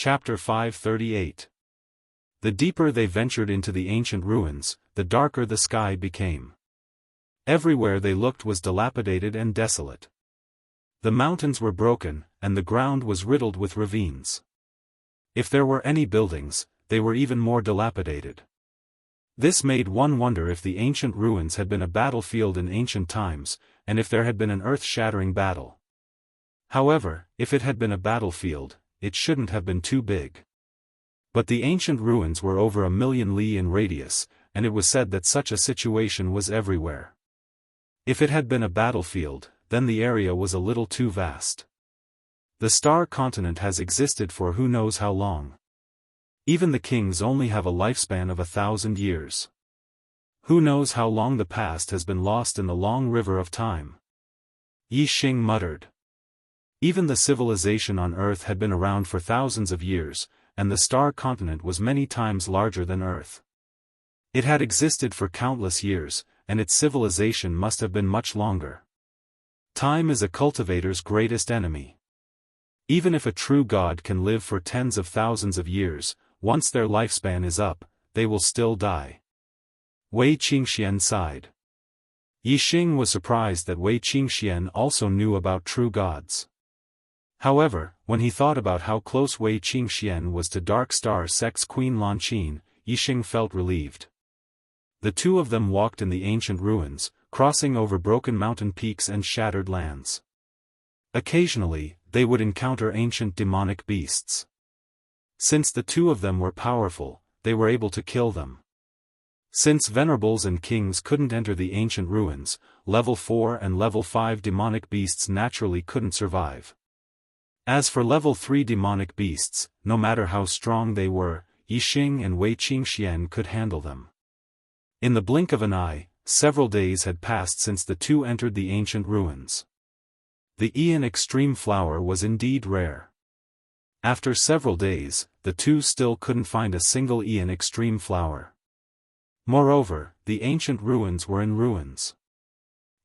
Chapter 538. The deeper they ventured into the ancient ruins, the darker the sky became. Everywhere they looked was dilapidated and desolate. The mountains were broken, and the ground was riddled with ravines. If there were any buildings, they were even more dilapidated. This made one wonder if the ancient ruins had been a battlefield in ancient times, and if there had been an earth-shattering battle. However, if it had been a battlefield, it shouldn't have been too big. But the ancient ruins were over 1,000,000 li in radius, and it was said that such a situation was everywhere. If it had been a battlefield, then the area was a little too vast. The star continent has existed for who knows how long. Even the kings only have a lifespan of 1,000 years. Who knows how long the past has been lost in the long river of time? Yi Xing muttered. Even the civilization on Earth had been around for thousands of years, and the star continent was many times larger than Earth. It had existed for countless years, and its civilization must have been much longer. Time is a cultivator's greatest enemy. Even if a true god can live for tens of thousands of years, once their lifespan is up, they will still die. Wei Qingxian sighed. Yi Xing was surprised that Wei Qingxian also knew about true gods. However, when he thought about how close Wei Qingxian was to Dark Star Sect's Queen Lanqin, Yi Xing felt relieved. The two of them walked in the ancient ruins, crossing over broken mountain peaks and shattered lands. Occasionally, they would encounter ancient demonic beasts. Since the two of them were powerful, they were able to kill them. Since venerables and kings couldn't enter the ancient ruins, level 4 and level 5 demonic beasts naturally couldn't survive. As for level 3 demonic beasts, no matter how strong they were, Yi Xing and Wei Qingxian could handle them. In the blink of an eye, several days had passed since the two entered the ancient ruins. The Ian Extreme flower was indeed rare. After several days, the two still couldn't find a single Ian Extreme flower. Moreover, the ancient ruins were in ruins.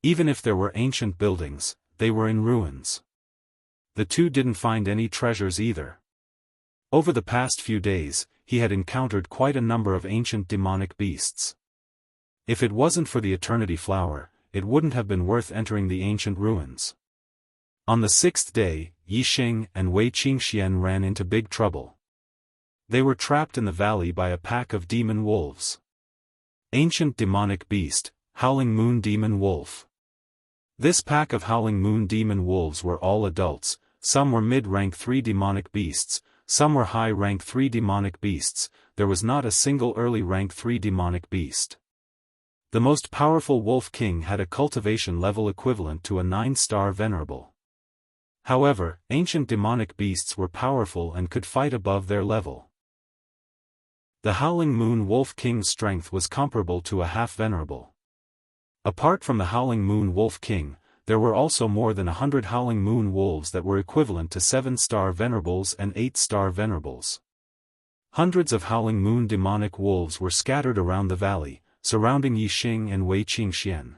Even if there were ancient buildings, they were in ruins. The two didn't find any treasures either. Over the past few days, he had encountered quite a number of ancient demonic beasts. If it wasn't for the Eternity Flower, it wouldn't have been worth entering the ancient ruins. On the 6th day, Yi Xing and Wei Qingxian ran into big trouble. They were trapped in the valley by a pack of demon wolves. Ancient demonic beast, Howling Moon Demon Wolf. This pack of Howling Moon Demon Wolves were all adults, some were mid-rank 3 demonic beasts, some were high-rank 3 demonic beasts, there was not a single early rank 3 demonic beast. The most powerful Wolf King had a cultivation level equivalent to a 9-star venerable. However, ancient demonic beasts were powerful and could fight above their level. The Howling Moon Wolf King's strength was comparable to a half-venerable. Apart from the Howling Moon Wolf King, there were also more than 100 Howling Moon Wolves that were equivalent to 7-star venerables and 8-star venerables. Hundreds of Howling Moon demonic wolves were scattered around the valley, surrounding Yi Xing and Wei Qingxian.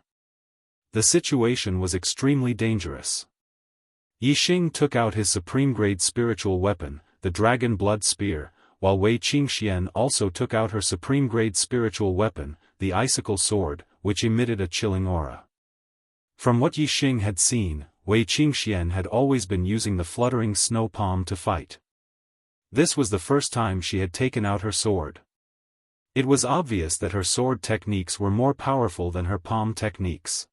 The situation was extremely dangerous. Yi Xing took out his supreme-grade spiritual weapon, the Dragon Blood Spear, while Wei Qingxian also took out her supreme-grade spiritual weapon, the Icicle Sword, which emitted a chilling aura. From what Yi Xing had seen, Wei Qingxian had always been using the fluttering snow palm to fight. This was the first time she had taken out her sword. It was obvious that her sword techniques were more powerful than her palm techniques.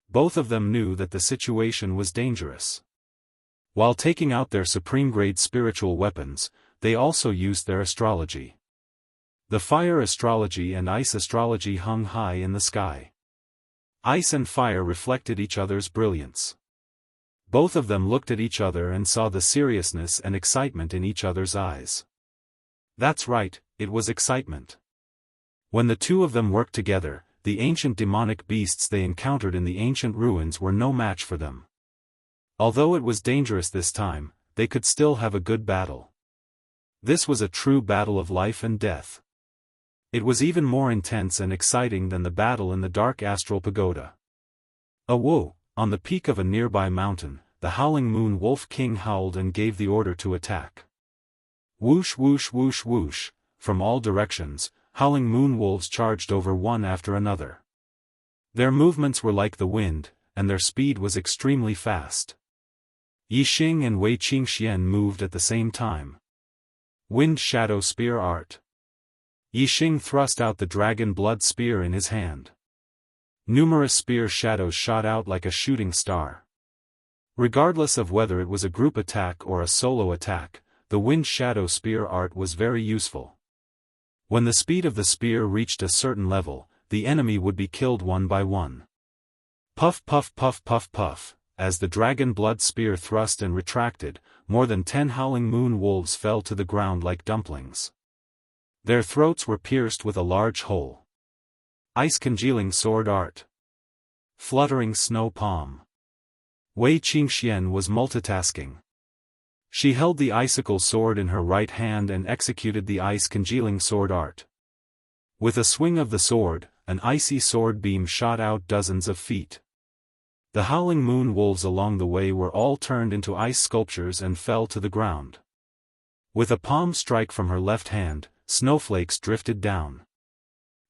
Both of them knew that the situation was dangerous. While taking out their supreme-grade spiritual weapons, they also used their astrology. The fire astrology and ice astrology hung high in the sky. Ice and fire reflected each other's brilliance. Both of them looked at each other and saw the seriousness and excitement in each other's eyes. That's right, it was excitement. When the two of them worked together, the ancient demonic beasts they encountered in the ancient ruins were no match for them. Although it was dangerous this time, they could still have a good battle. This was a true battle of life and death. It was even more intense and exciting than the battle in the Dark Astral Pagoda. Awo, on the peak of a nearby mountain, the Howling Moon Wolf King howled and gave the order to attack. Whoosh whoosh whoosh whoosh, from all directions, howling moon wolves charged over one after another. Their movements were like the wind, and their speed was extremely fast. Yixing and Wei Qingxian moved at the same time. Wind Shadow Spear Art. Yixing thrust out the dragon blood spear in his hand. Numerous spear shadows shot out like a shooting star. Regardless of whether it was a group attack or a solo attack, the Wind Shadow Spear Art was very useful. When the speed of the spear reached a certain level, the enemy would be killed one by one. Puff puff puff puff puff, as the dragon blood spear thrust and retracted, more than 10 howling moon wolves fell to the ground like dumplings. Their throats were pierced with a large hole. Ice Congealing Sword Art. Fluttering Snow Palm. Wei Qingxian was multitasking. She held the icicle sword in her right hand and executed the ice congealing sword art. With a swing of the sword, an icy sword beam shot out dozens of feet. The howling moon wolves along the way were all turned into ice sculptures and fell to the ground. With a palm strike from her left hand, snowflakes drifted down.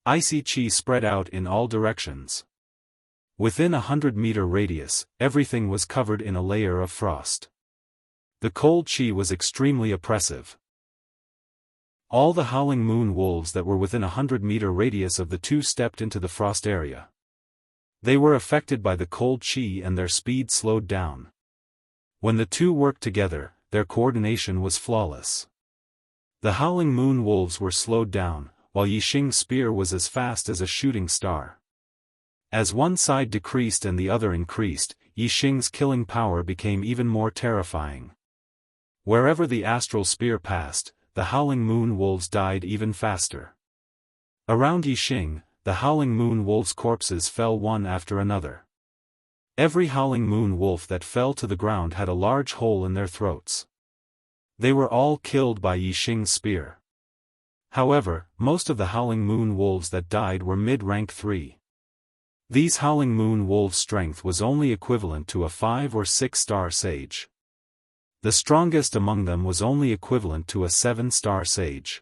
Icy chi spread out in all directions. Within 100-meter radius, everything was covered in a layer of frost. The cold chi was extremely oppressive. All the howling moon wolves that were within 100-meter radius of the two stepped into the frost area. They were affected by the cold chi and their speed slowed down. When the two worked together, their coordination was flawless. The howling moon wolves were slowed down, while Yixing's spear was as fast as a shooting star. As one side decreased and the other increased, Yixing's killing power became even more terrifying. Wherever the astral spear passed, the howling moon wolves died even faster. Around Yixing, the howling moon wolves' corpses fell one after another. Every howling moon wolf that fell to the ground had a large hole in their throats. They were all killed by Yixing's spear. However, most of the howling moon wolves that died were mid-rank 3. These howling moon wolves' strength was only equivalent to a 5 or 6-star sage. The strongest among them was only equivalent to a 7-star sage.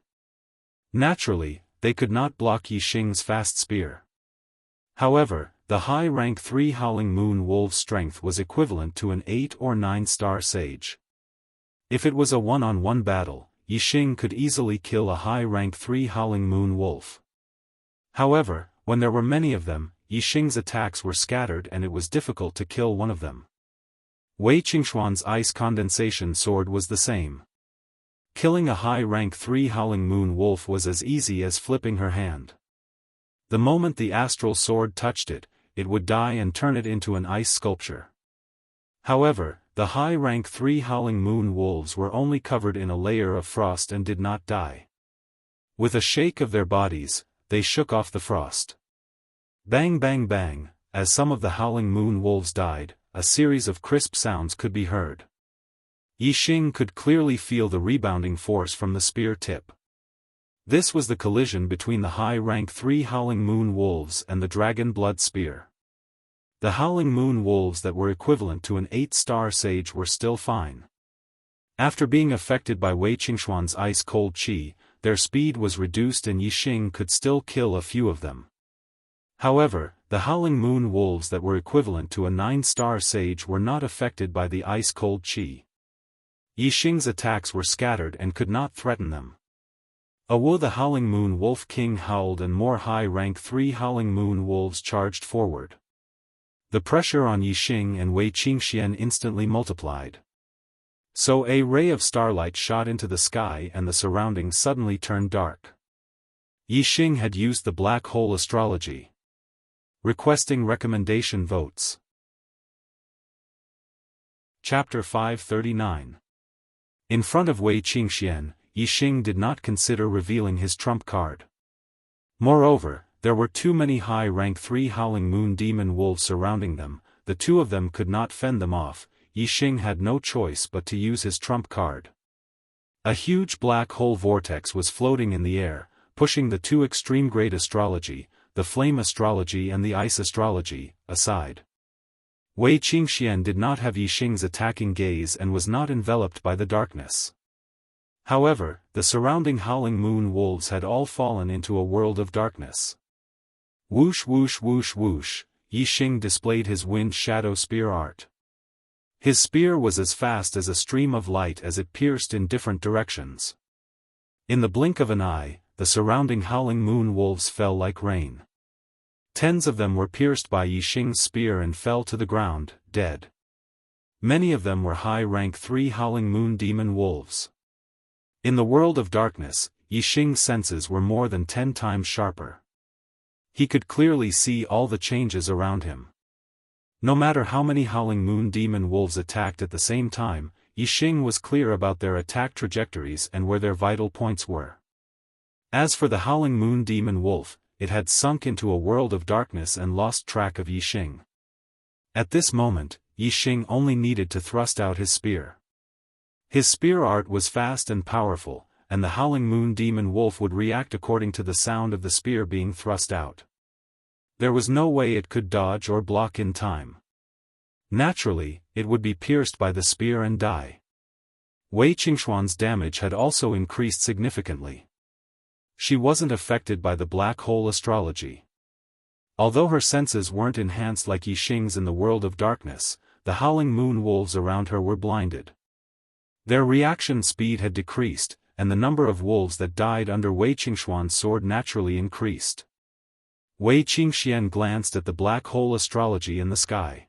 Naturally, they could not block Yixing's fast spear. However, the high rank 3 howling moon wolves' strength was equivalent to an 8 or 9-star sage. If it was a one-on-one battle, Yixing could easily kill a high rank 3 howling moon wolf. However, when there were many of them, Yixing's attacks were scattered and it was difficult to kill one of them. Wei Qingxuan's ice condensation sword was the same. Killing a high rank 3 howling moon wolf was as easy as flipping her hand. The moment the astral sword touched it, it would die and turn it into an ice sculpture. However, the high rank 3 howling moon wolves were only covered in a layer of frost and did not die. With a shake of their bodies, they shook off the frost. Bang bang bang, as some of the howling moon wolves died, a series of crisp sounds could be heard. Yixing could clearly feel the rebounding force from the spear tip. This was the collision between the high rank 3 howling moon wolves and the dragon blood spear. The howling moon wolves that were equivalent to an 8-star sage were still fine. After being affected by Wei Qingxuan's ice-cold chi, their speed was reduced and Yixing could still kill a few of them. However, the howling moon wolves that were equivalent to a 9-star sage were not affected by the ice-cold chi. Yixing's attacks were scattered and could not threaten them. Awo the howling moon wolf king howled and more high-rank 3 howling moon wolves charged forward. The pressure on Yixing and Wei Qingxian instantly multiplied. So a ray of starlight shot into the sky and the surroundings suddenly turned dark. Yixing had used the black hole astrology. Requesting recommendation votes. Chapter 539. In front of Wei Qingxian, Yixing did not consider revealing his trump card. Moreover, there were too many high rank 3 howling moon demon wolves surrounding them, the two of them could not fend them off. Yixing had no choice but to use his trump card. A huge black hole vortex was floating in the air, pushing the two extreme great astrology, the flame astrology and the ice astrology, aside. Wei Qingxian did not have Yixing's attacking gaze and was not enveloped by the darkness. However, the surrounding howling moon wolves had all fallen into a world of darkness. Whoosh whoosh whoosh whoosh, Yixing displayed his wind shadow spear art. His spear was as fast as a stream of light as it pierced in different directions. In the blink of an eye, the surrounding howling moon wolves fell like rain. Tens of them were pierced by Yixing's spear and fell to the ground, dead. Many of them were high-rank 3 howling moon demon wolves. In the world of darkness, Yixing's senses were more than 10 times sharper. He could clearly see all the changes around him. No matter how many howling moon demon wolves attacked at the same time, Yixing was clear about their attack trajectories and where their vital points were. As for the howling moon demon wolf, it had sunk into a world of darkness and lost track of Yixing. At this moment, Yixing only needed to thrust out his spear. His spear art was fast and powerful, and the howling moon demon wolf would react according to the sound of the spear being thrust out. There was no way it could dodge or block in time. Naturally, it would be pierced by the spear and die. Wei Qingxuan's damage had also increased significantly. She wasn't affected by the black hole astrology. Although her senses weren't enhanced like Yixing's in the world of darkness, the howling moon wolves around her were blinded. Their reaction speed had decreased, and the number of wolves that died under Wei Qingxuan's sword naturally increased. Wei Qingxian glanced at the black hole astrology in the sky.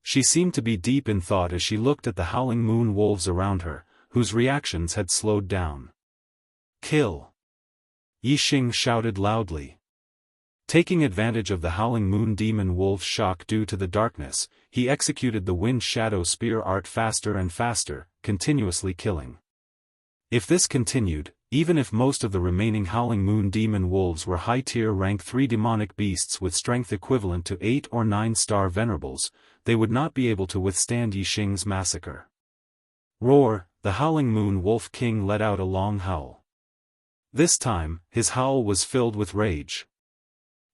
She seemed to be deep in thought as she looked at the howling moon wolves around her, whose reactions had slowed down. Kill! Yixing shouted loudly. Taking advantage of the howling moon demon wolf's shock due to the darkness, he executed the wind shadow spear art faster and faster, continuously killing. If this continued, even if most of the remaining howling moon demon wolves were high-tier rank 3 demonic beasts with strength equivalent to 8 or 9-star venerables, they would not be able to withstand Yixing's massacre. Roar! The howling moon wolf king let out a long howl. This time, his howl was filled with rage.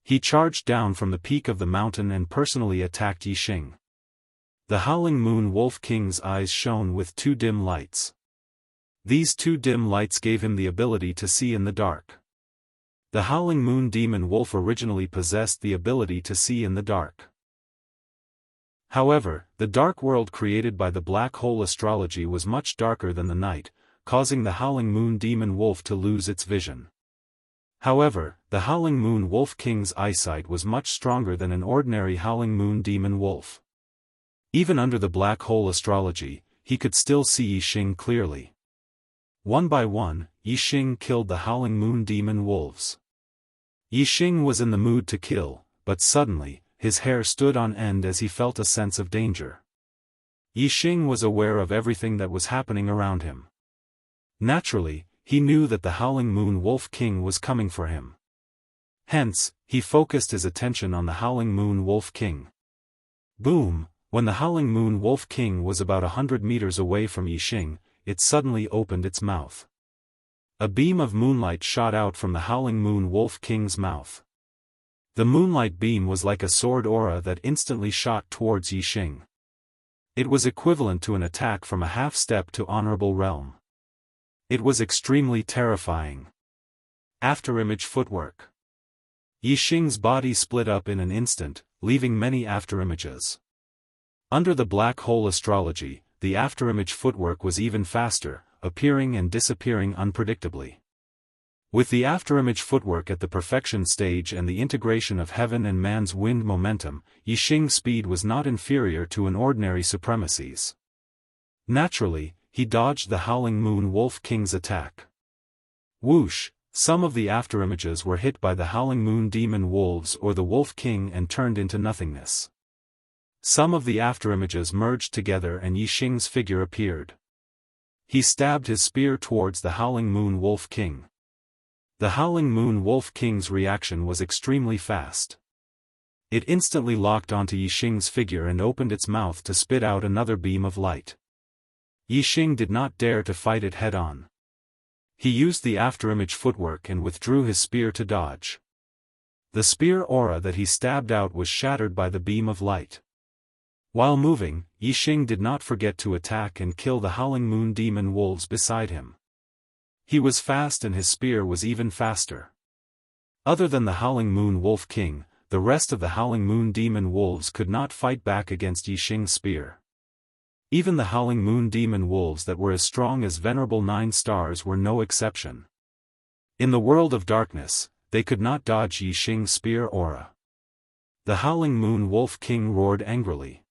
He charged down from the peak of the mountain and personally attacked Yixing. The howling moon wolf king's eyes shone with 2 dim lights. These 2 dim lights gave him the ability to see in the dark. The howling moon demon wolf originally possessed the ability to see in the dark. However, the dark world created by the black hole astrology was much darker than the night, causing the howling moon demon wolf to lose its vision. However, the howling moon wolf king's eyesight was much stronger than an ordinary howling moon demon wolf. Even under the black hole astrology, he could still see Yixing clearly. One by one, Yixing killed the howling moon demon wolves. Yixing was in the mood to kill, but suddenly, his hair stood on end as he felt a sense of danger. Yixing was aware of everything that was happening around him. Naturally, he knew that the howling moon wolf king was coming for him. Hence, he focused his attention on the howling moon wolf king. Boom! When the howling moon wolf king was about 100 meters away from Yixing, it suddenly opened its mouth. A beam of moonlight shot out from the howling moon wolf king's mouth. The moonlight beam was like a sword aura that instantly shot towards Yixing. It was equivalent to an attack from a half-step to honorable realm. It was extremely terrifying. Afterimage footwork. Yixing's body split up in an instant, leaving many afterimages. Under the black hole astrology, the afterimage footwork was even faster, appearing and disappearing unpredictably. With the afterimage footwork at the perfection stage and the integration of heaven and man's wind momentum, Yixing's speed was not inferior to an ordinary supremacy's. Naturally, he dodged the howling moon wolf king's attack. Whoosh! Some of the afterimages were hit by the howling moon demon wolves or the wolf king and turned into nothingness. Some of the afterimages merged together and Yixing's figure appeared. He stabbed his spear towards the howling moon wolf king. The howling moon wolf king's reaction was extremely fast. It instantly locked onto Yixing's figure and opened its mouth to spit out another beam of light. Yixing did not dare to fight it head-on. He used the afterimage footwork and withdrew his spear to dodge. The spear aura that he stabbed out was shattered by the beam of light. While moving, Yixing did not forget to attack and kill the howling moon demon wolves beside him. He was fast and his spear was even faster. Other than the Howling Moon Wolf King, the rest of the Howling Moon Demon Wolves could not fight back against Yixing's spear. Even the Howling Moon Demon Wolves that were as strong as Venerable 9 Stars were no exception. In the world of darkness, they could not dodge Yixing's spear aura. The Howling Moon Wolf King roared angrily.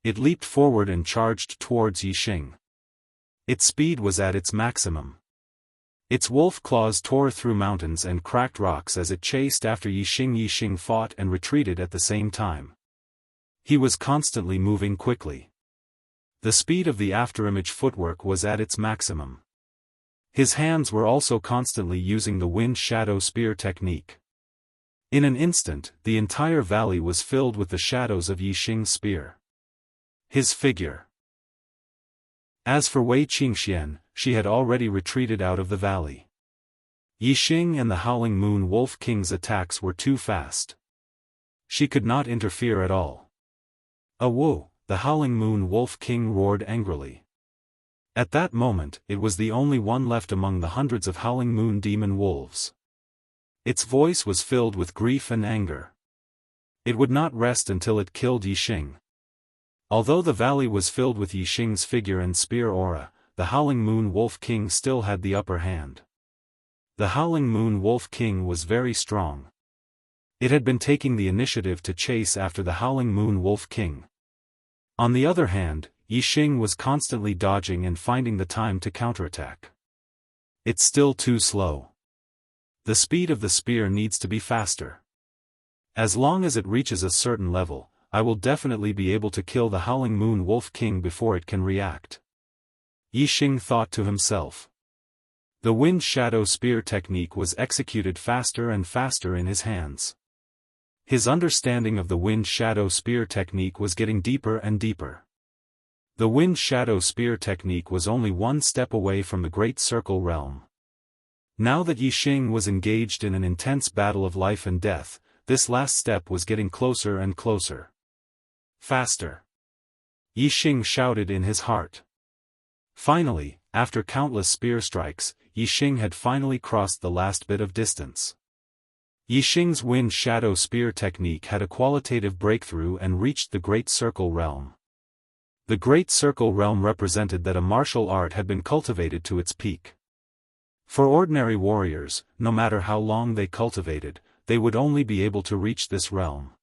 It leaped forward and charged towards Yixing. Its speed was at its maximum. Its wolf claws tore through mountains and cracked rocks as it chased after Yixing. Yixing fought and retreated at the same time. He was constantly moving quickly. The speed of the afterimage footwork was at its maximum. His hands were also constantly using the wind shadow spear technique. In an instant, the entire valley was filled with the shadows of Yixing's spear. His figure. As for Wei Qingxian, she had already retreated out of the valley. Yixing and the Howling Moon Wolf King's attacks were too fast. She could not interfere at all. "Awo!" the Howling Moon Wolf King roared angrily. At that moment, it was the only one left among the hundreds of Howling Moon Demon Wolves. Its voice was filled with grief and anger. It would not rest until it killed Yixing. Although the valley was filled with Yixing's figure and spear aura, the Howling Moon Wolf King still had the upper hand. The Howling Moon Wolf King was very strong. It had been taking the initiative to chase after the Howling Moon Wolf King. On the other hand, Yixing was constantly dodging and finding the time to counterattack. It's still too slow. The speed of the spear needs to be faster. As long as it reaches a certain level, I will definitely be able to kill the Howling Moon Wolf King before it can react. Yixing thought to himself. The wind shadow spear technique was executed faster and faster in his hands. His understanding of the wind shadow spear technique was getting deeper and deeper. The wind shadow spear technique was only one step away from the Great Circle realm. Now that Yixing was engaged in an intense battle of life and death, this last step was getting closer and closer. Faster! Yixing shouted in his heart. Finally, after countless spear strikes, Yixing had finally crossed the last bit of distance. Yixing's wind shadow spear technique had a qualitative breakthrough and reached the Great Circle realm. The Great Circle realm represented that a martial art had been cultivated to its peak. For ordinary warriors, no matter how long they cultivated, they would only be able to reach this realm.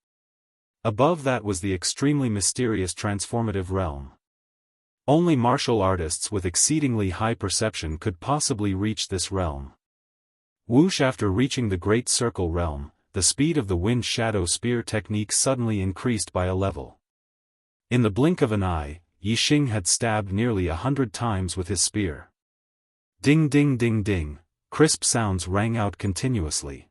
Above that was the extremely mysterious transformative realm. Only martial artists with exceedingly high perception could possibly reach this realm. Whoosh! After reaching the Great Circle realm, the speed of the wind shadow spear technique suddenly increased by a level. In the blink of an eye, Yixing had stabbed nearly 100 times with his spear. Ding ding ding ding, crisp sounds rang out continuously.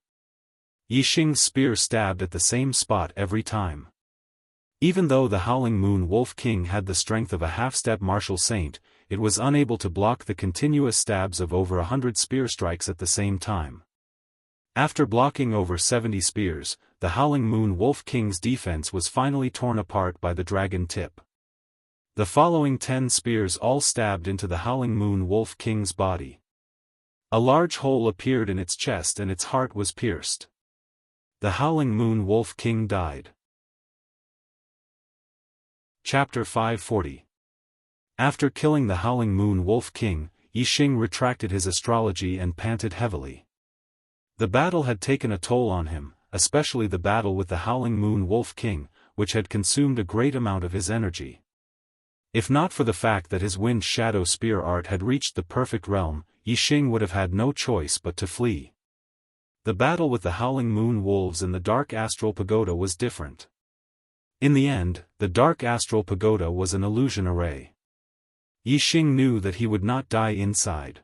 Yixing's spear stabbed at the same spot every time. Even though the Howling Moon Wolf King had the strength of a half-step martial saint, it was unable to block the continuous stabs of over 100 spear strikes at the same time. After blocking over 70 spears, the Howling Moon Wolf King's defense was finally torn apart by the dragon tip. The following 10 spears all stabbed into the Howling Moon Wolf King's body. A large hole appeared in its chest and its heart was pierced. The Howling Moon Wolf King died. Chapter 540. After killing the Howling Moon Wolf King, Yixing retracted his astrology and panted heavily. The battle had taken a toll on him, especially the battle with the Howling Moon Wolf King, which had consumed a great amount of his energy. If not for the fact that his wind shadow spear art had reached the perfect realm, Yixing would have had no choice but to flee. The battle with the Howling Moon Wolves in the Dark Astral Pagoda was different. In the end, the Dark Astral Pagoda was an illusion array. Yixing knew that he would not die inside.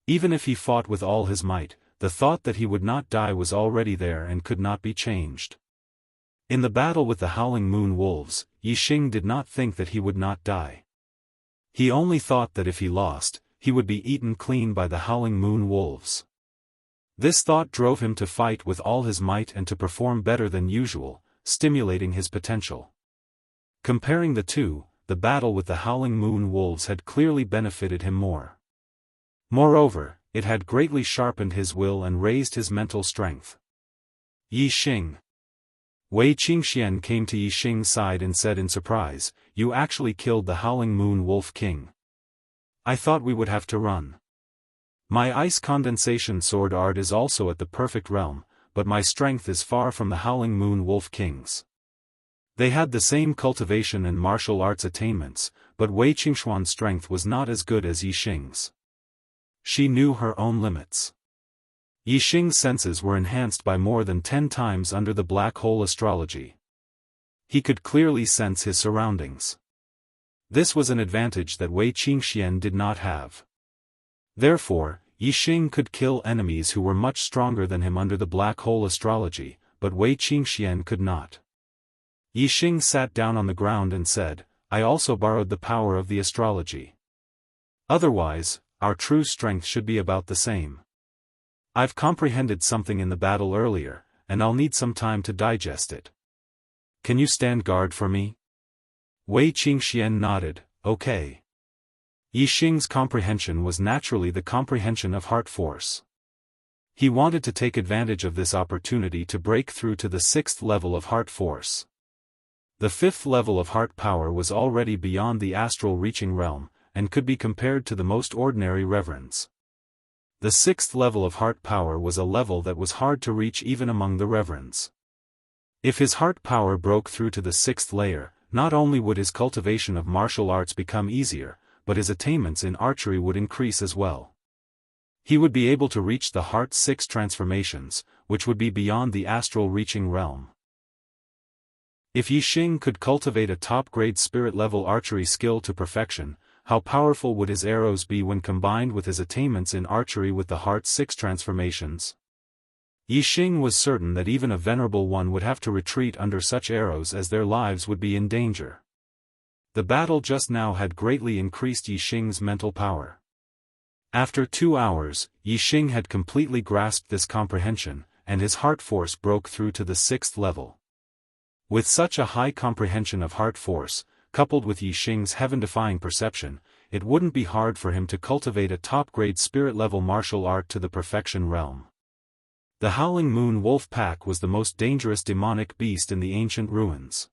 Even if he fought with all his might, the thought that he would not die was already there and could not be changed. In the battle with the Howling Moon Wolves, Yixing did not think that he would not die. He only thought that if he lost, he would be eaten clean by the Howling Moon Wolves. This thought drove him to fight with all his might and to perform better than usual, stimulating his potential. Comparing the two, the battle with the Howling Moon Wolves had clearly benefited him more. Moreover, it had greatly sharpened his will and raised his mental strength. Yi Xing. Wei Qingxian came to Yi Xing's side and said in surprise, "You actually killed the Howling Moon Wolf King. I thought we would have to run. My ice condensation sword art is also at the perfect realm, but my strength is far from the Howling Moon Wolf King's." They had the same cultivation and martial arts attainments, but Wei Qingxuan's strength was not as good as Yi Xing's. She knew her own limits. Yi Xing's senses were enhanced by more than 10 times under the black hole astrology. He could clearly sense his surroundings. This was an advantage that Wei Qingxian did not have. Therefore, Yi Xing could kill enemies who were much stronger than him under the black hole astrology, but Wei Qingxian could not. Yi Xing sat down on the ground and said, "I also borrowed the power of the astrology. Otherwise, our true strength should be about the same. I've comprehended something in the battle earlier, and I'll need some time to digest it. Can you stand guard for me?" Wei Qingxian nodded, "Okay." Yi Xing's comprehension was naturally the comprehension of heart force. He wanted to take advantage of this opportunity to break through to the 6th level of heart force. The 5th level of heart power was already beyond the astral reaching realm, and could be compared to the most ordinary reverends. The 6th level of heart power was a level that was hard to reach even among the reverends. If his heart power broke through to the 6th layer, not only would his cultivation of martial arts become easier, but his attainments in archery would increase as well. He would be able to reach the Heart 6 transformations, which would be beyond the astral reaching realm. If Yi Xing could cultivate a top-grade spirit-level archery skill to perfection, how powerful would his arrows be when combined with his attainments in archery with the Heart 6 transformations? Yi Xing was certain that even a venerable one would have to retreat under such arrows as their lives would be in danger. The battle just now had greatly increased Yi Xing's mental power. After 2 hours, Yi Xing had completely grasped this comprehension, and his heart force broke through to the 6th level. With such a high comprehension of heart force, coupled with Yi Xing's heaven-defying perception, it wouldn't be hard for him to cultivate a top-grade spirit-level martial art to the perfection realm. The Howling Moon Wolf Pack was the most dangerous demonic beast in the ancient ruins.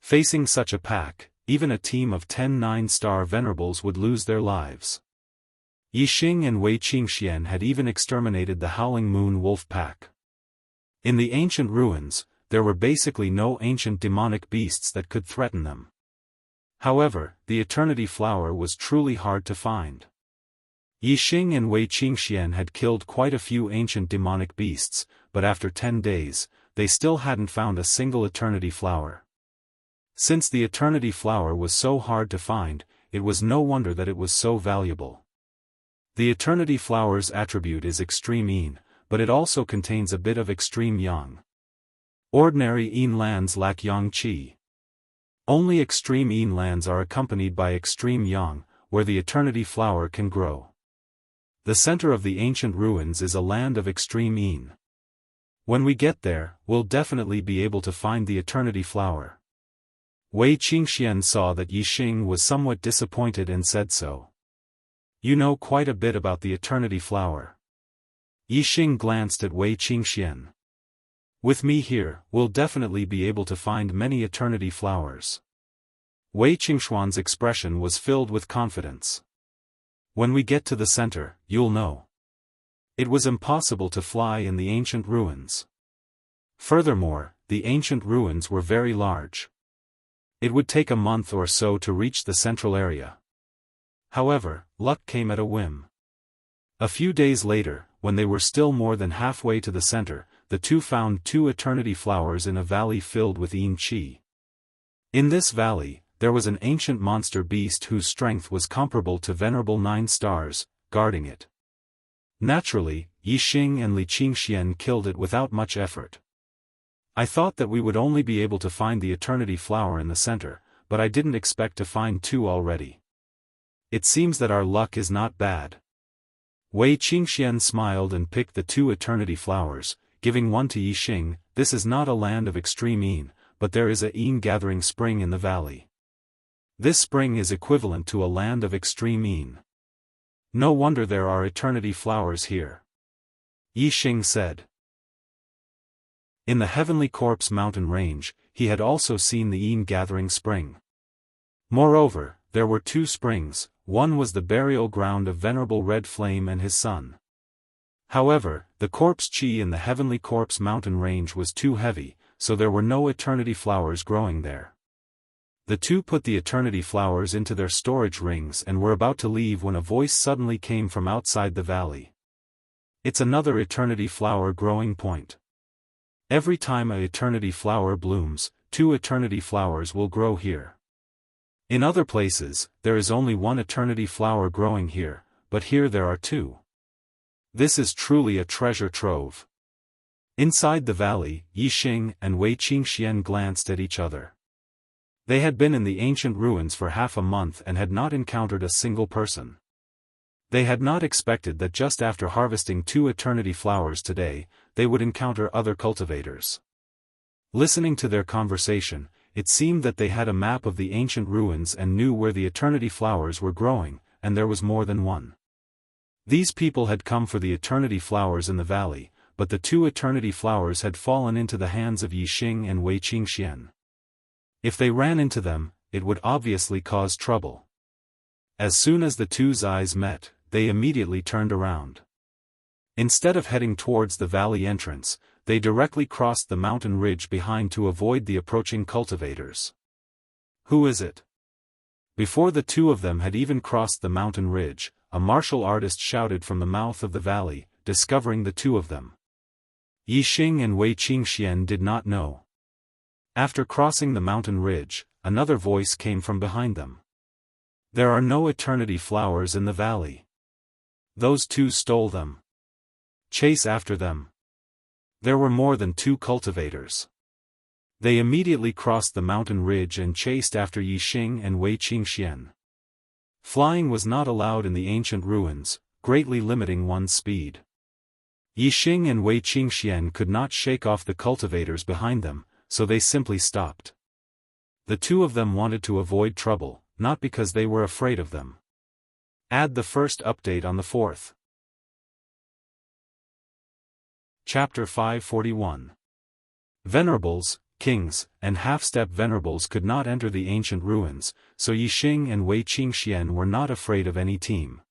Facing such a pack, even a team of 10 9-star venerables would lose their lives. Yi Xing and Wei Qingxian had even exterminated the Howling Moon Wolf Pack. In the ancient ruins, there were basically no ancient demonic beasts that could threaten them. However, the Eternity Flower was truly hard to find. Yi Xing and Wei Qingxian had killed quite a few ancient demonic beasts, but after 10 days, they still hadn't found a single Eternity Flower. Since the Eternity Flower was so hard to find, it was no wonder that it was so valuable. The Eternity Flower's attribute is extreme yin, but it also contains a bit of extreme yang. Ordinary yin lands lack yang qi. Only extreme yin lands are accompanied by extreme yang, where the Eternity Flower can grow. The center of the ancient ruins is a land of extreme yin. When we get there, we'll definitely be able to find the Eternity Flower. Wei Qingxian saw that Yi Xing was somewhat disappointed and said so. "You know quite a bit about the Eternity Flower." Yi Xing glanced at Wei Qingxian. "With me here, we'll definitely be able to find many Eternity Flowers." Wei Qingxuan's expression was filled with confidence. "When we get to the center, you'll know." It was impossible to fly in the ancient ruins. Furthermore, the ancient ruins were very large. It would take a month or so to reach the central area. However, luck came at a whim. A few days later, when they were still more than halfway to the center, the two found 2 Eternity Flowers in a valley filled with yin qi. In this valley, there was an ancient monster beast whose strength was comparable to venerable 9 stars, guarding it. Naturally, Yi Xing and Li Qingxian killed it without much effort. "I thought that we would only be able to find the Eternity Flower in the center, but I didn't expect to find 2 already. It seems that our luck is not bad." Wei Qingxian smiled and picked the 2 Eternity Flowers, giving one to Yi Xing. "This is not a land of extreme yin, but there is a yin gathering spring in the valley. This spring is equivalent to a land of extreme yin. No wonder there are eternity flowers here, Yixing said. In the Heavenly Corpse mountain range, he had also seen the Yin gathering spring. Moreover, there were two springs, one was the burial ground of Venerable Red Flame and his son. However, the corpse chi in the Heavenly Corpse mountain range was too heavy, so there were no eternity flowers growing there. The two put the eternity flowers into their storage rings and were about to leave when a voice suddenly came from outside the valley. It's another eternity flower growing point. Every time a eternity flower blooms, two eternity flowers will grow here. In other places, there is only one eternity flower growing here, but here there are two. This is truly a treasure trove. Inside the valley, Yixing and Wei Qingxian glanced at each other. They had been in the ancient ruins for half a month and had not encountered a single person. They had not expected that just after harvesting two eternity flowers today, they would encounter other cultivators. Listening to their conversation, it seemed that they had a map of the ancient ruins and knew where the eternity flowers were growing, and there was more than one. These people had come for the eternity flowers in the valley, but the two eternity flowers had fallen into the hands of Yixing and Wei Qingxian. If they ran into them, it would obviously cause trouble. As soon as the two's eyes met, they immediately turned around. Instead of heading towards the valley entrance, they directly crossed the mountain ridge behind to avoid the approaching cultivators. Who is it? Before the two of them had even crossed the mountain ridge, a martial artist shouted from the mouth of the valley, discovering the two of them. Yixing and Wei Qingxian did not know. After crossing the mountain ridge, another voice came from behind them. There are no eternity flowers in the valley. Those two stole them. Chase after them. There were more than two cultivators. They immediately crossed the mountain ridge and chased after Yixing and Wei Qingxian. Flying was not allowed in the ancient ruins, greatly limiting one's speed. Yixing and Wei Qingxian could not shake off the cultivators behind them, so they simply stopped. The two of them wanted to avoid trouble, not because they were afraid of them. Add the first update on the 4th. Chapter 541. Venerables, kings, and half-step venerables could not enter the ancient ruins, so Yixing and Wei Qingxian were not afraid of any team.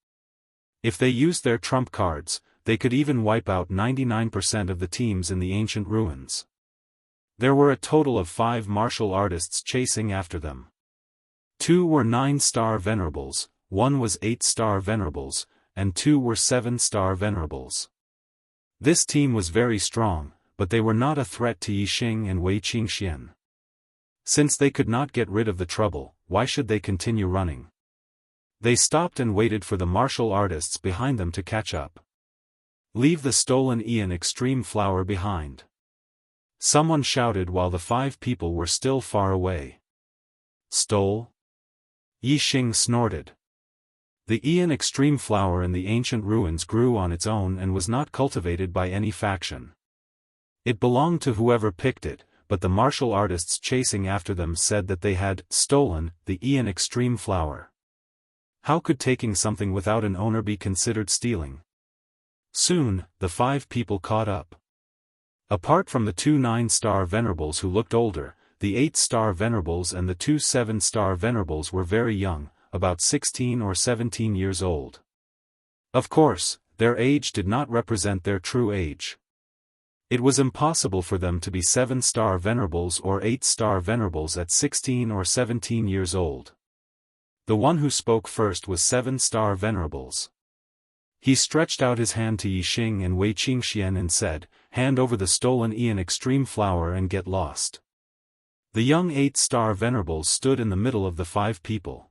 If they used their trump cards, they could even wipe out 99% of the teams in the ancient ruins. There were a total of 5 martial artists chasing after them. 2 were 9-star venerables, 1 was 8-star venerables, and 2 were 7-star venerables. This team was very strong, but they were not a threat to Yixing and Wei Qingxian. Since they could not get rid of the trouble, why should they continue running? They stopped and waited for the martial artists behind them to catch up. Leave the stolen Ian Extreme Flower behind. Someone shouted while the 5 people were still far away. Stole? Yixing snorted. The Ian Extreme Flower in the ancient ruins grew on its own and was not cultivated by any faction. It belonged to whoever picked it, but the martial artists chasing after them said that they had stolen the Ian Extreme Flower. How could taking something without an owner be considered stealing? Soon, the 5 people caught up. Apart from the 2 9-star venerables who looked older, the 8-star venerables and the 2 7-star venerables were very young, about 16 or 17 years old. Of course, their age did not represent their true age. It was impossible for them to be 7-star venerables or 8-star venerables at 16 or 17 years old. The one who spoke first was 7-star venerables. He stretched out his hand to Yixing and Wei Qingxian and said, "Hand over the stolen Ian Extreme Flower and get lost." The young 8-star venerables stood in the middle of the 5 people.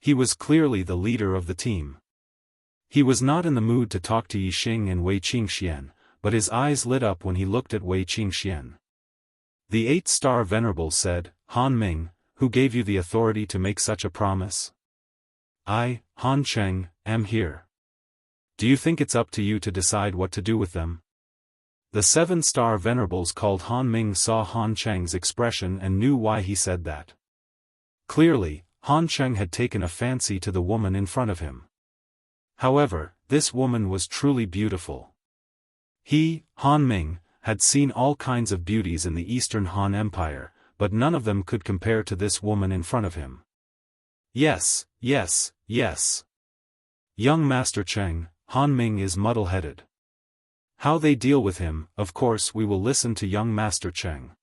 He was clearly the leader of the team. He was not in the mood to talk to Yixing and Wei Qingxian, but his eyes lit up when he looked at Wei Qingxian. The 8-star venerable said, "Han Ming, who gave you the authority to make such a promise?" "I, Han Cheng, am here. Do you think it's up to you to decide what to do with them?" The 7-star venerables called Han Ming saw Han Cheng's expression and knew why he said that. Clearly, Han Cheng had taken a fancy to the woman in front of him. However, this woman was truly beautiful. He, Han Ming, had seen all kinds of beauties in the Eastern Han Empire, but none of them could compare to this woman in front of him. Yes, yes, yes. Young Master Cheng, Han Ming is muddle-headed. How they deal with him, of course we will listen to young Master Cheng.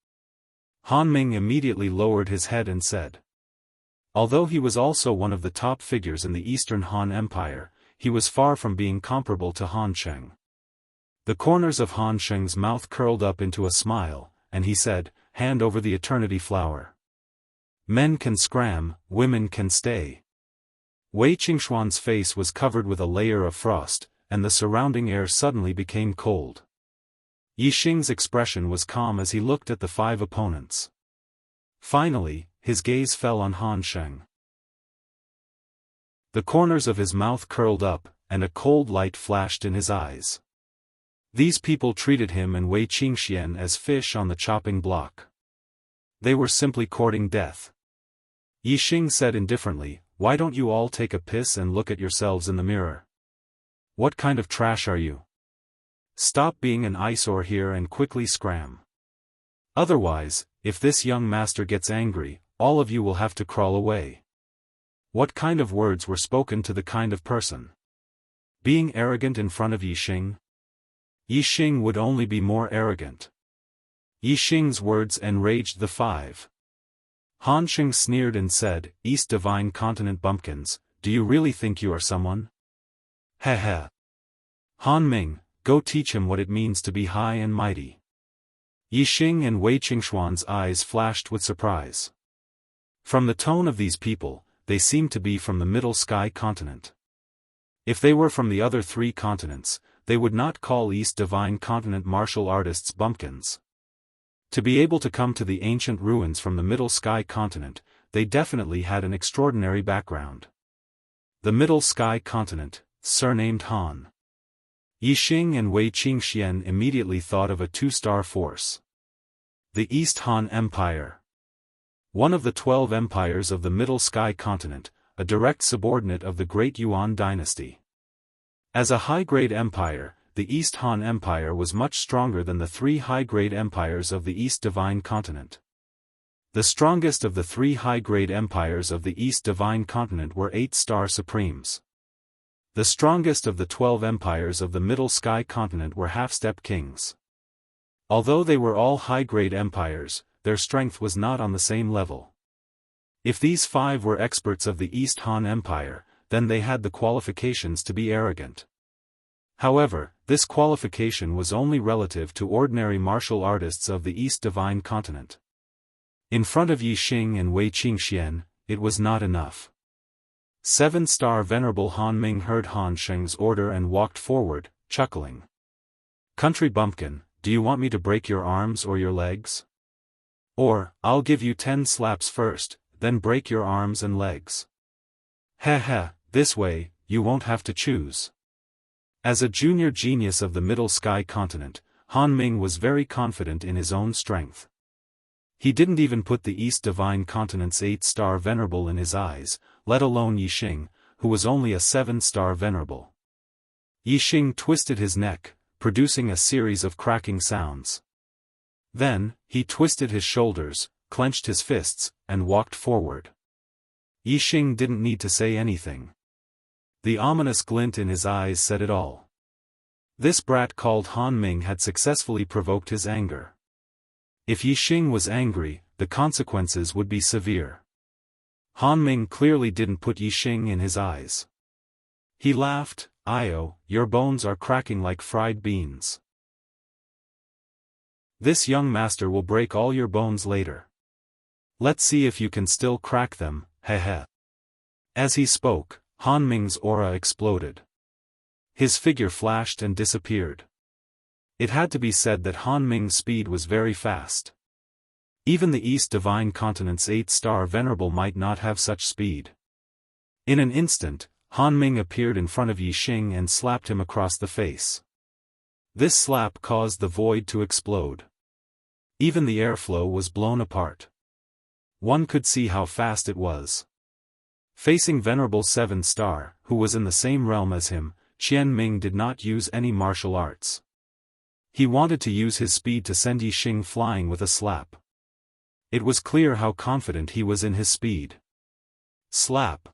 Han Ming immediately lowered his head and said. Although he was also one of the top figures in the Eastern Han Empire, he was far from being comparable to Han Cheng. The corners of Han Cheng's mouth curled up into a smile, and he said, "Hand over the eternity flower. Men can scram, women can stay." Wei Qingxuan's face was covered with a layer of frost, and the surrounding air suddenly became cold. Yi Xing's expression was calm as he looked at the 5 opponents. Finally, his gaze fell on Han Sheng. The corners of his mouth curled up, and a cold light flashed in his eyes. These people treated him and Wei Qingxian as fish on the chopping block. They were simply courting death. Yi Xing said indifferently, "Why don't you all take a piss and look at yourselves in the mirror? What kind of trash are you? Stop being an eyesore here and quickly scram. Otherwise, if this young master gets angry, all of you will have to crawl away." What kind of words were spoken to the kind of person? Being arrogant in front of Yi Xing? Yi Xing would only be more arrogant. Yi Xing's words enraged the 5. Han Sheng sneered and said, "East Divine Continent bumpkins, do you really think you are someone? Heh heh. Han Ming, go teach him what it means to be high and mighty." Yi Xing and Wei Qingxuan's eyes flashed with surprise. From the tone of these people, they seemed to be from the Middle Sky Continent. If they were from the other 3 continents, they would not call East Divine Continent martial artists bumpkins. To be able to come to the ancient ruins from the Middle Sky Continent, they definitely had an extraordinary background. The Middle Sky Continent, surnamed Han. Yi Xing and Wei Qingxian immediately thought of a 2-star force. The East Han Empire. One of the 12 empires of the Middle Sky Continent, a direct subordinate of the Great Yuan dynasty. As a high-grade empire, the East Han Empire was much stronger than the 3 high-grade empires of the East Divine Continent. The strongest of the 3 high-grade empires of the East Divine Continent were 8-star supremes. The strongest of the 12 empires of the Middle Sky Continent were half-step kings. Although they were all high-grade empires, their strength was not on the same level. If these 5 were experts of the East Han Empire, then they had the qualifications to be arrogant. However, this qualification was only relative to ordinary martial artists of the East Divine Continent. In front of Yi Xing and Wei Qingxian, it was not enough. 7-star Venerable Han Ming heard Han Sheng's order and walked forward, chuckling. "Country bumpkin, do you want me to break your arms or your legs? Or, I'll give you 10 slaps first, then break your arms and legs. Heh heh, this way, you won't have to choose." As a junior genius of the Middle Sky Continent, Han Ming was very confident in his own strength. He didn't even put the East Divine Continent's 8-star Venerable in his eyes, let alone Yi Xing, who was only a 7-star Venerable. Yi Xing twisted his neck, producing a series of cracking sounds. Then, he twisted his shoulders, clenched his fists, and walked forward. Yi Xing didn't need to say anything. The ominous glint in his eyes said it all. This brat called Han Ming had successfully provoked his anger. If Yi Xing was angry, the consequences would be severe. Han Ming clearly didn't put Yi Xing in his eyes. He laughed, "Io, your bones are cracking like fried beans. This young master will break all your bones later. Let's see if you can still crack them, heh heh." As he spoke, Han Ming's aura exploded. His figure flashed and disappeared. It had to be said that Han Ming's speed was very fast. Even the East Divine Continent's 8-star Venerable might not have such speed. In an instant, Han Ming appeared in front of Yi Xing and slapped him across the face. This slap caused the void to explode. Even the airflow was blown apart. One could see how fast it was. Facing Venerable 7-star, who was in the same realm as him, Qian Ming did not use any martial arts. He wanted to use his speed to send Yixing flying with a slap. It was clear how confident he was in his speed. Slap.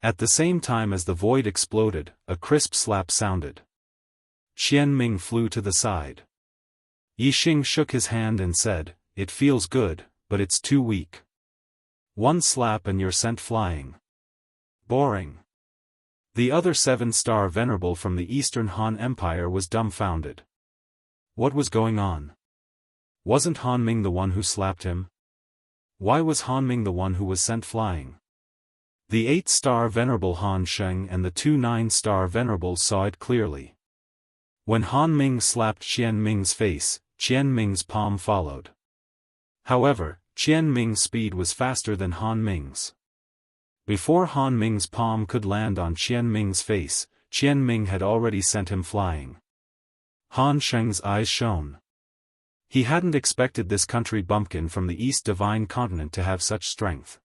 At the same time as the void exploded, a crisp slap sounded. Qian Ming flew to the side. Yixing shook his hand and said, "It feels good, but it's too weak. One slap and you're sent flying. Boring." The other 7-star venerable from the Eastern Han Empire was dumbfounded. What was going on? Wasn't Han Ming the one who slapped him? Why was Han Ming the one who was sent flying? The 8-star venerable Han Sheng and the 2 9-star venerables saw it clearly. When Han Ming slapped Qian Ming's face, Qian Ming's palm followed. However, Qian Ming's speed was faster than Han Ming's. Before Han Ming's palm could land on Qian Ming's face, Qian Ming had already sent him flying. Han Sheng's eyes shone. He hadn't expected this country bumpkin from the East Divine Continent to have such strength.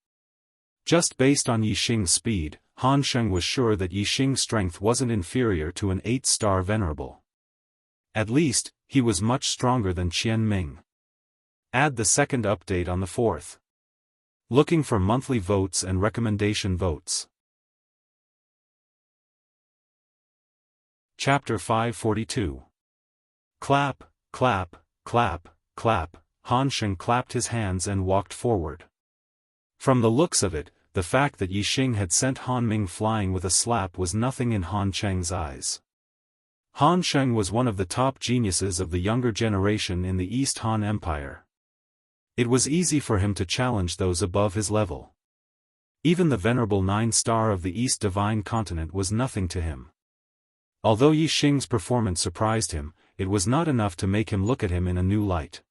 Just based on Yixing's speed, Han Sheng was sure that Yixing's strength wasn't inferior to an 8-star venerable. At least, he was much stronger than Qian Ming. Add the second update on the 4th. Looking for monthly votes and recommendation votes. Chapter 542. Clap, clap, clap, clap. Han Sheng clapped his hands and walked forward. From the looks of it, the fact that Yixing had sent Han Ming flying with a slap was nothing in Han Sheng's eyes. Han Sheng was one of the top geniuses of the younger generation in the East Han Empire. It was easy for him to challenge those above his level. Even the venerable 9-star of the East Divine Continent was nothing to him. Although Yixing's performance surprised him, it was not enough to make him look at him in a new light.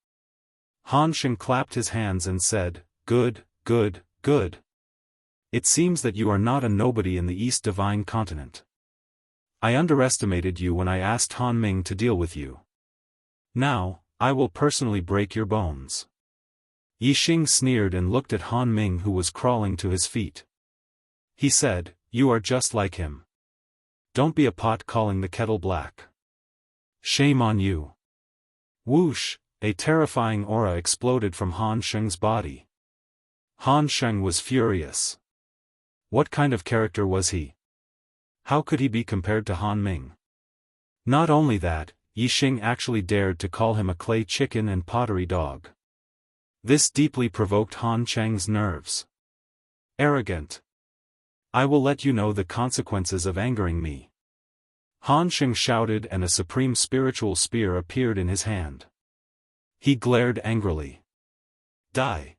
Han Sheng clapped his hands and said, "Good, good, good. It seems that you are not a nobody in the East Divine Continent. I underestimated you when I asked Han Ming to deal with you. Now, I will personally break your bones." Yixing sneered and looked at Han Ming, who was crawling to his feet. He said, "You are just like him. Don't be a pot calling the kettle black. Shame on you." Whoosh, a terrifying aura exploded from Han Sheng's body. Han Sheng was furious. What kind of character was he? How could he be compared to Han Ming? Not only that, Yixing actually dared to call him a clay chicken and pottery dog. This deeply provoked Han Sheng's nerves. Arrogant. I will let you know the consequences of angering me. Han Sheng shouted, and a supreme spiritual spear appeared in his hand. He glared angrily. Die.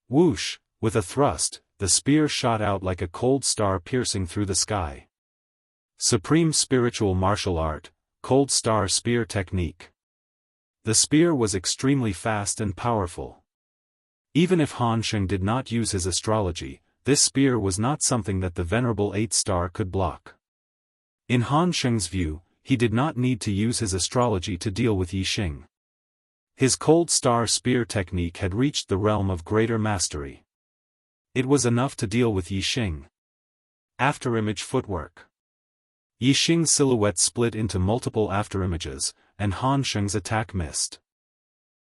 Whoosh, with a thrust, the spear shot out like a cold star piercing through the sky. Supreme spiritual martial art, cold star spear technique. The spear was extremely fast and powerful. Even if Han Sheng did not use his astrology, this spear was not something that the venerable 8-star could block. In Han Sheng's view, he did not need to use his astrology to deal with Yixing. His cold star spear technique had reached the realm of greater mastery. It was enough to deal with Yixing. Afterimage footwork. Yixing's silhouette split into multiple afterimages, and Han Sheng's attack missed.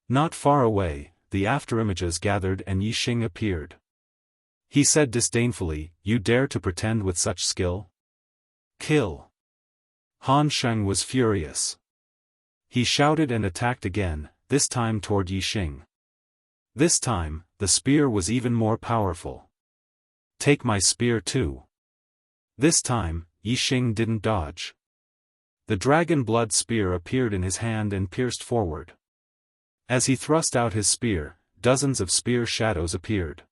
Not far away, the afterimages gathered and Yixing appeared. He said disdainfully, "You dare to pretend with such skill? Kill." Han Sheng was furious. He shouted and attacked again, this time toward Yixing. This time, the spear was even more powerful. "Take my spear too." This time, Yixing didn't dodge. The dragon blood spear appeared in his hand and pierced forward. As he thrust out his spear, dozens of spear shadows appeared.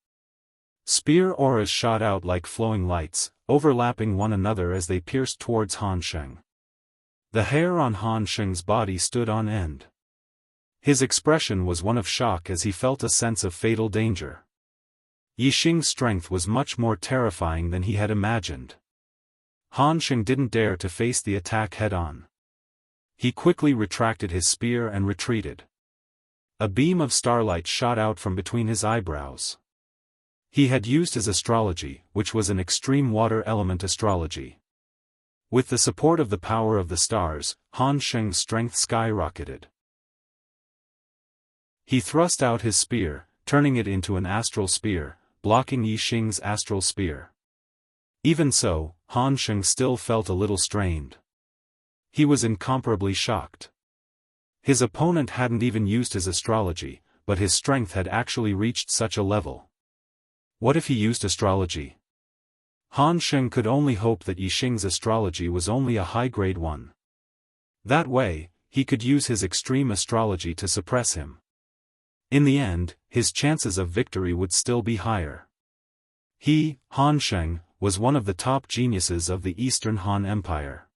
Spear auras shot out like flowing lights, overlapping one another as they pierced towards Han Sheng. The hair on Han Sheng's body stood on end. His expression was one of shock as he felt a sense of fatal danger. Yixing's strength was much more terrifying than he had imagined. Han Sheng didn't dare to face the attack head-on. He quickly retracted his spear and retreated. A beam of starlight shot out from between his eyebrows. He had used his astrology, which was an extreme water element astrology. With the support of the power of the stars, Han Sheng's strength skyrocketed. He thrust out his spear, turning it into an astral spear, blocking Yi Xing's astral spear. Even so, Han Sheng still felt a little strained. He was incomparably shocked. His opponent hadn't even used his astrology, but his strength had actually reached such a level. What if he used astrology? Han Sheng could only hope that Yi Xing's astrology was only a high-grade one. That way, he could use his extreme astrology to suppress him. In the end, his chances of victory would still be higher. He, Han Sheng, was one of the top geniuses of the Eastern Han Empire.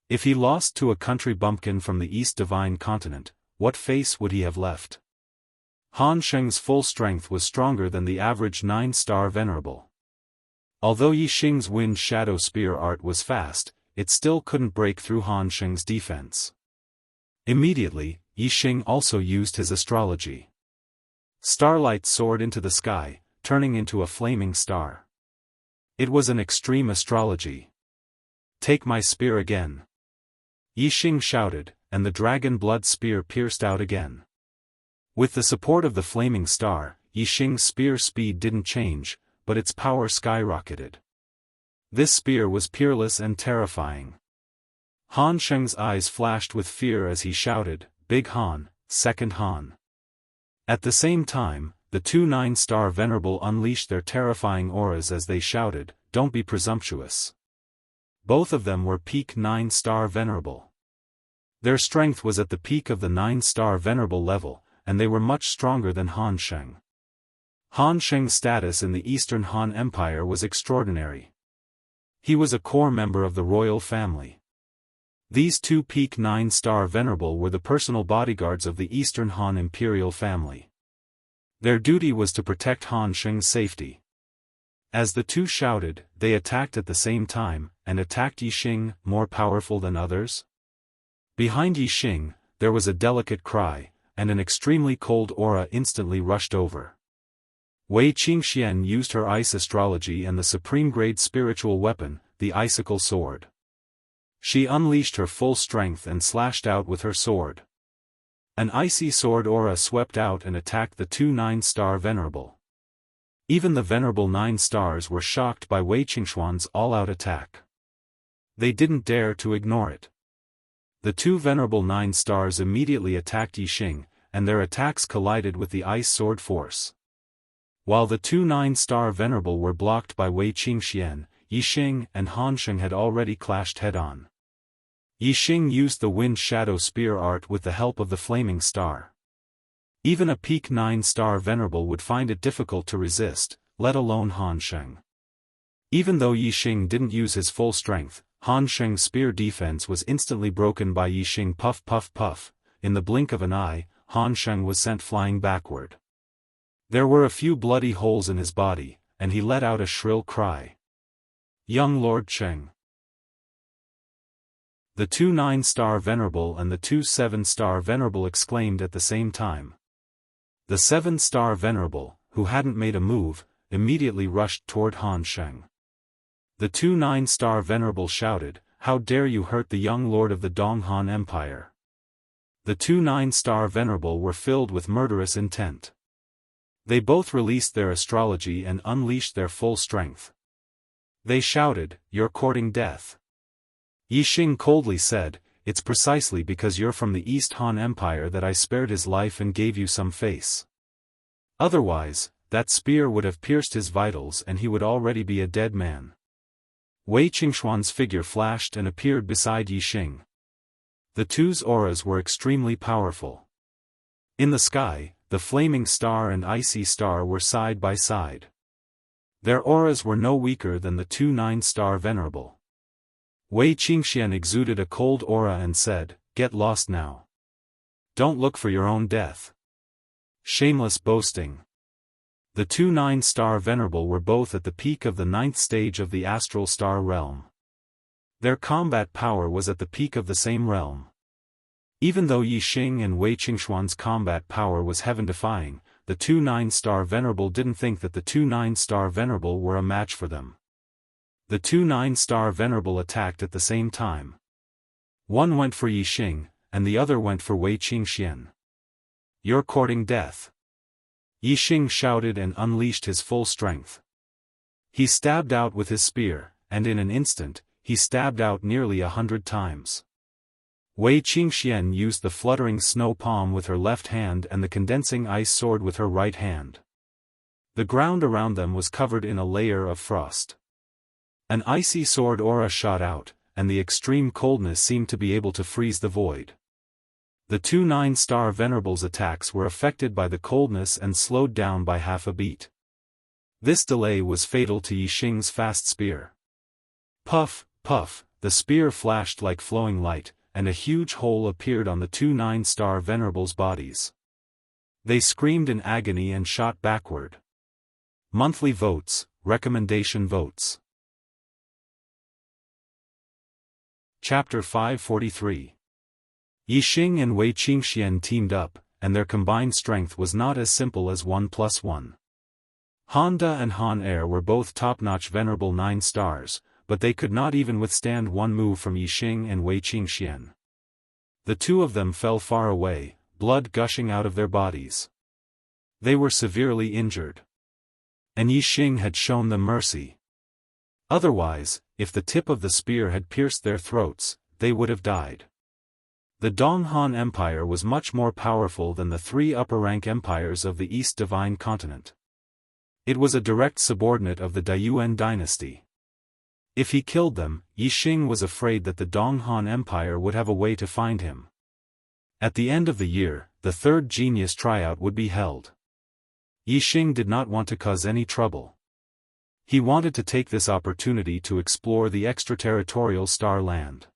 If he lost to a country bumpkin from the East Divine Continent, what face would he have left? Han Sheng's full strength was stronger than the average 9-star venerable. Although Yi Xing's wind shadow spear art was fast, it still couldn't break through Han Sheng's defense. Immediately, Yi Xing also used his astrology. Starlight soared into the sky, turning into a flaming star. It was an extreme astrology. "Take my spear again!" Yi Xing shouted, and the dragon blood spear pierced out again. With the support of the flaming star, Yi Xing's spear speed didn't change, but its power skyrocketed. This spear was peerless and terrifying. Han Sheng's eyes flashed with fear as he shouted, "Big Han, Second Han." At the same time, the two 9-star venerable unleashed their terrifying auras as they shouted, "Don't be presumptuous." Both of them were peak 9-star venerable. Their strength was at the peak of the 9-star venerable level, and they were much stronger than Han Sheng. Han Sheng's status in the Eastern Han Empire was extraordinary. He was a core member of the royal family. These two peak 9-star venerable were the personal bodyguards of the Eastern Han imperial family. Their duty was to protect Han Sheng's safety. As the two shouted, they attacked at the same time, and attacked Yi Xing, more powerful than others. Behind Yi Xing, there was a delicate cry, and an extremely cold aura instantly rushed over. Wei Qingxian used her ice astrology and the supreme-grade spiritual weapon, the icicle sword. She unleashed her full strength and slashed out with her sword. An icy sword aura swept out and attacked the two 9-star venerable. Even the venerable 9 stars were shocked by Wei Qingxian's all-out attack. They didn't dare to ignore it. The two venerable 9 stars immediately attacked Yi Xing, and their attacks collided with the ice sword force. While the two 9-star venerable were blocked by Wei Qingxian, Yi Xing and Han Sheng had already clashed head-on. Yi Xing used the wind shadow spear art with the help of the flaming star. Even a peak 9-star venerable would find it difficult to resist, let alone Han Sheng. Even though Yi Xing didn't use his full strength, Han Sheng's spear defense was instantly broken by Yi Xing. Puff puff puff. In the blink of an eye, Han Sheng was sent flying backward. There were a few bloody holes in his body, and he let out a shrill cry. "Young Lord Cheng!" The two 9-star venerable and the two 7-star venerable exclaimed at the same time. The 7-star venerable, who hadn't made a move, immediately rushed toward Han Sheng. The two 9-star venerable shouted, "How dare you hurt the young lord of the Dong Han Empire!" The two 9-star venerable were filled with murderous intent. They both released their astrology and unleashed their full strength. They shouted, "You're courting death." Yi Xing coldly said, "It's precisely because you're from the East Han Empire that I spared his life and gave you some face. Otherwise, that spear would have pierced his vitals and he would already be a dead man." Wei Qingxian's figure flashed and appeared beside Yi Xing. The two's auras were extremely powerful. In the sky, the flaming star and icy star were side by side. Their auras were no weaker than the two 9-star venerable. Wei Qingxian exuded a cold aura and said, "Get lost now. Don't look for your own death. Shameless boasting." The two 9-star venerable were both at the peak of the 9th stage of the astral star realm. Their combat power was at the peak of the same realm. Even though Yi Xing and Wei Qingxian's combat power was heaven-defying, the two 9-star venerable didn't think that the two 9-star venerable were a match for them. The two 9-star venerable attacked at the same time. One went for Yixing, and the other went for Wei Qingxian. "You're courting death." Yixing shouted and unleashed his full strength. He stabbed out with his spear, and in an instant, he stabbed out nearly 100 times. Wei Qingxian used the fluttering snow palm with her left hand and the condensing ice sword with her right hand. The ground around them was covered in a layer of frost. An icy sword aura shot out, and the extreme coldness seemed to be able to freeze the void. The two 9-star venerables' attacks were affected by the coldness and slowed down by half a beat. This delay was fatal to Yixing's fast spear. Puff, puff, the spear flashed like flowing light, and a huge hole appeared on the two 9-star venerables' bodies. They screamed in agony and shot backward. Monthly votes, recommendation votes. Chapter 543. Yixing and Wei Qingxian teamed up, and their combined strength was not as simple as 1+1. Han De and Han Er were both top-notch venerable 9 stars, but they could not even withstand one move from Yixing and Wei Qingxian. The two of them fell far away, blood gushing out of their bodies. They were severely injured. And Yixing had shown them mercy. Otherwise, if the tip of the spear had pierced their throats, they would have died. The Dong-Han Empire was much more powerful than the 3 upper-rank empires of the East Divine Continent. It was a direct subordinate of the Daiyuan dynasty. If he killed them, Yixing was afraid that the Dong-Han Empire would have a way to find him. At the end of the year, the 3rd genius tryout would be held. Yixing did not want to cause any trouble. He wanted to take this opportunity to explore the extraterritorial star land.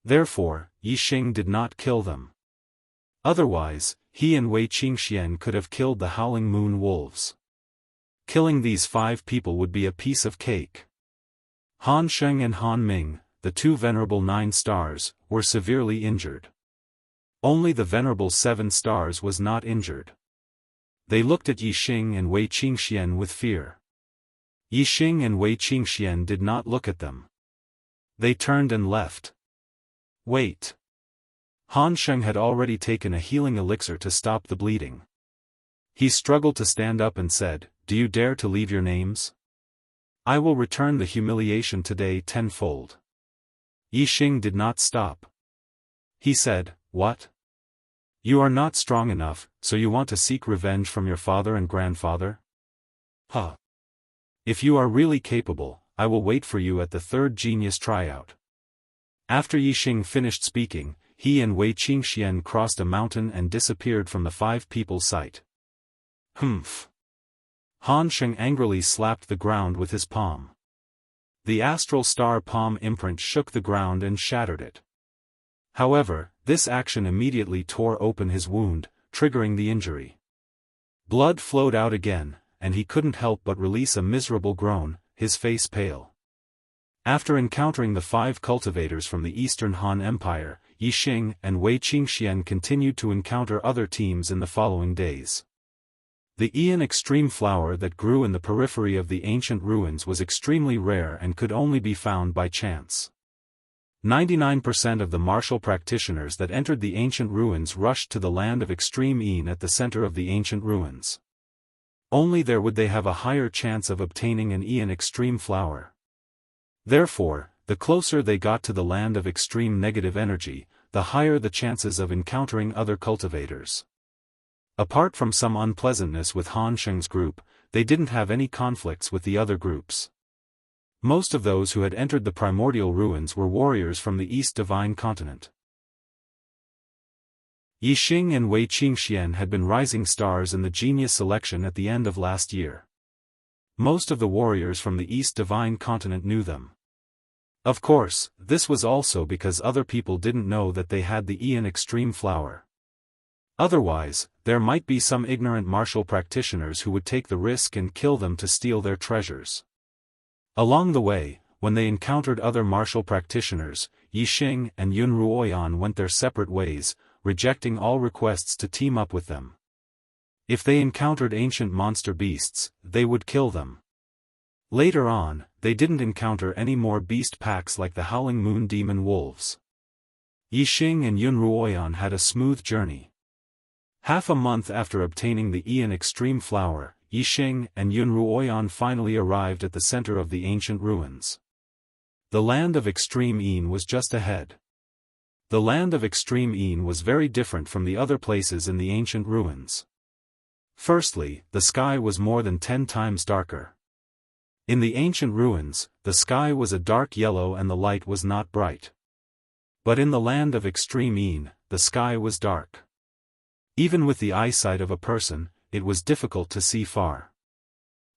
Therefore, Yixing did not kill them. Otherwise, he and Wei Qingxian could have killed the Howling Moon Wolves. Killing these 5 people would be a piece of cake. Han Sheng and Han Ming, the 2 venerable 9 stars, were severely injured. Only the venerable 7 stars was not injured. They looked at Yixing and Wei Qingxian with fear. Yixing and Wei Qingxian did not look at them. They turned and left. Wait. Han Sheng had already taken a healing elixir to stop the bleeding. He struggled to stand up and said, "Do you dare to leave your names? I will return the humiliation today 10-fold." Yixing did not stop. He said, "What? You are not strong enough, so you want to seek revenge from your father and grandfather? Huh. If you are really capable, I will wait for you at the 3rd genius tryout." After Yixing finished speaking, he and Wei Qingxian crossed a mountain and disappeared from the 5 people's sight. Humph. Han Sheng angrily slapped the ground with his palm. The astral star palm imprint shook the ground and shattered it. However, this action immediately tore open his wound, triggering the injury. Blood flowed out again, and he couldn't help but release a miserable groan, his face pale. After encountering the 5 cultivators from the Eastern Han Empire, Yixing and Wei Qingxian continued to encounter other teams in the following days. The Ian extreme flower that grew in the periphery of the ancient ruins was extremely rare and could only be found by chance. 99% of the martial practitioners that entered the ancient ruins rushed to the land of extreme Ian at the center of the ancient ruins. Only there would they have a higher chance of obtaining an Ian extreme flower. Therefore, the closer they got to the land of extreme negative energy, the higher the chances of encountering other cultivators. Apart from some unpleasantness with Han Sheng's group, they didn't have any conflicts with the other groups. Most of those who had entered the primordial ruins were warriors from the East Divine Continent. Yixing and Wei Qingxian had been rising stars in the genius selection at the end of last year. Most of the warriors from the East Divine Continent knew them. Of course, this was also because other people didn't know that they had the Ian extreme flower. Otherwise, there might be some ignorant martial practitioners who would take the risk and kill them to steal their treasures. Along the way, when they encountered other martial practitioners, Yixing and Yun Ruoyan went their separate ways, rejecting all requests to team up with them. If they encountered ancient monster beasts, they would kill them. Later on, they didn't encounter any more beast packs like the Howling Moon Demon Wolves. Yixing and Yun Ruoyan had a smooth journey. Half a month after obtaining the Ian Extreme Flower, Yixing and Yun Ruoyan finally arrived at the center of the ancient ruins. The land of Extreme Ian was just ahead. The land of Extreme Ian was very different from the other places in the ancient ruins. Firstly, the sky was more than 10 times darker. In the ancient ruins, the sky was a dark yellow and the light was not bright. But in the land of Extreme Ian, the sky was dark. Even with the eyesight of a person, it was difficult to see far.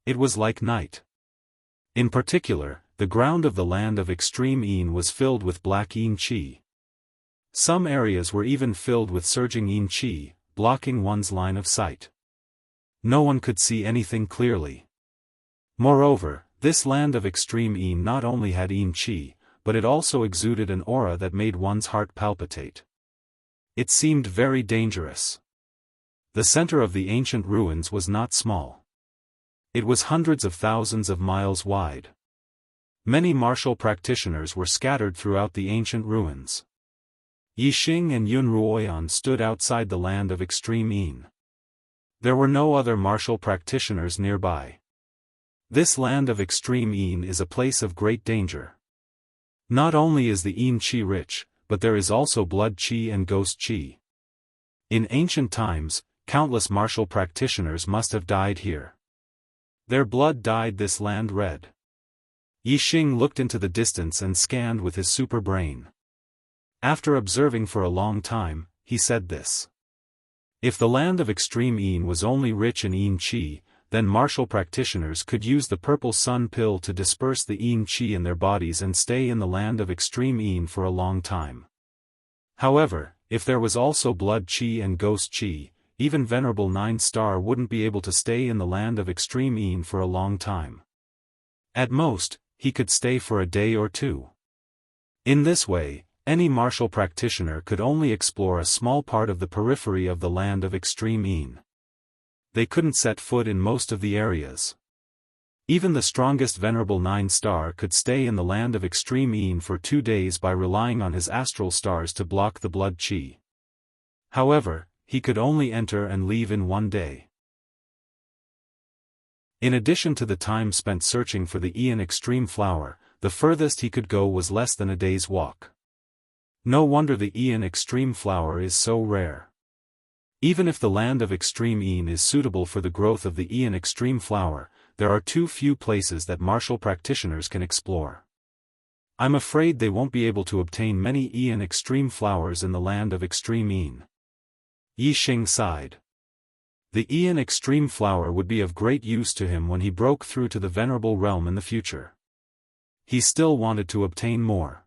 It was like night. In particular, the ground of the land of Extreme Ian was filled with black Ian Qi. Some areas were even filled with surging Ian Qi, blocking one's line of sight. No one could see anything clearly. Moreover, this land of Extreme Ian not only had Ian Qi, but it also exuded an aura that made one's heart palpitate. It seemed very dangerous. The center of the ancient ruins was not small. It was hundreds of thousands of miles wide. Many martial practitioners were scattered throughout the ancient ruins. Yixing and Yun Ruoyan stood outside the land of Extreme Ian. There were no other martial practitioners nearby. This land of Extreme Ian is a place of great danger. Not only is the Ian Qi rich, but there is also blood Qi and ghost Qi. In ancient times, countless martial practitioners must have died here. Their blood dyed this land red. Yixing looked into the distance and scanned with his super brain. After observing for a long time, he said this. If the land of Extreme Ian was only rich in Ian Qi, then martial practitioners could use the purple sun pill to disperse the Ian Qi in their bodies and stay in the land of Extreme Ian for a long time. However, if there was also blood Qi and ghost Qi, even Venerable 9-Star wouldn't be able to stay in the land of Extreme Ian for a long time. At most, he could stay for a day or two. In this way, any martial practitioner could only explore a small part of the periphery of the land of Extreme Ian. They couldn't set foot in most of the areas. Even the strongest Venerable 9-Star could stay in the land of Extreme Ian for 2 days by relying on his astral stars to block the blood Qi. However, he could only enter and leave in 1 day. In addition to the time spent searching for the Ian Extreme Flower, the furthest he could go was less than a day's walk. No wonder the Ian Extreme Flower is so rare. Even if the land of Extreme Ian is suitable for the growth of the Ian Extreme Flower, there are too few places that martial practitioners can explore. I'm afraid they won't be able to obtain many Ian Extreme Flowers in the land of Extreme Ian. Yixing sighed. The Ian Extreme Flower would be of great use to him when he broke through to the Venerable Realm in the future. He still wanted to obtain more.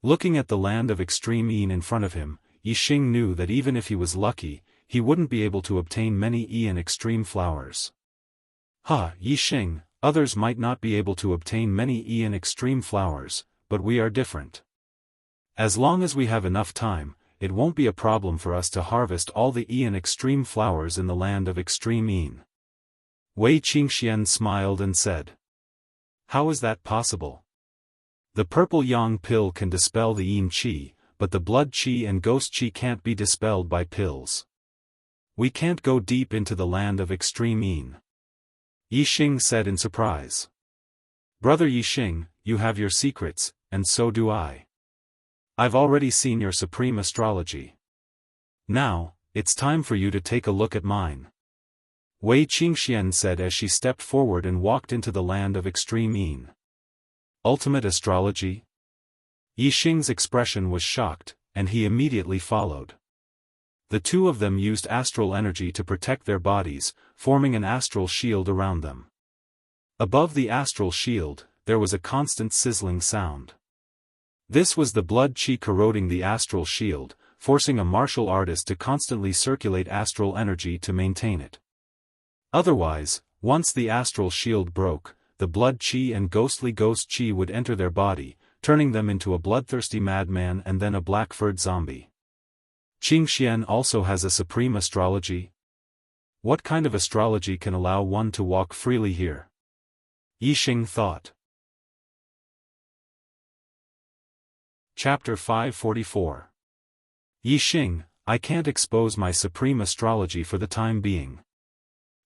Looking at the land of Extreme Ian in front of him, Yixing knew that even if he was lucky, he wouldn't be able to obtain many Ian Extreme Flowers. Yixing, others might not be able to obtain many Ian Extreme Flowers, but we are different. As long as we have enough time, it won't be a problem for us to harvest all the Ian Extreme Flowers in the land of Extreme Ian. Wei Qingxian smiled and said. How is that possible? The purple yang pill can dispel the Ian Qi, but the blood Qi and ghost Qi can't be dispelled by pills. We can't go deep into the land of Extreme Ian. Yixing said in surprise. Brother Yixing, you have your secrets, and so do I. I've already seen your supreme astrology. Now, it's time for you to take a look at mine. Wei Qingxian said as she stepped forward and walked into the land of Extreme Ian. Ultimate astrology? Yixing's expression was shocked, and he immediately followed. The two of them used astral energy to protect their bodies, forming an astral shield around them. Above the astral shield, there was a constant sizzling sound. This was the blood Qi corroding the astral shield, forcing a martial artist to constantly circulate astral energy to maintain it. Otherwise, once the astral shield broke, the blood Qi and ghostly ghost Qi would enter their body, turning them into a bloodthirsty madman and then a black-furred zombie. Qingxian also has a supreme astrology? What kind of astrology can allow one to walk freely here? Yixing thought. Chapter 544. Yixing, I can't expose my supreme astrology for the time being.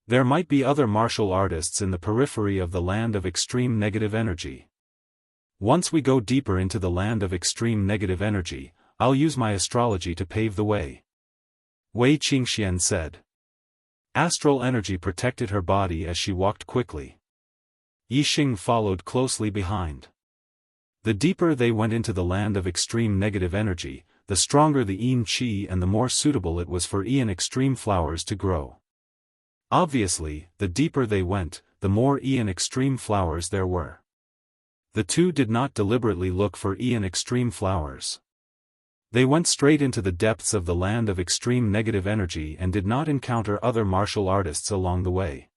There might be other martial artists in the periphery of the land of extreme negative energy. Once we go deeper into the land of extreme negative energy, I'll use my astrology to pave the way. Wei Qingxian said. Astral energy protected her body as she walked quickly. Yixing followed closely behind. The deeper they went into the land of extreme negative energy, the stronger the yin qi and the more suitable it was for yin extreme flowers to grow. Obviously, the deeper they went, the more yin extreme flowers there were. The two did not deliberately look for yin extreme flowers. They went straight into the depths of the land of extreme negative energy and did not encounter other martial artists along the way.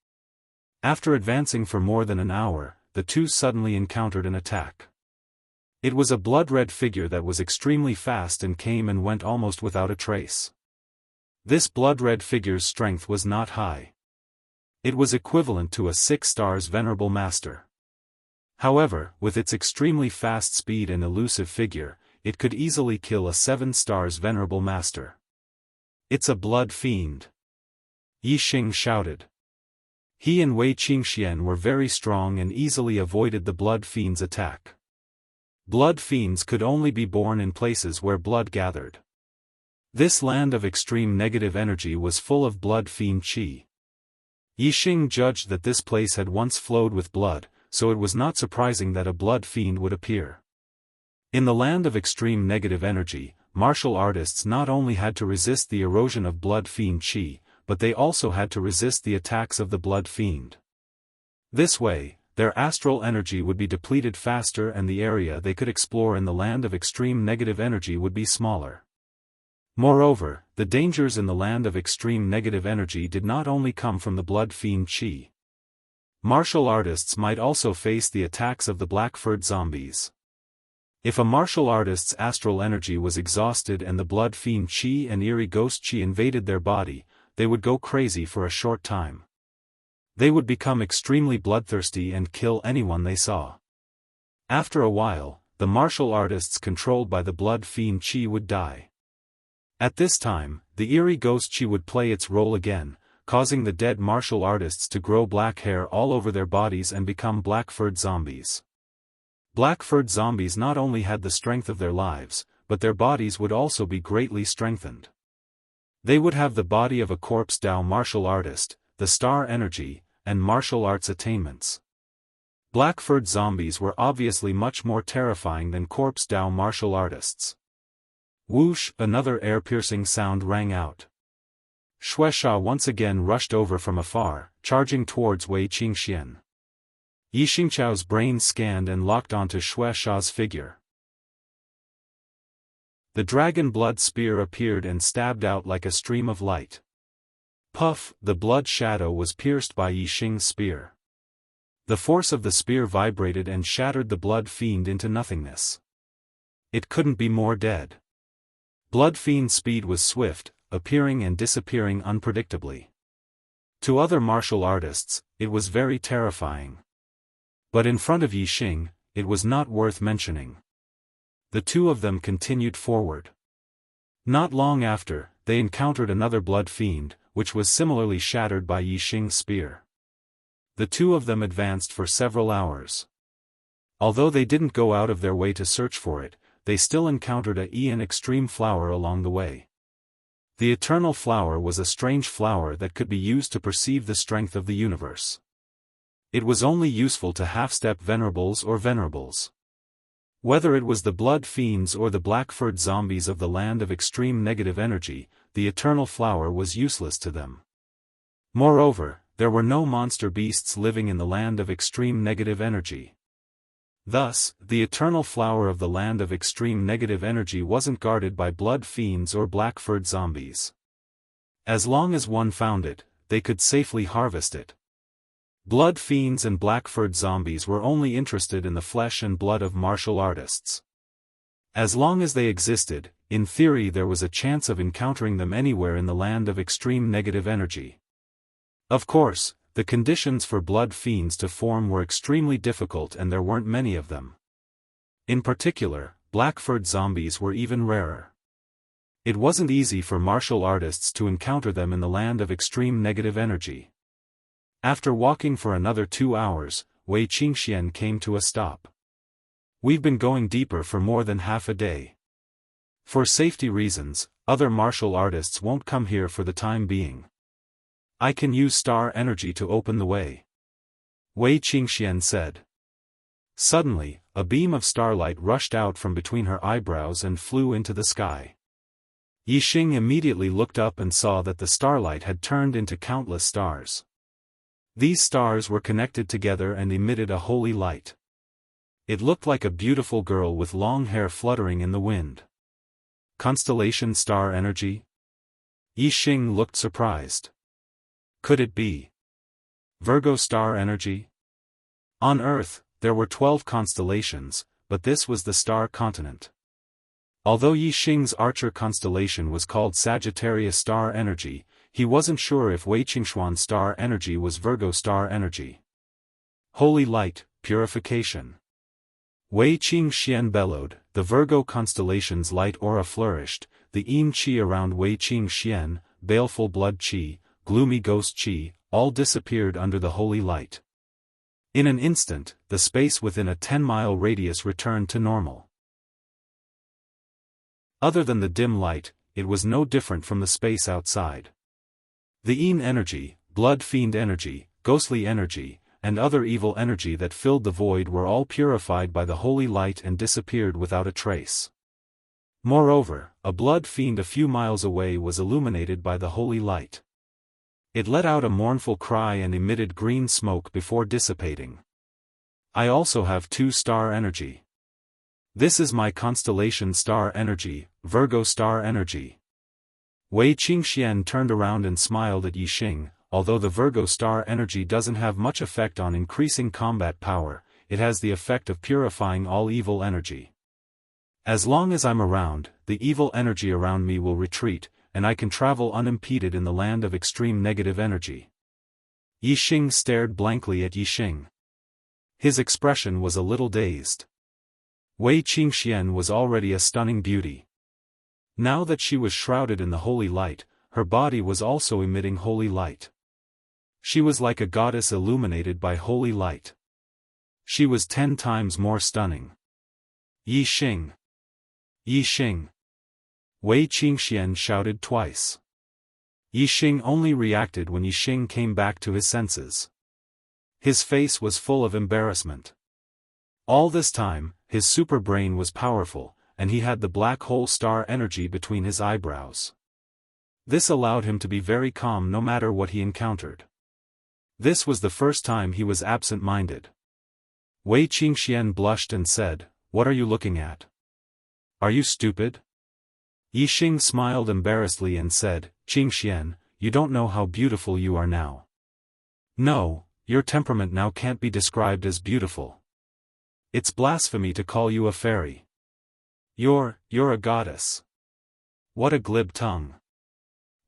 After advancing for more than an hour, the two suddenly encountered an attack. It was a blood-red figure that was extremely fast and came and went almost without a trace. This blood-red figure's strength was not high. It was equivalent to a 6 stars venerable master. However, with its extremely fast speed and elusive figure, it could easily kill a 7 stars venerable master. It's a blood fiend. Yixing shouted. He and Wei Qingxian were very strong and easily avoided the blood fiend's attack. Blood fiends could only be born in places where blood gathered. This land of extreme negative energy was full of blood fiend qi. Yixing judged that this place had once flowed with blood, so it was not surprising that a blood fiend would appear. In the land of extreme negative energy, martial artists not only had to resist the erosion of blood fiend qi, but they also had to resist the attacks of the blood fiend. This way, their astral energy would be depleted faster and the area they could explore in the land of extreme negative energy would be smaller. Moreover, the dangers in the land of extreme negative energy did not only come from the blood fiend qi. Martial artists might also face the attacks of the black-furred zombies. If a martial artist's astral energy was exhausted and the blood fiend qi and eerie ghost qi invaded their body, they would go crazy for a short time. They would become extremely bloodthirsty and kill anyone they saw. After a while, the martial artists controlled by the blood fiend qi would die. At this time, the eerie ghost qi would play its role again, causing the dead martial artists to grow black hair all over their bodies and become black-furred zombies. Black-furred zombies not only had the strength of their lives, but their bodies would also be greatly strengthened. They would have the body of a corpse Dao martial artist, the star energy, and martial arts attainments. Black-furred zombies were obviously much more terrifying than corpse Dao martial artists. Whoosh! Another air-piercing sound rang out. Xuesha once again rushed over from afar, charging towards Wei Qingxian. Yixingchao's brain scanned and locked onto Xuesha's figure. The dragon blood spear appeared and stabbed out like a stream of light. Puff! The blood shadow was pierced by Yixing's spear. The force of the spear vibrated and shattered the blood fiend into nothingness. It couldn't be more dead. Blood fiend's speed was swift, appearing and disappearing unpredictably. To other martial artists, it was very terrifying. But in front of Yixing, it was not worth mentioning. The two of them continued forward. Not long after, they encountered another blood fiend, which was similarly shattered by Yixing's spear. The two of them advanced for several hours. Although they didn't go out of their way to search for it, they still encountered a yin extreme flower along the way. The eternal flower was a strange flower that could be used to perceive the strength of the universe. It was only useful to half-step venerables or venerables. Whether it was the blood fiends or the black-furred zombies of the land of extreme negative energy, the eternal flower was useless to them. Moreover, there were no monster beasts living in the land of extreme negative energy. Thus, the eternal flower of the land of extreme negative energy wasn't guarded by blood fiends or black-furred zombies. As long as one found it, they could safely harvest it. Blood fiends and black-furred zombies were only interested in the flesh and blood of martial artists. As long as they existed, in theory there was a chance of encountering them anywhere in the land of extreme negative energy. Of course, the conditions for blood fiends to form were extremely difficult and there weren't many of them. In particular, black-furred zombies were even rarer. It wasn't easy for martial artists to encounter them in the land of extreme negative energy. After walking for another 2 hours, Wei Qingxian came to a stop. We've been going deeper for more than half a day. For safety reasons, other martial artists won't come here for the time being. I can use star energy to open the way. Wei Qingxian said. Suddenly, a beam of starlight rushed out from between her eyebrows and flew into the sky. Yixing immediately looked up and saw that the starlight had turned into countless stars. These stars were connected together and emitted a holy light. It looked like a beautiful girl with long hair fluttering in the wind. Constellation star energy? Yixing looked surprised. Could it be Virgo star energy? On Earth, there were 12 constellations, but this was the star continent. Although Yixing's Archer constellation was called Sagittarius star energy, he wasn't sure if Wei Qingxuan's star energy was Virgo star energy. Holy light, purification. Wei Qingxian bellowed, the Virgo constellation's light aura flourished, the yin qi around Wei Qingxian, baleful blood qi, gloomy ghost qi, all disappeared under the holy light. In an instant, the space within a 10-mile radius returned to normal. Other than the dim light, it was no different from the space outside. The yin energy, blood fiend energy, ghostly energy, and other evil energy that filled the void were all purified by the holy light and disappeared without a trace. Moreover, a blood fiend a few miles away was illuminated by the holy light. It let out a mournful cry and emitted green smoke before dissipating. I also have 2 star energy. This is my constellation star energy, Virgo star energy. Wei Qingxian turned around and smiled at Yixing. Although the Virgo star energy doesn't have much effect on increasing combat power, it has the effect of purifying all evil energy. As long as I'm around, the evil energy around me will retreat, and I can travel unimpeded in the land of extreme negative energy. Yixing stared blankly at Yixing. His expression was a little dazed. Wei Qingxian was already a stunning beauty. Now that she was shrouded in the holy light, her body was also emitting holy light. She was like a goddess illuminated by holy light. She was 10 times more stunning. Yixing! Yixing! Wei Qingxian shouted twice. Yixing only reacted when Yixing came back to his senses. His face was full of embarrassment. All this time, his super brain was powerful, and he had the black hole star energy between his eyebrows. This allowed him to be very calm no matter what he encountered. This was the first time he was absent-minded. Wei Qingxian blushed and said, "What are you looking at? Are you stupid?" Yixing smiled embarrassedly and said, "Qingxian, you don't know how beautiful you are now. No, your temperament now can't be described as beautiful. It's blasphemy to call you a fairy. You're a goddess." What a glib tongue.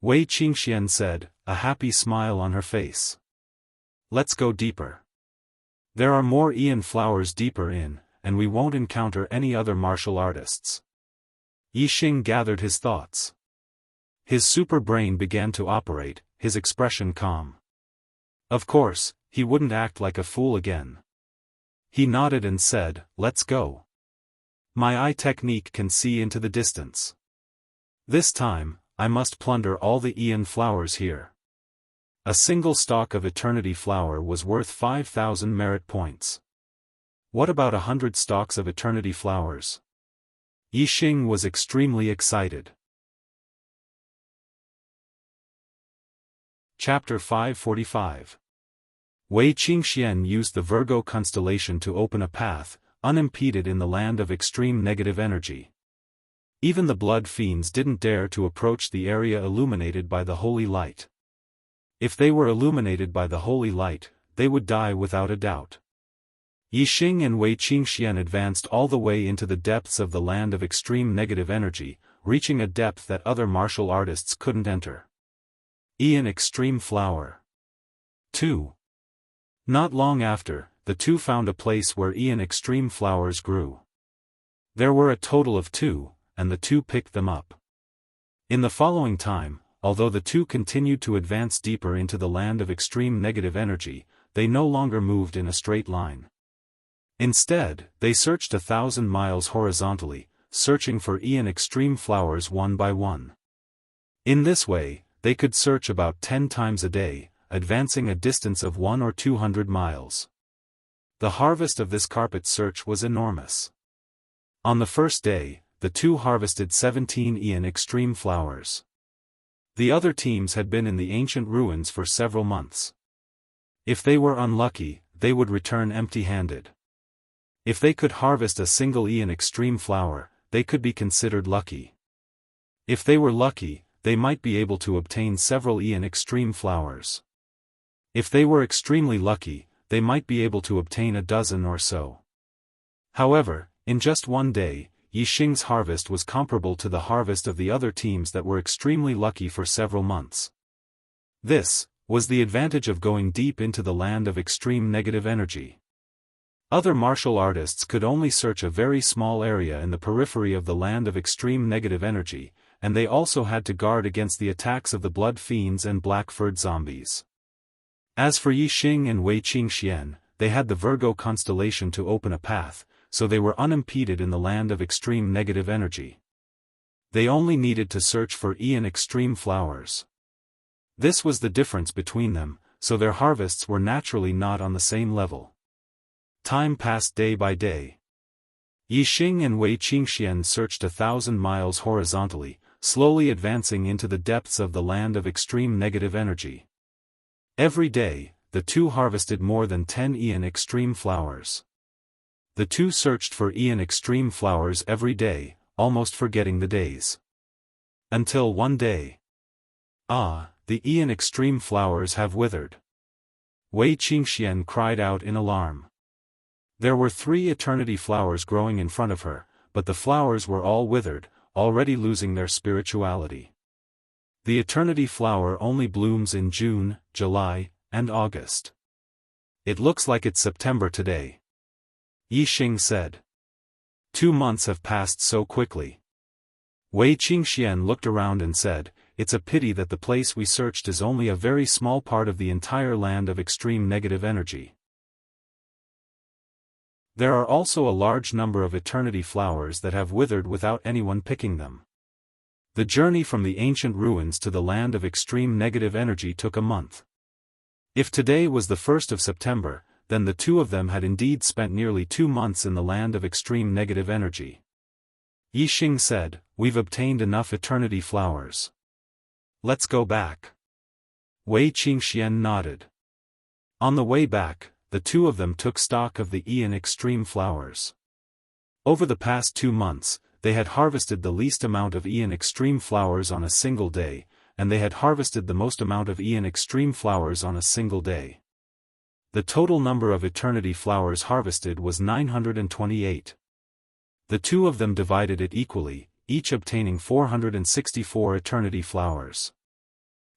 Wei Qingxian said, a happy smile on her face. Let's go deeper. There are more Ian flowers deeper in, and we won't encounter any other martial artists. Yixing gathered his thoughts. His super brain began to operate, his expression calm. Of course, he wouldn't act like a fool again. He nodded and said, "Let's go. My eye technique can see into the distance. This time, I must plunder all the Ian flowers here." A single stalk of eternity flower was worth 5,000 merit points. What about 100 stalks of eternity flowers? Yixing was extremely excited. Chapter 545. Wei Qingxian used the Virgo constellation to open a path, unimpeded in the land of extreme negative energy. Even the blood fiends didn't dare to approach the area illuminated by the holy light. If they were illuminated by the holy light, they would die without a doubt. Yixing and Wei Qingxian advanced all the way into the depths of the land of extreme negative energy, reaching a depth that other martial artists couldn't enter. Ian Extreme Flower. 2. Not long after, the two found a place where Ian Extreme flowers grew. There were a total of 2, and the 2 picked them up. In the following time, although the 2 continued to advance deeper into the land of extreme negative energy, they no longer moved in a straight line. Instead, they searched 1,000 miles horizontally, searching for extreme flowers one by one. In this way, they could search about 10 times a day, advancing a distance of 100 or 200 miles. The harvest of this carpet search was enormous. On the first day, the 2 harvested 17 extreme flowers. The other teams had been in the ancient ruins for several months. If they were unlucky, they would return empty-handed. If they could harvest a single extreme flower, they could be considered lucky. If they were lucky, they might be able to obtain several extreme flowers. If they were extremely lucky, they might be able to obtain a dozen or so. However, in just one day, Yixing's harvest was comparable to the harvest of the other teams that were extremely lucky for several months. This was the advantage of going deep into the land of extreme negative energy. Other martial artists could only search a very small area in the periphery of the land of extreme negative energy, and they also had to guard against the attacks of the blood fiends and black-furred zombies. As for Yixing and Wei Qingxian, they had the Virgo constellation to open a path, so they were unimpeded in the land of extreme negative energy. They only needed to search for extreme flowers. This was the difference between them, so their harvests were naturally not on the same level. Time passed day by day. Yixing and Wei Qingxian searched 1,000 miles horizontally, slowly advancing into the depths of the land of extreme negative energy. Every day, the 2 harvested more than 10 extreme flowers. The 2 searched for extreme flowers every day, almost forgetting the days. Until one day. Ah, the extreme flowers have withered. Wei Qingxian cried out in alarm. There were 3 eternity flowers growing in front of her, but the flowers were all withered, already losing their spirituality. The eternity flower only blooms in June, July, and August. It looks like it's September today. Yixing said. 2 months have passed so quickly. Wei Qingxian looked around and said, "It's a pity that the place we searched is only a very small part of the entire land of extreme negative energy. There are also a large number of eternity flowers that have withered without anyone picking them." The journey from the ancient ruins to the land of extreme negative energy took a month. If today was the 1st of September, then the 2 of them had indeed spent nearly 2 months in the land of extreme negative energy. Yixing said, "We've obtained enough eternity flowers. Let's go back." Wei Qingxian nodded. On the way back, the 2 of them took stock of the extreme flowers. Over the past 2 months, they had harvested the least amount of extreme flowers on a single day, and they had harvested the most amount of extreme flowers on a single day. The total number of eternity flowers harvested was 928. The 2 of them divided it equally, each obtaining 464 eternity flowers.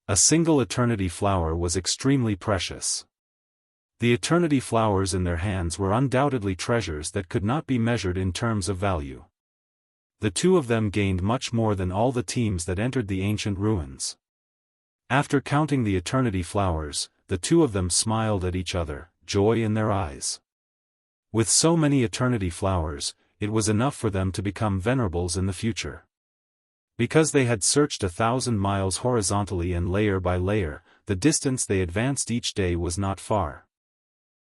A single eternity flower was extremely precious. The eternity flowers in their hands were undoubtedly treasures that could not be measured in terms of value. The 2 of them gained much more than all the teams that entered the ancient ruins. After counting the eternity flowers, the 2 of them smiled at each other, joy in their eyes. With so many eternity flowers, it was enough for them to become venerables in the future. Because they had searched 1,000 miles horizontally and layer by layer, the distance they advanced each day was not far.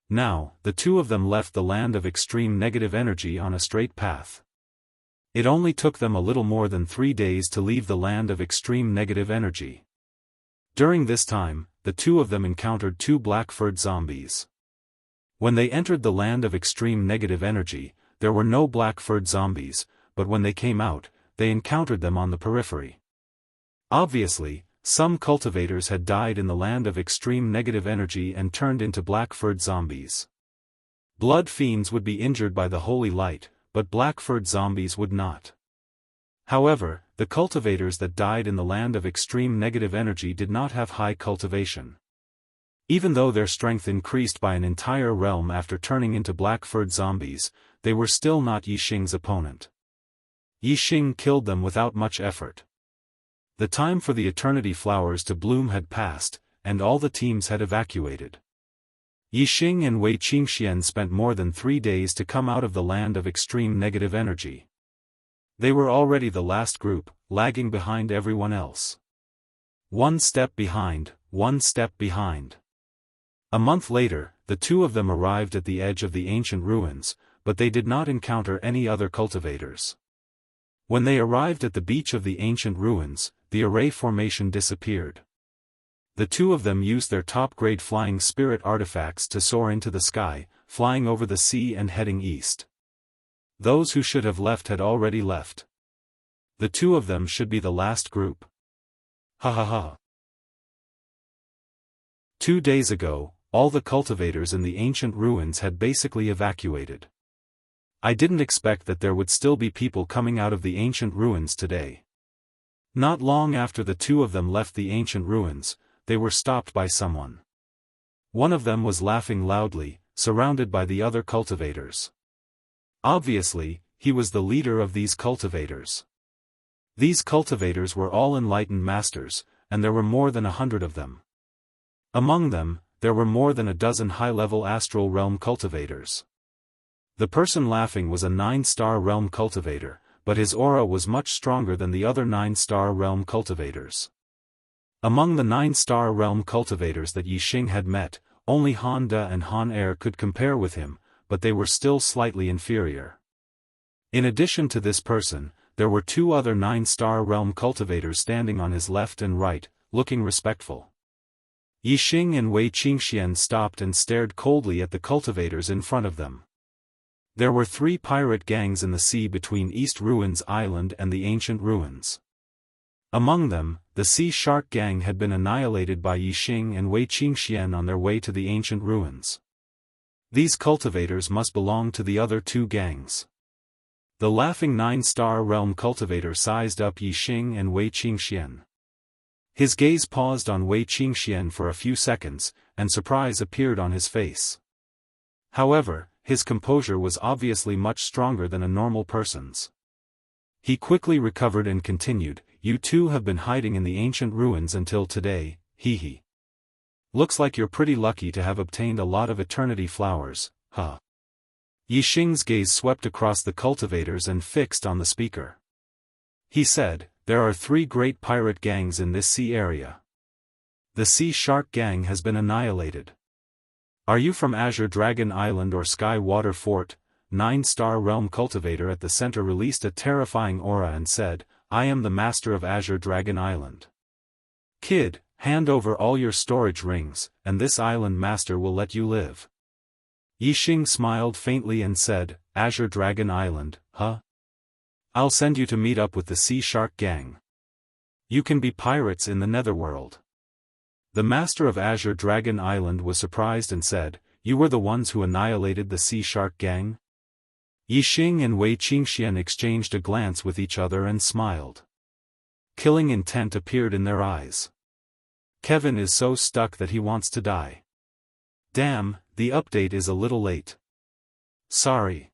Now, the 2 of them left the land of extreme negative energy on a straight path. It only took them a little more than 3 days to leave the land of extreme negative energy. During this time, the 2 of them encountered 2 black-furred zombies. When they entered the land of extreme negative energy, there were no black-furred zombies, but when they came out, they encountered them on the periphery. Obviously, some cultivators had died in the land of extreme negative energy and turned into black-furred zombies. Blood fiends would be injured by the holy light, but black-furred zombies would not. However, the cultivators that died in the land of extreme negative energy did not have high cultivation. Even though their strength increased by an entire realm after turning into black-furred zombies, they were still not Yixing's opponent. Yixing killed them without much effort. The time for the eternity flowers to bloom had passed, and all the teams had evacuated. Yixing and Wei Qingxian spent more than 3 days to come out of the land of extreme negative energy. They were already the last group, lagging behind everyone else. One step behind, one step behind. A month later, the two of them arrived at the edge of the ancient ruins, but they did not encounter any other cultivators. When they arrived at the beach of the ancient ruins, the array formation disappeared. The two of them used their top-grade flying spirit artifacts to soar into the sky, flying over the sea and heading east. Those who should have left had already left. The two of them should be the last group. Ha ha ha. 2 days ago, all the cultivators in the ancient ruins had basically evacuated. I didn't expect that there would still be people coming out of the ancient ruins today. Not long after the two of them left the ancient ruins, they were stopped by someone. One of them was laughing loudly, surrounded by the other cultivators. Obviously, he was the leader of these cultivators. These cultivators were all enlightened masters, and there were more than 100 of them. Among them, there were more than a dozen high-level astral realm cultivators. The person laughing was a 9-star realm cultivator, but his aura was much stronger than the other 9-star realm cultivators. Among the 9-star realm cultivators that Yixing had met, only Han De and Han Er could compare with him, but they were still slightly inferior. In addition to this person, there were 2 other 9-star realm cultivators standing on his left and right, looking respectful. Yixing and Wei Qingxian stopped and stared coldly at the cultivators in front of them. There were 3 pirate gangs in the sea between East Ruins Island and the ancient ruins. Among them, the Sea Shark Gang had been annihilated by Yixing and Wei Qingxian on their way to the ancient ruins. These cultivators must belong to the other 2 gangs. The laughing 9-star realm cultivator sized up Yixing and Wei Qingxian. His gaze paused on Wei Qingxian for a few seconds, and surprise appeared on his face. However, his composure was obviously much stronger than a normal person's. He quickly recovered and continued, "You two have been hiding in the ancient ruins until today, hee. Looks like you're pretty lucky to have obtained a lot of eternity flowers, huh?" Yixing's gaze swept across the cultivators and fixed on the speaker. He said, "There are 3 great pirate gangs in this sea area. The Sea Shark Gang has been annihilated. Are you from Azure Dragon Island or Sky Water Fort?" 9-star realm cultivator at the center released a terrifying aura and said, "I am the master of Azure Dragon Island. Kid, hand over all your storage rings, and this island master will let you live." Yixing smiled faintly and said, "Azure Dragon Island, huh? I'll send you to meet up with the Sea Shark Gang. You can be pirates in the netherworld." The master of Azure Dragon Island was surprised and said, "You were the ones who annihilated the Sea Shark Gang?" Yixing and Wei Qingxian exchanged a glance with each other and smiled. Killing intent appeared in their eyes. Kevin is so stuck that he wants to die. Damn, the update is a little late. Sorry.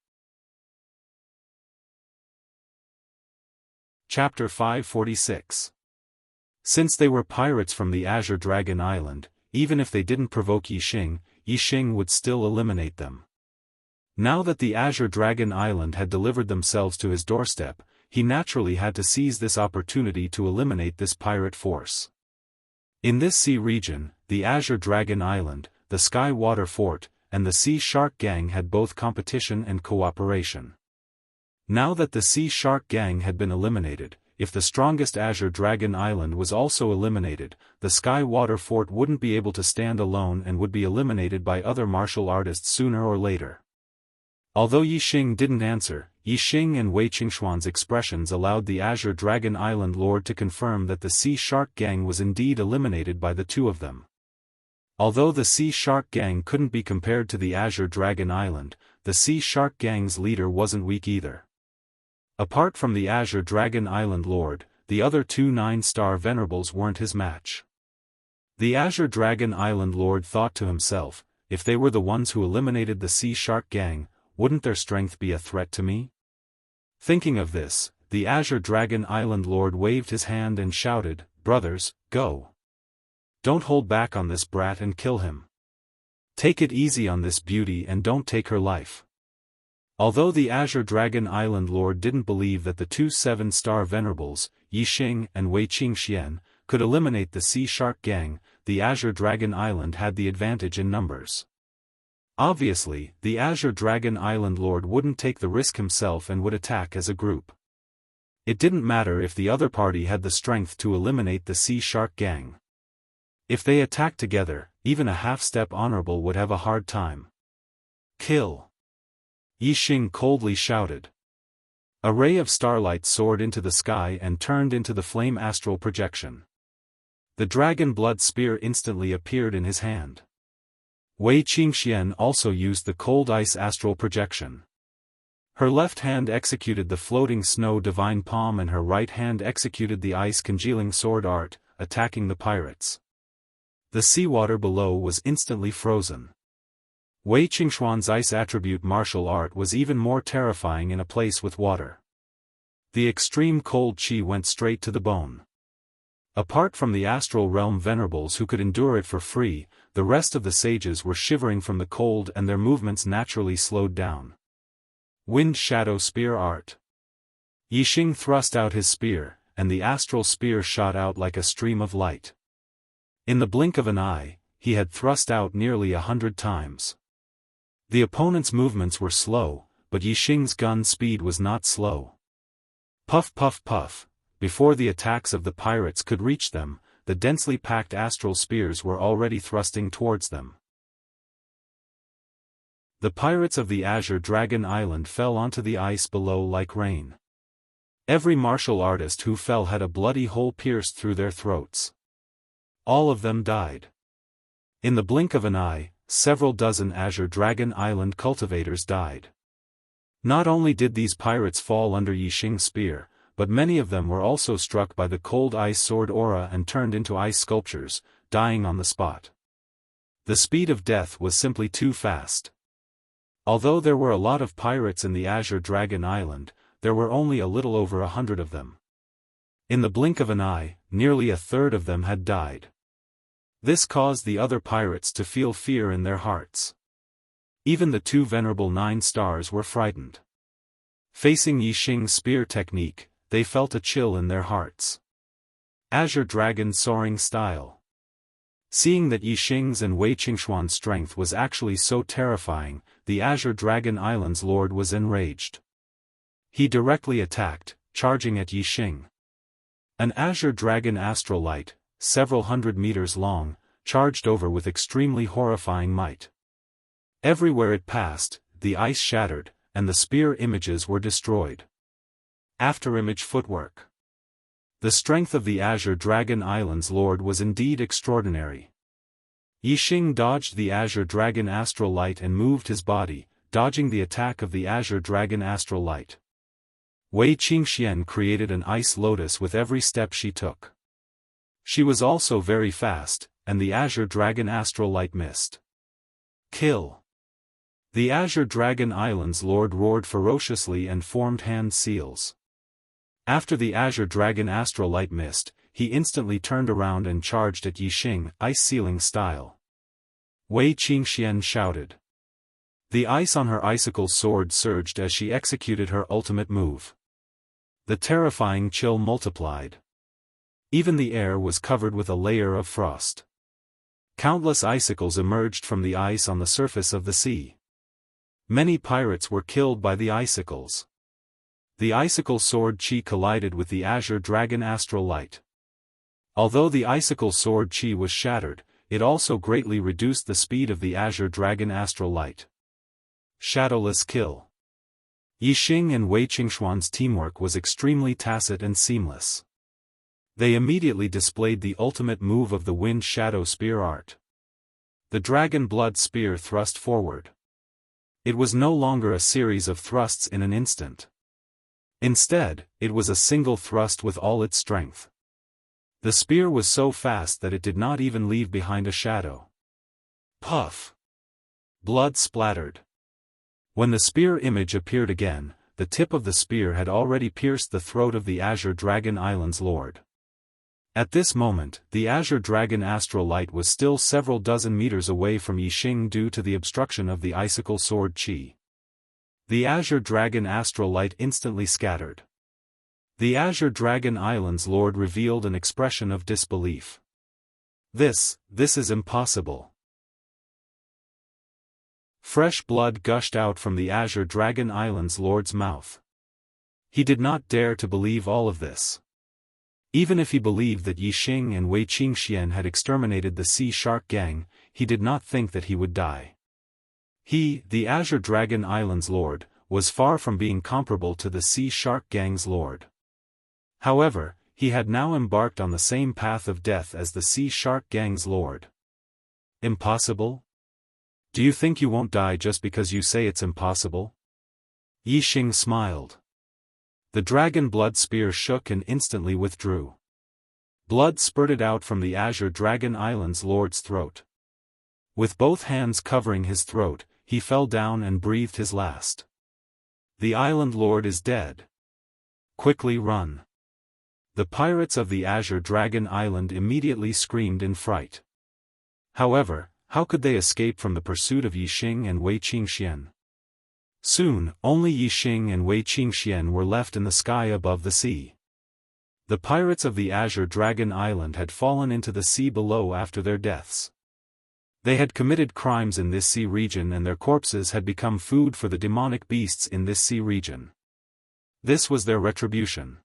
Chapter 546. Since they were pirates from the Azure Dragon Island, even if they didn't provoke Yixing, Yixing would still eliminate them. Now that the Azure Dragon Island had delivered themselves to his doorstep, he naturally had to seize this opportunity to eliminate this pirate force. In this sea region, the Azure Dragon Island, the Sky Water Fort, and the Sea Shark Gang had both competition and cooperation. Now that the Sea Shark Gang had been eliminated, if the strongest Azure Dragon Island was also eliminated, the Sky Water Fort wouldn't be able to stand alone and would be eliminated by other martial artists sooner or later. Although Yixing didn't answer, Yixing and Wei Qingxian's expressions allowed the Azure Dragon Island Lord to confirm that the Sea Shark Gang was indeed eliminated by the 2 of them. Although the Sea Shark Gang couldn't be compared to the Azure Dragon Island, the Sea Shark Gang's leader wasn't weak either. Apart from the Azure Dragon Island Lord, the other 2 9-star venerables weren't his match. The Azure Dragon Island Lord thought to himself, if they were the ones who eliminated the Sea Shark Gang, wouldn't their strength be a threat to me? Thinking of this, the Azure Dragon Island Lord waved his hand and shouted, "Brothers, go! Don't hold back on this brat and kill him. Take it easy on this beauty and don't take her life." Although the Azure Dragon Island Lord didn't believe that the two 7-star venerables, Yixing and Wei Qingxian, could eliminate the Sea Shark Gang, the Azure Dragon Island had the advantage in numbers. Obviously, the Azure Dragon Island Lord wouldn't take the risk himself and would attack as a group. It didn't matter if the other party had the strength to eliminate the Sea Shark Gang. If they attacked together, even a half-step honorable would have a hard time. "Kill!" Yixing coldly shouted. A ray of starlight soared into the sky and turned into the flame astral projection. The dragon blood spear instantly appeared in his hand. Wei Qingxian also used the cold ice astral projection. Her left hand executed the floating snow divine palm and her right hand executed the ice congealing sword art, attacking the pirates. The seawater below was instantly frozen. Wei Qingxuan's ice attribute martial art was even more terrifying in a place with water. The extreme cold chi went straight to the bone. Apart from the astral realm venerables who could endure it for free, the rest of the sages were shivering from the cold and their movements naturally slowed down. Wind Shadow Spear Art. Yixing thrust out his spear, and the astral spear shot out like a stream of light. In the blink of an eye, he had thrust out nearly 100 times. The opponent's movements were slow, but Yixing's gun speed was not slow. Puff puff puff, before the attacks of the pirates could reach them, the densely packed astral spears were already thrusting towards them. The pirates of the Azure Dragon Island fell onto the ice below like rain. Every martial artist who fell had a bloody hole pierced through their throats. All of them died. In the blink of an eye, several dozen Azure Dragon Island cultivators died. Not only did these pirates fall under Yixing's spear, but many of them were also struck by the cold ice sword aura and turned into ice sculptures, dying on the spot. The speed of death was simply too fast. Although there were a lot of pirates in the Azure Dragon Island, there were only a little over 100 of them. In the blink of an eye, nearly a third of them had died. This caused the other pirates to feel fear in their hearts. Even the two venerable 9 stars were frightened. Facing Yixing's spear technique, they felt a chill in their hearts. Azure Dragon Soaring Style. Seeing that Yixing's and Wei Qingxuan's strength was actually so terrifying, the Azure Dragon Island's lord was enraged. He directly attacked, charging at Yixing. An Azure Dragon Astral Light, several hundred meters long, charged over with extremely horrifying might. Everywhere it passed, the ice shattered, and the spear images were destroyed. Afterimage footwork. The strength of the Azure Dragon Island's lord was indeed extraordinary. Yixing dodged the Azure Dragon Astral Light and moved his body, dodging the attack of the Azure Dragon Astral Light. Wei Qingxian created an ice lotus with every step she took. She was also very fast, and the Azure Dragon Astral Light missed. Kill! The Azure Dragon Island's lord roared ferociously and formed hand seals. After the Azure Dragon Astral Light missed, he instantly turned around and charged at Yixing, ice-sealing style. Wei Qingxian shouted. The ice on her icicle sword surged as she executed her ultimate move. The terrifying chill multiplied. Even the air was covered with a layer of frost. Countless icicles emerged from the ice on the surface of the sea. Many pirates were killed by the icicles. The icicle sword chi collided with the Azure Dragon Astral Light. Although the icicle sword chi was shattered, it also greatly reduced the speed of the Azure Dragon Astral Light. Shadowless kill. Yixing and Wei Qingxuan's teamwork was extremely tacit and seamless. They immediately displayed the ultimate move of the Wind Shadow Spear art. The Dragon Blood Spear thrust forward. It was no longer a series of thrusts in an instant. Instead, it was a single thrust with all its strength. The spear was so fast that it did not even leave behind a shadow. Puff! Blood splattered. When the spear image appeared again, the tip of the spear had already pierced the throat of the Azure Dragon Island's lord. At this moment, the Azure Dragon astral light was still several dozen meters away from Yixing due to the obstruction of the icicle sword qi. The Azure Dragon astral light instantly scattered. The Azure Dragon Island's lord revealed an expression of disbelief. This is impossible. Fresh blood gushed out from the Azure Dragon Island's lord's mouth. He did not dare to believe all of this. Even if he believed that Yixing and Wei Qingxian had exterminated the Sea Shark Gang, he did not think that he would die. He, the Azure Dragon Island's lord, was far from being comparable to the Sea Shark Gang's lord. However, he had now embarked on the same path of death as the Sea Shark Gang's lord. Impossible? Do you think you won't die just because you say it's impossible? Yixing smiled. The dragon blood spear shook and instantly withdrew. Blood spurted out from the Azure Dragon Island's lord's throat. With both hands covering his throat, he fell down and breathed his last. The island lord is dead. Quickly run. The pirates of the Azure Dragon Island immediately screamed in fright. However, how could they escape from the pursuit of Yixing and Wei Qingxian? Soon, only Yixing and Wei Qingxian were left in the sky above the sea. The pirates of the Azure Dragon Island had fallen into the sea below after their deaths. They had committed crimes in this sea region and their corpses had become food for the demonic beasts in this sea region. This was their retribution.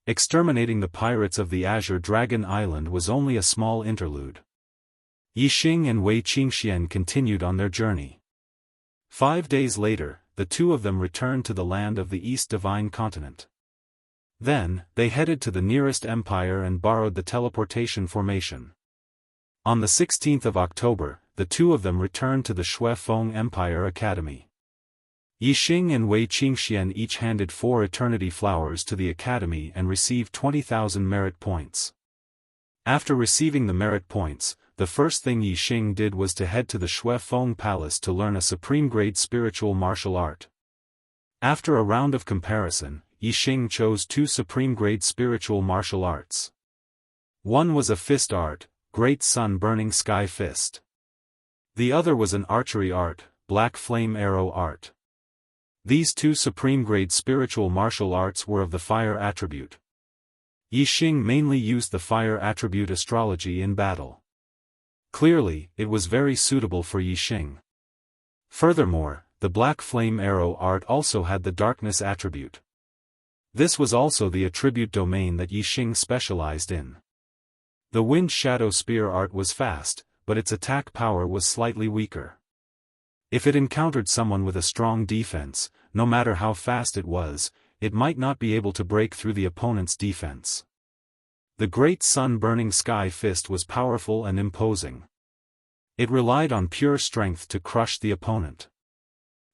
Exterminating the pirates of the Azure Dragon Island was only a small interlude. Yixing and Wei Qingxian continued on their journey. 5 days later, the two of them returned to the land of the East Divine Continent. Then, they headed to the nearest empire and borrowed the teleportation formation. On the 16th of October, the two of them returned to the Xiaofan Empire Academy. Yixing and Wei Qingxian each handed 4 eternity flowers to the academy and received 20,000 merit points. After receiving the merit points, the first thing Yixing did was to head to the Xiaofan Palace to learn a supreme-grade spiritual martial art. After a round of comparison, Yixing chose 2 supreme-grade spiritual martial arts. One was a fist art, Great Sun Burning Sky Fist. The other was an archery art, Black Flame Arrow art. These 2 supreme-grade spiritual martial arts were of the fire attribute. Yixing mainly used the fire attribute astrology in battle. Clearly, it was very suitable for Yixing. Furthermore, the Black Flame Arrow art also had the darkness attribute. This was also the attribute domain that Yixing specialized in. The Wind Shadow Spear art was fast, but its attack power was slightly weaker. If it encountered someone with a strong defense, no matter how fast it was, it might not be able to break through the opponent's defense. The Great Sun Burning Sky Fist was powerful and imposing. It relied on pure strength to crush the opponent.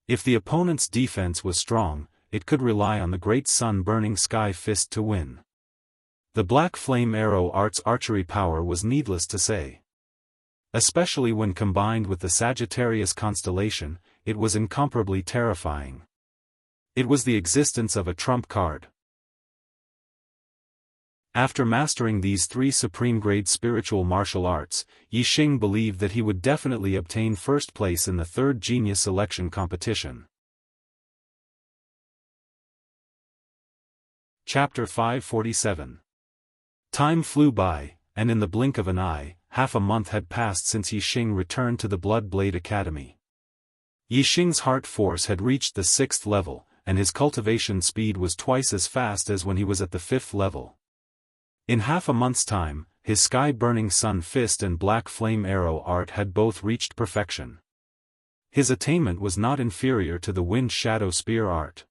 If the opponent's defense was strong, it could rely on the Great Sun Burning Sky Fist to win. The Black Flame Arrow art's archery power was needless to say. Especially when combined with the Sagittarius constellation, it was incomparably terrifying. It was the existence of a trump card. After mastering these 3 supreme-grade spiritual martial arts, Yixing believed that he would definitely obtain first place in the 3rd Genius Selection competition. Chapter 547. Time flew by, and in the blink of an eye, half a month had passed since Yixing returned to the Blood Blade Academy. Yixing's heart force had reached the 6th level, and his cultivation speed was twice as fast as when he was at the 5th level. In half a month's time, his sky-burning sun fist and black flame arrow art had both reached perfection. His attainment was not inferior to the wind shadow spear art.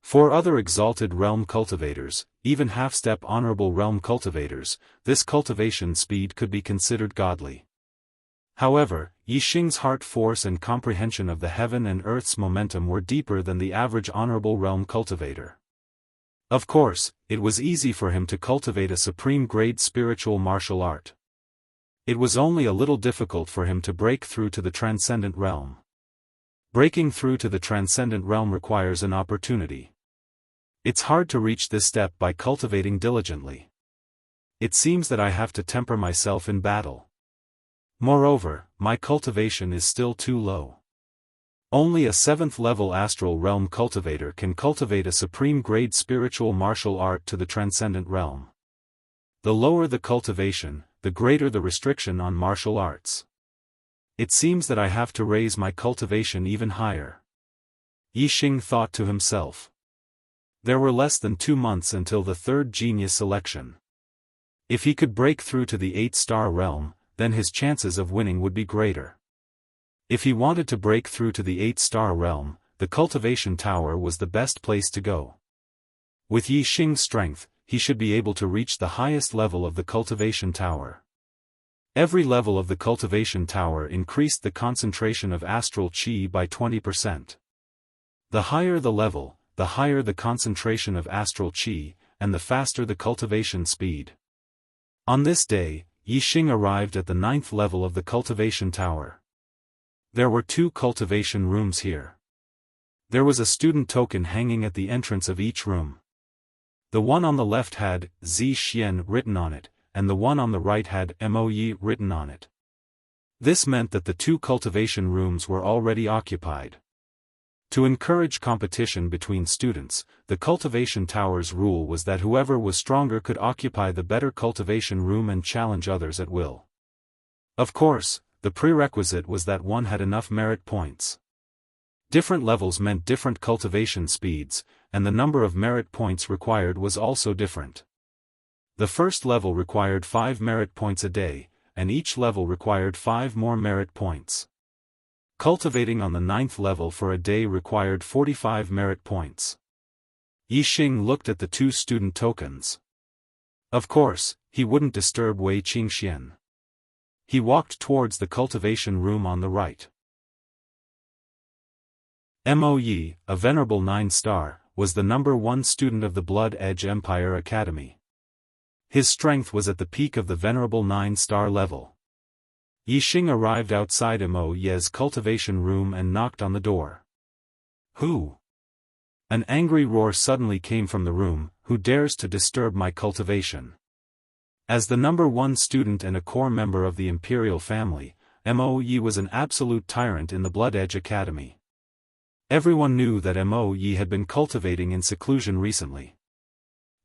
For other exalted realm cultivators, even half-step honorable realm cultivators, this cultivation speed could be considered godly. However, Yixing's heart force and comprehension of the heaven and earth's momentum were deeper than the average honorable realm cultivator. Of course, it was easy for him to cultivate a supreme-grade spiritual martial art. It was only a little difficult for him to break through to the transcendent realm. Breaking through to the transcendent realm requires an opportunity. It's hard to reach this step by cultivating diligently. It seems that I have to temper myself in battle. Moreover, my cultivation is still too low. Only a 7th-level astral realm cultivator can cultivate a supreme-grade spiritual martial art to the transcendent realm. The lower the cultivation, the greater the restriction on martial arts. It seems that I have to raise my cultivation even higher. Yixing thought to himself. There were less than 2 months until the 3rd genius selection. If he could break through to the 8-star realm, then his chances of winning would be greater. If he wanted to break through to the 8-star realm, the cultivation tower was the best place to go. With Yixing's strength, he should be able to reach the highest level of the cultivation tower. Every level of the cultivation tower increased the concentration of astral qi by 20%. The higher the level, the higher the concentration of astral qi, and the faster the cultivation speed. On this day, Yixing arrived at the 9th level of the cultivation tower. There were 2 cultivation rooms here. There was a student token hanging at the entrance of each room. The one on the left had Zi Xian written on it, and the one on the right had Mo Yi written on it. This meant that the 2 cultivation rooms were already occupied. To encourage competition between students, the cultivation tower's rule was that whoever was stronger could occupy the better cultivation room and challenge others at will. Of course, the prerequisite was that one had enough merit points. Different levels meant different cultivation speeds, and the number of merit points required was also different. The first level required 5 merit points a day, and each level required 5 more merit points. Cultivating on the 9th level for a day required 45 merit points. Yixing looked at the 2 student tokens. Of course, he wouldn't disturb Wei Qingxian. He walked towards the cultivation room on the right. Mo Yi, a venerable 9-star, was the number 1 student of the Blood Edge Empire Academy. His strength was at the peak of the venerable 9-star level. Yixing arrived outside Mo Yi's cultivation room and knocked on the door. Who? An angry roar suddenly came from the room. Who dares to disturb my cultivation? As the number 1 student and a core member of the imperial family, Mo Yi was an absolute tyrant in the Blood Edge Academy. Everyone knew that Mo Yi had been cultivating in seclusion recently.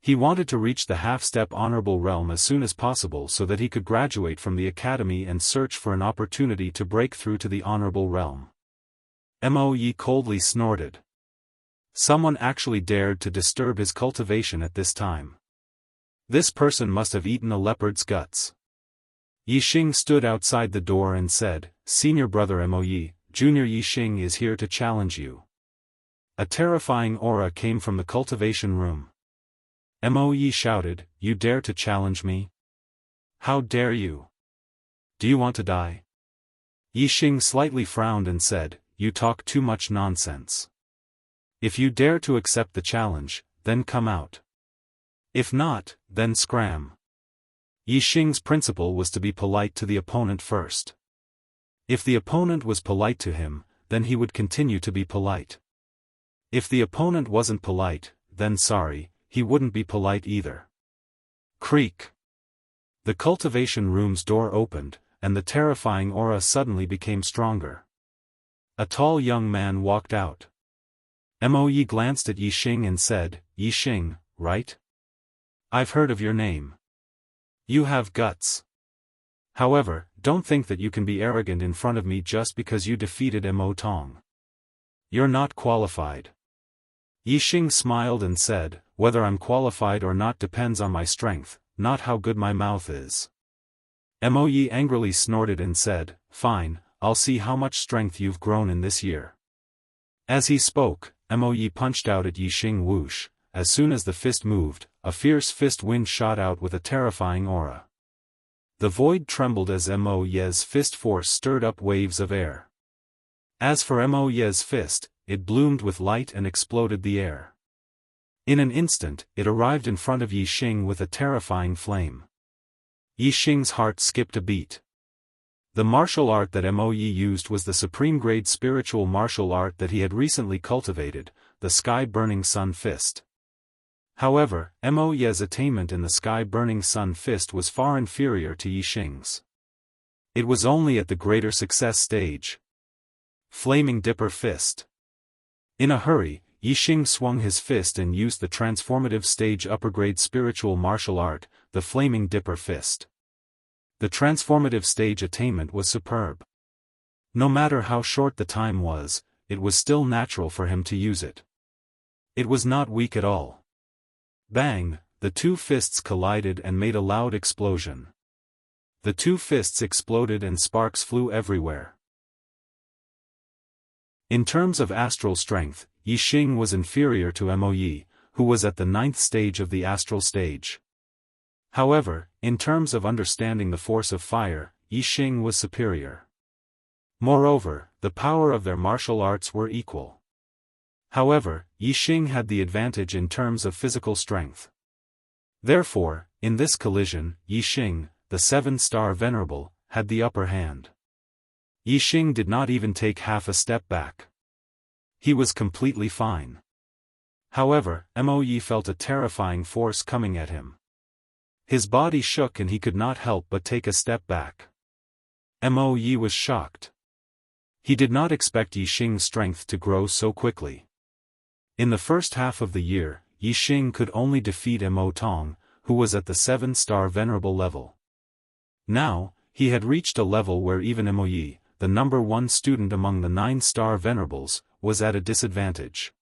He wanted to reach the half-step honorable realm as soon as possible so that he could graduate from the academy and search for an opportunity to break through to the honorable realm. Mo Yi coldly snorted. Someone actually dared to disturb his cultivation at this time. This person must have eaten a leopard's guts. Yixing stood outside the door and said, "Senior brother Mo Yi, Junior Yixing is here to challenge you." A terrifying aura came from the cultivation room. Mo Yi shouted, "You dare to challenge me? How dare you? Do you want to die?" Yixing slightly frowned and said, "You talk too much nonsense. If you dare to accept the challenge, then come out. If not, then scram." Yixing's principle was to be polite to the opponent first. If the opponent was polite to him, then he would continue to be polite. If the opponent wasn't polite, then sorry, he wouldn't be polite either. Creak. The cultivation room's door opened, and the terrifying aura suddenly became stronger. A tall young man walked out. Mo Yi glanced at Yixing and said, "Yixing, right? I've heard of your name. You have guts. However, don't think that you can be arrogant in front of me just because you defeated Mo Tong. You're not qualified." Yixing smiled and said, "Whether I'm qualified or not depends on my strength, not how good my mouth is." Mo Yi angrily snorted and said, "Fine, I'll see how much strength you've grown in this year." As he spoke, Mo Yi punched out at Yixing whoosh. As soon as the fist moved, a fierce fist wind shot out with a terrifying aura. The void trembled as Mo Yi's fist force stirred up waves of air. As for Mo Yi's fist, it bloomed with light and exploded the air. In an instant, it arrived in front of Yixing with a terrifying flame. Yixing's heart skipped a beat. The martial art that Moe used was the supreme-grade spiritual martial art that he had recently cultivated, the Sky-Burning Sun Fist. However, Moe's attainment in the Sky-Burning Sun Fist was far inferior to Yixing's. It was only at the greater success stage. Flaming Dipper Fist. In a hurry, Yixing swung his fist and used the transformative stage upper-grade spiritual martial art, the Flaming Dipper Fist. The transformative stage attainment was superb. No matter how short the time was, it was still natural for him to use it. It was not weak at all. Bang! The two fists collided and made a loud explosion. The two fists exploded and sparks flew everywhere. In terms of astral strength, Yixing was inferior to Moe, who was at the 9th stage of the astral stage. However, in terms of understanding the force of fire, Yixing was superior. Moreover, the power of their martial arts were equal. However, Yixing had the advantage in terms of physical strength. Therefore, in this collision, Yixing, the 7-star venerable, had the upper hand. Yixing did not even take half a step back. He was completely fine. However, Moe felt a terrifying force coming at him. His body shook and he could not help but take a step back. Moe was shocked. He did not expect Yixing's strength to grow so quickly. In the first half of the year, Yixing could only defeat Mo Tong, who was at the 7-star venerable level. Now, he had reached a level where even Moe, the number 1 student among the 9-star venerables, was at a disadvantage.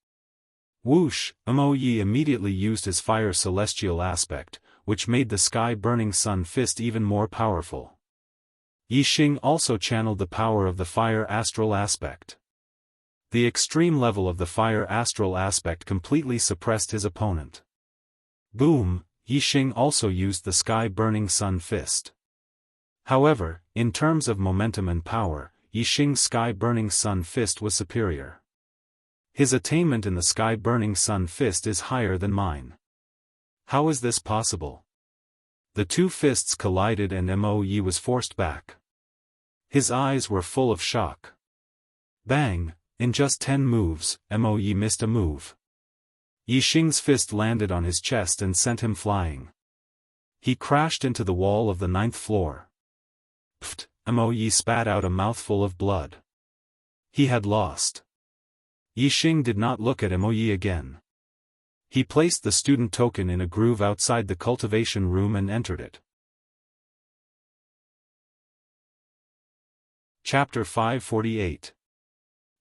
Whoosh! Moe immediately used his fire celestial aspect, which made the Sky-Burning Sun Fist even more powerful. Yixing also channeled the power of the fire astral aspect. The extreme level of the fire astral aspect completely suppressed his opponent. Boom! Yixing also used the Sky-Burning Sun Fist. However, in terms of momentum and power, Yixing's Sky-Burning Sun Fist was superior. His attainment in the Sky-Burning Sun Fist is higher than mine. How is this possible? The two fists collided and Moe was forced back. His eyes were full of shock. Bang! In just 10 moves, Moe missed a move. Yixing's fist landed on his chest and sent him flying. He crashed into the wall of the 9th floor. Pfft! Moe spat out a mouthful of blood. He had lost. Yixing did not look at Moe again. He placed the student token in a groove outside the cultivation room and entered it. Chapter 548.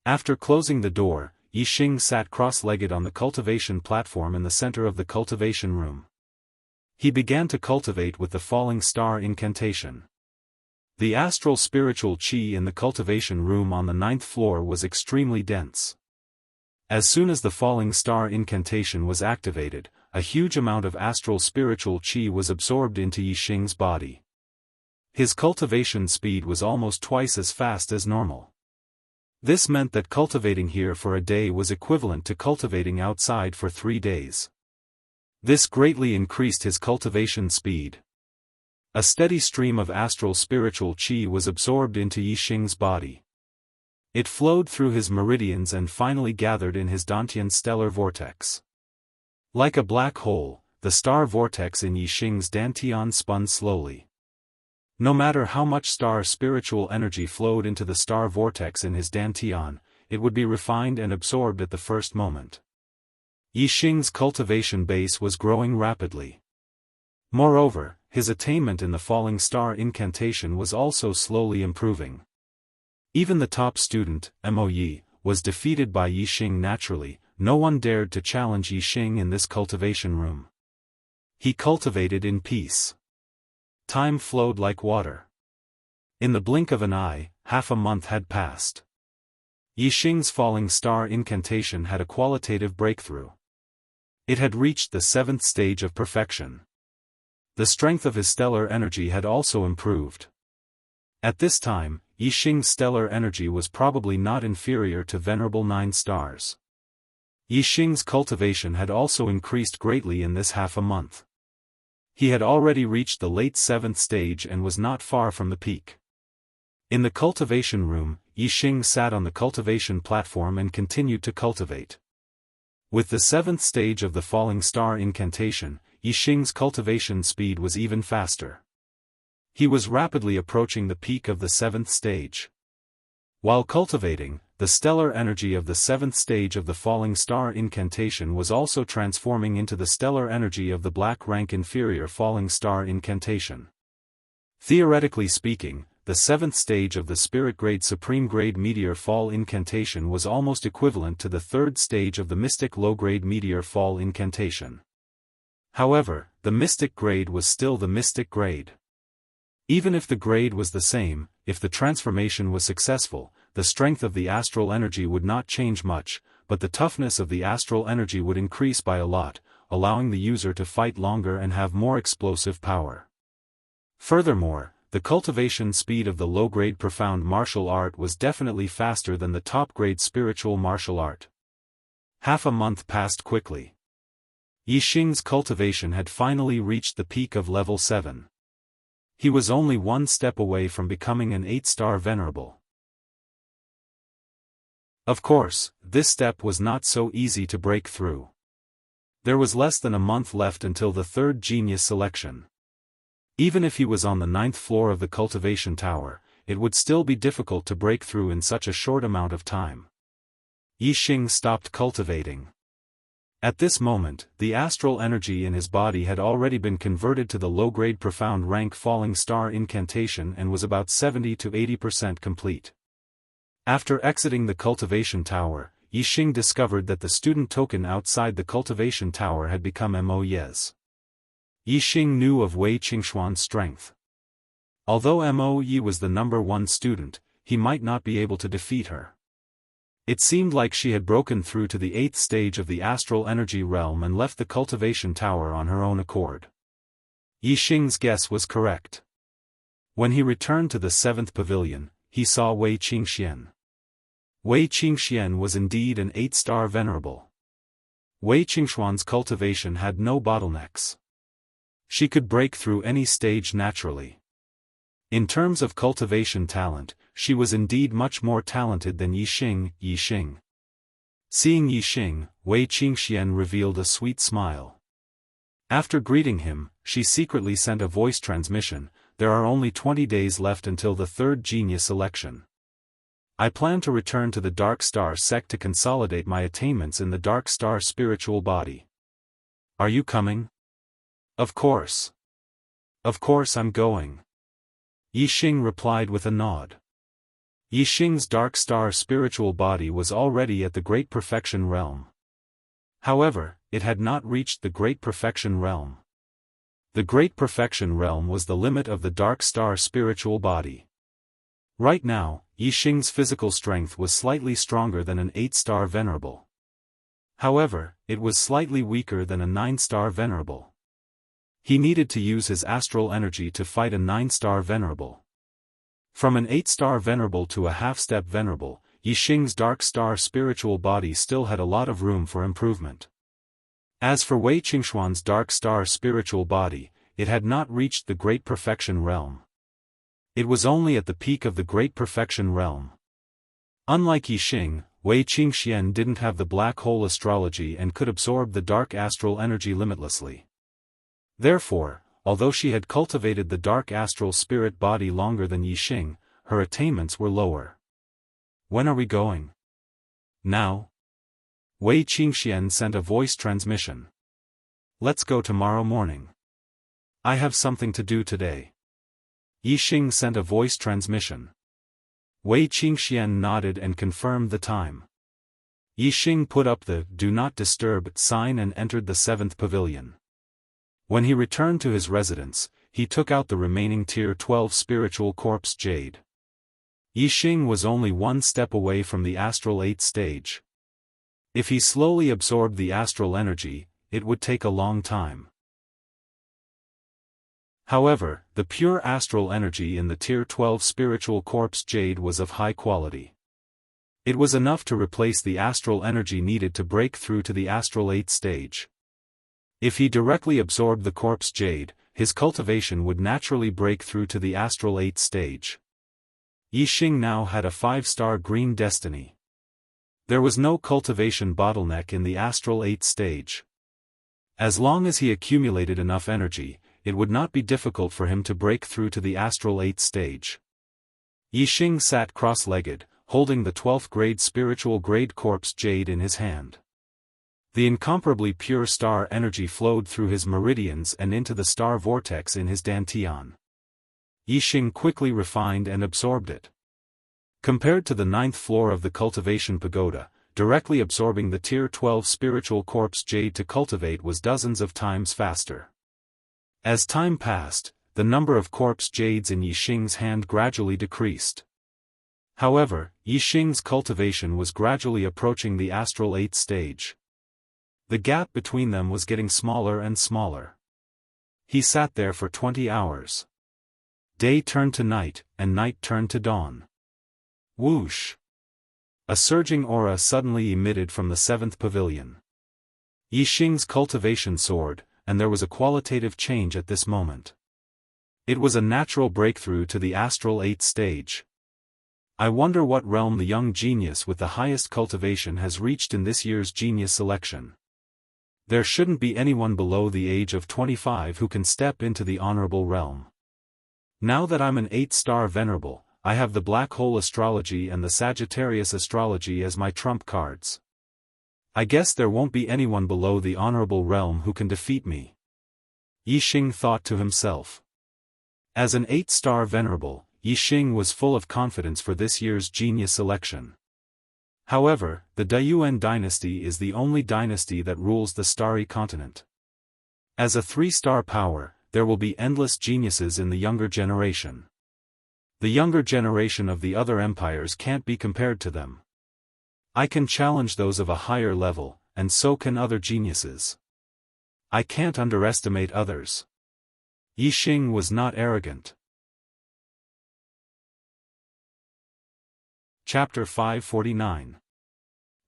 After closing the door, Yixing sat cross-legged on the cultivation platform in the center of the cultivation room. He began to cultivate with the falling star incantation. The astral spiritual chi in the cultivation room on the 9th floor was extremely dense. As soon as the falling star incantation was activated, a huge amount of astral spiritual chi was absorbed into Yixing's body. His cultivation speed was almost twice as fast as normal. This meant that cultivating here for a day was equivalent to cultivating outside for 3 days. This greatly increased his cultivation speed. A steady stream of astral spiritual chi was absorbed into Yixing's body. It flowed through his meridians and finally gathered in his Dantian stellar vortex. Like a black hole, the star vortex in Yixing's Dantian spun slowly. No matter how much star spiritual energy flowed into the star vortex in his Dantian, it would be refined and absorbed at the first moment. Yixing's cultivation base was growing rapidly. Moreover, his attainment in the falling star incantation was also slowly improving. Even the top student, Moe, was defeated by Yixing naturally. No one dared to challenge Yixing in this cultivation room. He cultivated in peace. Time flowed like water. In the blink of an eye, half a month had passed. Yixing's falling star incantation had a qualitative breakthrough. It had reached the 7th stage of perfection. The strength of his stellar energy had also improved. At this time, Yixing's stellar energy was probably not inferior to venerable 9 stars. Yixing's cultivation had also increased greatly in this half a month. He had already reached the late 7th stage and was not far from the peak. In the cultivation room, Yixing sat on the cultivation platform and continued to cultivate. With the 7th stage of the falling star incantation, Yixing's cultivation speed was even faster. He was rapidly approaching the peak of the 7th stage. While cultivating, the stellar energy of the 7th stage of the falling star incantation was also transforming into the stellar energy of the black rank inferior falling star incantation. Theoretically speaking, the 7th stage of the spirit grade supreme grade meteor fall incantation was almost equivalent to the 3rd stage of the mystic low grade meteor fall incantation. However, the mystic grade was still the mystic grade. Even if the grade was the same, if the transformation was successful, the strength of the astral energy would not change much, but the toughness of the astral energy would increase by a lot, allowing the user to fight longer and have more explosive power. Furthermore, the cultivation speed of the low-grade profound martial art was definitely faster than the top-grade spiritual martial art. Half a month passed quickly. Yixing's cultivation had finally reached the peak of level 7. He was only one step away from becoming an 8-star venerable. Of course, this step was not so easy to break through. There was less than a month left until the 3rd genius selection. Even if he was on the 9th floor of the cultivation tower, it would still be difficult to break through in such a short amount of time. Yixing stopped cultivating. At this moment, the astral energy in his body had already been converted to the low-grade profound rank falling star incantation and was about 70 to 80% complete. After exiting the cultivation tower, Yixing discovered that the student token outside the cultivation tower had become Mo Ye's. Yixing knew of Wei Qingxuan's strength. Although Mo Ye was the number 1 student, he might not be able to defeat her. It seemed like she had broken through to the 8th stage of the astral energy realm and left the cultivation tower on her own accord. Yixing's guess was correct. When he returned to the 7th pavilion, he saw Wei Qingxian. Wei Qingxian was indeed an 8-star venerable. Wei Qingxuan's cultivation had no bottlenecks. She could break through any stage naturally. In terms of cultivation talent, she was indeed much more talented than Yixing. Seeing Yixing, Wei Qingxian revealed a sweet smile. After greeting him, she secretly sent a voice transmission. There are only 20 days left until the 3rd genius election. I plan to return to the Dark Star sect to consolidate my attainments in the Dark Star spiritual body. Are you coming? Of course. Of course I'm going. Yixing replied with a nod. Yixing's Dark Star spiritual body was already at the Great Perfection realm. However, it had not reached the Great Perfection realm. The Great Perfection realm was the limit of the Dark Star spiritual body. Right now, Yixing's physical strength was slightly stronger than an 8-star venerable. However, it was slightly weaker than a 9-star venerable. He needed to use his astral energy to fight a 9-star venerable. From an 8-star venerable to a half-step venerable, Yixing's Dark Star spiritual body still had a lot of room for improvement. As for Wei Qingxuan's Dark Star spiritual body, it had not reached the Great Perfection realm. It was only at the peak of the Great Perfection realm. Unlike Yixing, Wei Qingxian didn't have the black hole astrology and could absorb the dark astral energy limitlessly. Therefore, although she had cultivated the dark astral spirit body longer than Yixing, her attainments were lower. When are we going? Now? Wei Qingxian sent a voice transmission. Let's go tomorrow morning. I have something to do today. Yixing sent a voice transmission. Wei Qingxian nodded and confirmed the time. Yixing put up the "Do Not Disturb" sign and entered the 7th pavilion. When he returned to his residence, he took out the remaining Tier 12 spiritual corpse jade. Yixing was only one step away from the astral 8th stage. If he slowly absorbed the astral energy, it would take a long time. However, the pure astral energy in the Tier 12 spiritual corpse jade was of high quality. It was enough to replace the astral energy needed to break through to the astral 8th stage. If he directly absorbed the corpse jade, his cultivation would naturally break through to the astral 8th stage. Yixing now had a 5-star green destiny. There was no cultivation bottleneck in the astral 8th stage. As long as he accumulated enough energy, it would not be difficult for him to break through to the astral 8th stage. Yixing sat cross-legged, holding the 12th grade spiritual grade corpse jade in his hand. The incomparably pure star energy flowed through his meridians and into the star vortex in his dantian. Yixing quickly refined and absorbed it. Compared to the 9th floor of the cultivation pagoda, directly absorbing the Tier 12 spiritual corpse jade to cultivate was dozens of times faster. As time passed, the number of corpse jades in Yixing's hand gradually decreased. However, Yixing's cultivation was gradually approaching the astral 8th stage. The gap between them was getting smaller and smaller. He sat there for 20 hours. Day turned to night, and night turned to dawn. Whoosh! A surging aura suddenly emitted from the 7th pavilion. Yixing's cultivation soared, and there was a qualitative change at this moment. It was a natural breakthrough to the astral 8th stage. I wonder what realm the young genius with the highest cultivation has reached in this year's genius selection. There shouldn't be anyone below the age of 25 who can step into the honorable realm. Now that I'm an 8-star venerable, I have the black hole astrology and the Sagittarius astrology as my trump cards. I guess there won't be anyone below the honorable realm who can defeat me. Yixing thought to himself. As an 8-star venerable, Yixing was full of confidence for this year's genius selection. However, the Dayuan dynasty is the only dynasty that rules the starry continent. As a 3-star power, there will be endless geniuses in the younger generation. The younger generation of the other empires can't be compared to them. I can challenge those of a higher level, and so can other geniuses. I can't underestimate others. Yixing was not arrogant. Chapter 549.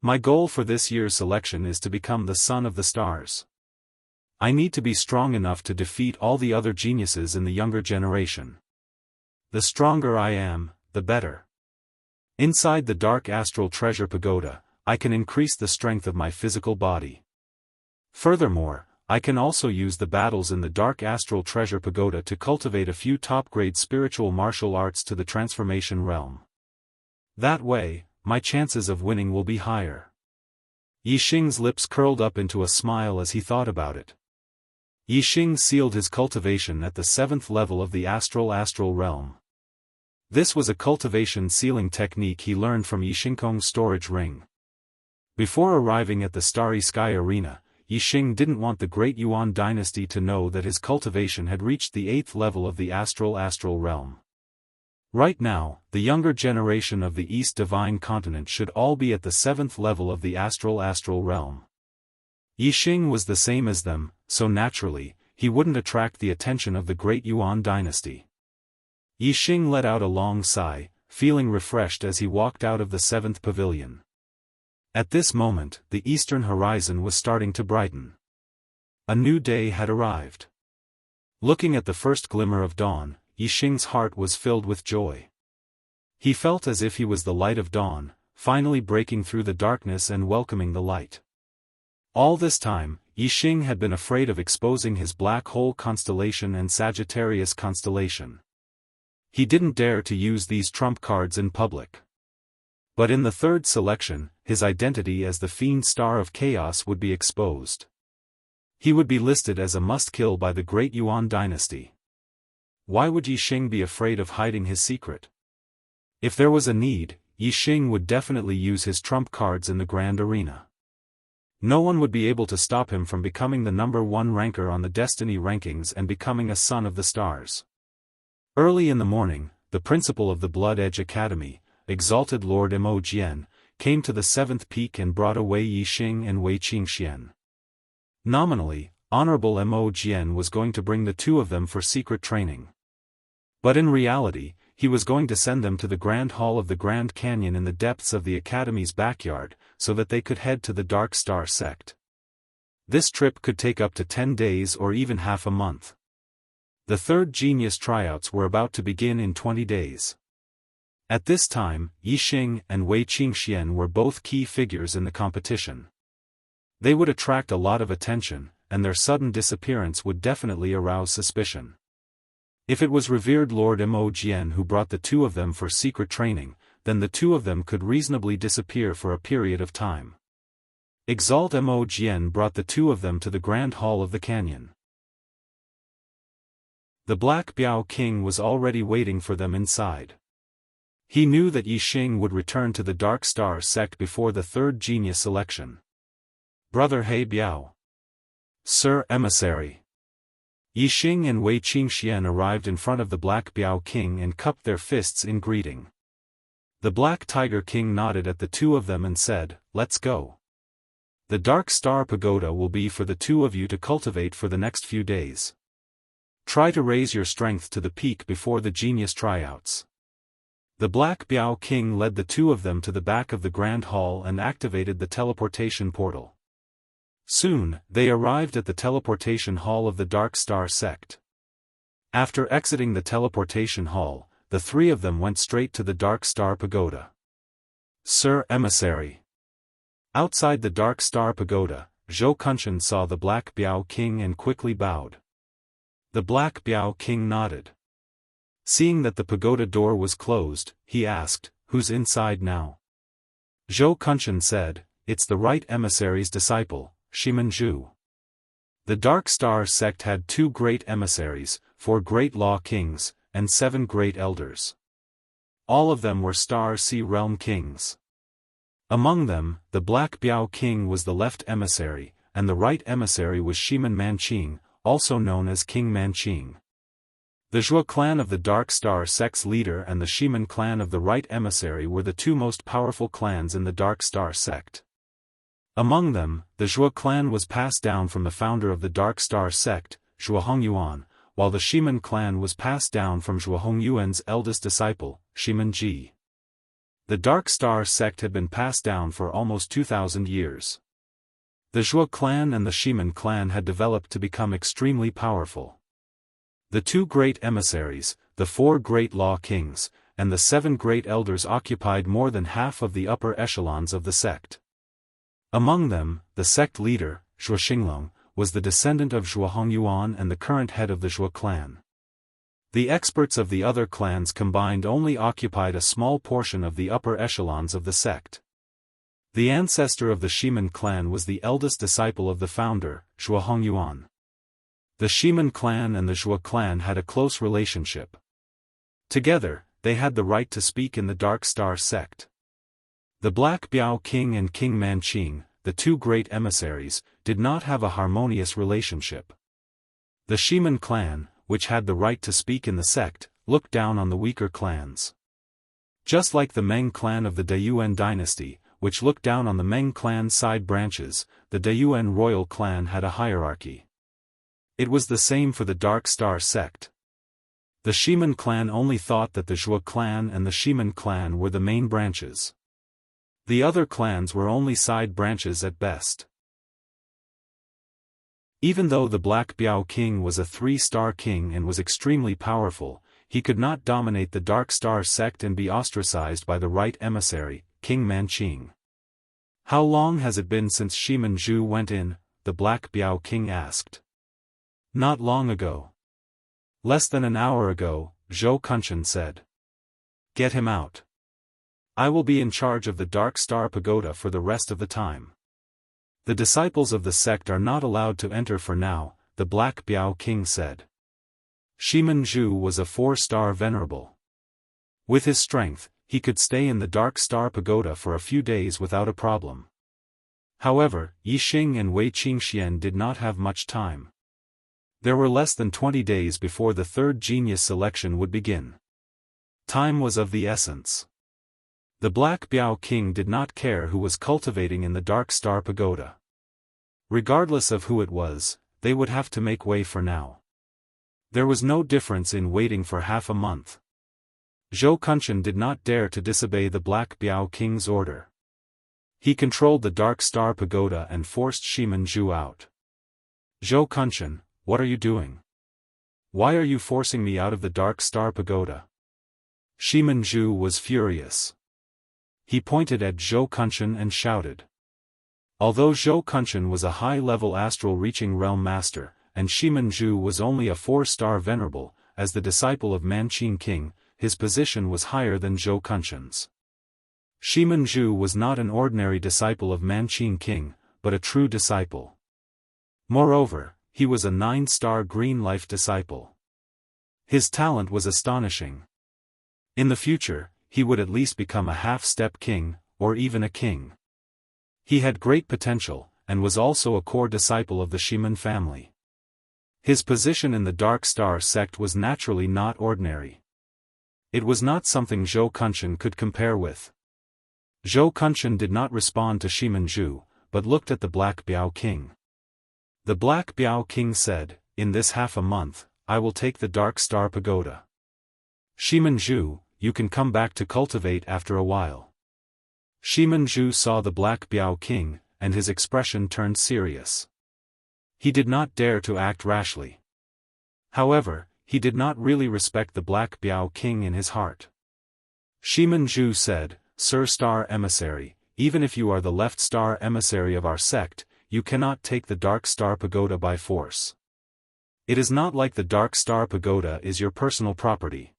My goal for this year's selection is to become the son of the stars. I need to be strong enough to defeat all the other geniuses in the younger generation. The stronger I am, the better. Inside the dark astral treasure pagoda, I can increase the strength of my physical body. Furthermore, I can also use the battles in the dark astral treasure pagoda to cultivate a few top-grade spiritual martial arts to the transformation realm. That way, my chances of winning will be higher. Yixing's lips curled up into a smile as he thought about it. Yixing sealed his cultivation at the 7th level of the astral realm. This was a cultivation sealing technique he learned from Yixingkong's storage ring. Before arriving at the Starry Sky Arena, Yixing didn't want the Great Yuan dynasty to know that his cultivation had reached the 8th level of the astral realm. Right now, the younger generation of the East Divine Continent should all be at the 7th level of the astral realm. Yixing was the same as them, so naturally, he wouldn't attract the attention of the Great Yuan dynasty. Yixing let out a long sigh, feeling refreshed as he walked out of the 7th pavilion. At this moment, the eastern horizon was starting to brighten. A new day had arrived. Looking at the first glimmer of dawn, Yixing's heart was filled with joy. He felt as if he was the light of dawn, finally breaking through the darkness and welcoming the light. All this time, Yixing had been afraid of exposing his black hole constellation and Sagittarius constellation. He didn't dare to use these trump cards in public. But in the 3rd selection, his identity as the Fiend Star of Chaos would be exposed. He would be listed as a must-kill by the Great Yuan dynasty. Why would Yixing be afraid of hiding his secret? If there was a need, Yixing would definitely use his trump cards in the grand arena. No one would be able to stop him from becoming the number 1 ranker on the destiny rankings and becoming a son of the stars. Early in the morning, the principal of the Blood Edge Academy, Exalted Lord Mo Jian, came to the 7th peak and brought away Yixing and Wei Qingxian. Nominally, Honorable Mo Jian was going to bring the two of them for secret training. But in reality, he was going to send them to the Grand Hall of the Grand Canyon in the depths of the Academy's backyard, so that they could head to the Dark Star sect. This trip could take up to 10 days or even half a month. The 3rd Genius tryouts were about to begin in 20 days. At this time, Yi Xing and Wei Qingxian were both key figures in the competition. They would attract a lot of attention, and their sudden disappearance would definitely arouse suspicion. If it was revered Lord Mo Jian who brought the two of them for secret training, then the two of them could reasonably disappear for a period of time. Exalt Mo Jian brought the two of them to the Grand Hall of the Canyon. The Black Biao King was already waiting for them inside. He knew that Yi Xing would return to the Dark Star sect before the third genius selection. Brother He Biao. Sir Emissary. Yi Xing and Wei Qingxian arrived in front of the Black Biao King and cupped their fists in greeting. The Black Tiger King nodded at the two of them and said, "Let's go. The Dark Star Pagoda will be for the two of you to cultivate for the next few days. Try to raise your strength to the peak before the genius tryouts." The Black Biao King led the two of them to the back of the Grand Hall and activated the teleportation portal. Soon, they arrived at the teleportation hall of the Dark Star sect. After exiting the teleportation hall, the three of them went straight to the Dark Star Pagoda. Sir Emissary. Outside the Dark Star Pagoda, Zhou Kunshan saw the Black Biao King and quickly bowed. The Black Biao King nodded. Seeing that the pagoda door was closed, he asked, "Who's inside now?" Zhou Kunshan said, "It's the right emissary's disciple, Shimen Zhu." The Dark Star sect had 2 great emissaries, 4 great law kings, and 7 great elders. All of them were Star Sea Realm kings. Among them, the Black Biao King was the left emissary, and the right emissary was Shimen Manqing, also known as King Manqing. The Zhuo clan of the Dark Star sect's leader and the Shimen clan of the right emissary were the 2 most powerful clans in the Dark Star sect. Among them, the Zhuo clan was passed down from the founder of the Dark Star sect, Zhuo Hongyuan, while the Shimen clan was passed down from Zhuo Hongyuan's eldest disciple, Shimen Ji. The Dark Star sect had been passed down for almost 2,000 years. The Zhuo clan and the Shimen clan had developed to become extremely powerful. The 2 great emissaries, the 4 great law kings, and the 7 great elders occupied more than half of the upper echelons of the sect. Among them, the sect leader, Zhuo Xinglong, was the descendant of Zhuo Hongyuan and the current head of the Zhuo clan. The experts of the other clans combined only occupied a small portion of the upper echelons of the sect. The ancestor of the Shimen clan was the eldest disciple of the founder, Zhuo Hongyuan. The Shimen clan and the Zhuo clan had a close relationship. Together, they had the right to speak in the Dark Star sect. The Black Biao King and King Manqing, the 2 great emissaries, did not have a harmonious relationship. The Shimen clan, which had the right to speak in the sect, looked down on the weaker clans. Just like the Meng clan of the Dayuan dynasty, which looked down on the Meng clan side branches, the Dayuan royal clan had a hierarchy. It was the same for the Dark Star sect. The Shimen clan only thought that the Zhuo clan and the Shimen clan were the main branches. The other clans were only side branches at best. Even though the Black Biao King was a 3-star king and was extremely powerful, he could not dominate the Dark Star sect and be ostracized by the right emissary, King Manqing. "How long has it been since Shimen Zhu went in?" the Black Biao King asked. "Not long ago. Less than an hour ago," Zhou Kunshan said. "Get him out. I will be in charge of the Dark Star Pagoda for the rest of the time. The disciples of the sect are not allowed to enter for now," the Black Biao King said. Shimen Zhu was a 4-star venerable. With his strength, he could stay in the Dark Star Pagoda for a few days without a problem. However, Yi Xing and Wei Qingxian did not have much time. There were less than 20 days before the third genius selection would begin. Time was of the essence. The Black Biao King did not care who was cultivating in the Dark Star Pagoda. Regardless of who it was, they would have to make way for now. There was no difference in waiting for half a month. Zhou Kunshan did not dare to disobey the Black Biao King's order. He controlled the Dark Star Pagoda and forced Shimen Zhu out. "Zhou Kunshan, what are you doing? Why are you forcing me out of the Dark Star Pagoda?" Shimanju was furious. He pointed at Zhou Kunshan and shouted. Although Zhou Kunshan was a high-level astral-reaching realm master, and Shimanju was only a 4-star venerable, as the disciple of Manqing King, his position was higher than Zhou Kunshan's. Shimanju was not an ordinary disciple of Manqing King, but a true disciple. Moreover, he was a 9-star green life disciple. His talent was astonishing. In the future, he would at least become a half-step king, or even a king. He had great potential, and was also a core disciple of the Shiman family. His position in the Dark Star sect was naturally not ordinary. It was not something Zhou Kunshan could compare with. Zhou Kunshan did not respond to Shimanju, but looked at the Black Biao King. The Black Biao King said, "In this half a month, I will take the Dark Star Pagoda. Shimanju, you can come back to cultivate after a while." Shimanju saw the Black Biao King, and his expression turned serious. He did not dare to act rashly. However, he did not really respect the Black Biao King in his heart. Shimanju said, "Sir Star Emissary, even if you are the left star emissary of our sect, you cannot take the Dark Star Pagoda by force. It is not like the Dark Star Pagoda is your personal property.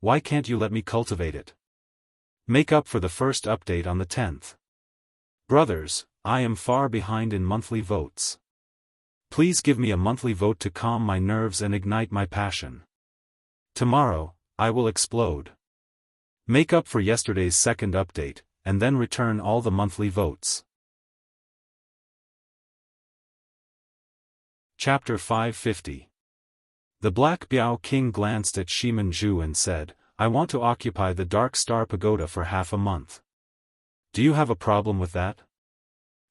Why can't you let me cultivate it? Make up for the first update on the 10th. Brothers, I am far behind in monthly votes. Please give me a monthly vote to calm my nerves and ignite my passion. Tomorrow, I will explode. Make up for yesterday's second update, and then return all the monthly votes." Chapter 550. The Black Biao King glanced at Shimanju and said, "I want to occupy the Dark Star Pagoda for half a month. Do you have a problem with that?"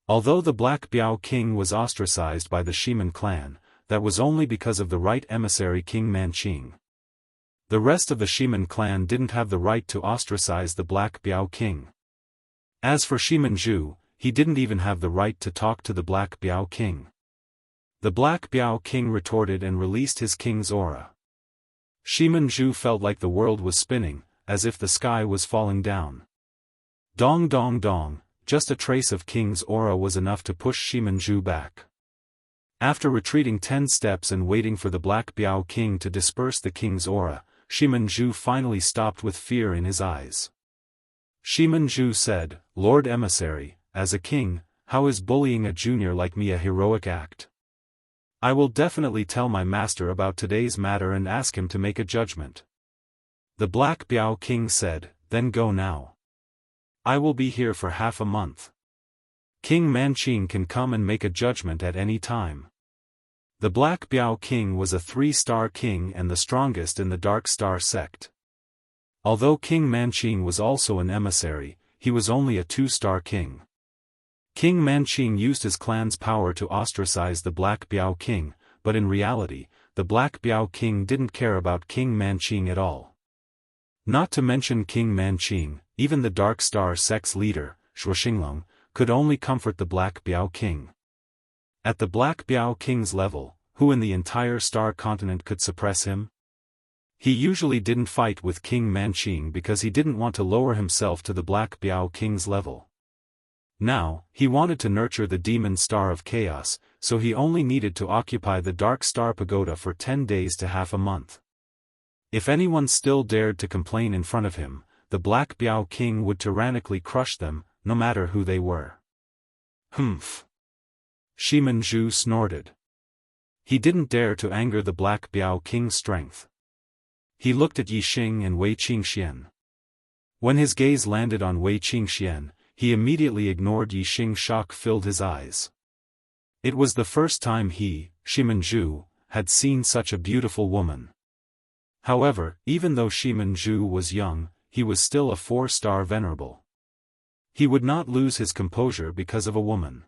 Although the Black Biao King was ostracized by the Shiman clan, that was only because of the right emissary King Manqing. The rest of the Shiman clan didn't have the right to ostracize the Black Biao King. As for Shimanju, he didn't even have the right to talk to the Black Biao King. The Black Biao King retorted and released his king's aura. Shimanju felt like the world was spinning, as if the sky was falling down. Dong dong dong, just a trace of king's aura was enough to push Shimanju back. After retreating 10 steps and waiting for the Black Biao King to disperse the king's aura, Shimanju finally stopped with fear in his eyes. Shimanju said, "Lord Emissary, as a king, how is bullying a junior like me a heroic act? I will definitely tell my master about today's matter and ask him to make a judgment." The Black Biao King said, "Then go now. I will be here for half a month. King Manqing can come and make a judgment at any time." The Black Biao King was a 3-star king and the strongest in the Dark Star sect. Although King Manqing was also an emissary, he was only a 2-star king. King Manqing used his clan's power to ostracize the Black Biao King, but in reality, the Black Biao King didn't care about King Manqing at all. Not to mention King Manqing, even the Dark Star sect's leader, Shuoxinglong, could only comfort the Black Biao King. At the Black Biao King's level, who in the entire star continent could suppress him? He usually didn't fight with King Manqing because he didn't want to lower himself to the Black Biao King's level. Now, he wanted to nurture the Demon Star of Chaos, so he only needed to occupy the Dark Star Pagoda for 10 days to half a month. If anyone still dared to complain in front of him, the Black Biao King would tyrannically crush them, no matter who they were. Humph. Shimanju snorted. He didn't dare to anger the Black Biao King's strength. He looked at Yixing and Wei Qingxian. When his gaze landed on Wei Qingxian, he immediately ignored Yixing. Shock filled his eyes. It was the first time he, Shimanju, had seen such a beautiful woman. However, even though Shimanju was young, he was still a 4-star venerable. He would not lose his composure because of a woman.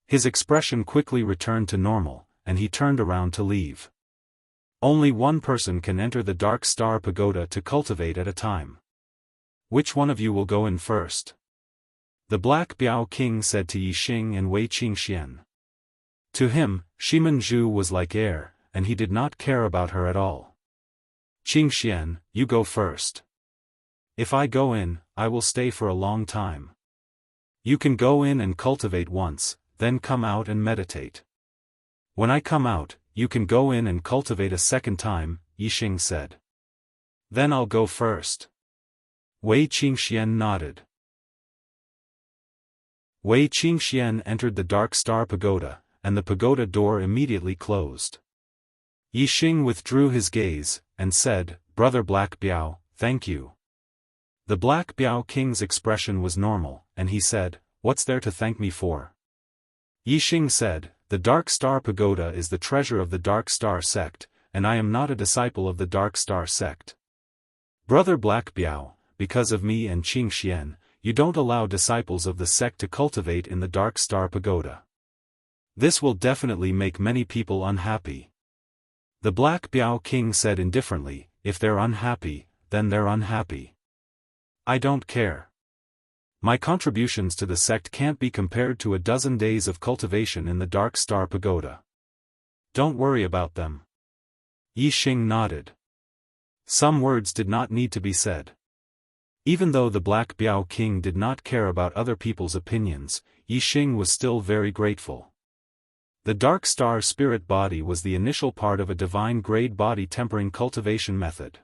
His expression quickly returned to normal, and he turned around to leave. Only one person can enter the Dark Star Pagoda to cultivate at a time. Which one of you will go in first? The Black Biao King said to Yixing and Wei Qingxian. To him, Shimanju was like air, and he did not care about her at all. Qingxian, you go first. If I go in, I will stay for a long time. You can go in and cultivate once, then come out and meditate. When I come out, you can go in and cultivate a second time, Yixing said. Then I'll go first. Wei Qingxian nodded. Wei Qingxian entered the Dark Star Pagoda, and the pagoda door immediately closed. Yixing withdrew his gaze, and said, Brother Black Biao, thank you. The Black Biao King's expression was normal, and he said, What's there to thank me for? Yixing said, The Dark Star Pagoda is the treasure of the Dark Star sect, and I am not a disciple of the Dark Star sect. Brother Black Biao, because of me and Qingxian, you don't allow disciples of the sect to cultivate in the Dark Star Pagoda. This will definitely make many people unhappy. The Black Biao King said indifferently, If they're unhappy, then they're unhappy. I don't care. My contributions to the sect can't be compared to a dozen days of cultivation in the Dark Star Pagoda. Don't worry about them. Yixing nodded. Some words did not need to be said. Even though the Black Biao King did not care about other people's opinions, Yixing was still very grateful. The Dark Star Spirit Body was the initial part of a divine grade body tempering cultivation method.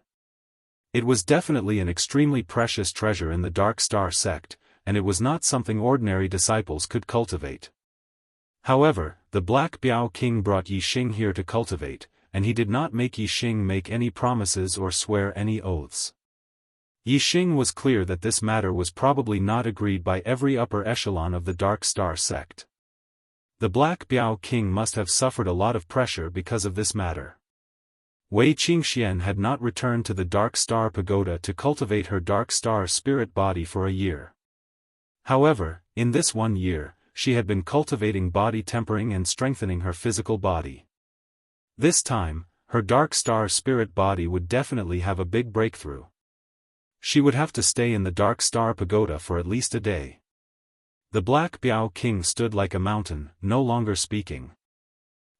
It was definitely an extremely precious treasure in the Dark Star sect, and it was not something ordinary disciples could cultivate. However, the Black Biao King brought Yixing here to cultivate, and he did not make Yixing make any promises or swear any oaths. Yixing was clear that this matter was probably not agreed by every upper echelon of the Dark Star sect. The Black Biao King must have suffered a lot of pressure because of this matter. Wei Qingxian had not returned to the Dark Star Pagoda to cultivate her Dark Star Spirit Body for a year. However, in this 1 year, she had been cultivating body tempering and strengthening her physical body. This time, her Dark Star Spirit Body would definitely have a big breakthrough. She would have to stay in the Dark Star Pagoda for at least a day. The Black Biao King stood like a mountain, no longer speaking.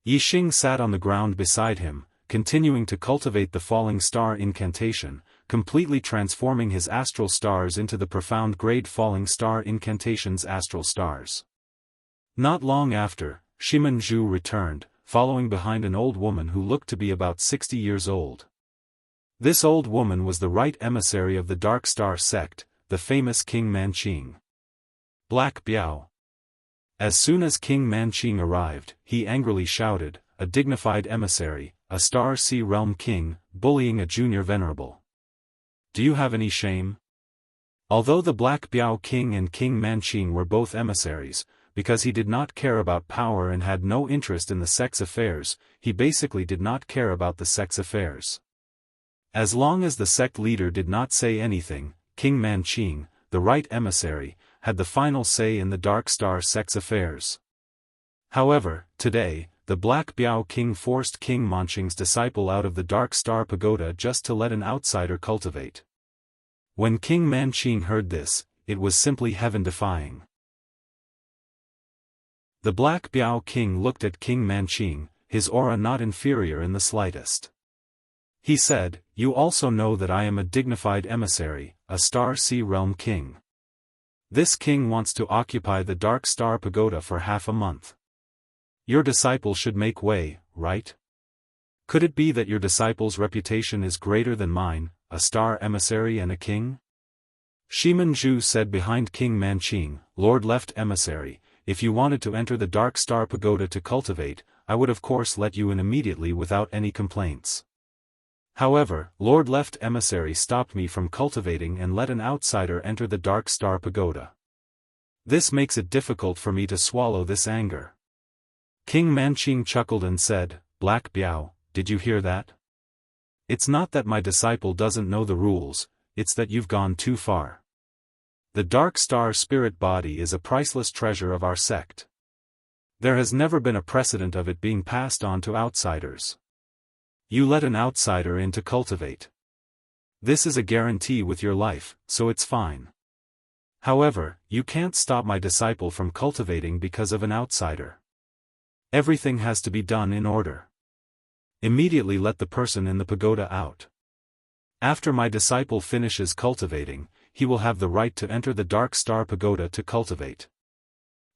Yixing sat on the ground beside him, continuing to cultivate the falling star incantation, completely transforming his astral stars into the profound grade falling star incantation's astral stars. Not long after, Shimen Zhu returned, following behind an old woman who looked to be about 60 years old. This old woman was the right emissary of the Dark Star sect, the famous King Manqing. Black Biao. As soon as King Manqing arrived, he angrily shouted, a dignified emissary, a Star Sea Realm king, bullying a junior venerable. Do you have any shame? Although the Black Biao King and King Manqing were both emissaries, because he did not care about power and had no interest in the sect's affairs, he basically did not care about the sect's affairs. As long as the sect leader did not say anything, King Manqing, the right emissary, had the final say in the Dark Star sect's affairs. However, today, the Black Biao King forced King Manqing's disciple out of the Dark Star Pagoda just to let an outsider cultivate. When King Manqing heard this, it was simply heaven-defying. The Black Biao King looked at King Manqing, his aura not inferior in the slightest. He said, You also know that I am a dignified emissary, a Star Sea Realm king. This king wants to occupy the Dark Star Pagoda for half a month. Your disciple should make way, right? Could it be that your disciple's reputation is greater than mine, a star emissary and a king? Shimen Zhu said behind King Manqing, Lord Left Emissary, if you wanted to enter the Dark Star Pagoda to cultivate, I would of course let you in immediately without any complaints. However, Lord Left Emissary stopped me from cultivating and let an outsider enter the Dark Star Pagoda. This makes it difficult for me to swallow this anger. King Manqing chuckled and said, Black Biao, did you hear that? It's not that my disciple doesn't know the rules, it's that you've gone too far. The Dark Star Spirit Body is a priceless treasure of our sect. There has never been a precedent of it being passed on to outsiders. You let an outsider in to cultivate. This is a guarantee with your life, so it's fine. However, you can't stop my disciple from cultivating because of an outsider. Everything has to be done in order. Immediately let the person in the pagoda out. After my disciple finishes cultivating, he will have the right to enter the Dark Star Pagoda to cultivate.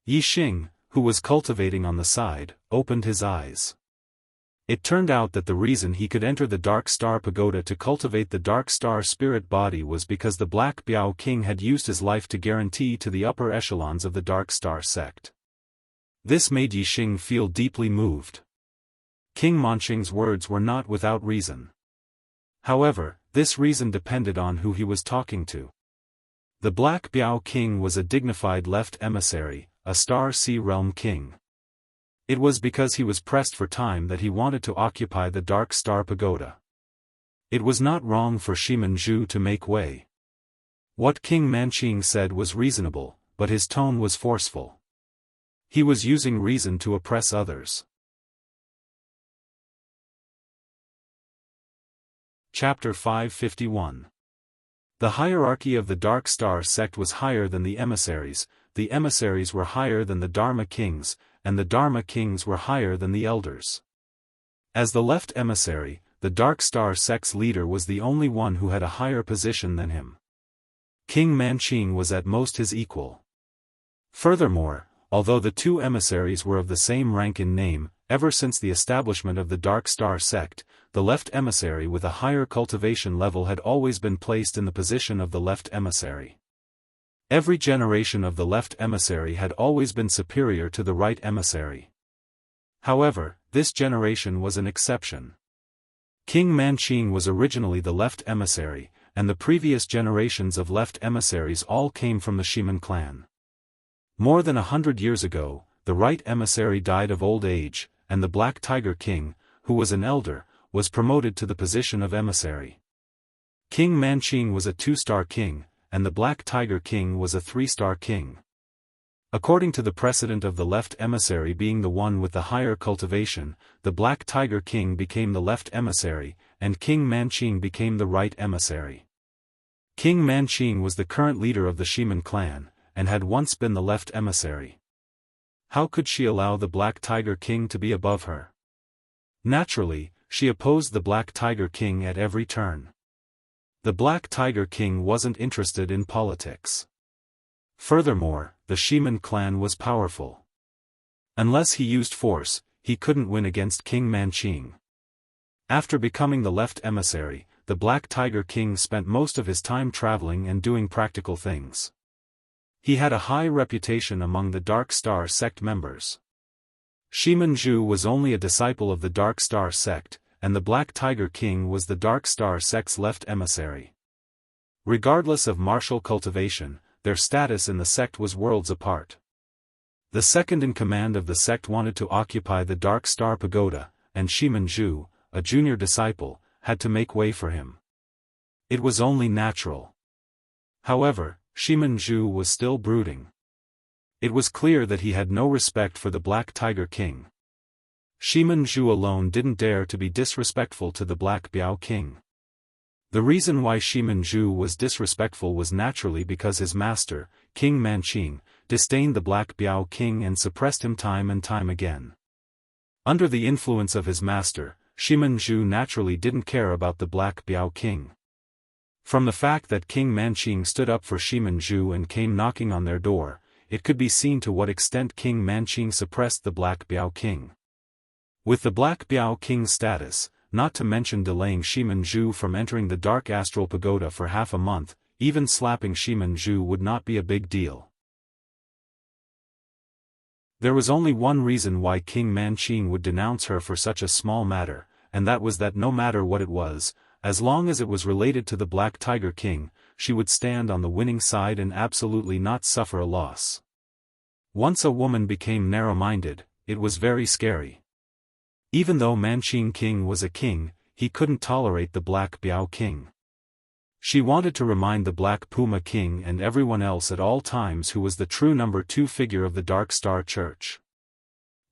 Yixing, who was cultivating on the side, opened his eyes. It turned out that the reason he could enter the Dark Star Pagoda to cultivate the Dark Star spirit body was because the Black Biao King had used his life to guarantee to the upper echelons of the Dark Star sect. This made Yixing feel deeply moved. King Manqing's words were not without reason. However, this reason depended on who he was talking to. The Black Biao King was a dignified left emissary, a Star Sea Realm king. It was because he was pressed for time that he wanted to occupy the Dark Star Pagoda. It was not wrong for Shimen Zhu to make way. What King Manqing said was reasonable, but his tone was forceful. He was using reason to oppress others. Chapter 551. The hierarchy of the Dark Star sect was higher than the emissaries were higher than the Dharma kings, and the Dharma kings were higher than the elders. As the left emissary, the Dark Star sect's leader was the only one who had a higher position than him. King Manqing was at most his equal. Furthermore, although the two emissaries were of the same rank in name, ever since the establishment of the Dark Star sect, the left emissary with a higher cultivation level had always been placed in the position of the left emissary. Every generation of the left emissary had always been superior to the right emissary. However, this generation was an exception. King Manqing was originally the left emissary, and the previous generations of left emissaries all came from the Shimen clan. More than 100 years ago, the right emissary died of old age, and the Black Tiger King, who was an elder, was promoted to the position of emissary. King Manqing was a 2-star king, and the Black Tiger King was a 3-star king. According to the precedent of the left emissary being the one with the higher cultivation, the Black Tiger King became the left emissary, and King Manqing became the right emissary. King Manqing was the current leader of the Shimen clan, and had once been the left emissary. How could she allow the Black Tiger King to be above her? Naturally, she opposed the Black Tiger King at every turn. The Black Tiger King wasn't interested in politics. Furthermore, the Shimen clan was powerful. Unless he used force, he couldn't win against King Manqing. After becoming the left emissary, the Black Tiger King spent most of his time traveling and doing practical things. He had a high reputation among the Dark Star sect members. Shimen Zhu was only a disciple of the Dark Star sect, and the Black Tiger King was the Dark Star sect's left emissary. Regardless of martial cultivation, their status in the sect was worlds apart. The second-in-command of the sect wanted to occupy the Dark Star Pagoda, and Shimen Zhu, a junior disciple, had to make way for him. It was only natural. However, Shimen Zhu was still brooding. It was clear that he had no respect for the Black Tiger King. Shimen Zhu alone didn't dare to be disrespectful to the Black Biao King. The reason why Shimen Zhu was disrespectful was naturally because his master, King Manqing, disdained the Black Biao King and suppressed him time and time again. Under the influence of his master, Shimen Zhu naturally didn't care about the Black Biao King. From the fact that King Manqing stood up for Shimen Zhu and came knocking on their door, it could be seen to what extent King Manqing suppressed the Black Biao King. With the Black Biao King's status, not to mention delaying Shimen Zhu from entering the Dark Astral Pagoda for half a month, even slapping Shimen Zhu would not be a big deal. There was only one reason why King Manqing would denounce her for such a small matter, and that was that no matter what it was, as long as it was related to the Black Tiger King, she would stand on the winning side and absolutely not suffer a loss. Once a woman became narrow-minded, it was very scary. Even though Manqing King was a king, he couldn't tolerate the Black Biao King. She wanted to remind the Black Puma King and everyone else at all times who was the true number 2 figure of the Dark Star Church.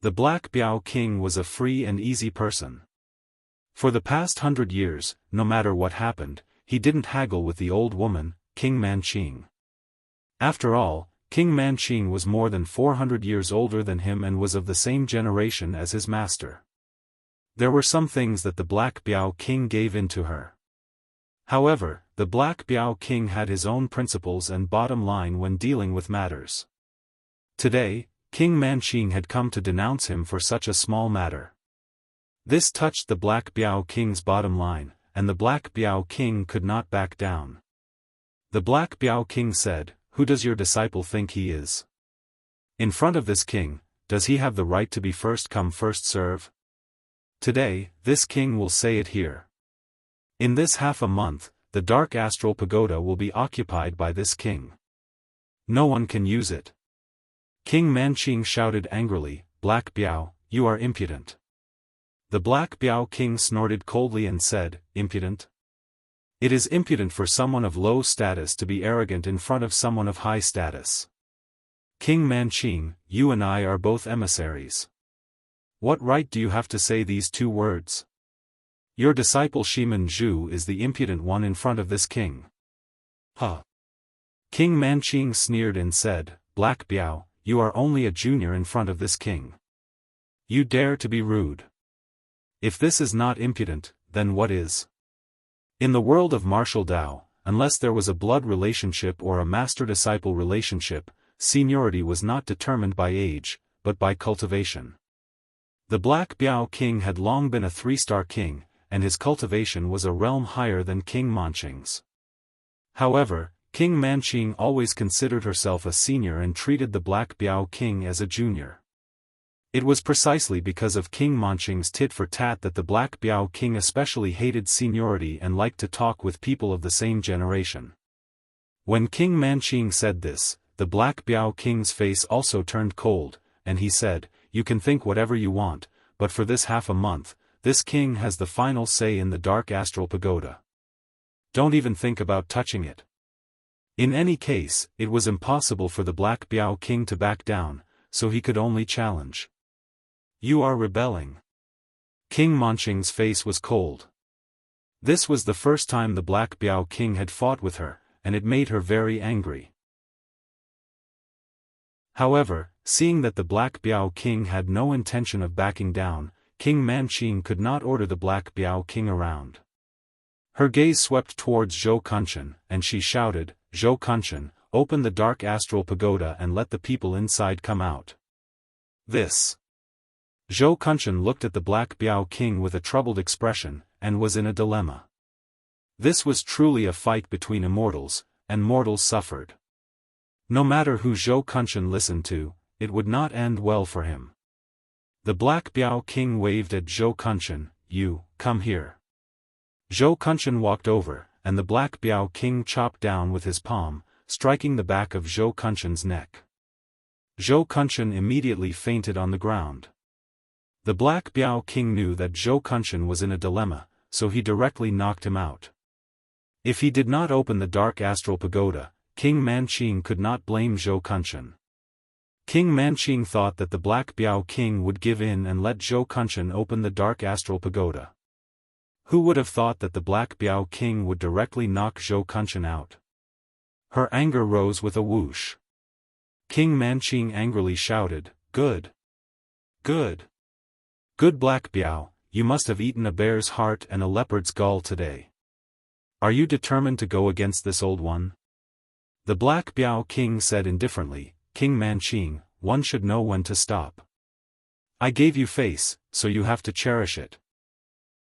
The Black Biao King was a free and easy person. For the past 100 years, no matter what happened, he didn't haggle with the old woman, King Manqing. After all, King Manqing was more than 400 years older than him and was of the same generation as his master. There were some things that the Black Biao King gave in to her. However, the Black Biao King had his own principles and bottom line when dealing with matters. Today, King Manqing had come to denounce him for such a small matter. This touched the Black Biao King's bottom line, and the Black Biao King could not back down. The Black Biao King said, "Who does your disciple think he is? In front of this king, does he have the right to be first come first serve? Today, this king will say it here. In this half a month, the Dark Astral Pagoda will be occupied by this king. No one can use it." King Manqing shouted angrily, "Black Biao, you are impudent." The Black Biao King snorted coldly and said, "Impudent? It is impudent for someone of low status to be arrogant in front of someone of high status. King Manqing, you and I are both emissaries. What right do you have to say these two words? Your disciple Shimen Zhu is the impudent one in front of this king." Huh. King Manqing sneered and said, "Black Biao, you are only a junior in front of this king. You dare to be rude. If this is not impudent, then what is? In the world of martial Tao, unless there was a blood relationship or a master-disciple relationship, seniority was not determined by age, but by cultivation. The Black Biao King had long been a three-star king, and his cultivation was a realm higher than King Manqing's. However, King Manqing always considered herself a senior and treated the Black Biao King as a junior. It was precisely because of King Manqing's tit-for-tat that the Black Biao King especially hated seniority and liked to talk with people of the same generation. When King Manqing said this, the Black Biao King's face also turned cold, and he said, "You can think whatever you want, but for this half a month, this king has the final say in the Dark Astral Pagoda. Don't even think about touching it." In any case, it was impossible for the Black Biao King to back down, so he could only challenge. "You are rebelling." King Manqing's face was cold. This was the first time the Black Biao King had fought with her, and it made her very angry. However, seeing that the Black Biao King had no intention of backing down, King Manqing could not order the Black Biao King around. Her gaze swept towards Zhou Kunchen, and she shouted, "Zhou Kunchen, open the Dark Astral Pagoda and let the people inside come out." This. Zhou Kunchen looked at the Black Biao King with a troubled expression, and was in a dilemma. This was truly a fight between immortals, and mortals suffered. No matter who Zhou Kunchen listened to, it would not end well for him. The Black Biao King waved at Zhou Kunchen, "You, come here." Zhou Kunchen walked over, and the Black Biao King chopped down with his palm, striking the back of Zhou Kunchen's neck. Zhou Kunchen immediately fainted on the ground. The Black Biao King knew that Zhou Kunchen was in a dilemma, so he directly knocked him out. If he did not open the Dark Astral Pagoda, King Manqing could not blame Zhou Kunchen. King Manqing thought that the Black Biao King would give in and let Zhou Kunchen open the Dark Astral Pagoda. Who would have thought that the Black Biao King would directly knock Zhou Kunchen out? Her anger rose with a whoosh. King Manqing angrily shouted, "Good! Good! Good Black Biao, you must have eaten a bear's heart and a leopard's gall today. Are you determined to go against this old one?" The Black Biao King said indifferently, "King Manqing, one should know when to stop. I gave you face, so you have to cherish it.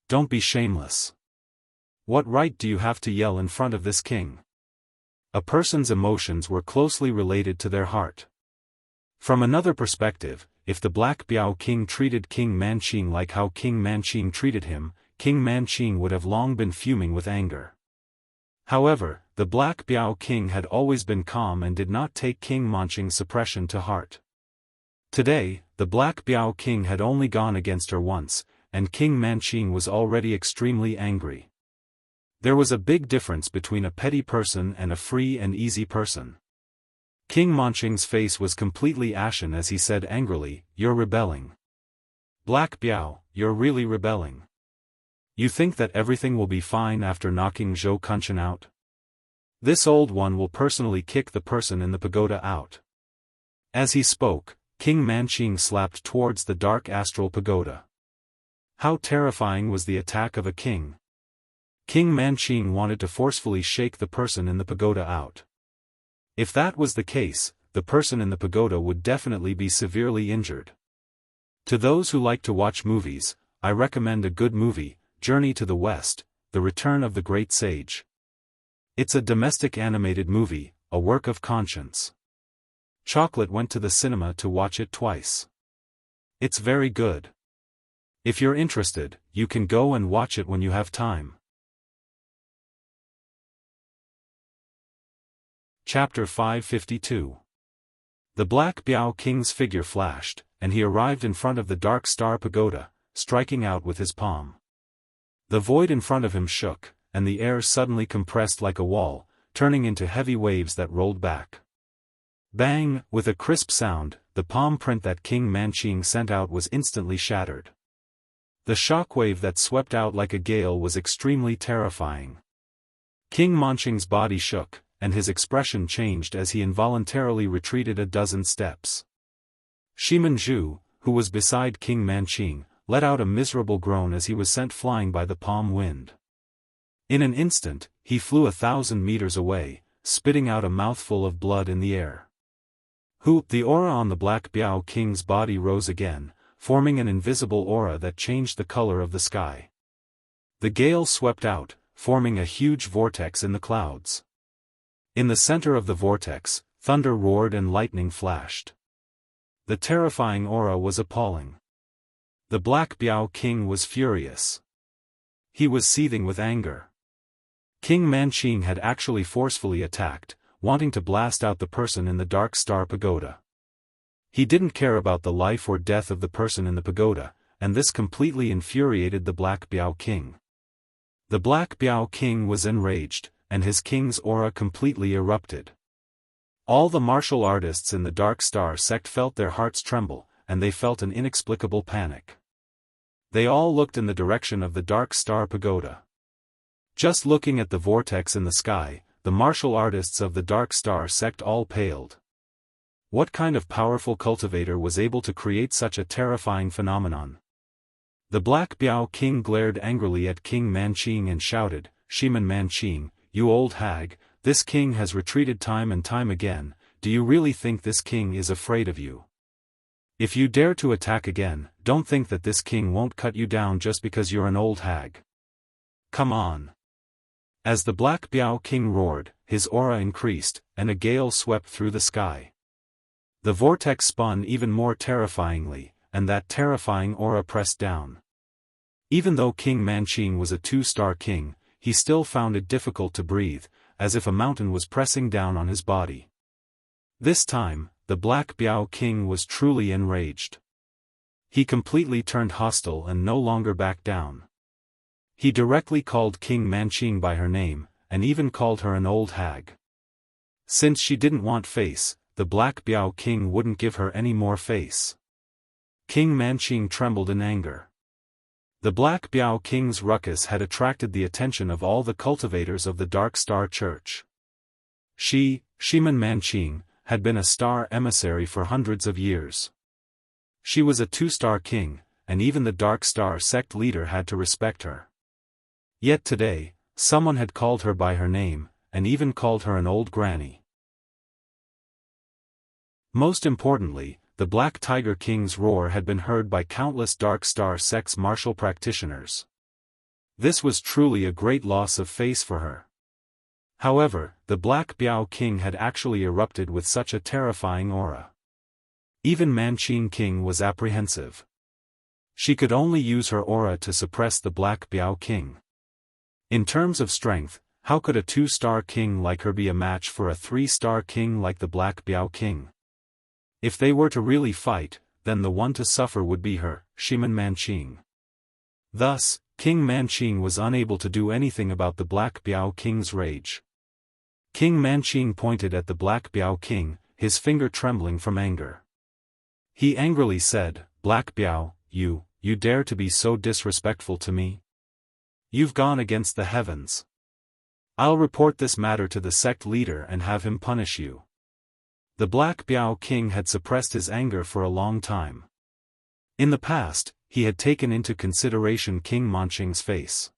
Don't be shameless. What right do you have to yell in front of this king?" A person's emotions were closely related to their heart. From another perspective, if the Black Biao King treated King Manqing like how King Manqing treated him, King Manqing would have long been fuming with anger. However, the Black Biao King had always been calm and did not take King Manqing's suppression to heart. Today, the Black Biao King had only gone against her once, and King Manqing was already extremely angry. There was a big difference between a petty person and a free and easy person. King Manqing's face was completely ashen as he said angrily, "You're rebelling. Black Biao, you're really rebelling. You think that everything will be fine after knocking Zhou Kunchen out? This old one will personally kick the person in the pagoda out." As he spoke, King Manqing slapped towards the Dark Astral Pagoda. How terrifying was the attack of a king! King Manqing wanted to forcefully shake the person in the pagoda out. If that was the case, the person in the pagoda would definitely be severely injured. To those who like to watch movies, I recommend a good movie, Journey to the West, The Return of the Great Sage. It's a domestic animated movie, a work of conscience. Chocolate went to the cinema to watch it twice. It's very good. If you're interested, you can go and watch it when you have time. Chapter 552. The Black Biao King's figure flashed, and he arrived in front of the Dark Star Pagoda, striking out with his palm. The void in front of him shook, and the air suddenly compressed like a wall, turning into heavy waves that rolled back. Bang! With a crisp sound, the palm print that King Manqing sent out was instantly shattered. The shockwave that swept out like a gale was extremely terrifying. King Manqing's body shook, and his expression changed as he involuntarily retreated a dozen steps. Shiman Zhu, who was beside King Manqing, let out a miserable groan as he was sent flying by the palm wind. In an instant, he flew 1,000 meters away, spitting out a mouthful of blood in the air. The aura on the Black Biao King's body rose again, forming an invisible aura that changed the color of the sky. The gale swept out, forming a huge vortex in the clouds. In the center of the vortex, thunder roared and lightning flashed. The terrifying aura was appalling. The Black Biao King was furious. He was seething with anger. King Manqing had actually forcefully attacked, wanting to blast out the person in the Dark Star Pagoda. He didn't care about the life or death of the person in the pagoda, and this completely infuriated the Black Biao King. The Black Biao King was enraged, and his king's aura completely erupted. All the martial artists in the Dark Star sect felt their hearts tremble, and they felt an inexplicable panic. They all looked in the direction of the Dark Star Pagoda. Just looking at the vortex in the sky, the martial artists of the Dark Star sect all paled. What kind of powerful cultivator was able to create such a terrifying phenomenon? The Black Biao King glared angrily at King Manqing and shouted, "Shiman Manqing, you old hag, this king has retreated time and time again, do you really think this king is afraid of you? If you dare to attack again, don't think that this king won't cut you down just because you're an old hag. Come on." As the Black Biao King roared, his aura increased, and a gale swept through the sky. The vortex spun even more terrifyingly, and that terrifying aura pressed down. Even though King Manqing was a 2-star king, he still found it difficult to breathe, as if a mountain was pressing down on his body. This time, the Black Biao King was truly enraged. He completely turned hostile and no longer backed down. He directly called King Manqing by her name, and even called her an old hag. Since she didn't want face, the Black Biao King wouldn't give her any more face. King Manqing trembled in anger. The Black Biao King's ruckus had attracted the attention of all the cultivators of the Dark Star Church. Shiman Manqing, had been a star emissary for hundreds of years. She was a 2-star king, and even the Dark Star sect leader had to respect her. Yet today, someone had called her by her name, and even called her an old granny. Most importantly, the Black Tiger King's roar had been heard by countless Dark Star sect's martial practitioners. This was truly a great loss of face for her. However, the Black Biao King had actually erupted with such a terrifying aura. Even Manqing King was apprehensive. She could only use her aura to suppress the Black Biao King. In terms of strength, how could a 2-star king like her be a match for a 3-star king like the Black Biao King? If they were to really fight, then the one to suffer would be her, Shiman Manqing. Thus, King Manqing was unable to do anything about the Black Biao King's rage. King Manqing pointed at the Black Biao King, his finger trembling from anger. He angrily said, "Black Biao, you dare to be so disrespectful to me? You've gone against the heavens. I'll report this matter to the sect leader and have him punish you." The Black Biao King had suppressed his anger for a long time. In the past, he had taken into consideration King Manqing's face.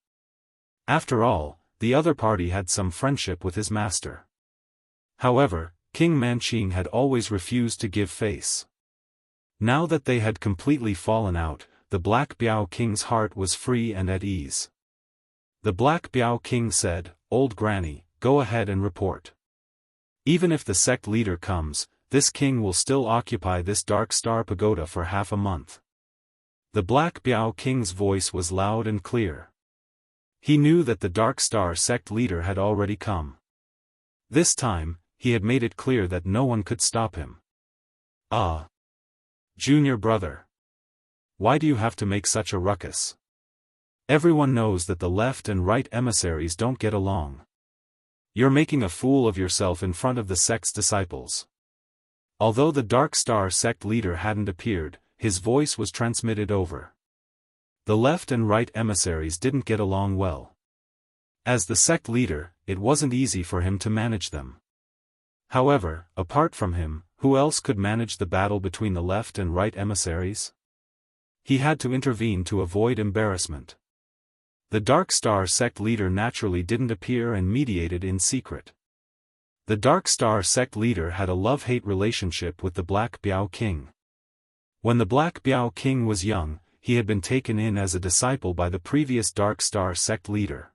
After all, the other party had some friendship with his master. However, King Manqing had always refused to give face. Now that they had completely fallen out, the Black Biao King's heart was free and at ease. The Black Biao King said, "Old Granny, go ahead and report. Even if the sect leader comes, this king will still occupy this Dark Star Pagoda for half a month." The Black Biao King's voice was loud and clear. He knew that the Dark Star sect leader had already come. This time, he had made it clear that no one could stop him. "Ah! Junior brother. Why do you have to make such a ruckus? Everyone knows that the left and right emissaries don't get along. You're making a fool of yourself in front of the sect's disciples." Although the Dark Star sect leader hadn't appeared, his voice was transmitted over. The left and right emissaries didn't get along well. As the sect leader, it wasn't easy for him to manage them. However, apart from him, who else could manage the battle between the left and right emissaries? He had to intervene to avoid embarrassment. The Dark Star sect leader naturally didn't appear and mediated in secret. The Dark Star sect leader had a love-hate relationship with the Black Biao King. When the Black Biao King was young, he had been taken in as a disciple by the previous Dark Star sect leader.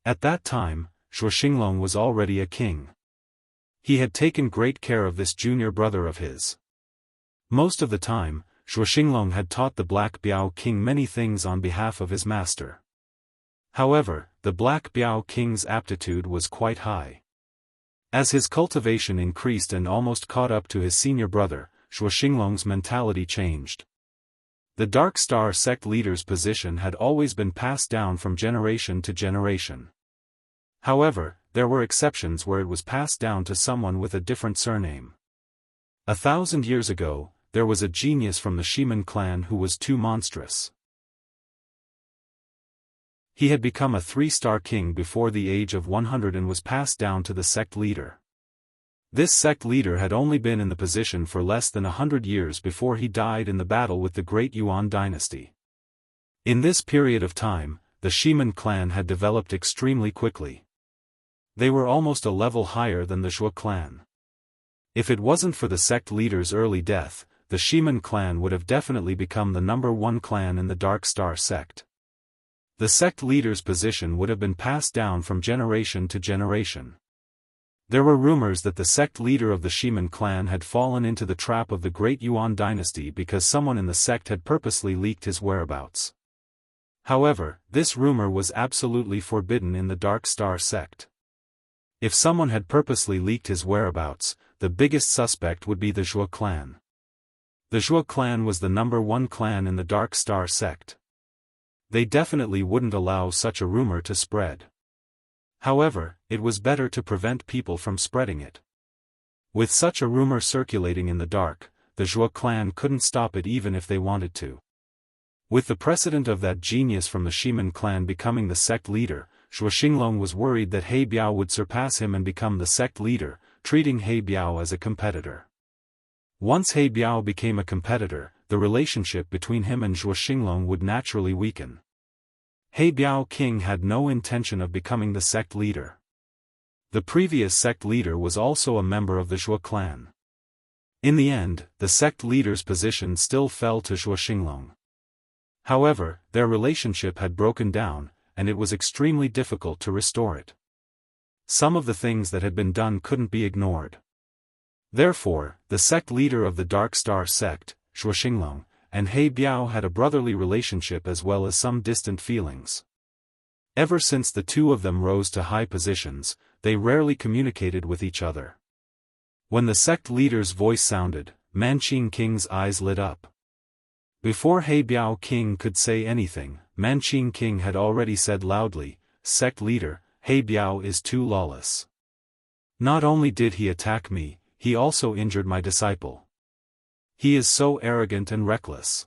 At that time, Shuoxinglong was already a king. He had taken great care of this junior brother of his. Most of the time, Shuoxinglong had taught the Black Biao King many things on behalf of his master. However, the Black Biao King's aptitude was quite high. As his cultivation increased and almost caught up to his senior brother, Shuoxinglong's mentality changed. The Dark Star sect leader's position had always been passed down from generation to generation. However, there were exceptions where it was passed down to someone with a different surname. 1,000 years ago, there was a genius from the Ximen clan who was too monstrous. He had become a 3-star king before the age of 100 and was passed down to the sect leader. This sect leader had only been in the position for less than 100 years before he died in the battle with the Great Yuan dynasty. In this period of time, the Ximen clan had developed extremely quickly. They were almost a level higher than the Zhuo clan. If it wasn't for the sect leader's early death, the Ximen clan would have definitely become the #1 clan in the Dark Star sect. The sect leader's position would have been passed down from generation to generation. There were rumors that the sect leader of the Ximen clan had fallen into the trap of the Great Yuan dynasty because someone in the sect had purposely leaked his whereabouts. However, this rumor was absolutely forbidden in the Dark Star sect. If someone had purposely leaked his whereabouts, the biggest suspect would be the Zhuo clan. The Zhuo clan was the #1 clan in the Dark Star sect. They definitely wouldn't allow such a rumor to spread. However, it was better to prevent people from spreading it. With such a rumor circulating in the dark, the Zhuo clan couldn't stop it even if they wanted to. With the precedent of that genius from the Ximen clan becoming the sect leader, Shuoxinglong was worried that He Biao would surpass him and become the sect leader, treating He Biao as a competitor. Once He Biao became a competitor, the relationship between him and Shuoxinglong would naturally weaken. He Biao King had no intention of becoming the sect leader. The previous sect leader was also a member of the Zhuo clan. In the end, the sect leader's position still fell to Shuoxinglong. However, their relationship had broken down, and it was extremely difficult to restore it. Some of the things that had been done couldn't be ignored. Therefore, the sect leader of the Dark Star sect, Shuoxinglong, and He Biao had a brotherly relationship as well as some distant feelings. Ever since the two of them rose to high positions, they rarely communicated with each other. When the sect leader's voice sounded, Manqing King's eyes lit up. Before He Biao King could say anything, Manqing King had already said loudly, "Sect leader, He Biao is too lawless. Not only did he attack me, he also injured my disciple. He is so arrogant and reckless.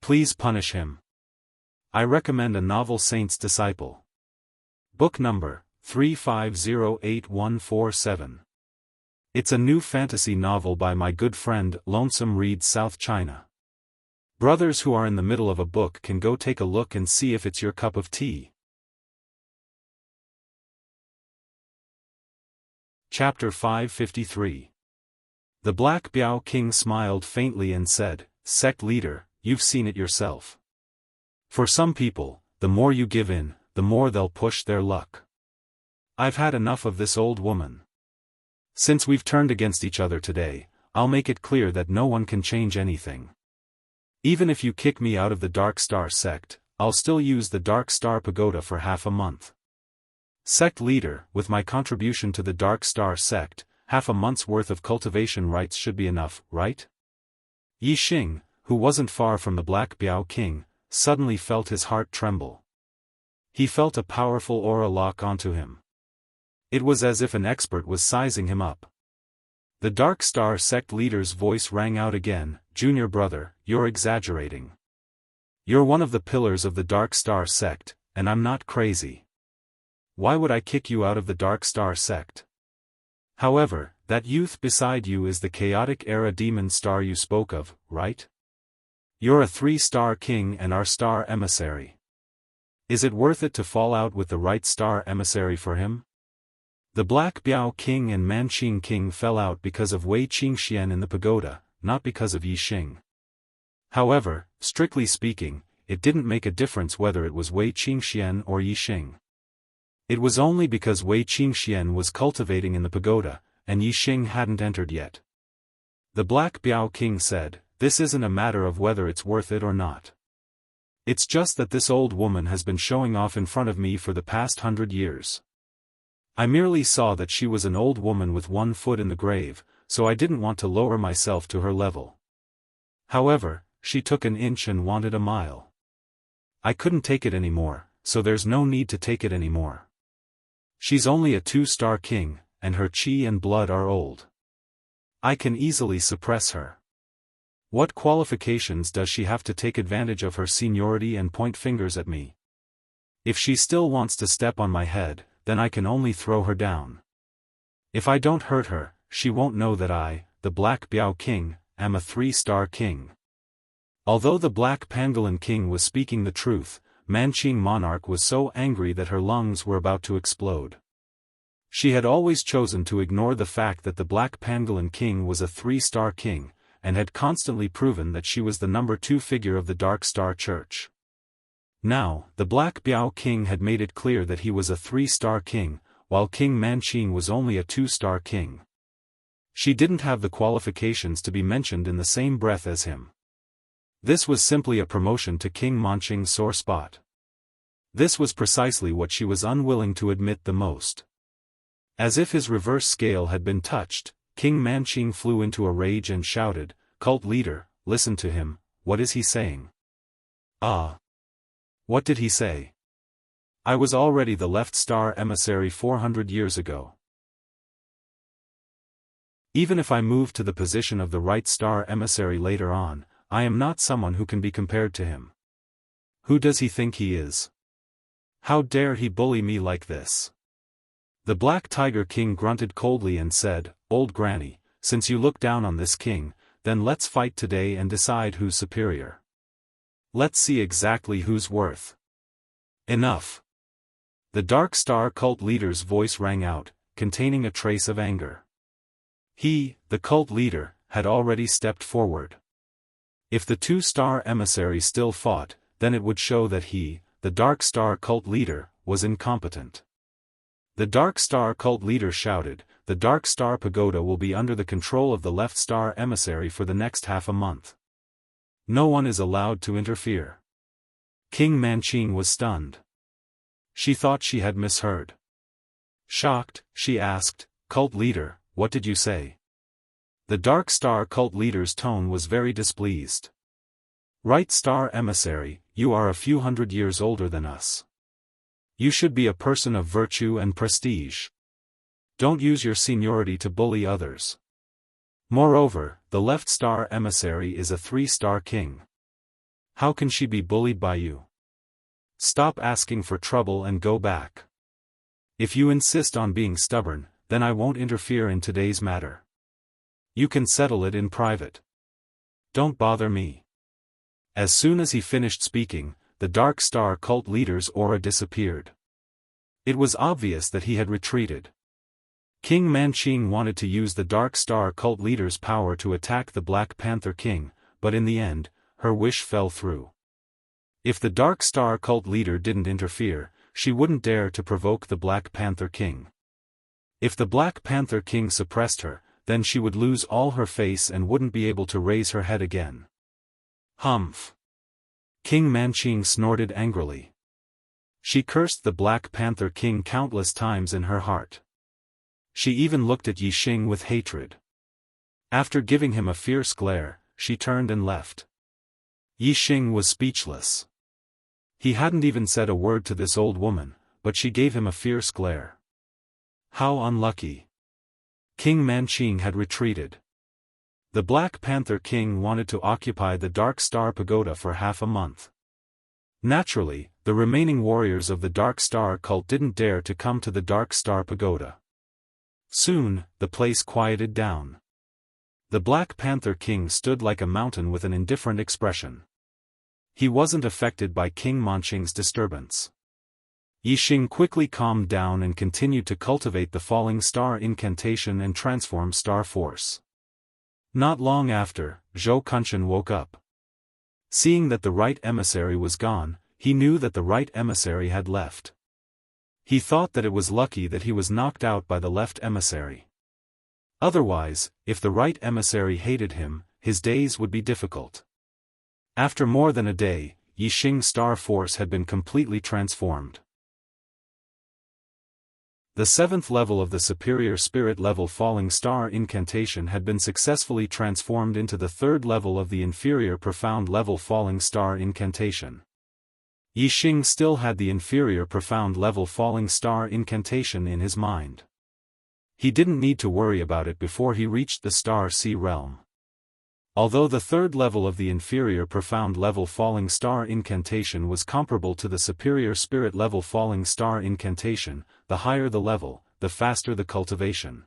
Please punish him. I recommend a novel Saint's Disciple. Book number 350847. It's a new fantasy novel by my good friend Lonesome Reads South China. Brothers who are in the middle of a book can go take a look and see if it's your cup of tea. Chapter 553. The Black Biao King smiled faintly and said, "Sect leader, you've seen it yourself. For some people, the more you give in, the more they'll push their luck. I've had enough of this old woman. Since we've turned against each other today, I'll make it clear that no one can change anything. Even if you kick me out of the Dark Star sect, I'll still use the Dark Star Pagoda for half a month. Sect leader, with my contribution to the Dark Star sect, half a month's worth of cultivation rights should be enough, right?" Yi Xing, who wasn't far from the Black Biao King, suddenly felt his heart tremble. He felt a powerful aura lock onto him. It was as if an expert was sizing him up. The Dark Star sect leader's voice rang out again, "Junior brother, you're exaggerating. You're one of the pillars of the Dark Star sect, and I'm not crazy. Why would I kick you out of the Dark Star sect? However, that youth beside you is the chaotic era demon star you spoke of, right? You're a 3-star king and our star emissary. Is it worth it to fall out with the right star emissary for him?" The Black Biao King and Manqing King fell out because of Wei Qingxian in the pagoda, not because of Yi Xing. However, strictly speaking, it didn't make a difference whether it was Wei Qingxian or Yi Xing. It was only because Wei Qingxian was cultivating in the pagoda, and Yi Xing hadn't entered yet. The Black Biao King said, "This isn't a matter of whether it's worth it or not. It's just that this old woman has been showing off in front of me for the past 100 years. I merely saw that she was an old woman with one foot in the grave, so I didn't want to lower myself to her level. However, she took an inch and wanted a mile. I couldn't take it anymore, so there's no need to take it anymore. She's only a 2-star king, and her chi and blood are old. I can easily suppress her. What qualifications does she have to take advantage of her seniority and point fingers at me? If she still wants to step on my head, then I can only throw her down. If I don't hurt her, she won't know that I, the Black Biao King, am a 3-star king." Although the Black Pangolin King was speaking the truth, Manqing Monarch was so angry that her lungs were about to explode. She had always chosen to ignore the fact that the Black Pangolin King was a 3-star king, and had constantly proven that she was the number 2 figure of the Dark Star Church. Now, the Black Biao King had made it clear that he was a 3-star king, while King Manqing was only a 2-star king. She didn't have the qualifications to be mentioned in the same breath as him. This was simply a promotion to King Manqing's sore spot. This was precisely what she was unwilling to admit the most. As if his reverse scale had been touched, King Manqing flew into a rage and shouted, "Cult leader, listen to him, what is he saying?" "Ah. What did he say? I was already the left star emissary 400 years ago. Even if I move to the position of the right star emissary later on, I am not someone who can be compared to him. Who does he think he is? How dare he bully me like this?" The Black Tiger King grunted coldly and said, "Old Granny, since you look down on this king, then let's fight today and decide who's superior. Let's see exactly who's worth." "Enough." The Dark Star cult leader's voice rang out, containing a trace of anger. He, the cult leader, had already stepped forward. If the 2-star emissary still fought, then it would show that he, the Dark Star cult leader, was incompetent. The Dark Star cult leader shouted, "The Dark Star Pagoda will be under the control of the left star emissary for the next half a month. No one is allowed to interfere." King Manqing was stunned. She thought she had misheard. Shocked, she asked, "Cult leader, what did you say?" The Dark Star cult leader's tone was very displeased. "Right star emissary, you are a few hundred years older than us. You should be a person of virtue and prestige. Don't use your seniority to bully others. Moreover, the left star emissary is a 3-star king. How can she be bullied by you? Stop asking for trouble and go back. If you insist on being stubborn, then I won't interfere in today's matter. You can settle it in private. Don't bother me." As soon as he finished speaking, the Dark Star cult leader's aura disappeared. It was obvious that he had retreated. King Manqing wanted to use the Dark Star cult leader's power to attack the Black Panther King, but in the end, her wish fell through. If the Dark Star cult leader didn't interfere, she wouldn't dare to provoke the Black Panther King. If the Black Panther King suppressed her, then she would lose all her face and wouldn't be able to raise her head again. Humph! King Manqing snorted angrily. She cursed the Black Panther King countless times in her heart. She even looked at Yixing with hatred. After giving him a fierce glare, she turned and left. Yixing was speechless. He hadn't even said a word to this old woman, but she gave him a fierce glare. How unlucky. King Manqing had retreated. The Black Panther King wanted to occupy the Dark Star Pagoda for half a month. Naturally, the remaining warriors of the Dark Star cult didn't dare to come to the Dark Star Pagoda. Soon, the place quieted down. The Black Panther King stood like a mountain with an indifferent expression. He wasn't affected by King Manqing's disturbance. Yixing quickly calmed down and continued to cultivate the Falling Star incantation and transform Star Force. Not long after, Zhou Kunshan woke up. Seeing that the right emissary was gone, he knew that the right emissary had left. He thought that it was lucky that he was knocked out by the left emissary. Otherwise, if the right emissary hated him, his days would be difficult. After more than a day, Yixing's Star Force had been completely transformed. The 7th level of the Superior Spirit level Falling Star incantation had been successfully transformed into the 3rd level of the Inferior Profound level Falling Star incantation. Yixing still had the Inferior Profound level Falling Star incantation in his mind. He didn't need to worry about it before he reached the Star Sea realm. Although the 3rd level of the Inferior Profound level Falling Star incantation was comparable to the Superior Spirit level Falling Star incantation, the higher the level, the faster the cultivation.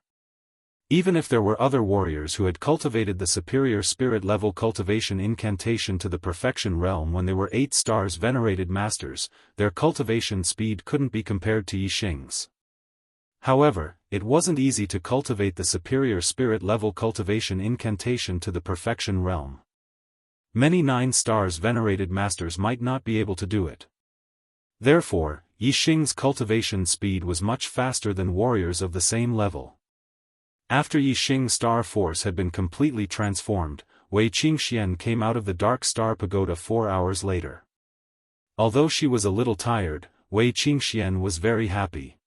Even if there were other warriors who had cultivated the Superior Spirit level cultivation incantation to the Perfection realm when they were 8 stars venerated masters, their cultivation speed couldn't be compared to Yixing's. However, it wasn't easy to cultivate the Superior Spirit level cultivation incantation to the Perfection realm. Many 9 stars venerated masters might not be able to do it. Therefore, Yixing's cultivation speed was much faster than warriors of the same level. After Yixing's Star Force had been completely transformed, Wei Qingxian came out of the Dark Star Pagoda 4 hours later. Although she was a little tired, Wei Qingxian was very happy.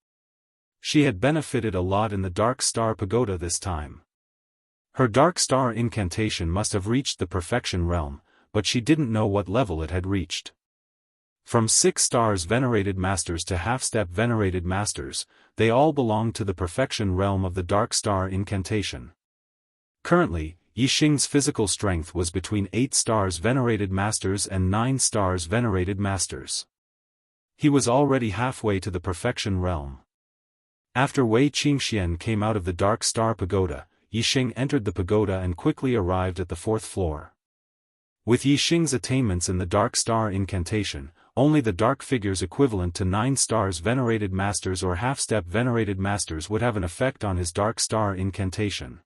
She had benefited a lot in the Dark Star Pagoda this time. Her Dark Star incantation must have reached the Perfection realm, but she didn't know what level it had reached. From 6 stars venerated masters to half-step venerated masters, they all belonged to the Perfection realm of the Dark Star incantation. Currently, Yixing's physical strength was between 8 stars venerated masters and 9 stars venerated masters. He was already halfway to the Perfection realm. After Wei Qingxian came out of the Dark Star Pagoda, Yixing entered the pagoda and quickly arrived at the 4th floor. With Yixing's attainments in the Dark Star incantation, only the dark figures equivalent to 9 stars venerated masters or half-step venerated masters would have an effect on his Dark Star incantation.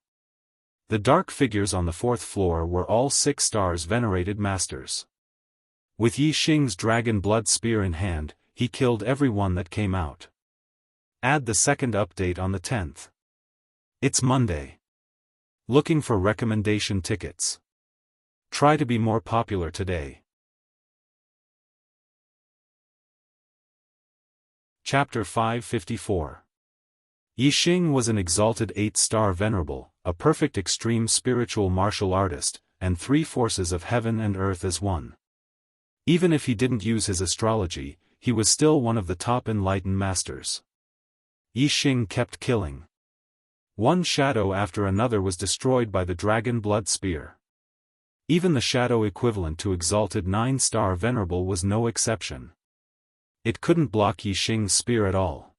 The dark figures on the 4th floor were all 6 stars venerated masters. With Yixing's dragon blood spear in hand, he killed everyone that came out. Add the second update on the 10th. It's Monday. Looking for recommendation tickets. Try to be more popular today. Chapter 554. Yixing was an exalted 8-star venerable, a perfect extreme spiritual martial artist, and 3 forces of heaven and earth as one. Even if he didn't use his astrology, he was still one of the top enlightened masters. Yixing kept killing. One shadow after another was destroyed by the dragon blood spear. Even the shadow equivalent to exalted 9-star venerable was no exception. It couldn't block Yixing's spear at all.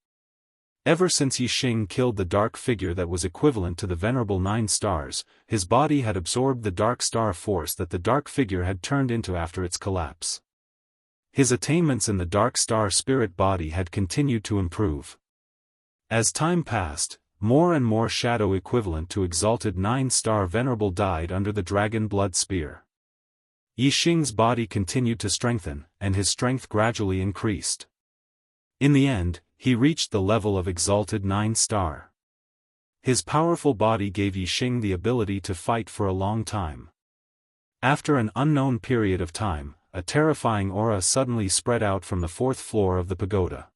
Ever since Yixing killed the dark figure that was equivalent to the venerable 9 stars, his body had absorbed the dark star force that the dark figure had turned into after its collapse. His attainments in the dark star spirit body had continued to improve. As time passed, more and more shadow equivalent to exalted 9-star venerable died under the dragon blood spear. Yixing's body continued to strengthen, and his strength gradually increased. In the end, he reached the level of exalted 9-star. His powerful body gave Yixing the ability to fight for a long time. After an unknown period of time, a terrifying aura suddenly spread out from the 4th floor of the pagoda.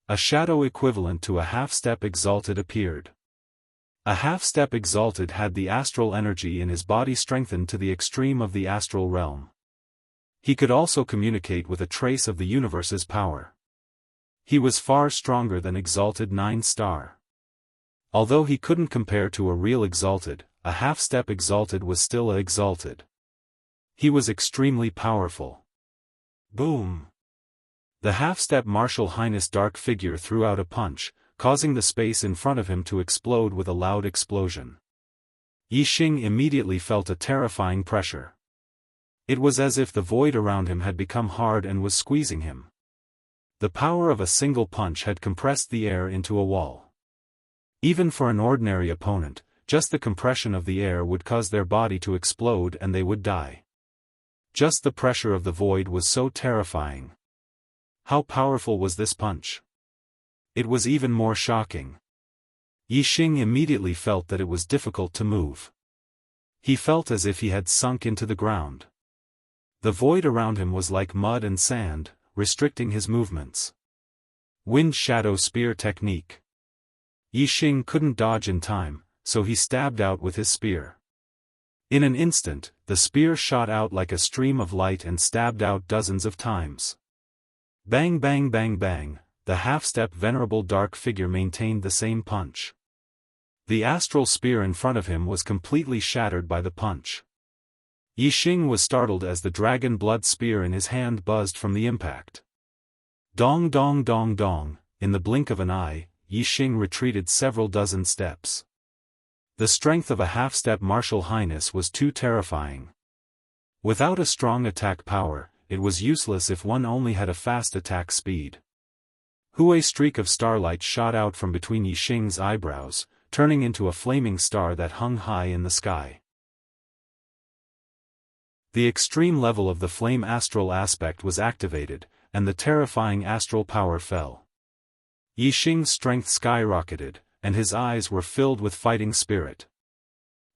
A shadow equivalent to a half-step exalted appeared. A half-step exalted had the astral energy in his body strengthened to the extreme of the astral realm. He could also communicate with a trace of the universe's power. He was far stronger than exalted 9-star. Although he couldn't compare to a real exalted, a half-step exalted was still a exalted. He was extremely powerful. Boom! The half-step Martial Highness dark figure threw out a punch, causing the space in front of him to explode with a loud explosion. Yixing immediately felt a terrifying pressure. It was as if the void around him had become hard and was squeezing him. The power of a single punch had compressed the air into a wall. Even for an ordinary opponent, just the compression of the air would cause their body to explode and they would die. Just the pressure of the void was so terrifying. How powerful was this punch? It was even more shocking. Yixing immediately felt that it was difficult to move. He felt as if he had sunk into the ground. The void around him was like mud and sand, restricting his movements. Wind Shadow Spear Technique. Yixing couldn't dodge in time, so he stabbed out with his spear. In an instant, the spear shot out like a stream of light and stabbed out dozens of times. Bang bang bang bang, the half-step venerable dark figure maintained the same punch. The astral spear in front of him was completely shattered by the punch. Yixing was startled as the dragon blood spear in his hand buzzed from the impact. Dong dong dong dong, in the blink of an eye, Yixing retreated several dozen steps. The strength of a half-step Martial Highness was too terrifying. Without a strong attack power, it was useless if one only had a fast attack speed. A streak of starlight shot out from between Yixing's eyebrows, turning into a flaming star that hung high in the sky. The extreme level of the flame astral aspect was activated, and the terrifying astral power fell. Yixing's strength skyrocketed, and his eyes were filled with fighting spirit.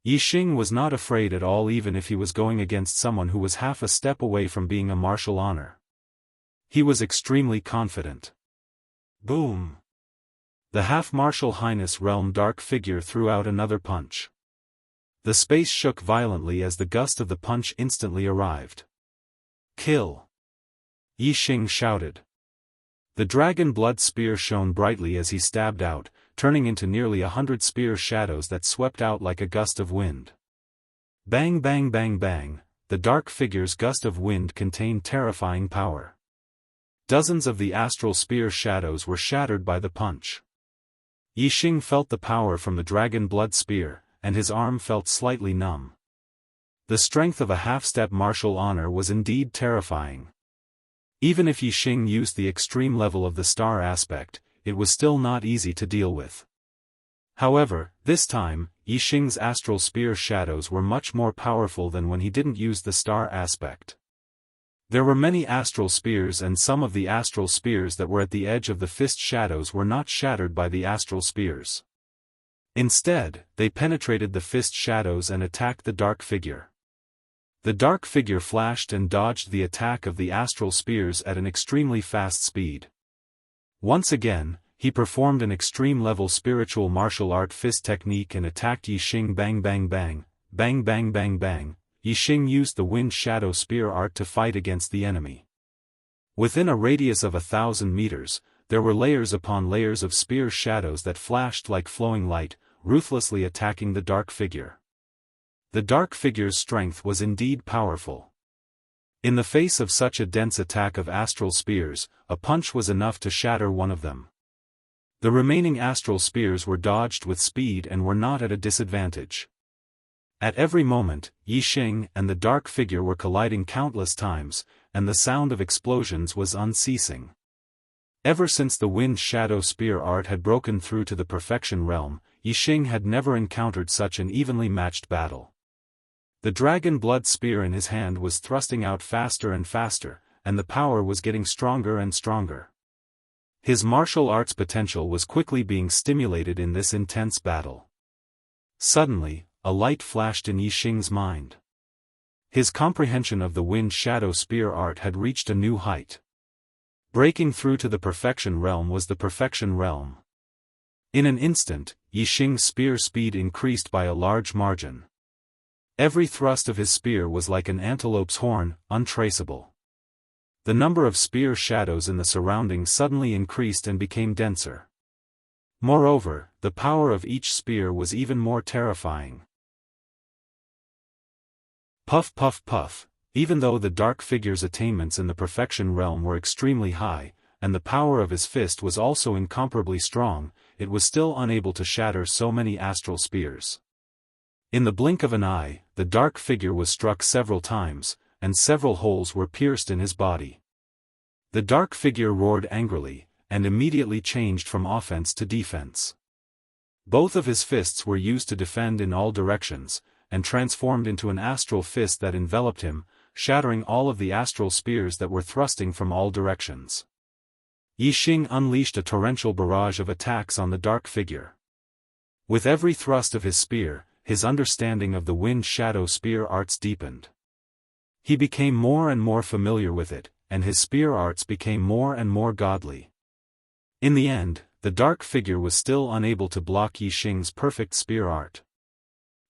Yixing was not afraid at all even if he was going against someone who was half a step away from being a martial honor. He was extremely confident. Boom! The half-Martial Highness realm dark figure threw out another punch. The space shook violently as the gust of the punch instantly arrived. Kill! Yixing shouted. The dragon blood spear shone brightly as he stabbed out, turning into nearly 100 spear shadows that swept out like a gust of wind. Bang bang bang bang, the dark figure's gust of wind contained terrifying power. Dozens of the astral spear shadows were shattered by the punch. Yixing felt the power from the dragon blood spear, and his arm felt slightly numb. The strength of a half-step martial honor was indeed terrifying. Even if Yixing used the extreme level of the star aspect, it was still not easy to deal with. However, this time, Yixing's astral spear shadows were much more powerful than when he didn't use the star aspect. There were many astral spears and some of the astral spears that were at the edge of the fist shadows were not shattered by the astral spears. Instead, they penetrated the fist shadows and attacked the dark figure. The dark figure flashed and dodged the attack of the astral spears at an extremely fast speed. Once again, he performed an extreme-level spiritual martial art fist technique and attacked Yixing. Bang bang bang, bang bang bang bang. Yixing used the wind shadow spear art to fight against the enemy. Within a radius of 1,000 meters, there were layers upon layers of spear shadows that flashed like flowing light, ruthlessly attacking the dark figure. The dark figure's strength was indeed powerful. In the face of such a dense attack of astral spears, a punch was enough to shatter one of them. The remaining astral spears were dodged with speed and were not at a disadvantage. At every moment, Yixing and the dark figure were colliding countless times, and the sound of explosions was unceasing. Ever since the Wind Shadow Spear art had broken through to the Perfection realm, Yixing had never encountered such an evenly matched battle. The dragon blood spear in his hand was thrusting out faster and faster, and the power was getting stronger and stronger. His martial arts potential was quickly being stimulated in this intense battle. Suddenly, a light flashed in Yixing's mind. His comprehension of the Wind Shadow Spear art had reached a new height. Breaking through to the Perfection realm was the Perfection realm. In an instant, Yixing's spear speed increased by a large margin. Every thrust of his spear was like an antelope's horn, untraceable. The number of spear shadows in the surroundings suddenly increased and became denser. Moreover, the power of each spear was even more terrifying. Puff puff puff, even though the dark figure's attainments in the Perfection realm were extremely high, and the power of his fist was also incomparably strong, it was still unable to shatter so many astral spears. In the blink of an eye, the dark figure was struck several times, and several holes were pierced in his body. The dark figure roared angrily, and immediately changed from offense to defense. Both of his fists were used to defend in all directions, and transformed into an astral fist that enveloped him, shattering all of the astral spears that were thrusting from all directions. Yixing unleashed a torrential barrage of attacks on the dark figure. With every thrust of his spear, his understanding of the Wind Shadow Spear arts deepened. He became more and more familiar with it, and his spear arts became more and more godly. In the end, the dark figure was still unable to block Yixing's perfect spear art.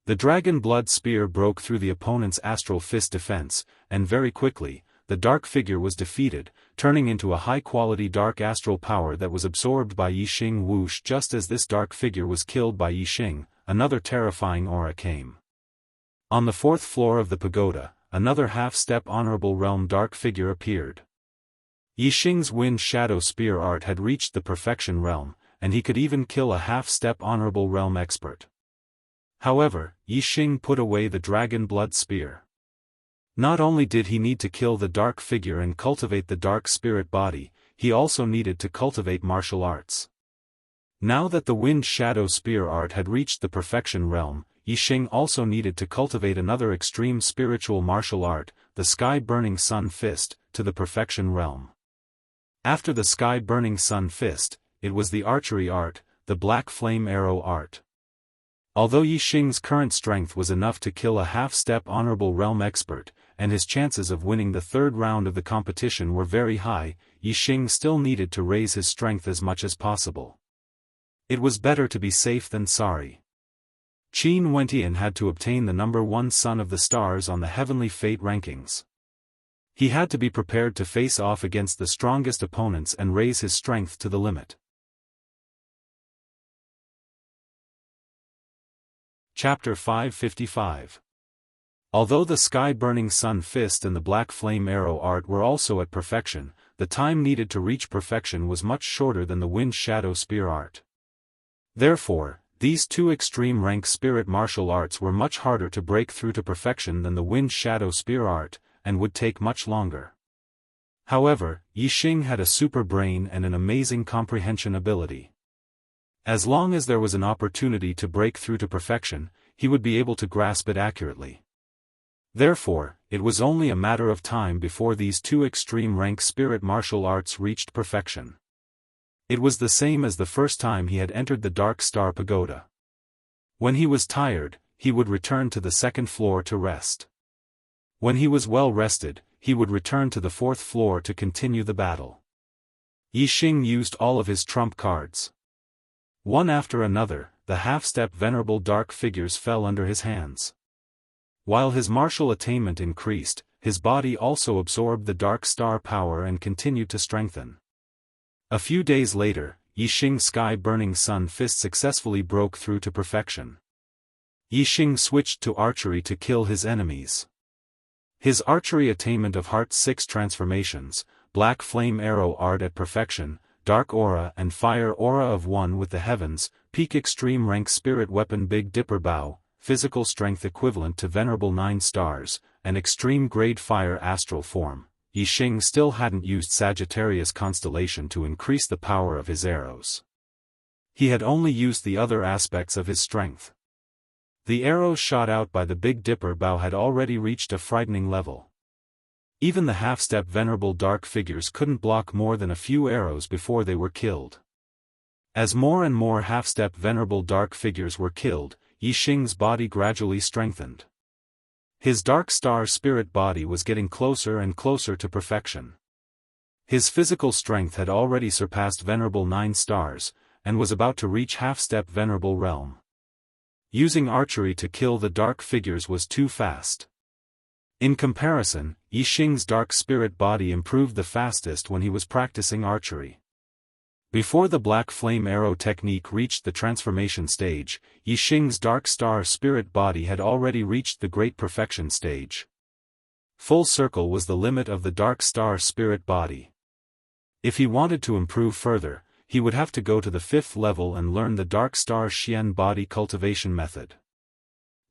The dragon blood spear broke through the opponent's astral fist defense, and very quickly, the dark figure was defeated, turning into a high-quality dark astral power that was absorbed by Yixing. Whoosh! Just as this dark figure was killed by Yixing, another terrifying aura came. On the fourth floor of the pagoda, another half-step honorable realm dark figure appeared. Yixing's Wind Shadow Spear art had reached the Perfection realm, and he could even kill a half-step honorable realm expert. However, Yixing put away the dragon blood spear. Not only did he need to kill the dark figure and cultivate the dark spirit body, he also needed to cultivate martial arts. Now that the Wind Shadow Spear art had reached the Perfection realm, Yixing also needed to cultivate another extreme spiritual martial art, the Sky-Burning Sun Fist, to the Perfection realm. After the Sky-Burning Sun Fist, it was the archery art, the Black Flame Arrow art. Although Yixing's current strength was enough to kill a half-step honorable realm expert, and his chances of winning the third round of the competition were very high, Yixing still needed to raise his strength as much as possible. It was better to be safe than sorry. Qin Wentian had to obtain the number 1 son of the stars on the heavenly fate rankings. He had to be prepared to face off against the strongest opponents and raise his strength to the limit. Chapter 555. Although the Sky-Burning Sun Fist and the Black Flame Arrow art were also at perfection, the time needed to reach perfection was much shorter than the Wind Shadow Spear art. Therefore, these two extreme rank spirit martial arts were much harder to break through to perfection than the Wind Shadow Spear art, and would take much longer. However, Yixing had a super brain and an amazing comprehension ability. As long as there was an opportunity to break through to perfection, he would be able to grasp it accurately. Therefore, it was only a matter of time before these two extreme rank spirit martial arts reached perfection. It was the same as the first time he had entered the Dark Star Pagoda. When he was tired, he would return to the second floor to rest. When he was well rested, he would return to the fourth floor to continue the battle. Yixing used all of his trump cards. One after another, the half-step venerable dark figures fell under his hands. While his martial attainment increased, his body also absorbed the dark star power and continued to strengthen. A few days later, Yixing's Sky-Burning Sun Fist successfully broke through to perfection. Yixing switched to archery to kill his enemies. His archery attainment of Heart 6 transformations, Black Flame Arrow art at perfection, Dark Aura and Fire Aura of One with the Heavens, Peak Extreme Rank Spirit Weapon Big Dipper Bow, Physical Strength equivalent to Venerable 9 stars, and Extreme Grade Fire Astral Form, Yixing still hadn't used Sagittarius constellation to increase the power of his arrows. He had only used the other aspects of his strength. The arrows shot out by the Big Dipper bow had already reached a frightening level. Even the half-step venerable dark figures couldn't block more than a few arrows before they were killed. As more and more half-step venerable dark figures were killed, Yixing's body gradually strengthened. His dark star spirit body was getting closer and closer to perfection. His physical strength had already surpassed venerable 9 stars, and was about to reach half-step venerable realm. Using archery to kill the dark figures was too fast. In comparison, Yixing's dark spirit body improved the fastest when he was practicing archery. Before the black flame arrow technique reached the transformation stage, Yixing's dark star spirit body had already reached the great perfection stage. Full circle was the limit of the dark star spirit body. If he wanted to improve further, he would have to go to the 5th level and learn the dark star Xian body cultivation method.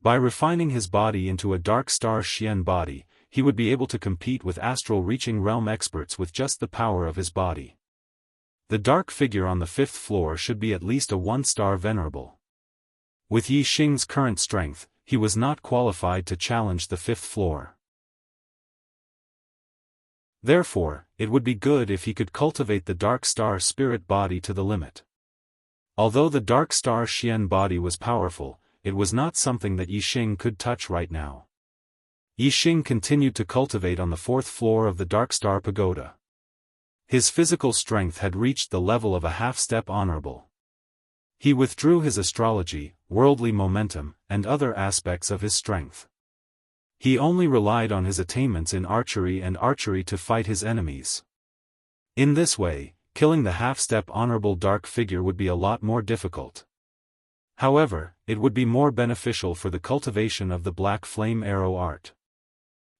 By refining his body into a dark star Xian body, he would be able to compete with astral reaching realm experts with just the power of his body. The dark figure on the 5th floor should be at least a 1-star venerable. With Yixing's current strength, he was not qualified to challenge the 5th floor. Therefore, it would be good if he could cultivate the dark star spirit body to the limit. Although the dark star Xian body was powerful, it was not something that Yixing could touch right now. Yixing continued to cultivate on the 4th floor of the dark star pagoda. His physical strength had reached the level of a half-step honorable. He withdrew his astrology, worldly momentum, and other aspects of his strength. He only relied on his attainments in archery to fight his enemies. In this way, killing the half-step honorable dark figure would be a lot more difficult. However, it would be more beneficial for the cultivation of the black flame arrow art.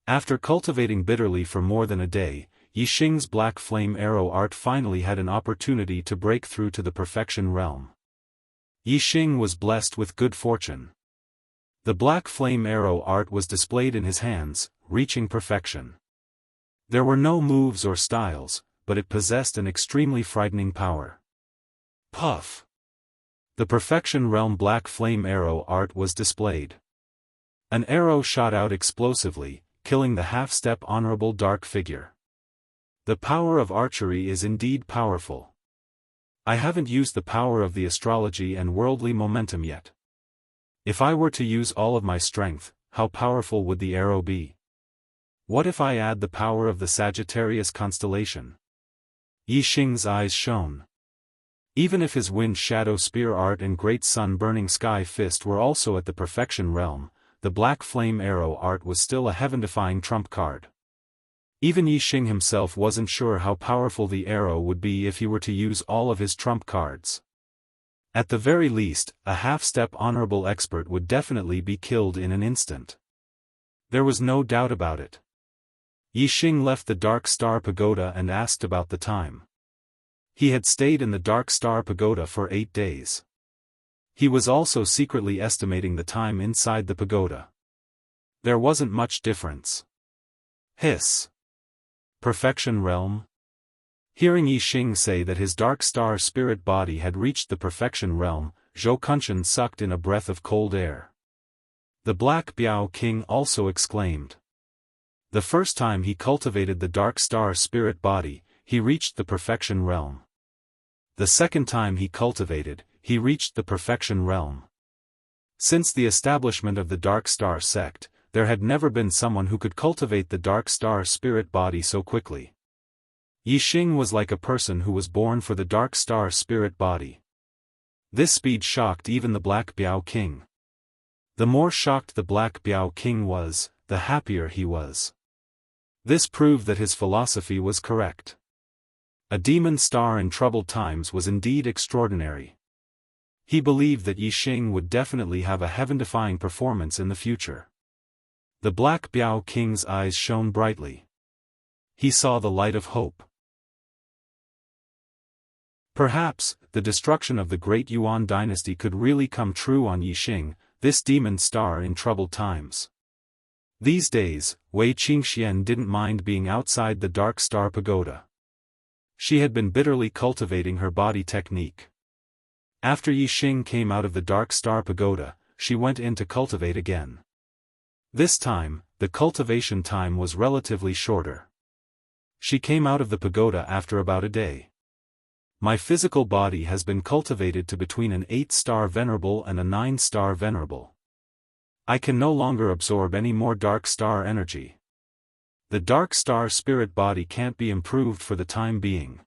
After cultivating bitterly for more than a day, Yixing's black flame arrow art finally had an opportunity to break through to the perfection realm. Yixing was blessed with good fortune. The black flame arrow art was displayed in his hands, reaching perfection. There were no moves or styles, but it possessed an extremely frightening power. Puff! The perfection realm black flame arrow art was displayed. An arrow shot out explosively, killing the half-step honorable dark figure. The power of archery is indeed powerful. I haven't used the power of the astrology and worldly momentum yet. If I were to use all of my strength, how powerful would the arrow be? What if I add the power of the Sagittarius constellation? Yixing's eyes shone. Even if his wind shadow spear art and great sun burning sky fist were also at the perfection realm, the black flame arrow art was still a heaven-defying trump card. Even Yixing himself wasn't sure how powerful the arrow would be if he were to use all of his trump cards. At the very least, a half-step honorable expert would definitely be killed in an instant. There was no doubt about it. Yixing left the Dark Star Pagoda and asked about the time. He had stayed in the Dark Star Pagoda for 8 days. He was also secretly estimating the time inside the pagoda. There wasn't much difference. Hiss. Perfection realm? Hearing Yixing say that his dark star spirit body had reached the perfection realm, Zhou Kunshan sucked in a breath of cold air. The Black Biao King also exclaimed. The first time he cultivated the dark star spirit body, he reached the perfection realm. The second time he cultivated, he reached the perfection realm. Since the establishment of the Dark Star sect, there had never been someone who could cultivate the dark star spirit body so quickly. Yixing was like a person who was born for the dark star spirit body. This speed shocked even the Black Biao King. The more shocked the Black Biao King was, the happier he was. This proved that his philosophy was correct. A demon star in troubled times was indeed extraordinary. He believed that Yixing would definitely have a heaven-defying performance in the future. The Black Biao King's eyes shone brightly. He saw the light of hope. Perhaps, the destruction of the great Yuan dynasty could really come true on Yixing, this demon star in troubled times. These days, Wei Qingxian didn't mind being outside the Dark Star Pagoda. She had been bitterly cultivating her body technique. After Yixing came out of the Dark Star Pagoda, she went in to cultivate again. This time, the cultivation time was relatively shorter. She came out of the pagoda after about a day. My physical body has been cultivated to between an 8-star venerable and a 9-star venerable. I can no longer absorb any more dark star energy. The dark star spirit body can't be improved for the time being.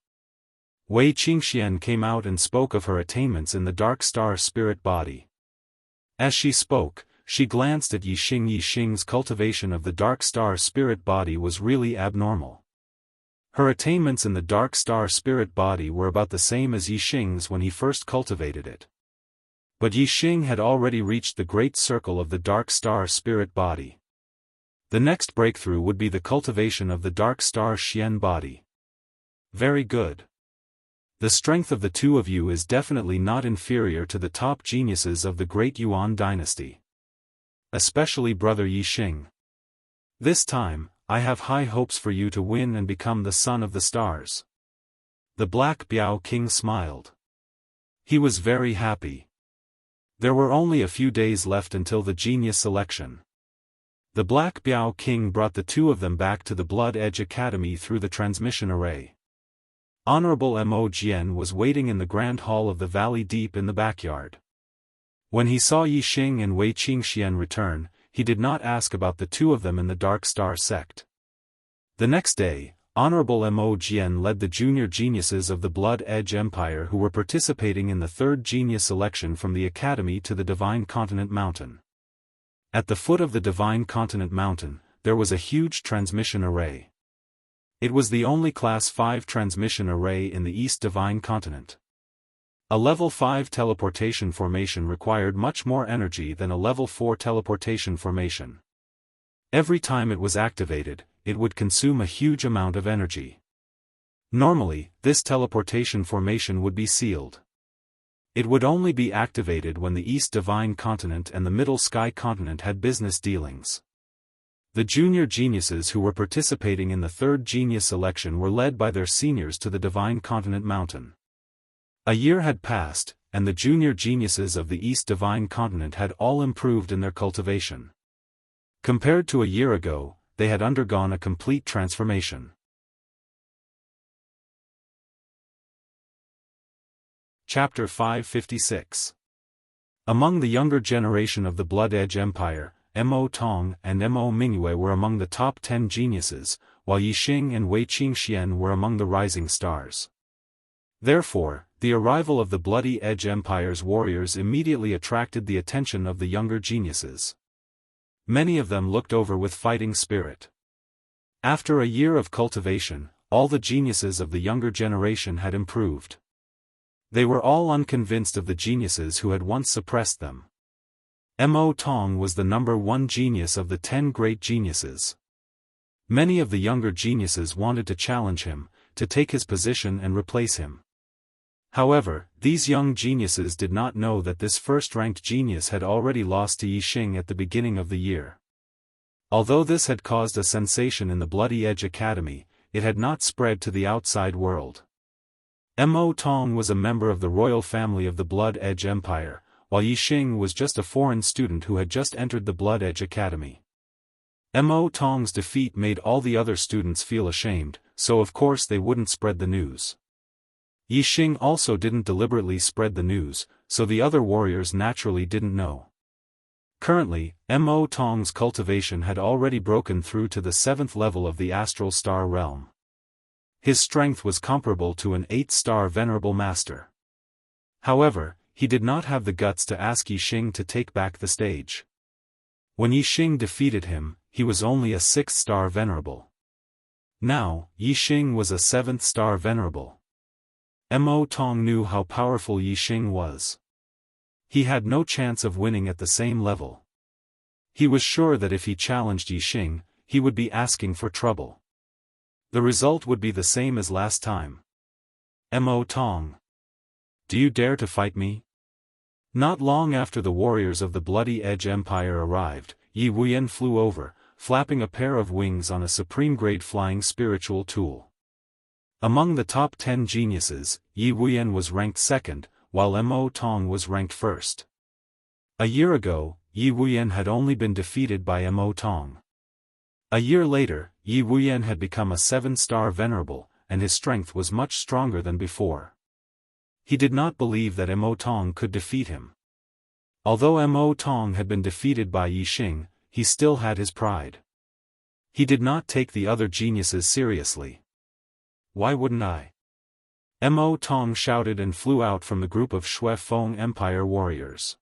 Wei Qingxian came out and spoke of her attainments in the dark star spirit body. As she spoke, she glanced at Yixing. Yixing's cultivation of the dark star spirit body was really abnormal. Her attainments in the dark star spirit body were about the same as Yixing's when he first cultivated it. But Yixing had already reached the great circle of the dark star spirit body. The next breakthrough would be the cultivation of the dark star Xian body. Very good. The strength of the two of you is definitely not inferior to the top geniuses of the great Yuan dynasty. Especially brother Yixing. This time, I have high hopes for you to win and become the son of the stars. The Black Biao King smiled. He was very happy. There were only a few days left until the genius selection. The Black Biao King brought the two of them back to the Blood Edge Academy through the transmission array. Honorable Mo Jian was waiting in the grand hall of the valley deep in the backyard. When he saw Yixing and Wei Qingxian return, he did not ask about the two of them in the Dark Star sect. The next day, Honorable Mo Jian led the junior geniuses of the Blood Edge Empire who were participating in the third genius selection from the Academy to the Divine Continent Mountain. At the foot of the Divine Continent Mountain, there was a huge transmission array. It was the only Class 5 transmission array in the East Divine Continent. A Level 5 teleportation formation required much more energy than a Level 4 teleportation formation. Every time it was activated, it would consume a huge amount of energy. Normally, this teleportation formation would be sealed. It would only be activated when the East Divine Continent and the Middle Sky Continent had business dealings. The junior geniuses who were participating in the third genius selection were led by their seniors to the Divine Continent Mountain. A year had passed, and the junior geniuses of the East Divine Continent had all improved in their cultivation. Compared to a year ago, they had undergone a complete transformation. Chapter 556. Among the younger generation of the Blood Edge Empire, Mo Tong and Mo Mingyue were among the top 10 geniuses, while Yixing and Wei Qingxian were among the rising stars. Therefore, the arrival of the Bloody Edge Empire's warriors immediately attracted the attention of the younger geniuses. Many of them looked over with fighting spirit. After a year of cultivation, all the geniuses of the younger generation had improved. They were all unconvinced of the geniuses who had once suppressed them. Mo Tong was the number 1 genius of the 10 great geniuses. Many of the younger geniuses wanted to challenge him, to take his position and replace him. However, these young geniuses did not know that this first-ranked genius had already lost to Yixing at the beginning of the year. Although this had caused a sensation in the Bloody Edge Academy, it had not spread to the outside world. Mo Tong was a member of the royal family of the Blood Edge Empire, while Yixing was just a foreign student who had just entered the Blood Edge Academy. Mo Tong's defeat made all the other students feel ashamed, so of course they wouldn't spread the news. Yixing also didn't deliberately spread the news, so the other warriors naturally didn't know. Currently, Mo Tong's cultivation had already broken through to the 7th level of the Astral Star Realm. His strength was comparable to an 8-star Venerable Master. However, he did not have the guts to ask Yixing to take back the stage. When Yixing defeated him, he was only a 6th-star Venerable. Now, Yixing was a 7th-star Venerable. Mo Tong knew how powerful Yixing was. He had no chance of winning at the same level. He was sure that if he challenged Yixing, he would be asking for trouble. The result would be the same as last time. Mo Tong. Do you dare to fight me? Not long after the warriors of the Bloody Edge Empire arrived, Yi Wuyan flew over, flapping a pair of wings on a supreme-grade flying spiritual tool. Among the top 10 geniuses, Yi Wuyan was ranked second, while Mo Tong was ranked first. A year ago, Yi Wuyan had only been defeated by Mo Tong. A year later, Yi Wuyan had become a 7-star venerable, and his strength was much stronger than before. He did not believe that Mo Tong could defeat him. Although Mo Tong had been defeated by Yi Xing, he still had his pride. He did not take the other geniuses seriously. Why wouldn't I? Mo Tong shouted and flew out from the group of Xiaofan Empire warriors.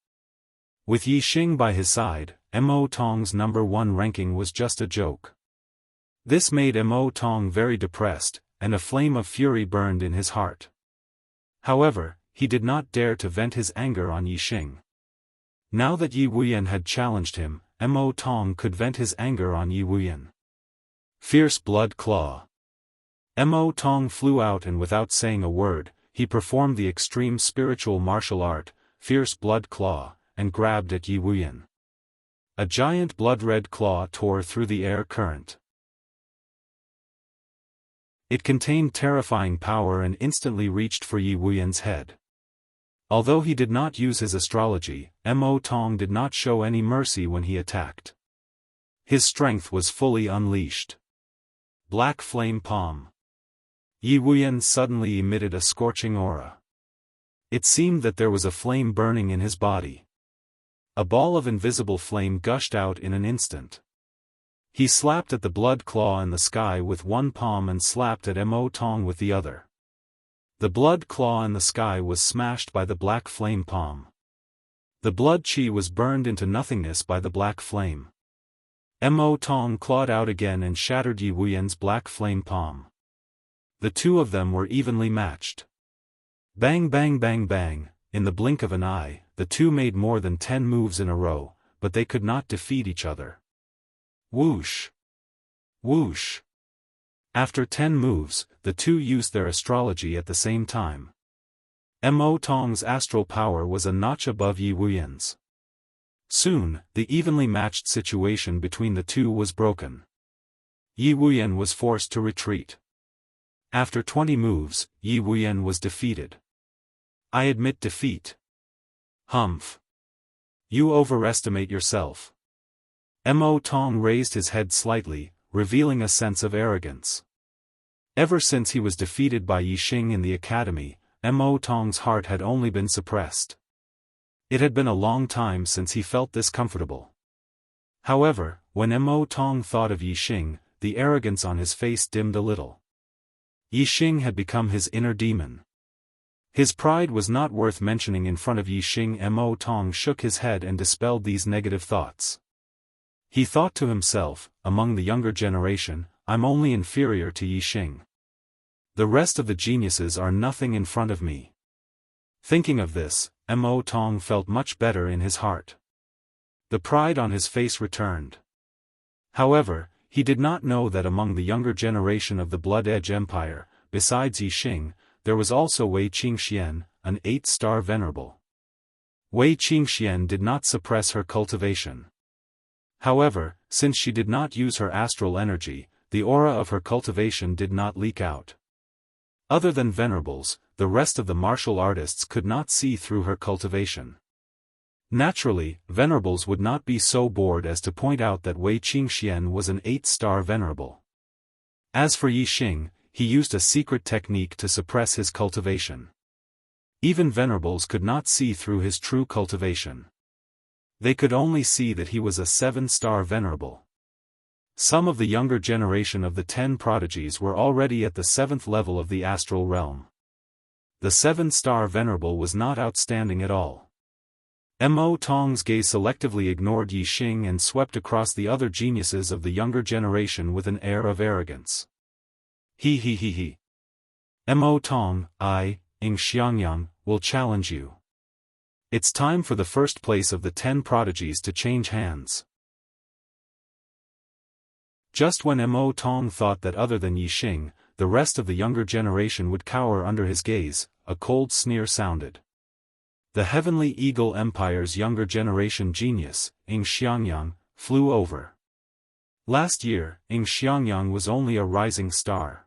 With Yi Xing by his side, Mo Tong's number 1 ranking was just a joke. This made Mo Tong very depressed, and a flame of fury burned in his heart. However, he did not dare to vent his anger on Yi Xing. Now that Yi Wuyan had challenged him, Mo Tong could vent his anger on Yi Wuyan. Fierce Blood Claw. Mo Tong flew out and without saying a word, he performed the extreme spiritual martial art, Fierce Blood Claw, and grabbed at Yi Wuyan. A giant blood-red claw tore through the air current. It contained terrifying power and instantly reached for Yi Wuyan's head. Although he did not use his astrology, Mo Tong did not show any mercy when he attacked. His strength was fully unleashed. Black Flame Palm. Yi Wuyan suddenly emitted a scorching aura. It seemed that there was a flame burning in his body. A ball of invisible flame gushed out in an instant. He slapped at the blood claw in the sky with one palm and slapped at Mo Tong with the other. The blood claw in the sky was smashed by the black flame palm. The blood chi was burned into nothingness by the black flame. Mo Tong clawed out again and shattered Yi Wuyan's black flame palm. The two of them were evenly matched. Bang bang bang bang, in the blink of an eye, the two made more than 10 moves in a row, but they could not defeat each other. Whoosh! Whoosh! After 10 moves, the two used their astrology at the same time. Mo Tong's astral power was a notch above Yi Wuyan's. Soon, the evenly matched situation between the two was broken. Yi Wuyan was forced to retreat. After 20 moves, Yi Wuyan was defeated. I admit defeat. Humph. You overestimate yourself. Mo Tong raised his head slightly, revealing a sense of arrogance. Ever since he was defeated by Yi Xing in the academy, Mo Tong's heart had only been suppressed. It had been a long time since he felt this comfortable. However, when Mo Tong thought of Yi Xing, the arrogance on his face dimmed a little. Yi Xing had become his inner demon. His pride was not worth mentioning in front of Yi Xing. Mo Tong shook his head and dispelled these negative thoughts. He thought to himself, among the younger generation, I'm only inferior to Yi Xing. The rest of the geniuses are nothing in front of me. Thinking of this, Mo Tong felt much better in his heart. The pride on his face returned. However, he did not know that among the younger generation of the Blood Edge Empire, besides Yi Xing, there was also Wei Qingxian, an 8-star venerable. Wei Qingxian did not suppress her cultivation. However, since she did not use her astral energy, the aura of her cultivation did not leak out. Other than venerables, the rest of the martial artists could not see through her cultivation. Naturally, venerables would not be so bored as to point out that Wei Qingxian was an 8-star venerable. As for Yi Xing, he used a secret technique to suppress his cultivation. Even venerables could not see through his true cultivation. They could only see that he was a 7-star venerable. Some of the younger generation of the 10 prodigies were already at the 7th level of the astral realm. The 7-star venerable was not outstanding at all. Mo Tong's gaze selectively ignored Yi Xing and swept across the other geniuses of the younger generation with an air of arrogance. He. Mo Tong, I, Ing Xiangyang, will challenge you. It's time for the first place of the 10 prodigies to change hands. Just when Mo Tong thought that other than Yi Xing, the rest of the younger generation would cower under his gaze, a cold sneer sounded. The Heavenly Eagle Empire's younger generation genius, Ing Xiangyang, flew over. Last year, Ing Xiangyang was only a rising star.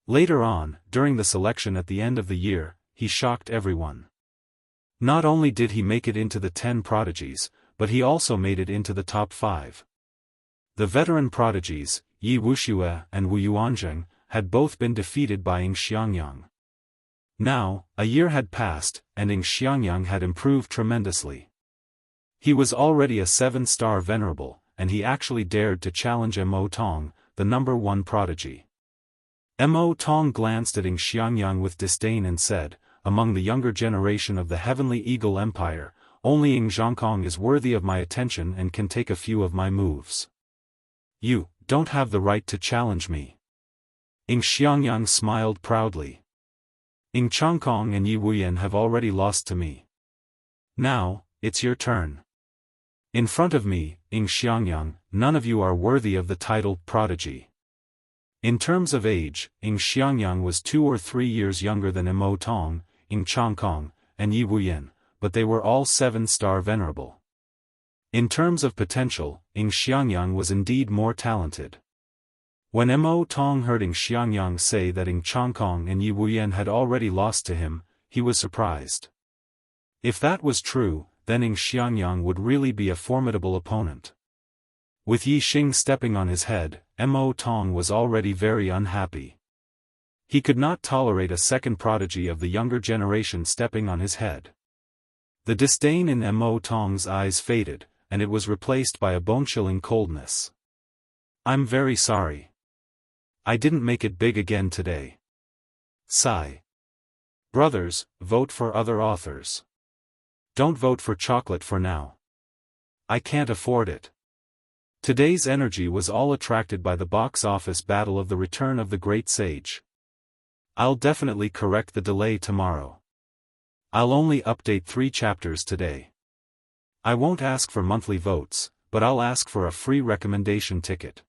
Later on, during the selection at the end of the year, he shocked everyone. Not only did he make it into the 10 prodigies, but he also made it into the top 5. The veteran prodigies, Yi Wuxia and Wu Yuanzheng, had both been defeated by Ing Xiangyang. Now, a year had passed, and Ing Xiangyang had improved tremendously. He was already a 7-star venerable, and he actually dared to challenge Mo Tong, the number 1 prodigy. Mo Tong glanced at Ing Xiangyang with disdain and said, "Among the younger generation of the Heavenly Eagle Empire, only Ing Zhongkong is worthy of my attention and can take a few of my moves. You don't have the right to challenge me." Ing Xiangyang smiled proudly. "Ing Chongkong and Yi Wuyan have already lost to me. Now, it's your turn. In front of me, Ing Xiangyang, none of you are worthy of the title prodigy." In terms of age, Ing Xiangyang was 2 or 3 years younger than Mo Tong, Ing Chongkong, and Yi Wuyan, but they were all 7-star venerable. In terms of potential, Ing Xiangyang was indeed more talented. When Mo Tong heard Ing Xiangyang say that Ing Chongkong and Yi Wuyan had already lost to him, he was surprised. If that was true, then Ing Xiangyang would really be a formidable opponent. With Yi Xing stepping on his head, Mo Tong was already very unhappy. He could not tolerate a second prodigy of the younger generation stepping on his head. The disdain in Mo Tong's eyes faded, and it was replaced by a bone-chilling coldness. "I'm very sorry. I didn't make it big again today." Sigh. Brothers, vote for other authors. Don't vote for chocolate for now. I can't afford it. Today's energy was all attracted by the box office battle of The Return of the Great Sage. I'll definitely correct the delay tomorrow. I'll only update 3 chapters today. I won't ask for monthly votes, but I'll ask for a free recommendation ticket.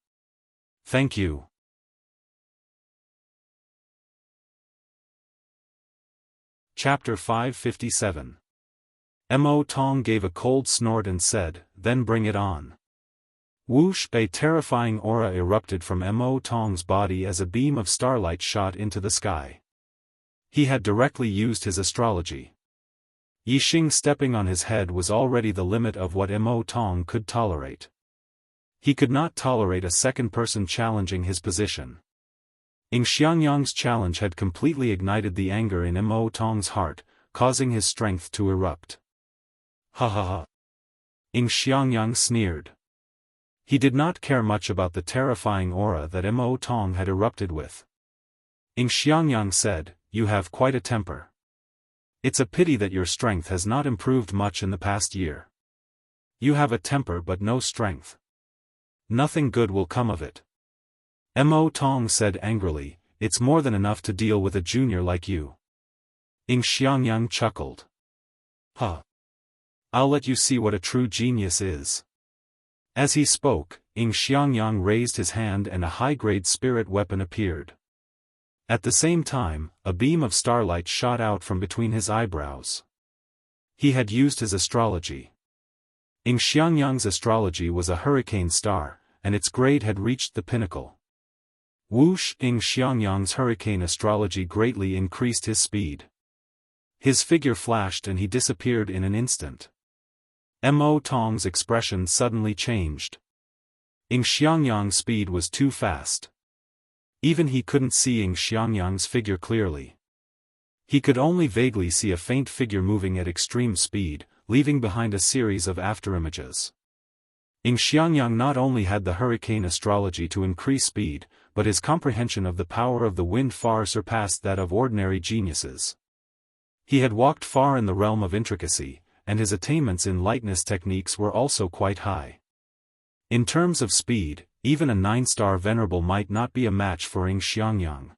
Thank you. Chapter 557. Mo Tong gave a cold snort and said, "Then bring it on." Whoosh! A terrifying aura erupted from Mo Tong's body as a beam of starlight shot into the sky. He had directly used his astrology. Yi Xing stepping on his head was already the limit of what Mo Tong could tolerate. He could not tolerate a second person challenging his position. Ing Xiangyang's challenge had completely ignited the anger in Mo Tong's heart, causing his strength to erupt. Ha ha ha. Ing Xiangyang sneered. He did not care much about the terrifying aura that Mo Tong had erupted with. Ing Xiangyang said, "You have quite a temper. It's a pity that your strength has not improved much in the past year. You have a temper but no strength. Nothing good will come of it." Mo Tong said angrily, "It's more than enough to deal with a junior like you." Ing Xiangyang chuckled. "Huh. I'll let you see what a true genius is." As he spoke, Ing Xiangyang raised his hand and a high-grade spirit weapon appeared. At the same time, a beam of starlight shot out from between his eyebrows. He had used his astrology. Ing Xiangyang's astrology was a hurricane star, and its grade had reached the pinnacle. Whoosh! Ing Xiangyang's hurricane astrology greatly increased his speed. His figure flashed and he disappeared in an instant. Mo Tong's expression suddenly changed. Ing Xiangyang's speed was too fast. Even he couldn't see Ing Xiangyang's figure clearly. He could only vaguely see a faint figure moving at extreme speed, leaving behind a series of afterimages. Ing Xiangyang not only had the hurricane astrology to increase speed, but his comprehension of the power of the wind far surpassed that of ordinary geniuses. He had walked far in the realm of intricacy, and his attainments in lightness techniques were also quite high. In terms of speed, even a 9-star venerable might not be a match for Ing Xiangyang.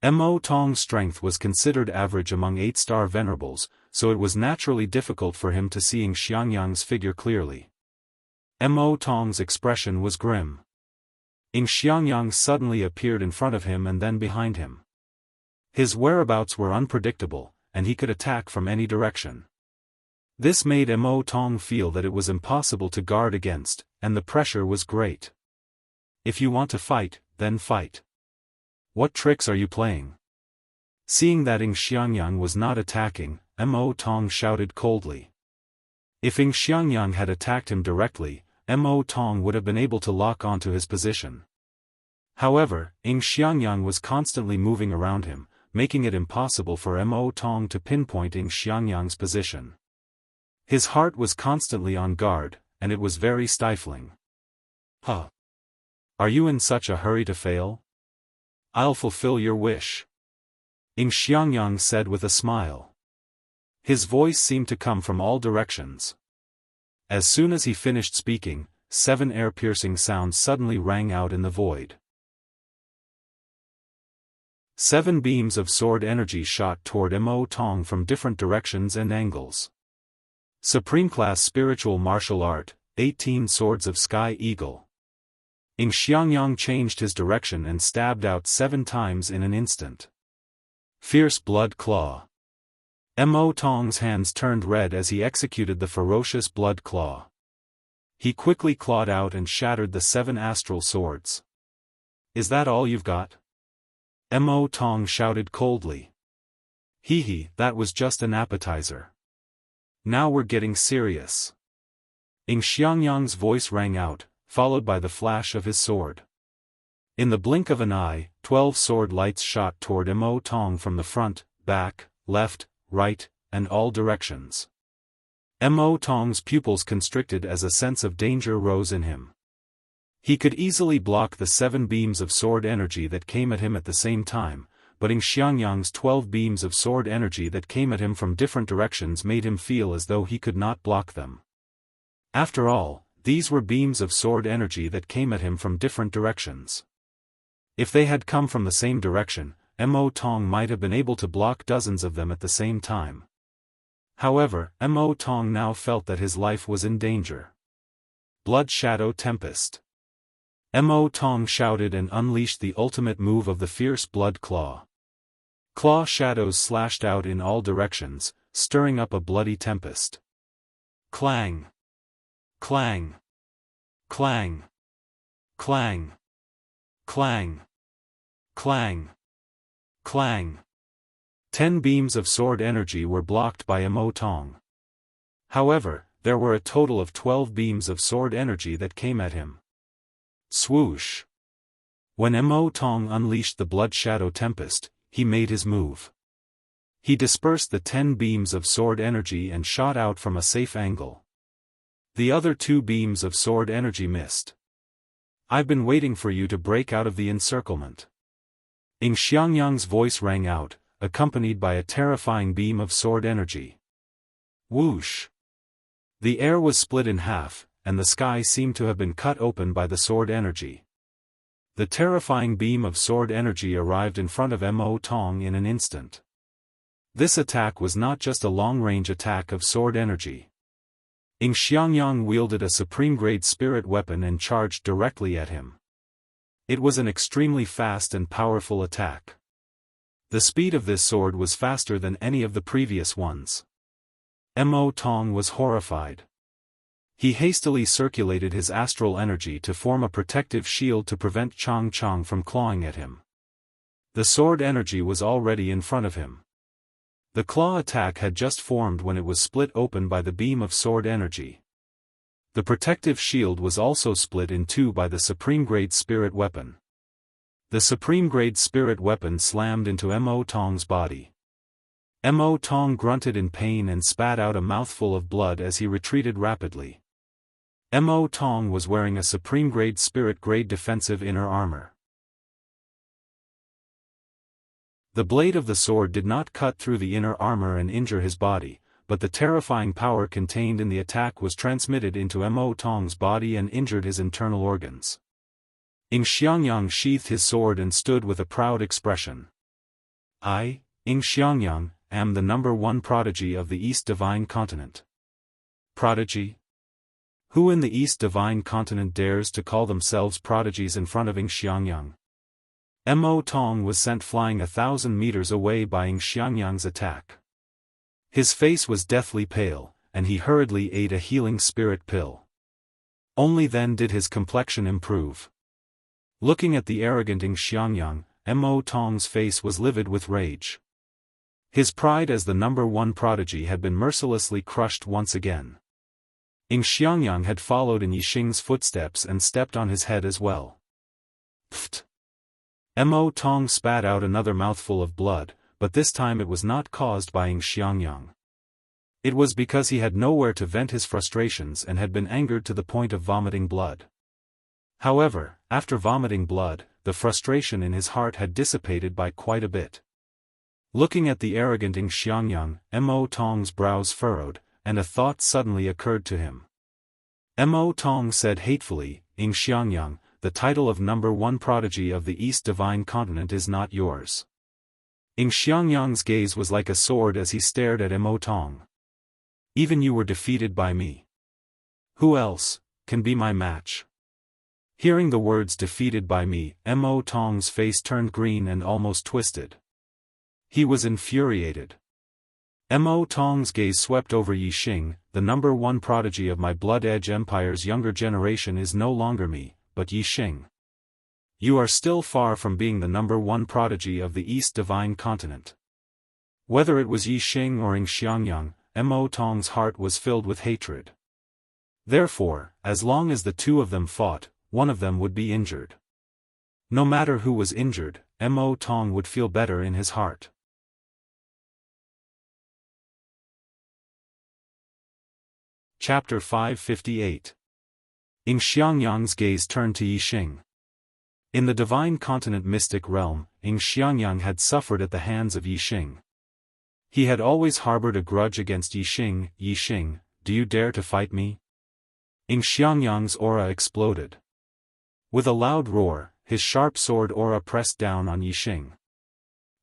Mo Tong's strength was considered average among 8-star venerables, so it was naturally difficult for him to see Ing Xiangyang's figure clearly. Mo Tong's expression was grim. Ing Xiangyang suddenly appeared in front of him and then behind him. His whereabouts were unpredictable, and he could attack from any direction. This made Mo Tong feel that it was impossible to guard against, and the pressure was great. If you want to fight, then fight. What tricks are you playing? Seeing that Ing Xiangyang was not attacking, Mo Tong shouted coldly. If Ing Xiangyang had attacked him directly, Mo Tong would have been able to lock onto his position. However, Ing Xiangyang was constantly moving around him, making it impossible for Mo Tong to pinpoint Ing Xiangyang's position. His heart was constantly on guard, and it was very stifling. Huh. Are you in such a hurry to fail? I'll fulfill your wish. Ing Xiangyang said with a smile. His voice seemed to come from all directions. As soon as he finished speaking, 7 air-piercing sounds suddenly rang out in the void. 7 beams of sword energy shot toward Mo Tong from different directions and angles. Supreme Class Spiritual Martial Art, 18 Swords of Sky Eagle. Ing Xiangyang changed his direction and stabbed out 7 times in an instant. Fierce Blood Claw. Mo Tong's hands turned red as he executed the ferocious Blood Claw. He quickly clawed out and shattered the 7 astral swords. Is that all you've got? Mo Tong shouted coldly. Hee, that was just an appetizer. Now we're getting serious. Ing Xiangyang's voice rang out, followed by the flash of his sword. In the blink of an eye, 12 sword lights shot toward Mo Tong from the front, back, left, right, and all directions. Mo Tong's pupils constricted as a sense of danger rose in him. He could easily block the 7 beams of sword energy that came at him at the same time, but Ing Xiangyang's 12 beams of sword energy that came at him from different directions made him feel as though he could not block them. After all, these were beams of sword energy that came at him from different directions. If they had come from the same direction, Mo Tong might have been able to block dozens of them at the same time. However, Mo Tong now felt that his life was in danger. Blood Shadow Tempest. Mo Tong shouted and unleashed the ultimate move of the fierce Blood Claw. Claw shadows slashed out in all directions, stirring up a bloody tempest. Clang! Clang! Clang! Clang! Clang! Clang! Clang! 10 beams of sword energy were blocked by Mo Tong. However, there were a total of 12 beams of sword energy that came at him. Swoosh! When Mo Tong unleashed the Blood Shadow Tempest, he made his move. He dispersed the 10 beams of sword energy and shot out from a safe angle. The other 2 beams of sword energy missed. I've been waiting for you to break out of the encirclement. Ing Xiangyang's voice rang out, accompanied by a terrifying beam of sword energy. Whoosh! The air was split in half, and the sky seemed to have been cut open by the sword energy. The terrifying beam of sword energy arrived in front of Mo Tong in an instant. This attack was not just a long-range attack of sword energy. Ing Xiangyang wielded a supreme-grade spirit weapon and charged directly at him. It was an extremely fast and powerful attack. The speed of this sword was faster than any of the previous ones. Mo Tong was horrified. He hastily circulated his astral energy to form a protective shield to prevent Chang Chang from clawing at him. The sword energy was already in front of him. The claw attack had just formed when it was split open by the beam of sword energy. The protective shield was also split in 2 by the supreme-grade spirit weapon. The supreme-grade spirit weapon slammed into Mo Tong's body. Mo Tong grunted in pain and spat out a mouthful of blood as he retreated rapidly. Mo Tong was wearing a supreme-grade spirit-grade defensive inner armor. The blade of the sword did not cut through the inner armor and injure his body, but the terrifying power contained in the attack was transmitted into Mo Tong's body and injured his internal organs. Ing Xiangyang sheathed his sword and stood with a proud expression. I, Ing Xiangyang, am the #1 prodigy of the East Divine Continent. Prodigy? Who in the East Divine Continent dares to call themselves prodigies in front of Ing Xiangyang? Mo Tong was sent flying 1,000 meters away by Ing Xiangyang's attack. His face was deathly pale, and he hurriedly ate a healing spirit pill. Only then did his complexion improve. Looking at the arrogant Ing Xiangyang, Mo Tong's face was livid with rage. His pride as the #1 prodigy had been mercilessly crushed once again. Ing Xiangyang had followed in Yixing's footsteps and stepped on his head as well. Pfft! Mo Tong spat out another mouthful of blood, but this time it was not caused by Ing Xiangyang. It was because he had nowhere to vent his frustrations and had been angered to the point of vomiting blood. However, after vomiting blood, the frustration in his heart had dissipated by quite a bit. Looking at the arrogant Ing Xiangyang, Mo Tong's brows furrowed, and a thought suddenly occurred to him. Mo Tong said hatefully, Ing Xiangyang, the title of #1 prodigy of the East Divine Continent is not yours. Ing Xiangyang's gaze was like a sword as he stared at Mo Tong. Even you were defeated by me. Who else can be my match? Hearing the words defeated by me, Mo Tong's face turned green and almost twisted. He was infuriated. Mo Tong's gaze swept over Yixing, the #1 prodigy of my Blood Edge Empire's younger generation is no longer me, but Yixing. You are still far from being the #1 prodigy of the East Divine Continent. Whether it was Yixing or Ing Xiangyang, Mo Tong's heart was filled with hatred. Therefore, as long as the two of them fought, one of them would be injured. No matter who was injured, Mo Tong would feel better in his heart. Chapter 558. Ing Xiangyang's gaze turned to Yixing. In the Divine Continent mystic realm, Ing Xiangyang had suffered at the hands of Yixing. He had always harbored a grudge against Yixing. Yixing, do you dare to fight me? Ing Xiangyang's aura exploded. With a loud roar, his sharp sword aura pressed down on Yixing.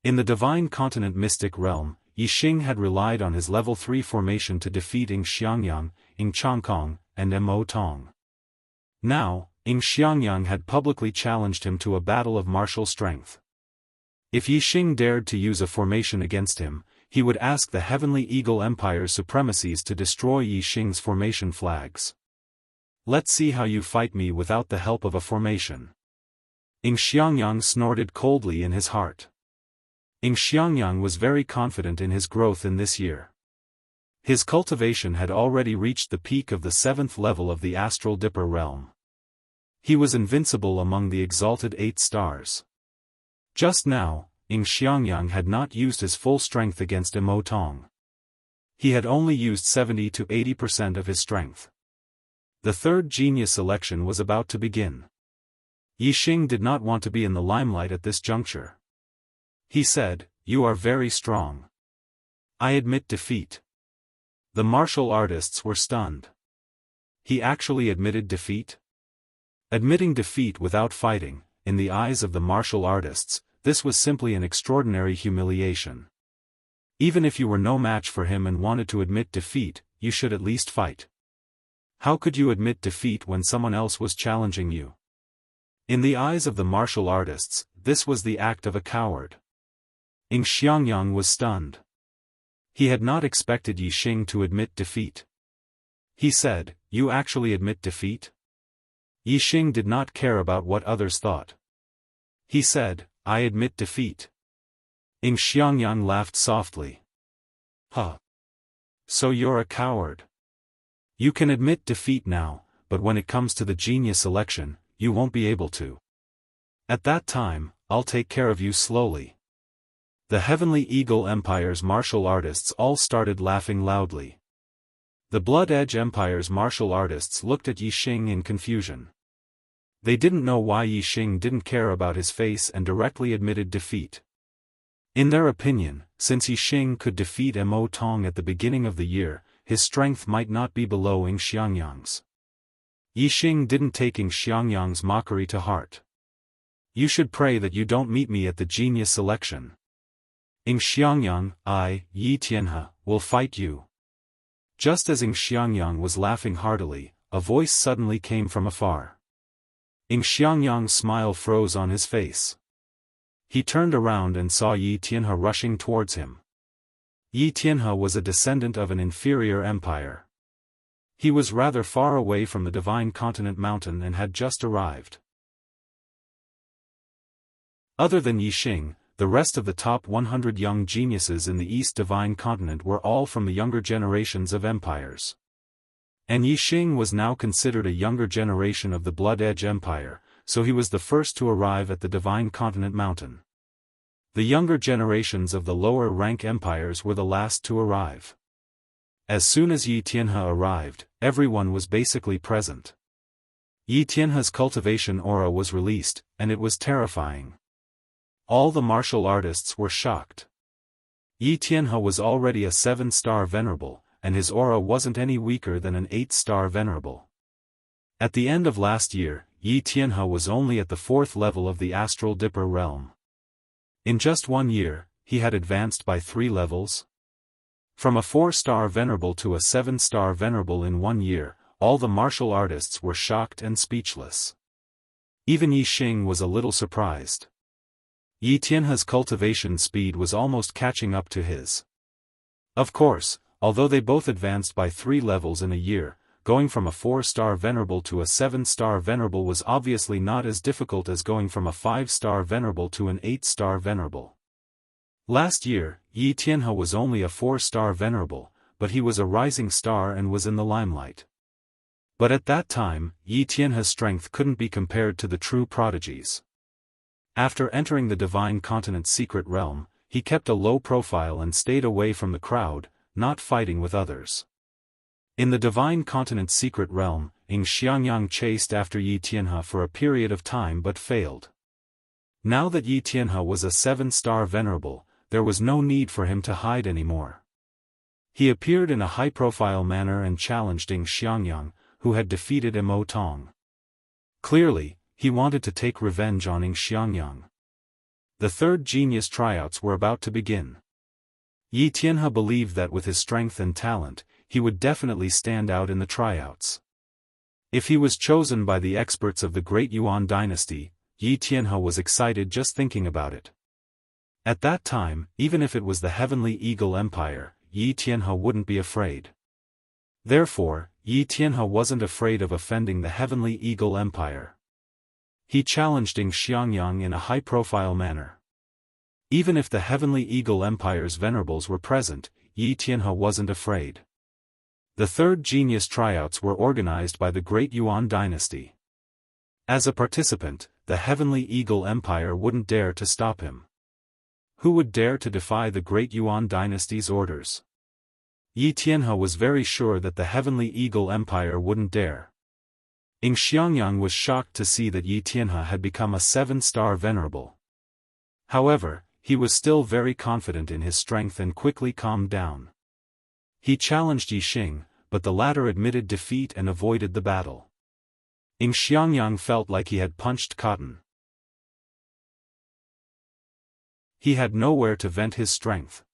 In the Divine Continent mystic realm, Yixing had relied on his level 3 formation to defeat Ing Xiangyang, Ing Changkong, and Mo Tong. Now, Ing Xiangyang had publicly challenged him to a battle of martial strength. If Yixing dared to use a formation against him, he would ask the Heavenly Eagle Empire's supremacies to destroy Yixing's formation flags. Let's see how you fight me without the help of a formation. Ing Xiangyang snorted coldly in his heart. Ing Xiangyang was very confident in his growth in this year. His cultivation had already reached the peak of the 7th level of the Astral Dipper realm. He was invincible among the exalted 8 stars. Just now, Ing Xiangyang had not used his full strength against Mo Tong. He had only used 70 to 80% of his strength. The third genius selection was about to begin. Yixing did not want to be in the limelight at this juncture. He said, "You are very strong. I admit defeat." The martial artists were stunned. He actually admitted defeat? Admitting defeat without fighting, in the eyes of the martial artists, this was simply an extraordinary humiliation. Even if you were no match for him and wanted to admit defeat, you should at least fight. How could you admit defeat when someone else was challenging you? In the eyes of the martial artists, this was the act of a coward. Ing Xiangyang was stunned. He had not expected Yixing to admit defeat. He said, "You actually admit defeat?" Yixing did not care about what others thought. He said, "I admit defeat." Ing Xiangyang laughed softly. "Huh. So you're a coward. You can admit defeat now, but when it comes to the genius selection, you won't be able to. At that time, I'll take care of you slowly." The Heavenly Eagle Empire's martial artists all started laughing loudly. The Blood Edge Empire's martial artists looked at Yixing in confusion. They didn't know why Yixing didn't care about his face and directly admitted defeat. In their opinion, since Yixing could defeat Mo Tong at the beginning of the year, his strength might not be below Ing Xiangyang's. Yixing didn't take Ing Xiangyang's mockery to heart. "You should pray that you don't meet me at the genius selection. Ing Xiangyang, Yi Tianhe, will fight you." Just as Ing Xiangyang was laughing heartily, a voice suddenly came from afar. Ing Xiangyang's smile froze on his face. He turned around and saw Yi Tianhe rushing towards him. Yi Tianhe was a descendant of an inferior empire. He was rather far away from the Divine Continent mountain and had just arrived. Other than Yixing, the rest of the top 100 young geniuses in the East Divine Continent were all from the younger generations of empires. And Yixing was now considered a younger generation of the Blood Edge Empire, so he was the first to arrive at the Divine Continent Mountain. The younger generations of the lower rank empires were the last to arrive. As soon as Yi Tianhe arrived, everyone was basically present. Yi Tianhe's cultivation aura was released, and it was terrifying. All the martial artists were shocked. Yi Tianhe was already a 7-star venerable, and his aura wasn't any weaker than an 8-star venerable. At the end of last year, Yi Tianhe was only at the 4th level of the Astral Dipper realm. In just 1 year, he had advanced by 3 levels. From a 4-star venerable to a 7-star venerable in 1 year, all the martial artists were shocked and speechless. Even Yixing was a little surprised. Yi Tianhe's cultivation speed was almost catching up to his. Of course, although they both advanced by 3 levels in a year, going from a 4-star venerable to a 7-star venerable was obviously not as difficult as going from a 5-star venerable to an 8-star venerable. Last year, Yi Tianhe was only a 4-star venerable, but he was a rising star and was in the limelight. But at that time, Yi Tianhe's strength couldn't be compared to the true prodigies. After entering the Divine Continent's secret realm, he kept a low profile and stayed away from the crowd, not fighting with others. In the Divine Continent's secret realm, Xiangyang chased after Yi Tianhe for a period of time but failed. Now that Yi Tianhe was a 7-star venerable, there was no need for him to hide anymore. He appeared in a high-profile manner and challenged Xiangyang, who had defeated Mo Tong. Clearly, he wanted to take revenge on Xiangyang. The third genius tryouts were about to begin. Yi Tianhe believed that with his strength and talent, he would definitely stand out in the tryouts. If he was chosen by the experts of the Great Yuan dynasty, Yi Tianhe was excited just thinking about it. At that time, even if it was the Heavenly Eagle Empire, Yi Tianhe wouldn't be afraid. Therefore, Yi Tianhe wasn't afraid of offending the Heavenly Eagle Empire. He challenged Xiangyang in a high-profile manner. Even if the Heavenly Eagle Empire's venerables were present, Yi Tianhe wasn't afraid. The third genius tryouts were organized by the Great Yuan dynasty. As a participant, the Heavenly Eagle Empire wouldn't dare to stop him. Who would dare to defy the Great Yuan dynasty's orders? Yi Tianhe was very sure that the Heavenly Eagle Empire wouldn't dare. Xiangyang was shocked to see that Yi Tianhe had become a 7-star venerable. However, he was still very confident in his strength and quickly calmed down. He challenged Yixing, but the latter admitted defeat and avoided the battle. Xiangyang felt like he had punched cotton. He had nowhere to vent his strength.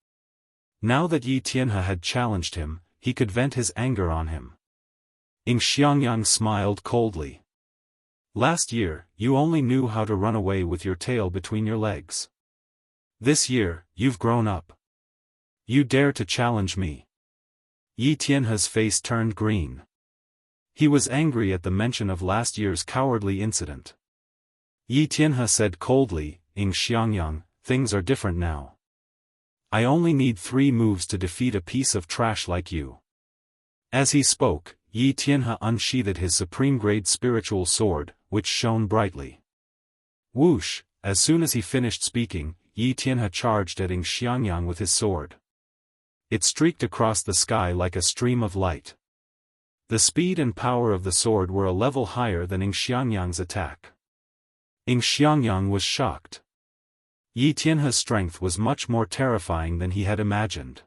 Now that Yi Tianhe had challenged him, he could vent his anger on him. Xiangyang smiled coldly. Last year, you only knew how to run away with your tail between your legs. This year, you've grown up. You dare to challenge me. Yi Tianhe's face turned green. He was angry at the mention of last year's cowardly incident. Yi Tianhe said coldly, Xiangyang, things are different now. I only need 3 moves to defeat a piece of trash like you. As he spoke, Yi Tianhe unsheathed his supreme-grade spiritual sword, which shone brightly. Whoosh! As soon as he finished speaking, Yi Tianhe charged at Xiangyang with his sword. It streaked across the sky like a stream of light. The speed and power of the sword were a level higher than Xiangyang's attack. Xiangyang was shocked. Yi Tianhe's strength was much more terrifying than he had imagined.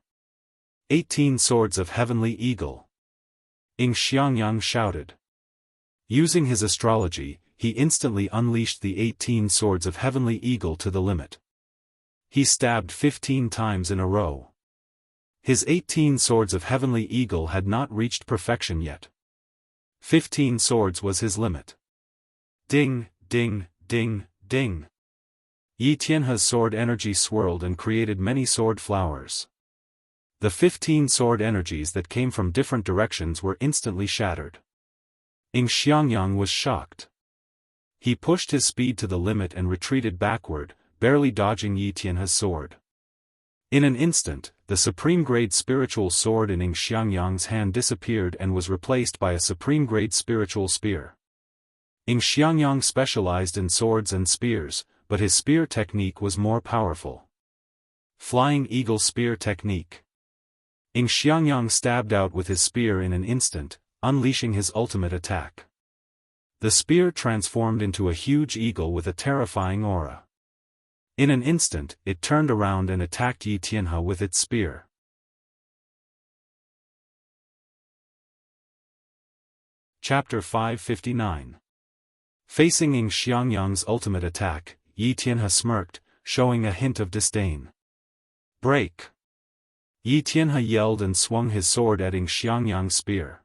18 swords of Heavenly Eagle. Xiangyang shouted. Using his astrology, he instantly unleashed the 18 swords of Heavenly Eagle to the limit. He stabbed 15 times in a row. His 18 swords of Heavenly Eagle had not reached perfection yet. 15 swords was his limit. Ding, ding, ding, ding. Yi Tianhe's sword energy swirled and created many sword flowers. The 15 sword energies that came from different directions were instantly shattered. Xiangyang was shocked. He pushed his speed to the limit and retreated backward, barely dodging Yi Tianhe's sword. In an instant, the supreme-grade spiritual sword in Ing Xiangyang's hand disappeared and was replaced by a supreme-grade spiritual spear. Ing Xiangyang specialized in swords and spears, but his spear technique was more powerful. Flying Eagle Spear Technique. Ing Xiangyang stabbed out with his spear in an instant, unleashing his ultimate attack. The spear transformed into a huge eagle with a terrifying aura. In an instant, it turned around and attacked Yi Tianhe with its spear. Chapter 559. Facing Ing Xiangyang's ultimate attack, Yi Tianhe smirked, showing a hint of disdain. Break! Yi Tianhe yelled and swung his sword at Ing Xiangyang's spear.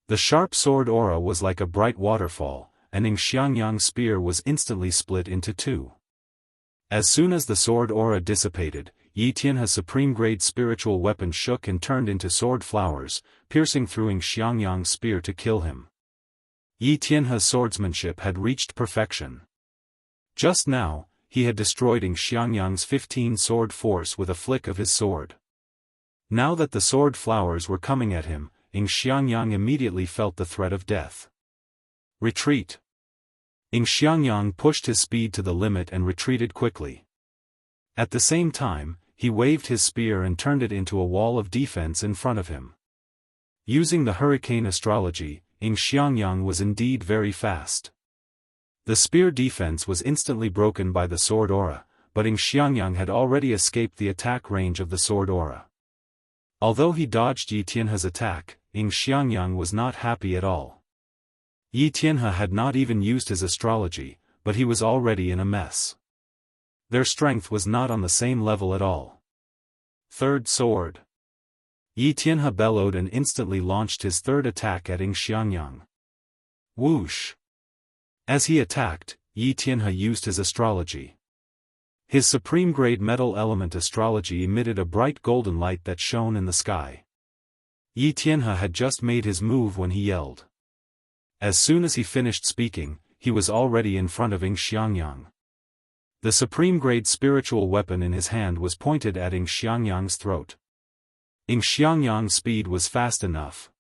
The sharp sword aura was like a bright waterfall, and Ing Xiangyang's spear was instantly split into two. As soon as the sword aura dissipated, Yi Tianhe's supreme-grade spiritual weapon shook and turned into sword flowers, piercing through Ing Xiangyang's spear to kill him. Yi Tianhe's swordsmanship had reached perfection. Just now, he had destroyed Ing Xiangyang's 15 sword force with a flick of his sword. Now that the sword flowers were coming at him, Ing Xiangyang immediately felt the threat of death. Retreat! Ing Xiangyang pushed his speed to the limit and retreated quickly. At the same time, he waved his spear and turned it into a wall of defense in front of him. Using the hurricane astrology, Ing Xiangyang was indeed very fast. The spear defense was instantly broken by the sword aura, but Ing Xiangyang had already escaped the attack range of the sword aura. Although he dodged Yi Tianhe's attack, Ing Xiangyang was not happy at all. Yi Tianhe had not even used his astrology, but he was already in a mess. Their strength was not on the same level at all. Third sword. Yi Tianhe bellowed and instantly launched his third attack at Ing Xiangyang. Whoosh! As he attacked, Yi Tianhe used his astrology. His supreme-grade metal element astrology emitted a bright golden light that shone in the sky. Yi Tianhe had just made his move when he yelled. As soon as he finished speaking, he was already in front of Ing Xiangyang. The supreme-grade spiritual weapon in his hand was pointed at Ing Xiangyang's throat. Ing Xiangyang's speed was fast enough.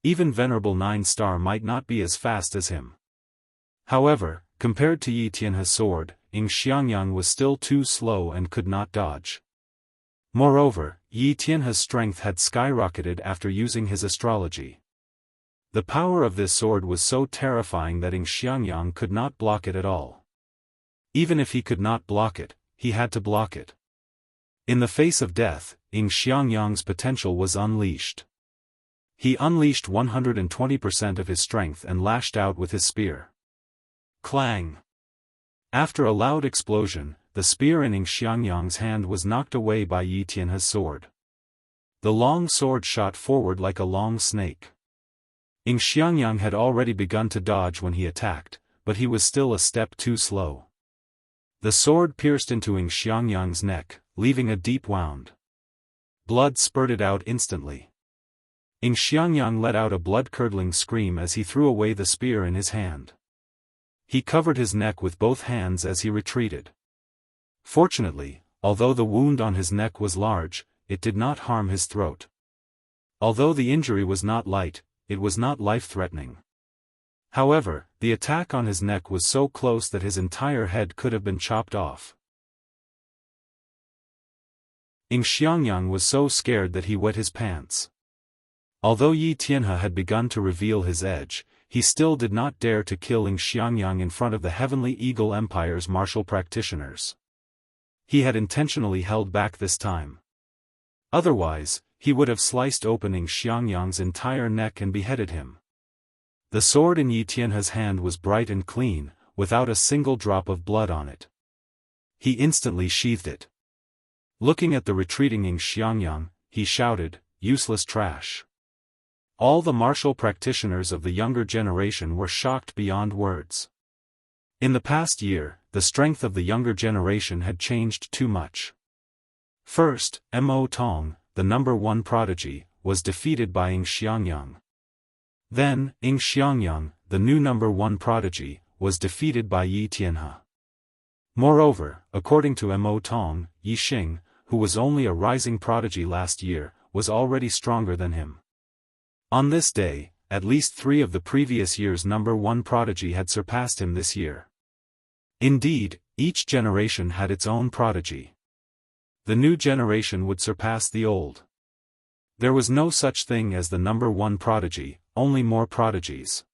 Even Venerable 9-Star might not be as fast as him. However, compared to Yi Tianhe's sword, Ing Xiangyang was still too slow and could not dodge. Moreover, Yi Tianhe's strength had skyrocketed after using his astrology. The power of this sword was so terrifying that Ing Xiangyang could not block it at all. Even if he could not block it, he had to block it. In the face of death, Ing Xiangyang's potential was unleashed. He unleashed 120% of his strength and lashed out with his spear. Clang! After a loud explosion, the spear in Ing Xiangyang's hand was knocked away by Yi Tianhe's sword. The long sword shot forward like a long snake. Ing Xiangyang had already begun to dodge when he attacked, but he was still a step too slow. The sword pierced into Ing Xiangyang's neck, leaving a deep wound. Blood spurted out instantly. Ing Xiangyang let out a blood-curdling scream as he threw away the spear in his hand. He covered his neck with both hands as he retreated. Fortunately, although the wound on his neck was large, it did not harm his throat. Although the injury was not light, it was not life-threatening. However, the attack on his neck was so close that his entire head could have been chopped off. Ing Xiangyang was so scared that he wet his pants. Although Yi Tianhe had begun to reveal his edge, he still did not dare to kill Ing Xiangyang in front of the Heavenly Eagle Empire's martial practitioners. He had intentionally held back this time. Otherwise, he would have sliced open Ing Xiangyang's entire neck and beheaded him. The sword in Yi Tianhe's hand was bright and clean, without a single drop of blood on it. He instantly sheathed it. Looking at the retreating Ing Xiangyang, he shouted, "Useless trash." All the martial practitioners of the younger generation were shocked beyond words. In the past year, the strength of the younger generation had changed too much. First, Mo Tong, the number 1 prodigy, was defeated by Ing Xiangyang. Then, Ing Xiangyang, the new number 1 prodigy, was defeated by Yi Tianhe. Moreover, according to Mo Tong, Yi Xing, who was only a rising prodigy last year, was already stronger than him. On this day, at least 3 of the previous year's number 1 prodigy had surpassed him this year. Indeed, each generation had its own prodigy. The new generation would surpass the old. There was no such thing as the number 1 prodigy, only more prodigies.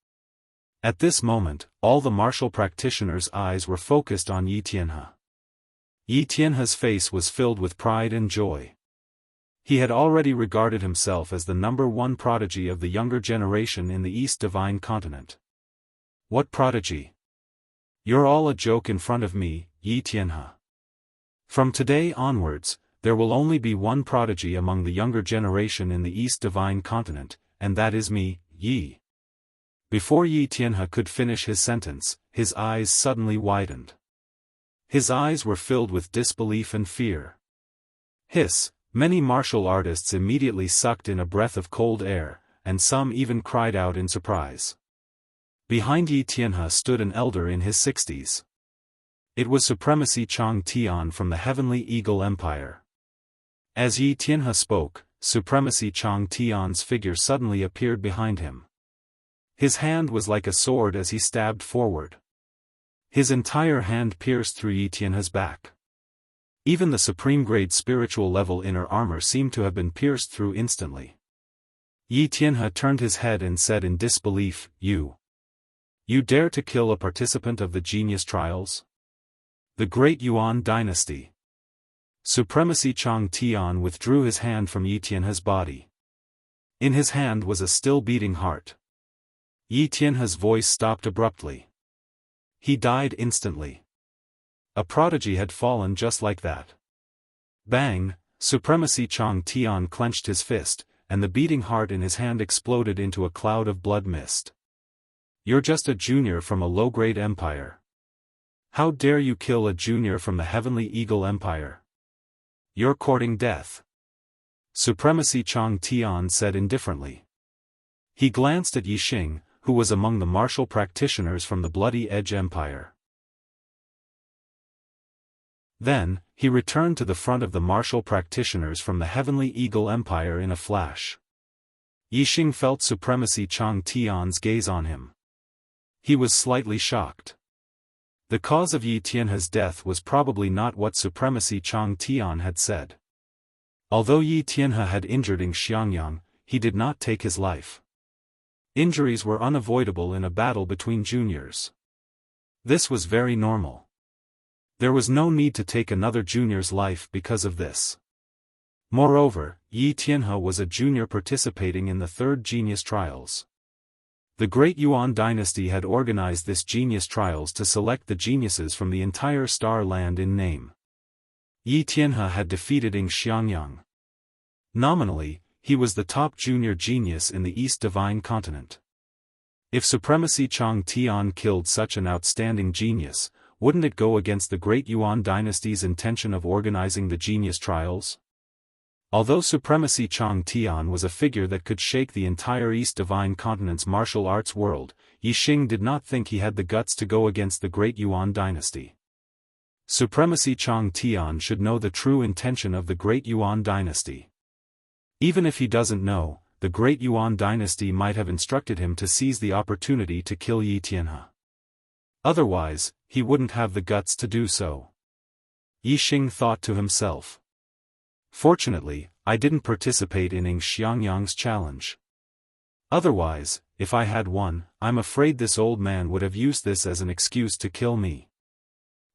At this moment, all the martial practitioners' eyes were focused on Yi Tianhe. Yi Tianhe's face was filled with pride and joy. He had already regarded himself as the number 1 prodigy of the younger generation in the East Divine Continent. What prodigy? You're all a joke in front of me, Yi Tianhe. From today onwards, there will only be one prodigy among the younger generation in the East Divine Continent, and that is me, Yi. Before Yi Tianhe could finish his sentence, his eyes suddenly widened. His eyes were filled with disbelief and fear. Hiss! Many martial artists immediately sucked in a breath of cold air, and some even cried out in surprise. Behind Yi Tianhe stood an elder in his 60s. It was Supremacy Chang Tian from the Heavenly Eagle Empire. As Yi Tianhe spoke, Supremacy Chang Tian's figure suddenly appeared behind him. His hand was like a sword as he stabbed forward. His entire hand pierced through Yi Tianhe's back. Even the supreme-grade spiritual level inner armor seemed to have been pierced through instantly. Yi Tianhe turned his head and said in disbelief, You dare to kill a participant of the genius trials? The Great Yuan Dynasty. Supremacy Chang Tian withdrew his hand from Yi Tianhe's body. In his hand was a still beating heart. Yi Tianhe's voice stopped abruptly. He died instantly. A prodigy had fallen just like that. Bang! Supremacy Chang Tian clenched his fist, and the beating heart in his hand exploded into a cloud of blood mist. You're just a junior from a low-grade empire. How dare you kill a junior from the Heavenly Eagle Empire? You're courting death. Supremacy Chang Tian said indifferently. He glanced at Yi Xing, who was among the martial practitioners from the Bloody Edge Empire. Then, he returned to the front of the martial practitioners from the Heavenly Eagle Empire in a flash. Yi Xing felt Supremacy Chang Tian's gaze on him. He was slightly shocked. The cause of Yi Tianhe's death was probably not what Supremacy Chang Tian had said. Although Yi Tianhe had injured Ng Xiangyang, he did not take his life. Injuries were unavoidable in a battle between juniors. This was very normal. There was no need to take another junior's life because of this. Moreover, Yi Tianhe was a junior participating in the 3rd Genius Trials. The Great Yuan Dynasty had organized this Genius Trials to select the geniuses from the entire Star Land in name. Yi Tianhe had defeated Ng Xiangyang. Nominally, he was the top junior genius in the East Divine Continent. If Supremacy Chang Tian killed such an outstanding genius, wouldn't it go against the Great Yuan Dynasty's intention of organizing the Genius Trials? Although Supremacy Chang Tian was a figure that could shake the entire East Divine Continent's martial arts world, Yi Xing did not think he had the guts to go against the Great Yuan Dynasty. Supremacy Chang Tian should know the true intention of the Great Yuan Dynasty. Even if he doesn't know, the Great Yuan Dynasty might have instructed him to seize the opportunity to kill Yi Tianhe. Otherwise, he wouldn't have the guts to do so. Yi Xing thought to himself. Fortunately, I didn't participate in Ng Xiangyang's challenge. Otherwise, if I had won, I'm afraid this old man would have used this as an excuse to kill me.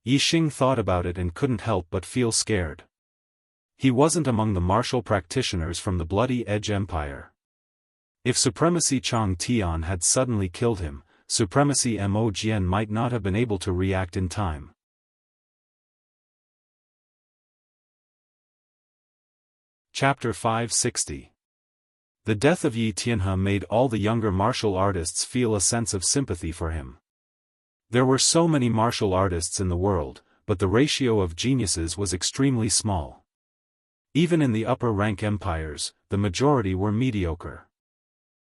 Yi Xing thought about it and couldn't help but feel scared. He wasn't among the martial practitioners from the Bloody Edge Empire. If Supremacy Chang Tian had suddenly killed him, Supremacy Mo Jian might not have been able to react in time. Chapter 560. The death of Yi Tianhe made all the younger martial artists feel a sense of sympathy for him. There were so many martial artists in the world, but the ratio of geniuses was extremely small. Even in the upper-rank empires, the majority were mediocre.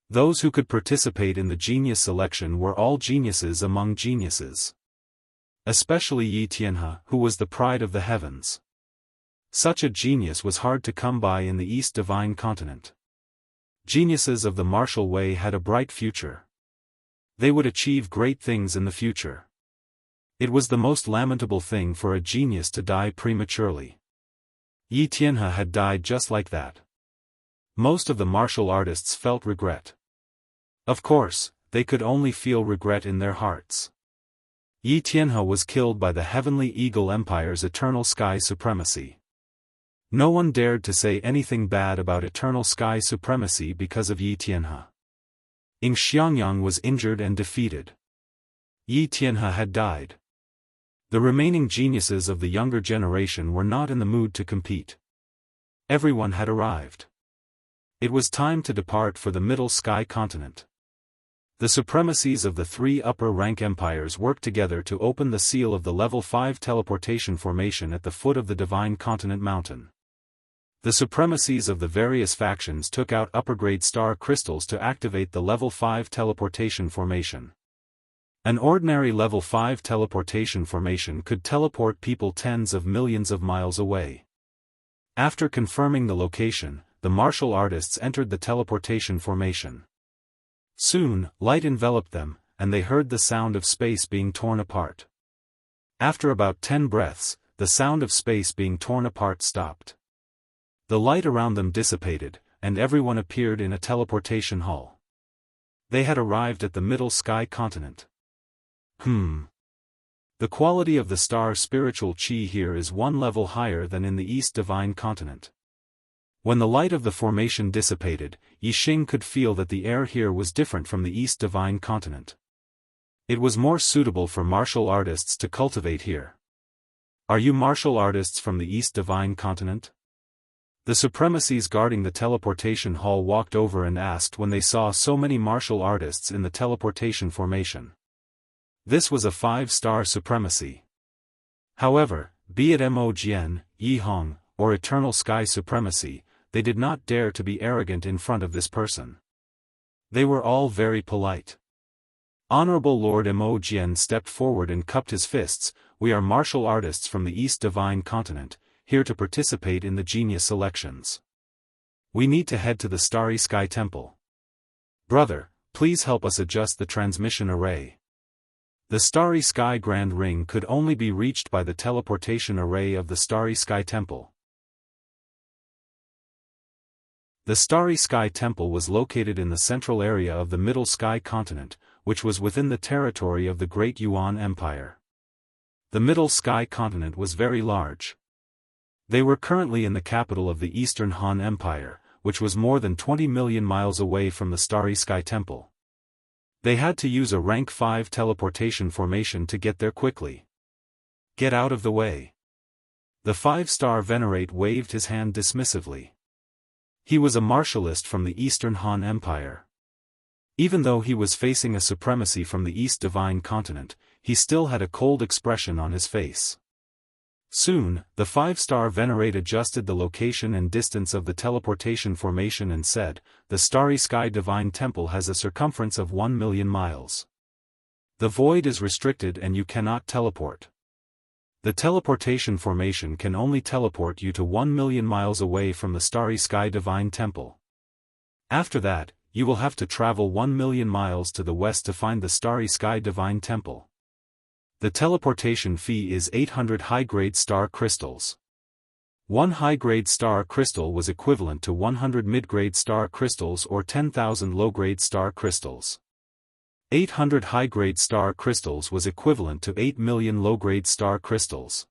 Those who could participate in the genius selection were all geniuses among geniuses. especially Yi Tianhe, who was the pride of the heavens. Such a genius was hard to come by in the East Divine Continent. Geniuses of the martial way had a bright future. They would achieve great things in the future. It was the most lamentable thing for a genius to die prematurely. Yi Tianhe had died just like that. Most of the martial artists felt regret. Of course, they could only feel regret in their hearts. Yi Tianhe was killed by the Heavenly Eagle Empire's Eternal Sky Supremacy. No one dared to say anything bad about Eternal Sky Supremacy because of Yi Tianhe. Ying Xiangyang was injured and defeated. Yi Tianhe had died. The remaining geniuses of the younger generation were not in the mood to compete. Everyone had arrived. It was time to depart for the Middle Sky Continent. The supremacies of the three upper-rank empires worked together to open the seal of the Level 5 teleportation formation at the foot of the Divine Continent Mountain. The supremacies of the various factions took out upper-grade star crystals to activate the Level 5 teleportation formation. An ordinary Level 5 teleportation formation could teleport people tens of millions of miles away. After confirming the location, the martial artists entered the teleportation formation. Soon, light enveloped them, and they heard the sound of space being torn apart. After about 10 breaths, the sound of space being torn apart stopped. The light around them dissipated, and everyone appeared in a teleportation hall. They had arrived at the Middle Sky Continent. The quality of the star spiritual chi here is one level higher than in the East Divine Continent. When the light of the formation dissipated, Yi Xing could feel that the air here was different from the East Divine Continent. It was more suitable for martial artists to cultivate here. Are you martial artists from the East Divine Continent? The supremacies guarding the teleportation hall walked over and asked when they saw so many martial artists in the teleportation formation. This was a 5-star supremacy. However, be it Mo Jian, Yi Hong, or Eternal Sky Supremacy, they did not dare to be arrogant in front of this person. They were all very polite. Honorable Lord Mo Jian stepped forward and cupped his fists. We are martial artists from the East Divine Continent, here to participate in the genius selections. We need to head to the Starry Sky Temple. Brother, please help us adjust the transmission array. The Starry Sky Grand Ring could only be reached by the teleportation array of the Starry Sky Temple. The Starry Sky Temple was located in the central area of the Middle Sky Continent, which was within the territory of the Great Yuan Empire. The Middle Sky Continent was very large. They were currently in the capital of the Eastern Han Empire, which was more than 20 million miles away from the Starry Sky Temple. They had to use a rank 5 teleportation formation to get there quickly. Get out of the way. The 5-star Venerate waved his hand dismissively. He was a martialist from the Eastern Han Empire. Even though he was facing a supremacy from the East Divine Continent, he still had a cold expression on his face. Soon, the 5-star Venerate adjusted the location and distance of the teleportation formation and said, the Starry Sky Divine Temple has a circumference of 1 million miles. The void is restricted and you cannot teleport. The teleportation formation can only teleport you to 1 million miles away from the Starry Sky Divine Temple. After that, you will have to travel 1 million miles to the west to find the Starry Sky Divine Temple. The teleportation fee is 800 high-grade star crystals. 1 high-grade star crystal was equivalent to 100 mid-grade star crystals or 10,000 low-grade star crystals. 800 high-grade star crystals was equivalent to 8 million low-grade star crystals.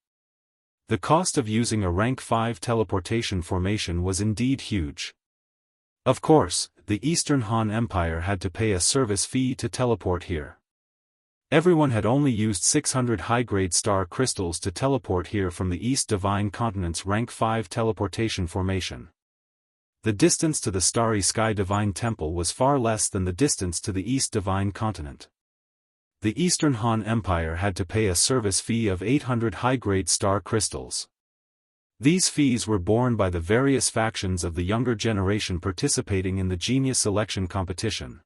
The cost of using a rank 5 teleportation formation was indeed huge. Of course, the Eastern Han Empire had to pay a service fee to teleport here. Everyone had only used 600 high-grade star crystals to teleport here from the East Divine Continent's rank 5 teleportation formation. The distance to the Starry Sky Divine Temple was far less than the distance to the East Divine Continent. The Eastern Han Empire had to pay a service fee of 800 high-grade star crystals. These fees were borne by the various factions of the younger generation participating in the genius selection competition.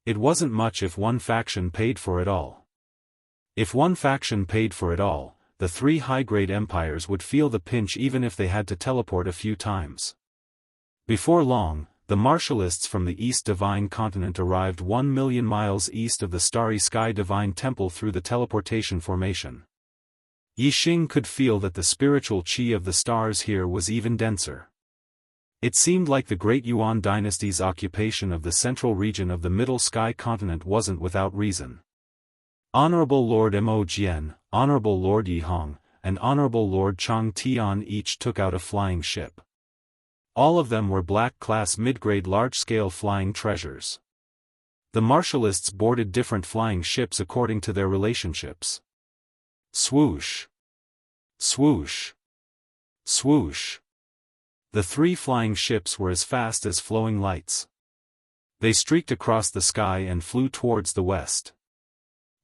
It wasn't much if one faction paid for it all. If one faction paid for it all, the three high-grade empires would feel the pinch even if they had to teleport a few times. Before long, the martialists from the East Divine Continent arrived 1 million miles east of the Starry Sky Divine Temple through the teleportation formation. Yixing could feel that the spiritual qi of the stars here was even denser. It seemed like the Great Yuan dynasty's occupation of the central region of the Middle Sky Continent wasn't without reason. Honorable Lord Mo Jian, Honorable Lord Yihong, and Honorable Lord Chang Tian each took out a flying ship. All of them were black-class mid-grade large-scale flying treasures. The martialists boarded different flying ships according to their relationships. Swoosh! Swoosh! Swoosh! The three flying ships were as fast as flowing lights. They streaked across the sky and flew towards the west.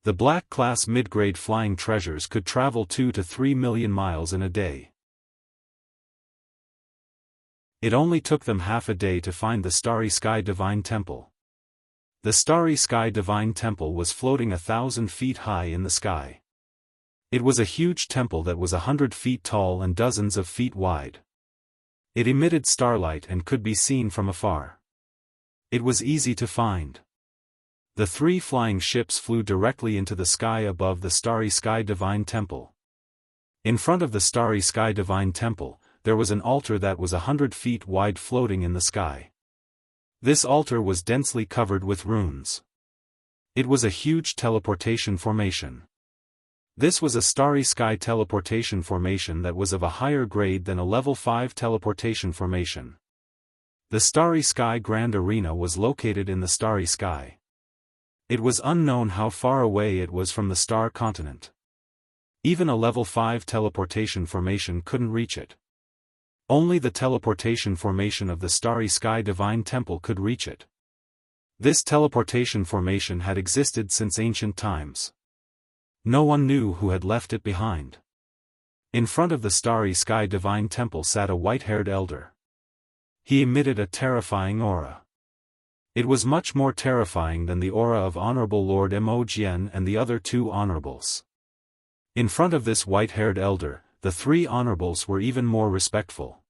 The black-class mid-grade flying treasures could travel 2 to 3 million miles in a day. It only took them half a day to find the Starry Sky Divine Temple. The Starry Sky Divine Temple was floating 1,000 feet high in the sky. It was a huge temple that was 100 feet tall and dozens of feet wide. It emitted starlight and could be seen from afar. It was easy to find. The three flying ships flew directly into the sky above the Starry Sky Divine Temple. In front of the Starry Sky Divine Temple, there was an altar that was 100 feet wide floating in the sky. This altar was densely covered with runes. It was a huge teleportation formation. This was a Starry Sky teleportation formation that was of a higher grade than a level 5 teleportation formation. The Starry Sky Grand Arena was located in the Starry Sky. It was unknown how far away it was from the Star Continent. Even a level 5 teleportation formation couldn't reach it. Only the teleportation formation of the Starry Sky Divine Temple could reach it. This teleportation formation had existed since ancient times. No one knew who had left it behind. In front of the Starry Sky Divine Temple sat a white-haired elder. He emitted a terrifying aura. It was much more terrifying than the aura of Honorable Lord Mo Jian and the other two honorables. In front of this white-haired elder, the three honorables were even more respectful.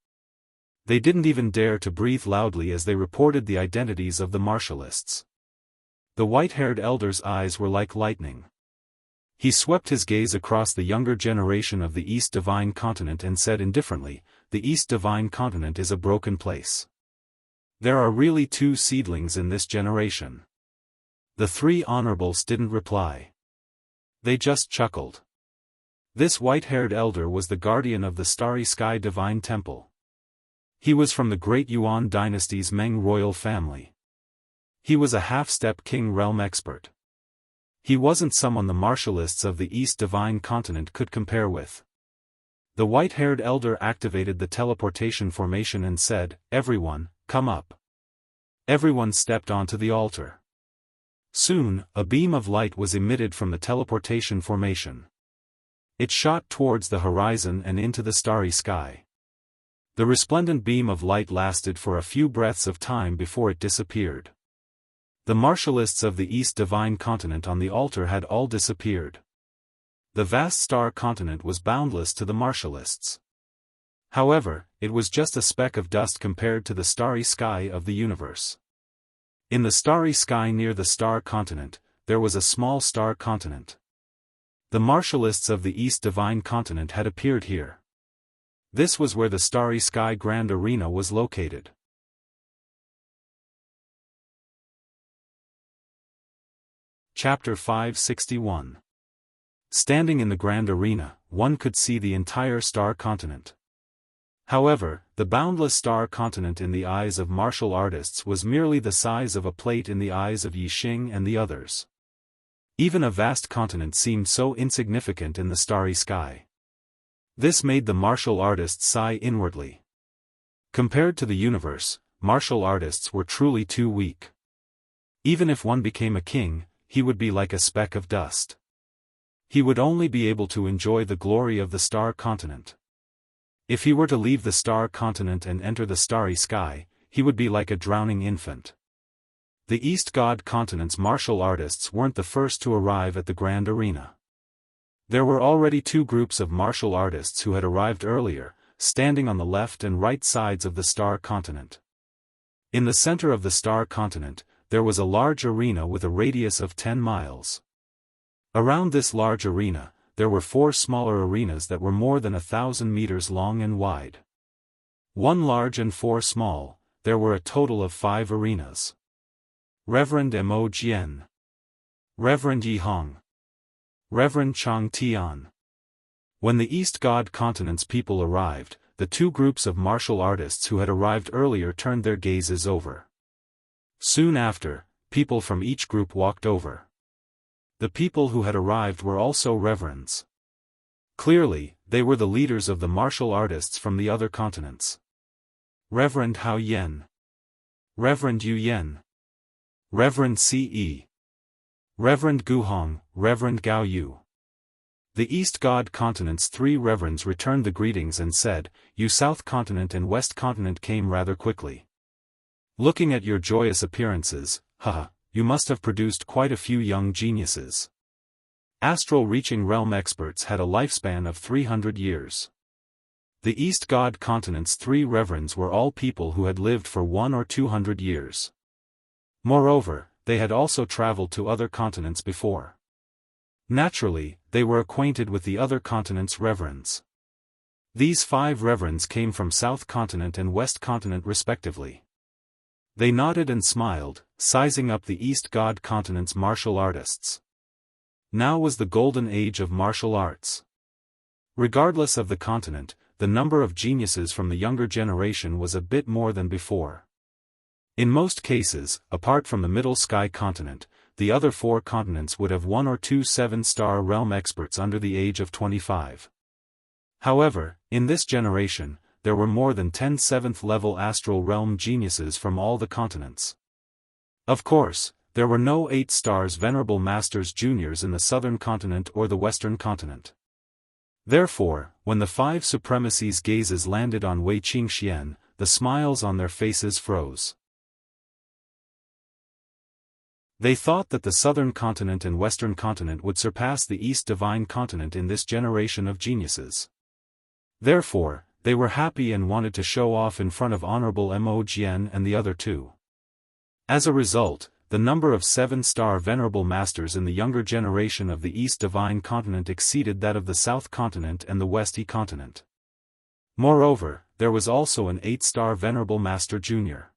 They didn't even dare to breathe loudly as they reported the identities of the martialists. The white-haired elder's eyes were like lightning. He swept his gaze across the younger generation of the East Divine Continent and said indifferently, "The East Divine Continent is a broken place. There are really 2 seedlings in this generation." The three honorables didn't reply. They just chuckled. This white-haired elder was the guardian of the Starry Sky Divine Temple. He was from the Great Yuan dynasty's Meng royal family. He was a half-step king realm expert. He wasn't someone the martialists of the East Divine Continent could compare with. The white-haired elder activated the teleportation formation and said, "Everyone, come up." Everyone stepped onto the altar. Soon, a beam of light was emitted from the teleportation formation. It shot towards the horizon and into the starry sky. The resplendent beam of light lasted for a few breaths of time before it disappeared. The martialists of the East Divine Continent on the altar had all disappeared. The vast star continent was boundless to the martialists. However, it was just a speck of dust compared to the starry sky of the universe. In the starry sky near the star continent, there was a small star continent. The martialists of the East Divine Continent had appeared here. This was where the Starry Sky Grand Arena was located. Chapter 561. Standing in the Grand Arena, one could see the entire star continent. However, the boundless star continent in the eyes of martial artists was merely the size of a plate in the eyes of Yixing and the others. Even a vast continent seemed so insignificant in the starry sky. This made the martial artists sigh inwardly. Compared to the universe, martial artists were truly too weak. Even if one became a king, he would be like a speck of dust. He would only be able to enjoy the glory of the star continent. If he were to leave the star continent and enter the starry sky, he would be like a drowning infant. The East God Continent's martial artists weren't the first to arrive at the Grand Arena. There were already two groups of martial artists who had arrived earlier, standing on the left and right sides of the Star Continent. In the center of the Star Continent, there was a large arena with a radius of 10 miles. Around this large arena, there were 4 smaller arenas that were more than 1,000 meters long and wide. 1 large and 4 small, there were a total of 5 arenas. Reverend Mo Jian, Reverend Yi Hong, Reverend Chang Tian. When the East God Continent's people arrived, the two groups of martial artists who had arrived earlier turned their gazes over. Soon after, people from each group walked over. The people who had arrived were also reverends. Clearly, they were the leaders of the martial artists from the other continents. Reverend Hao Yen, Reverend Yu Yen, Reverend Ce, Reverend Gu Hong, Reverend Gao Yu. The East God Continent's 3 reverends returned the greetings and said, "You South Continent and West Continent came rather quickly. Looking at your joyous appearances, haha, you must have produced quite a few young geniuses." Astral-reaching realm experts had a lifespan of 300 years. The East God Continent's 3 reverends were all people who had lived for 100 or 200 years. Moreover, they had also traveled to other continents before. Naturally, they were acquainted with the other continents' reverends. These 5 reverends came from South Continent and West Continent respectively. They nodded and smiled, sizing up the East God Continent's martial artists. Now was the golden age of martial arts. Regardless of the continent, the number of geniuses from the younger generation was a bit more than before. In most cases, apart from the Middle Sky Continent, the other 4 continents would have 1 or 2 7-star realm experts under the age of 25. However, in this generation, there were more than 10 7th-level astral realm geniuses from all the continents. Of course, there were no 8 stars Venerable Masters Juniors in the Southern Continent or the Western Continent. Therefore, when the 5 supremacies' gazes landed on Wei Qingxian, the smiles on their faces froze. They thought that the Southern Continent and Western Continent would surpass the East Divine Continent in this generation of geniuses. Therefore, they were happy and wanted to show off in front of Honorable Mo Jian and the other 2. As a result, the number of 7-star Venerable Masters in the younger generation of the East Divine Continent exceeded that of the South Continent and the West Continent. Moreover, there was also an 8-star Venerable Master Junior.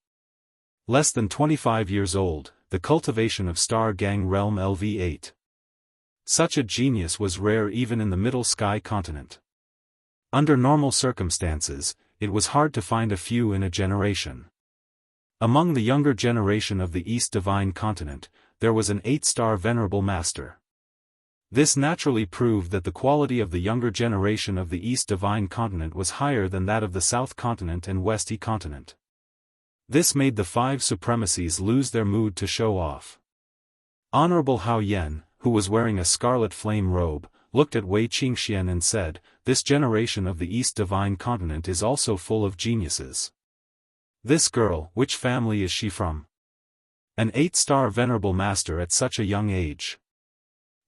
Less than 25 years old, the cultivation of Star Gang Realm LV8. Such a genius was rare even in the Middle Sky Continent. Under normal circumstances, it was hard to find a few in a generation. Among the younger generation of the East Divine Continent, there was an 8-star Venerable Master. This naturally proved that the quality of the younger generation of the East Divine Continent was higher than that of the South Continent and West Continent. This made the 5 supremacies lose their mood to show off. Honorable Hao Yen, who was wearing a scarlet flame robe, looked at Wei Qingxian and said, "This generation of the East Divine Continent is also full of geniuses. This girl, which family is she from? An 8-star Venerable Master at such a young age.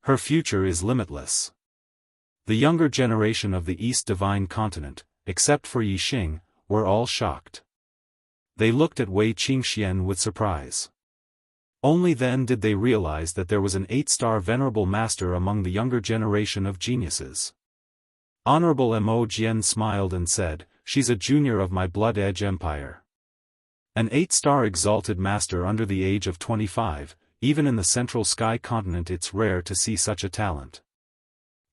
Her future is limitless." The younger generation of the East Divine Continent, except for Yi Xing, were all shocked. They looked at Wei Qingxian with surprise. Only then did they realize that there was an 8-star Venerable Master among the younger generation of geniuses. Honorable Mo Jian smiled and said, "She's a junior of my Blood Edge Empire." An 8-star Exalted Master under the age of 25, even in the Central Sky Continent it's rare to see such a talent.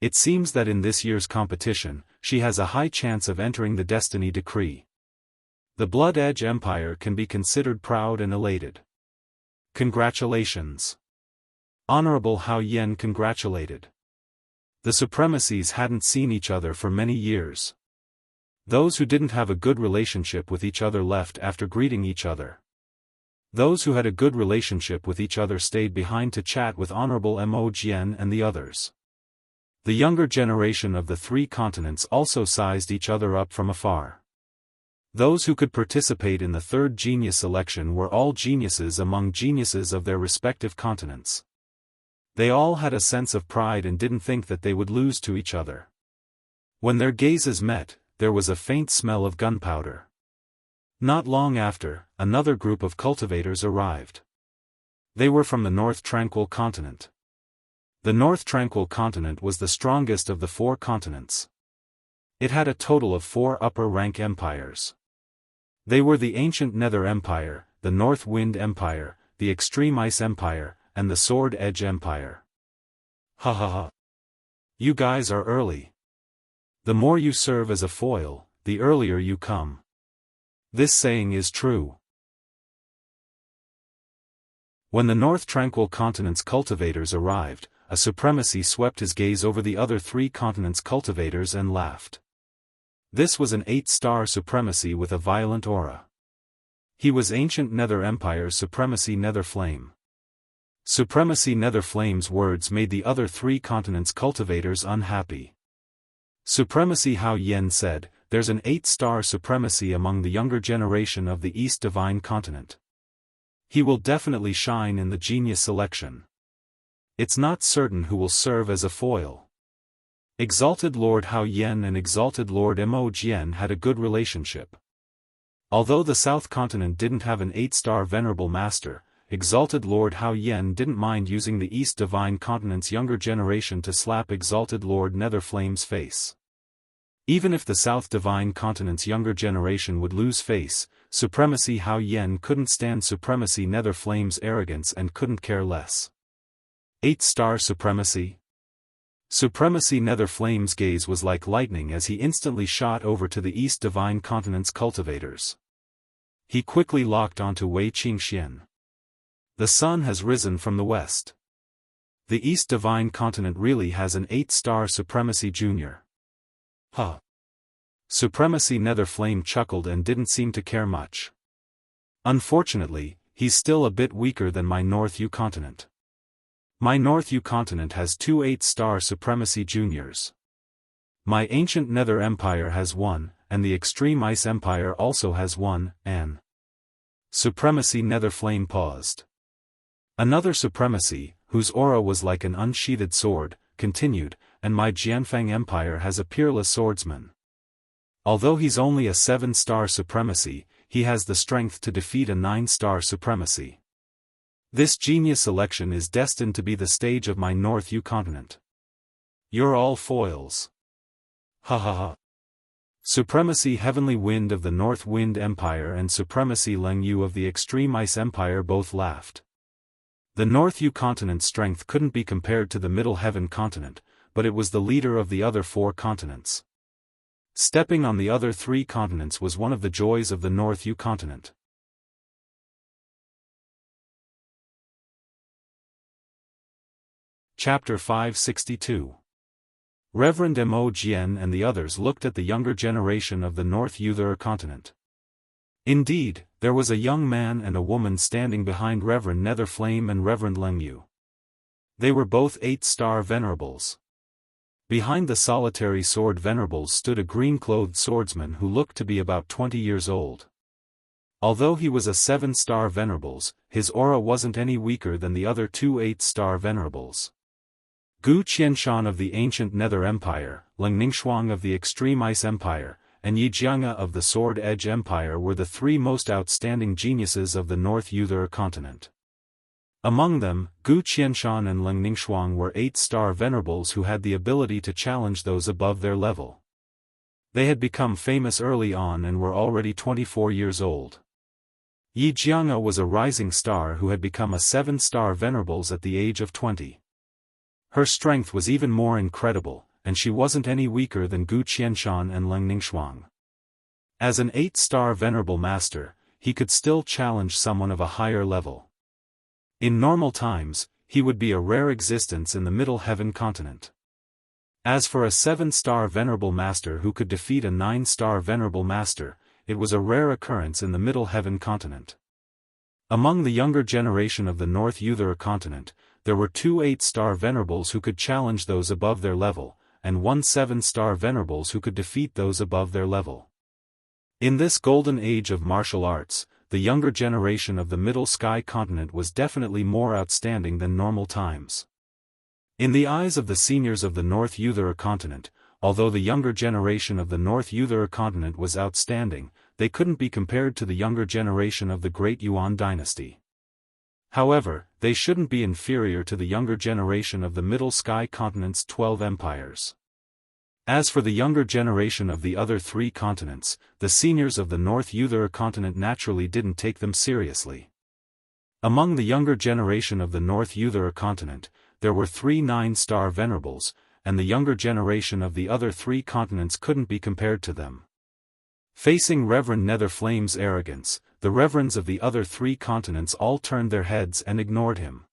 It seems that in this year's competition, she has a high chance of entering the Destiny Decree. The Blood Edge Empire can be considered proud and elated. Congratulations. Honorable Hao Yen congratulated. The supremacies hadn't seen each other for many years. Those who didn't have a good relationship with each other left after greeting each other. Those who had a good relationship with each other stayed behind to chat with Honorable Mo Jian and the others. The younger generation of the 3 continents also sized each other up from afar. Those who could participate in the 3rd genius selection were all geniuses among geniuses of their respective continents. They all had a sense of pride and didn't think that they would lose to each other. When their gazes met, there was a faint smell of gunpowder. Not long after, another group of cultivators arrived. They were from the North Tranquil Continent. The North Tranquil Continent was the strongest of the 4 continents. It had a total of 4 upper-rank empires. They were the Ancient Nether Empire, the North Wind Empire, the Extreme Ice Empire, and the Sword Edge Empire. Ha ha ha. You guys are early. The more you serve as a foil, the earlier you come. This saying is true. When the North Tranquil Continent's cultivators arrived, a supremacy swept his gaze over the other 3 continents' cultivators and laughed. This was an 8-star supremacy with a violent aura. He was Ancient Nether Empire's Supremacy Nether Flame. Supremacy Nether Flame's words made the other 3 continents' cultivators unhappy. Supremacy Hao Yen said, "There's an 8-star supremacy among the younger generation of the East Divine Continent. He will definitely shine in the genius selection. It's not certain who will serve as a foil." Exalted Lord Hao Yen and Exalted Lord Mo Jian had a good relationship. Although the South Continent didn't have an 8-star Venerable Master, Exalted Lord Hao Yen didn't mind using the East Divine Continent's younger generation to slap Exalted Lord Netherflame's face. Even if the South Divine Continent's younger generation would lose face, Supremacy Hao Yen couldn't stand Supremacy Netherflame's arrogance and couldn't care less. 8-star supremacy? Supremacy Netherflame's gaze was like lightning as he instantly shot over to the East Divine Continent's cultivators. He quickly locked onto Wei Qingxian. The sun has risen from the west. The East Divine Continent really has an 8-star supremacy junior. Huh. Supremacy Netherflame chuckled and didn't seem to care much. Unfortunately, he's still a bit weaker than my North U Continent. My North U Continent has 2 8-star supremacy juniors. My Ancient Nether Empire has 1, and the Extreme Ice Empire also has 1, and Supremacy Netherflame paused. Another supremacy, whose aura was like an unsheathed sword, continued, and my Jianfang Empire has a Peerless swordsman. Although he's only a 7-star supremacy, he has the strength to defeat a 9-star supremacy. This genius selection is destined to be the stage of my North U Continent. You're all foils. Ha ha ha. Supremacy Heavenly Wind of the North Wind Empire and Supremacy Leng Yu of the Extreme Ice Empire both laughed. The North U Continent's strength couldn't be compared to the Middle Heaven Continent, but it was the leader of the other 4 continents. Stepping on the other 3 continents was one of the joys of the North U Continent. Chapter 562. Reverend Mo Jian and the others looked at the younger generation of the North Uther Continent. Indeed, there was a young man and a woman standing behind Reverend Netherflame and Reverend Lengyu. They were both 8-star venerables. Behind the solitary sword venerables stood a green-clothed swordsman who looked to be about 20 years old. Although he was a 7-star venerables, his aura wasn't any weaker than the other 2 8-star venerables. Gu Qianshan of the Ancient Nether Empire, Leng Ningxuang of the Extreme Ice Empire, and Yi Jianga of the Sword Edge Empire were the 3 most outstanding geniuses of the North Uther Continent. Among them, Gu Qianshan and Leng Ningxuang were 8-star venerables who had the ability to challenge those above their level. They had become famous early on and were already 24 years old. Yi Jianga was a rising star who had become a 7-star venerables at the age of 20. Her strength was even more incredible, and she wasn't any weaker than Gu Qianshan and Leng Ningxuang. As an 8-star venerable master, he could still challenge someone of a higher level. In normal times, he would be a rare existence in the Middle Heaven Continent. As for a 7-star venerable master who could defeat a 9-star venerable master, it was a rare occurrence in the Middle Heaven Continent. Among the younger generation of the North Uther Continent, there were 2 8-star venerables who could challenge those above their level, and 1 7-star venerables who could defeat those above their level. In this golden age of martial arts, the younger generation of the Middle Sky Continent was definitely more outstanding than normal times. In the eyes of the seniors of the North Euthera continent, although the younger generation of the North Euthera continent was outstanding, they couldn't be compared to the younger generation of the Great Yuan dynasty. However, they shouldn't be inferior to the younger generation of the Middle Sky continent's 12 empires. As for the younger generation of the other 3 continents, the seniors of the North Euthera continent naturally didn't take them seriously. Among the younger generation of the North Euthera continent, there were 3 9-star venerables, and the younger generation of the other 3 continents couldn't be compared to them. Facing Reverend Netherflame's arrogance, the reverends of the other 3 continents all turned their heads and ignored him.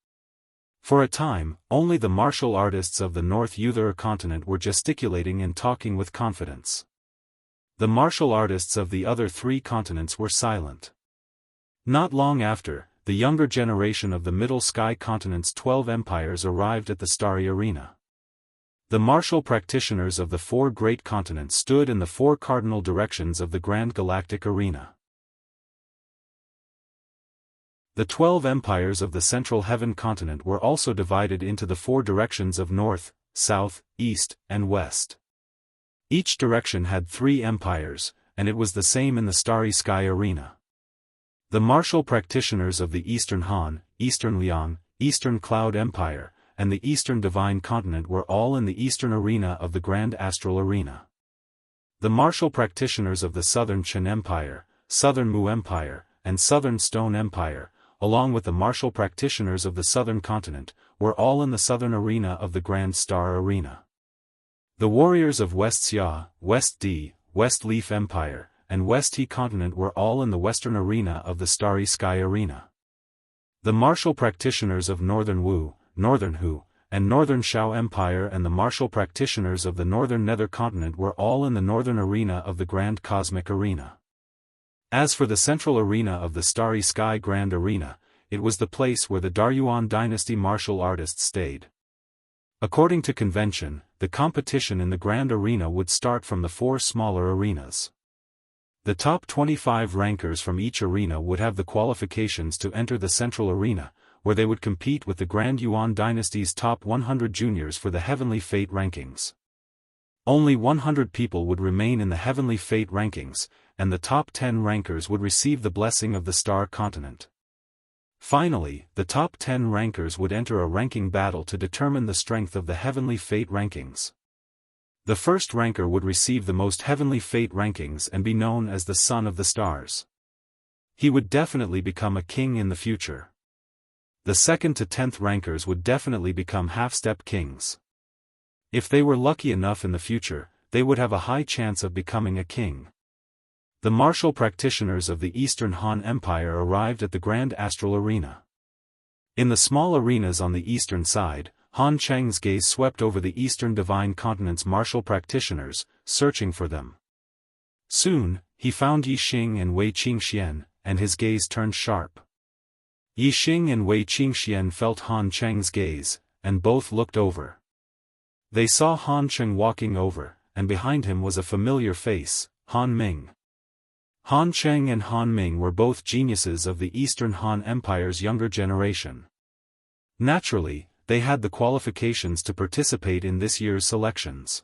For a time, only the martial artists of the North Euthera continent were gesticulating and talking with confidence. The martial artists of the other 3 continents were silent. Not long after, the younger generation of the Middle Sky continent's 12 empires arrived at the starry arena. The martial practitioners of the 4 great continents stood in the 4 cardinal directions of the Grand Galactic Arena. The 12 empires of the Central Heaven continent were also divided into the 4 directions of North, South, East, and West. Each direction had 3 empires, and it was the same in the Starry Sky Arena. The martial practitioners of the Eastern Han, Eastern Liang, Eastern Cloud Empire, and the Eastern Divine Continent were all in the Eastern Arena of the Grand Astral Arena. The martial practitioners of the Southern Chen Empire, Southern Mu Empire, and Southern Stone Empire, along with the martial practitioners of the Southern Continent, were all in the Southern Arena of the Grand Star Arena. The warriors of West Xia, West Di, West Leaf Empire, and West He Continent were all in the Western Arena of the Starry Sky Arena. The martial practitioners of Northern Wu, Northern Hu, and Northern Shao Empire and the martial practitioners of the Northern Nether Continent were all in the Northern Arena of the Grand Cosmic Arena. As for the Central Arena of the Starry Sky Grand Arena, it was the place where the Daryuan dynasty martial artists stayed. According to convention, the competition in the Grand Arena would start from the 4 smaller arenas. The top 25 rankers from each arena would have the qualifications to enter the Central Arena, where they would compete with the Grand Yuan dynasty's top 100 juniors for the Heavenly Fate rankings. Only 100 people would remain in the Heavenly Fate rankings, and the top 10 rankers would receive the blessing of the Star Continent. Finally, the top 10 rankers would enter a ranking battle to determine the strength of the Heavenly Fate rankings. The first ranker would receive the most Heavenly Fate rankings and be known as the Son of the Stars. He would definitely become a king in the future. The 2nd to 10th rankers would definitely become half-step kings. If they were lucky enough in the future, they would have a high chance of becoming a king. The martial practitioners of the Eastern Han Empire arrived at the Grand Astral Arena. In the small arenas on the eastern side, Han Cheng's gaze swept over the Eastern Divine Continent's martial practitioners, searching for them. Soon, he found Yi Xing and Wei Qingxian, and his gaze turned sharp. Yi Xing and Wei Qingxian felt Han Cheng's gaze, and both looked over. They saw Han Cheng walking over, and behind him was a familiar face, Han Ming. Han Cheng and Han Ming were both geniuses of the Eastern Han Empire's younger generation. Naturally, they had the qualifications to participate in this year's selections.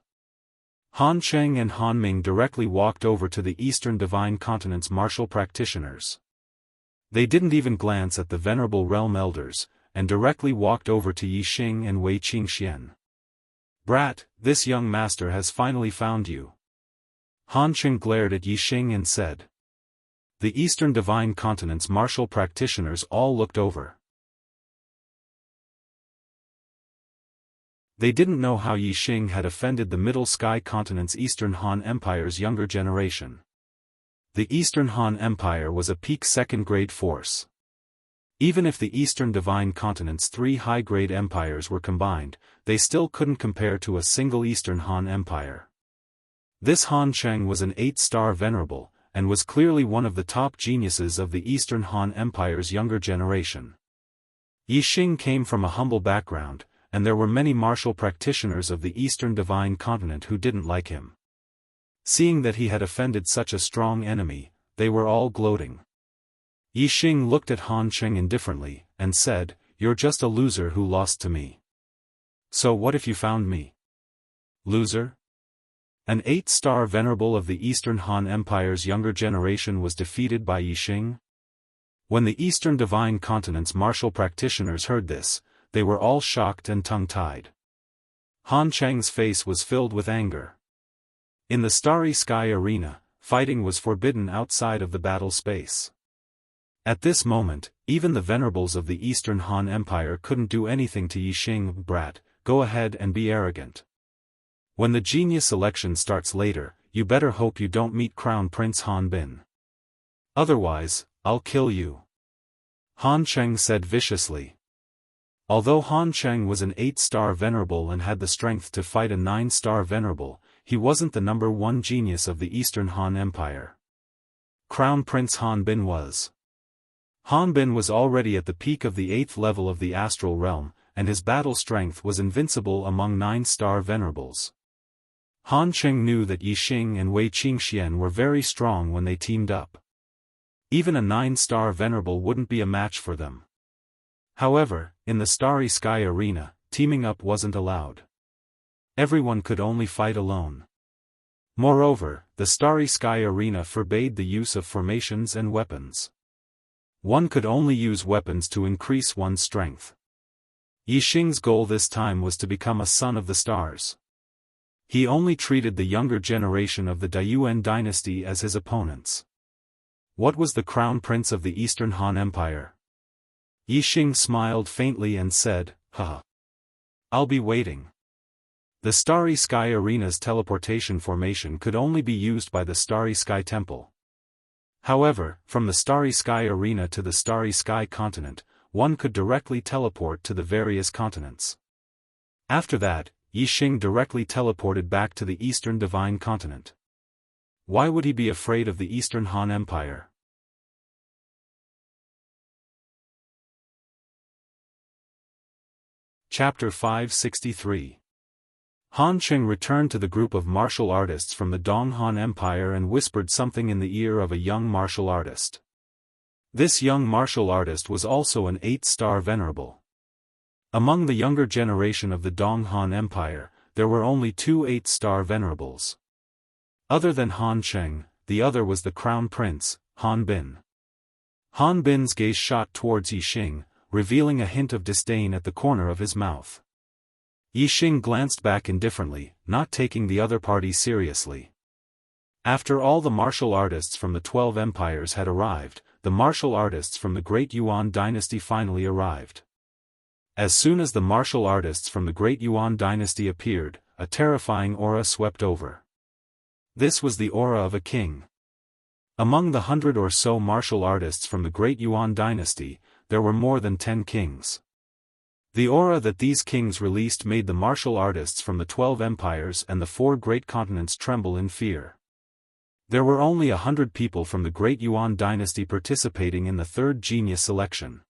Han Cheng and Han Ming directly walked over to the Eastern Divine Continent's martial practitioners. They didn't even glance at the venerable realm elders, and directly walked over to Yi Xing and Wei Qingxian. "Brat, this young master has finally found you." Han Cheng glared at Yi Xing and said. The Eastern Divine Continent's martial practitioners all looked over. They didn't know how Yi Xing had offended the Middle Sky Continent's Eastern Han Empire's younger generation. The Eastern Han Empire was a peak second-grade force. Even if the Eastern Divine Continent's 3 high-grade empires were combined, they still couldn't compare to a single Eastern Han Empire. This Han Cheng was an 8-star venerable, and was clearly one of the top geniuses of the Eastern Han Empire's younger generation. Yi Xing came from a humble background, and there were many martial practitioners of the Eastern Divine Continent who didn't like him. Seeing that he had offended such a strong enemy, they were all gloating. Yi Xing looked at Han Cheng indifferently, and said, "You're just a loser who lost to me." So what if you found me? Loser? An 8-star venerable of the Eastern Han Empire's younger generation was defeated by Yixing? When the Eastern Divine Continent's martial practitioners heard this, they were all shocked and tongue-tied. Han Cheng's face was filled with anger. In the Starry Sky Arena, fighting was forbidden outside of the battle space. At this moment, even the venerables of the Eastern Han Empire couldn't do anything to Yixing. Brat, go ahead and be arrogant. When the genius election starts later, you better hope you don't meet Crown Prince Han Bin. Otherwise, I'll kill you. Han Cheng said viciously. Although Han Cheng was an 8-star venerable and had the strength to fight a 9-star venerable, he wasn't the #1 genius of the Eastern Han Empire. Crown Prince Han Bin was. Han Bin was already at the peak of the 8th level of the astral realm, and his battle strength was invincible among 9-star venerables. Han Cheng knew that Yixing and Wei Qingxian were very strong when they teamed up. Even a 9-star venerable wouldn't be a match for them. However, in the Starry Sky Arena, teaming up wasn't allowed. Everyone could only fight alone. Moreover, the Starry Sky Arena forbade the use of formations and weapons. One could only use weapons to increase one's strength. Yixing's goal this time was to become a son of the stars. He only treated the younger generation of the Daiyuan dynasty as his opponents. What was the Crown Prince of the Eastern Han Empire? Yixing smiled faintly and said, "Haha. I'll be waiting." The Starry Sky Arena's teleportation formation could only be used by the Starry Sky Temple. However, from the Starry Sky Arena to the Starry Sky Continent, one could directly teleport to the various continents. After that, Yixing directly teleported back to the Eastern Divine Continent. Why would he be afraid of the Eastern Han Empire? Chapter 563. Han Cheng returned to the group of martial artists from the Dong Han Empire and whispered something in the ear of a young martial artist. This young martial artist was also an 8-star venerable. Among the younger generation of the Dong Han Empire, there were only 2 8-star venerables. Other than Han Cheng, the other was the Crown Prince, Han Bin. Han Bin's gaze shot towards Yixing, revealing a hint of disdain at the corner of his mouth. Yixing glanced back indifferently, not taking the other party seriously. After all the martial artists from the 12 empires had arrived, the martial artists from the Great Yuan dynasty finally arrived. As soon as the martial artists from the Great Yuan dynasty appeared, a terrifying aura swept over. This was the aura of a king. Among the 100 or so martial artists from the Great Yuan dynasty, there were more than 10 kings. The aura that these kings released made the martial artists from the 12 empires and the 4 great continents tremble in fear. There were only 100 people from the Great Yuan dynasty participating in the 3rd genius selection.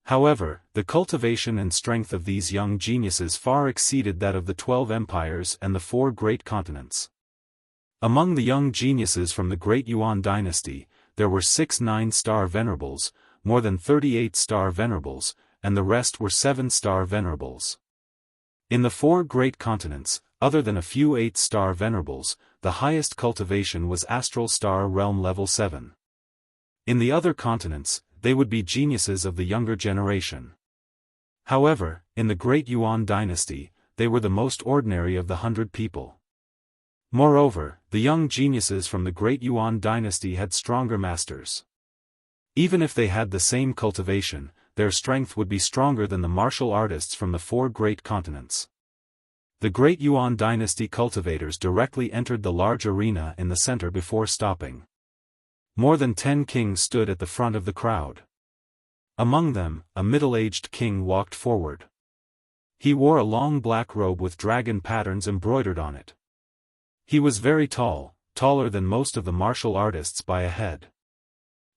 However, the cultivation and strength of these young geniuses far exceeded that of the 12 empires and the 4 great continents. Among the young geniuses from the Great Yuan dynasty, there were 6 9-star venerables, more than 38-star venerables, and the rest were 7-star venerables. In the 4 great continents, other than a few 8-star venerables, the highest cultivation was Astral Star Realm Level 7. In the other continents, they would be geniuses of the younger generation. However, in the Great Yuan dynasty, they were the most ordinary of the 100 people. Moreover, the young geniuses from the Great Yuan dynasty had stronger masters. Even if they had the same cultivation, their strength would be stronger than the martial artists from the 4 great continents. The Great Yuan dynasty cultivators directly entered the large arena in the center before stopping. More than 10 kings stood at the front of the crowd. Among them, a middle-aged king walked forward. He wore a long black robe with dragon patterns embroidered on it. He was very tall, taller than most of the martial artists by a head.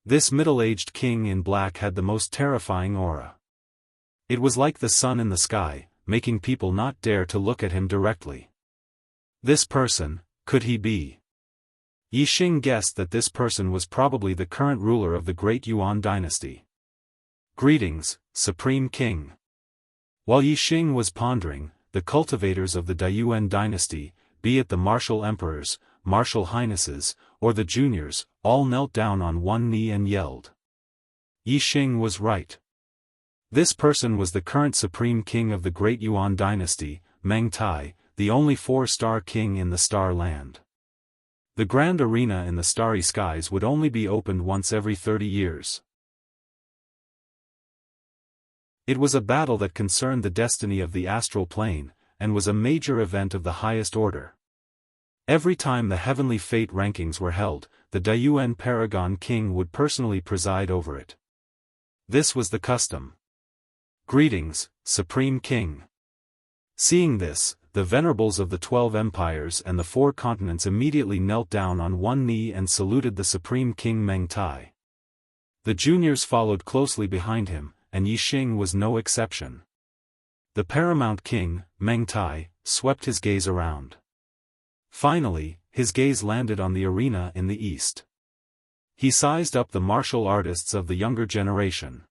This middle-aged king in black had the most terrifying aura. It was like the sun in the sky, making people not dare to look at him directly. This person, could he be? Yixing guessed that this person was probably the current ruler of the Great Yuan dynasty. Greetings, Supreme King. While Yi Xing was pondering, the cultivators of the Daiyuan dynasty, be it the martial emperors, martial highnesses, or the juniors, all knelt down on one knee and yelled. Yi Xing was right. This person was the current supreme king of the great Yuan dynasty, Meng Tai, the only four-star king in the Star Land. The grand arena in the starry skies would only be opened once every 30 years. It was a battle that concerned the destiny of the astral plane, and was a major event of the highest order. Every time the heavenly fate rankings were held, the Daiyuan Paragon King would personally preside over it. This was the custom. Greetings, Supreme King. Seeing this, the venerables of the 12 empires and the 4 continents immediately knelt down on one knee and saluted the Supreme King Meng Tai. The juniors followed closely behind him, and Yi Xing was no exception. The paramount king, Meng Tai, swept his gaze around. Finally, his gaze landed on the arena in the east. He sized up the martial artists of the younger generation.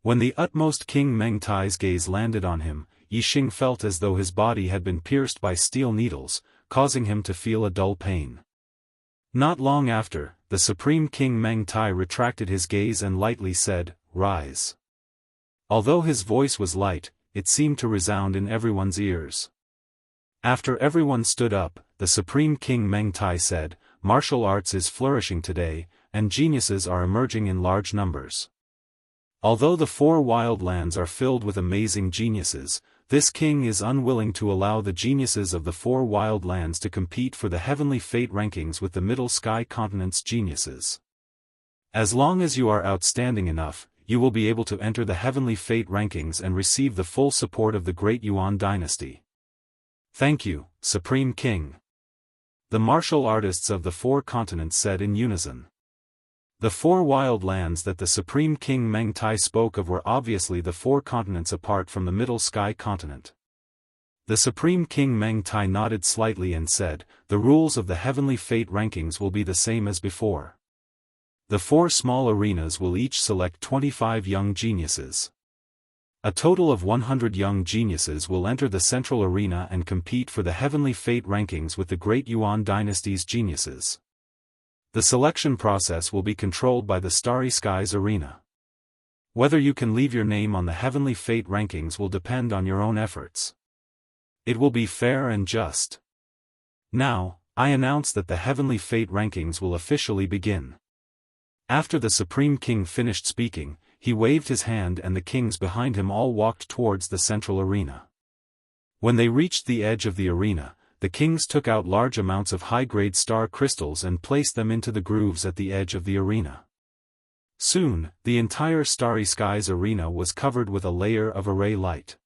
When the utmost King Meng Tai's gaze landed on him, Yi Xing felt as though his body had been pierced by steel needles, causing him to feel a dull pain. Not long after, the Supreme King Meng Tai retracted his gaze and lightly said, "Rise." Although his voice was light, it seemed to resound in everyone's ears. After everyone stood up, the Supreme King Meng Tai said, "Martial arts is flourishing today, and geniuses are emerging in large numbers. Although the 4 wild lands are filled with amazing geniuses, this king is unwilling to allow the geniuses of the 4 wild lands to compete for the heavenly fate rankings with the Middle Sky continent's geniuses. As long as you are outstanding enough, you will be able to enter the heavenly fate rankings and receive the full support of the great Yuan dynasty." "Thank you, Supreme King," the martial artists of the 4 continents said in unison. The 4 wild lands that the Supreme King Meng Tai spoke of were obviously the 4 continents apart from the Middle Sky continent. The Supreme King Meng Tai nodded slightly and said, "The rules of the heavenly fate rankings will be the same as before. The 4 small arenas will each select 25 young geniuses. A total of 100 young geniuses will enter the central arena and compete for the heavenly fate rankings with the great Yuan dynasty's geniuses. The selection process will be controlled by the Starry Skies Arena. Whether you can leave your name on the heavenly fate rankings will depend on your own efforts. It will be fair and just. Now, I announce that the heavenly fate rankings will officially begin." After the Supreme King finished speaking, he waved his hand and the kings behind him all walked towards the central arena. When they reached the edge of the arena, the kings took out large amounts of high-grade star crystals and placed them into the grooves at the edge of the arena. Soon, the entire Starry Skies Arena was covered with a layer of array light.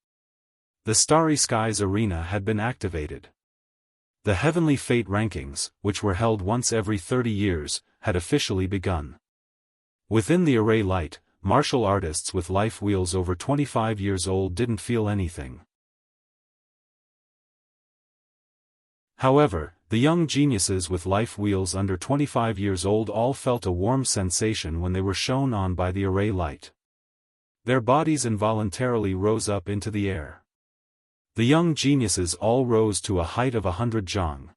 The Starry Skies Arena had been activated. The Heavenly Fate Rankings, which were held once every 30 years, had officially begun. Within the array light, martial artists with life wheels over 25 years old didn't feel anything. However, the young geniuses with life wheels under 25 years old all felt a warm sensation when they were shone on by the array light. Their bodies involuntarily rose up into the air. The young geniuses all rose to a height of 100 zhang.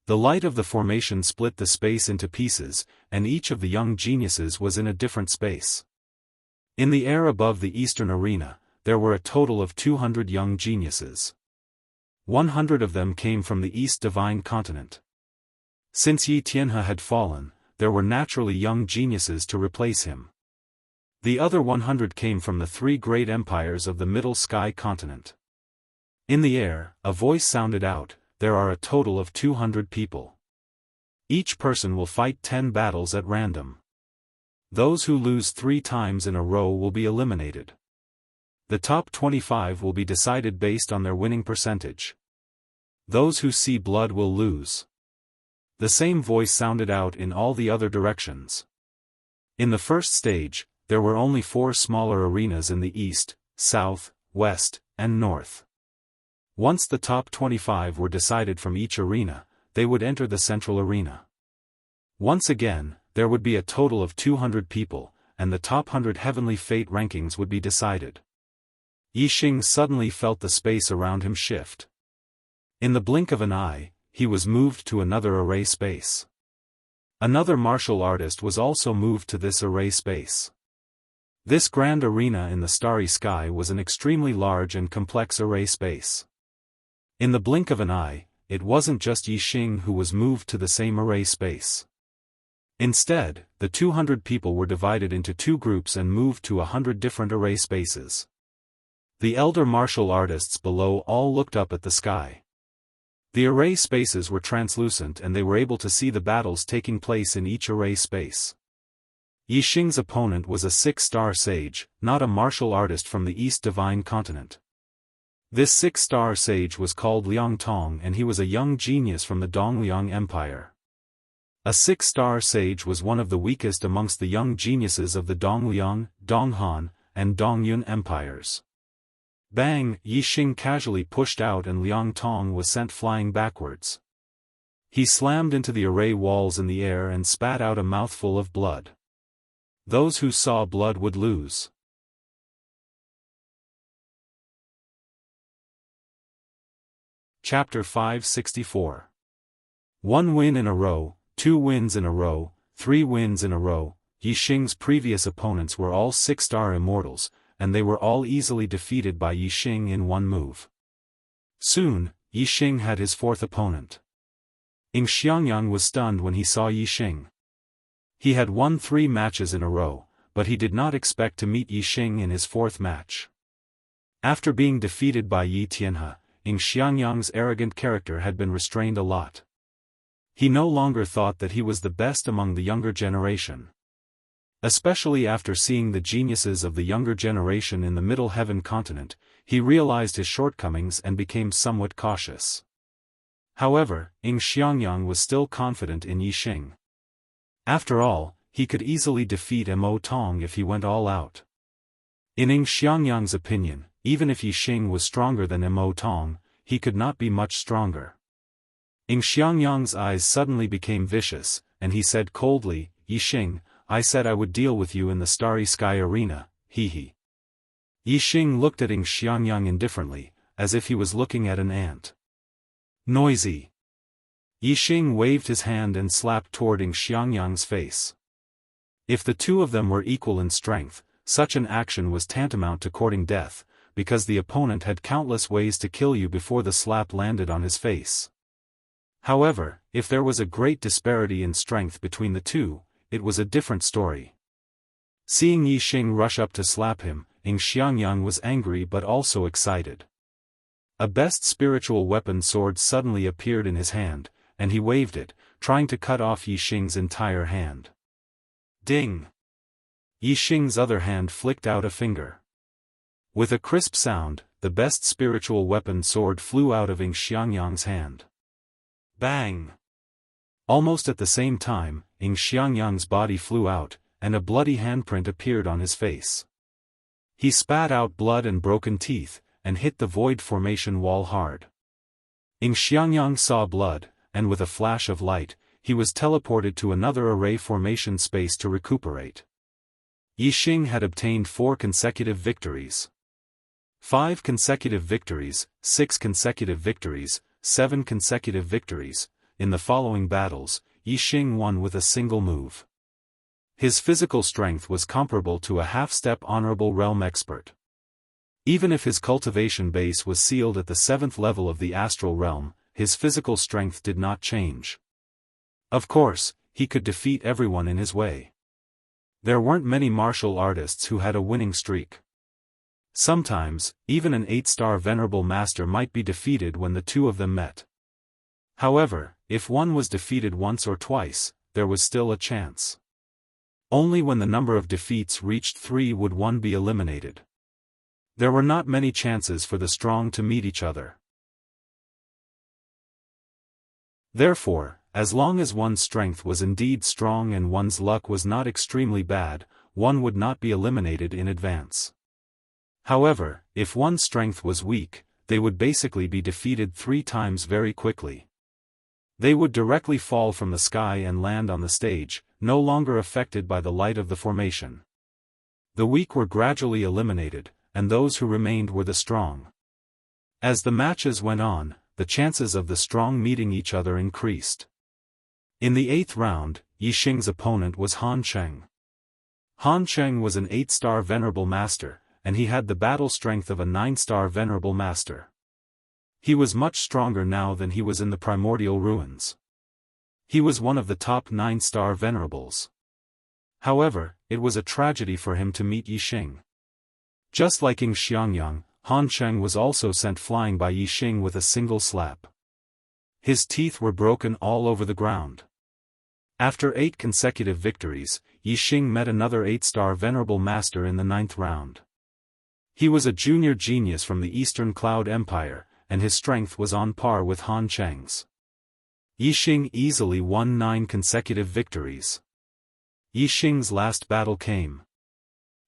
The light of the formation split the space into pieces, and each of the young geniuses was in a different space. In the air above the eastern arena, there were a total of 200 young geniuses. 100 of them came from the East Divine Continent. Since Yi Tianhe had fallen, there were naturally young geniuses to replace him. The other 100 came from the 3 great empires of the Middle Sky Continent. In the air, a voice sounded out, "There are a total of 200 people. Each person will fight 10 battles at random. Those who lose 3 times in a row will be eliminated. The top 25 will be decided based on their winning percentage. Those who see blood will lose." The same voice sounded out in all the other directions. In the first stage, there were only 4 smaller arenas in the east, south, west, and north. Once the top 25 were decided from each arena, they would enter the central arena. Once again, there would be a total of 200 people, and the top 100 heavenly fate rankings would be decided. Yixing suddenly felt the space around him shift. In the blink of an eye, he was moved to another array space. Another martial artist was also moved to this array space. This grand arena in the starry sky was an extremely large and complex array space. In the blink of an eye, it wasn't just Yixing who was moved to the same array space. Instead, the 200 people were divided into two groups and moved to 100 different array spaces. The elder martial artists below all looked up at the sky. The array spaces were translucent and they were able to see the battles taking place in each array space. Yixing's opponent was a 6-star sage, not a martial artist from the East Divine Continent. This 6-star sage was called Liang Tong and he was a young genius from the Dongliang Empire. A 6-star sage was one of the weakest amongst the young geniuses of the Dongliang, Donghan, and Dongyun empires. Bang! Yixing casually pushed out and Liang Tong was sent flying backwards. He slammed into the array walls in the air and spat out a mouthful of blood. Those who saw blood would lose. Chapter 564. 1 win in a row, 2 wins in a row, 3 wins in a row. Yixing's previous opponents were all 6-star immortals, and they were all easily defeated by Yixing in one move. Soon, Yixing had his 4th opponent. Xiaofan was stunned when he saw Yixing. He had won 3 matches in a row, but he did not expect to meet Yixing in his 4th match. After being defeated by Yi Tianhe, Xiaofan's arrogant character had been restrained a lot. He no longer thought that he was the best among the younger generation. Especially after seeing the geniuses of the younger generation in the Middle Heaven continent, he realized his shortcomings and became somewhat cautious. However, Xiaofan was still confident in Yixing. After all, he could easily defeat Mo Tong if he went all out. In Xiaofan's opinion, even if Yixing was stronger than Mo Tong, he could not be much stronger. Xiaofan's eyes suddenly became vicious, and he said coldly, "Yixing, I said I would deal with you in the starry sky arena, hee." Yixing looked at Xiaofan indifferently, as if he was looking at an ant. Noisy. Yixing waved his hand and slapped toward Xiaofan's face. If the two of them were equal in strength, such an action was tantamount to courting death, because the opponent had countless ways to kill you before the slap landed on his face. However, if there was a great disparity in strength between the two, it was a different story. Seeing Yixing rush up to slap him, Xiaofan was angry but also excited. A best spiritual weapon sword suddenly appeared in his hand, and he waved it, trying to cut off Yixing's entire hand. Ding! Yixing's other hand flicked out a finger. With a crisp sound, the best spiritual weapon sword flew out of Xiaofan's hand. Bang! Almost at the same time, Xiaofan's body flew out, and a bloody handprint appeared on his face. He spat out blood and broken teeth, and hit the void formation wall hard. Xiaofan saw blood, and with a flash of light, he was teleported to another array formation space to recuperate. Yixing had obtained 4 consecutive victories. 5 consecutive victories, 6 consecutive victories, 7 consecutive victories. In the following battles, Yixing won with a single move. His physical strength was comparable to a half-step honorable realm expert. Even if his cultivation base was sealed at the 7th level of the astral realm, his physical strength did not change. Of course, he could defeat everyone in his way. There weren't many martial artists who had a winning streak. Sometimes, even an 8-star venerable master might be defeated when the two of them met. However, if one was defeated once or twice, there was still a chance. Only when the number of defeats reached 3 would one be eliminated. There were not many chances for the strong to meet each other. Therefore, as long as one's strength was indeed strong and one's luck was not extremely bad, one would not be eliminated in advance. However, if one's strength was weak, they would basically be defeated 3 times very quickly. They would directly fall from the sky and land on the stage, no longer affected by the light of the formation. The weak were gradually eliminated, and those who remained were the strong. As the matches went on, the chances of the strong meeting each other increased. In the 8th round, Yixing's opponent was Han Cheng. Han Cheng was an 8-star Venerable Master, and he had the battle strength of a 9-star Venerable Master. He was much stronger now than he was in the primordial ruins. He was one of the top 9-star Venerables. However, it was a tragedy for him to meet Yixing. Just like in Xiangyang, Han Cheng was also sent flying by Yixing with a single slap. His teeth were broken all over the ground. After 8 consecutive victories, Yixing met another 8-star Venerable Master in the 9th round. He was a junior genius from the Eastern Cloud Empire, and his strength was on par with Han Cheng's. Yixing easily won 9 consecutive victories. Yixing's last battle came.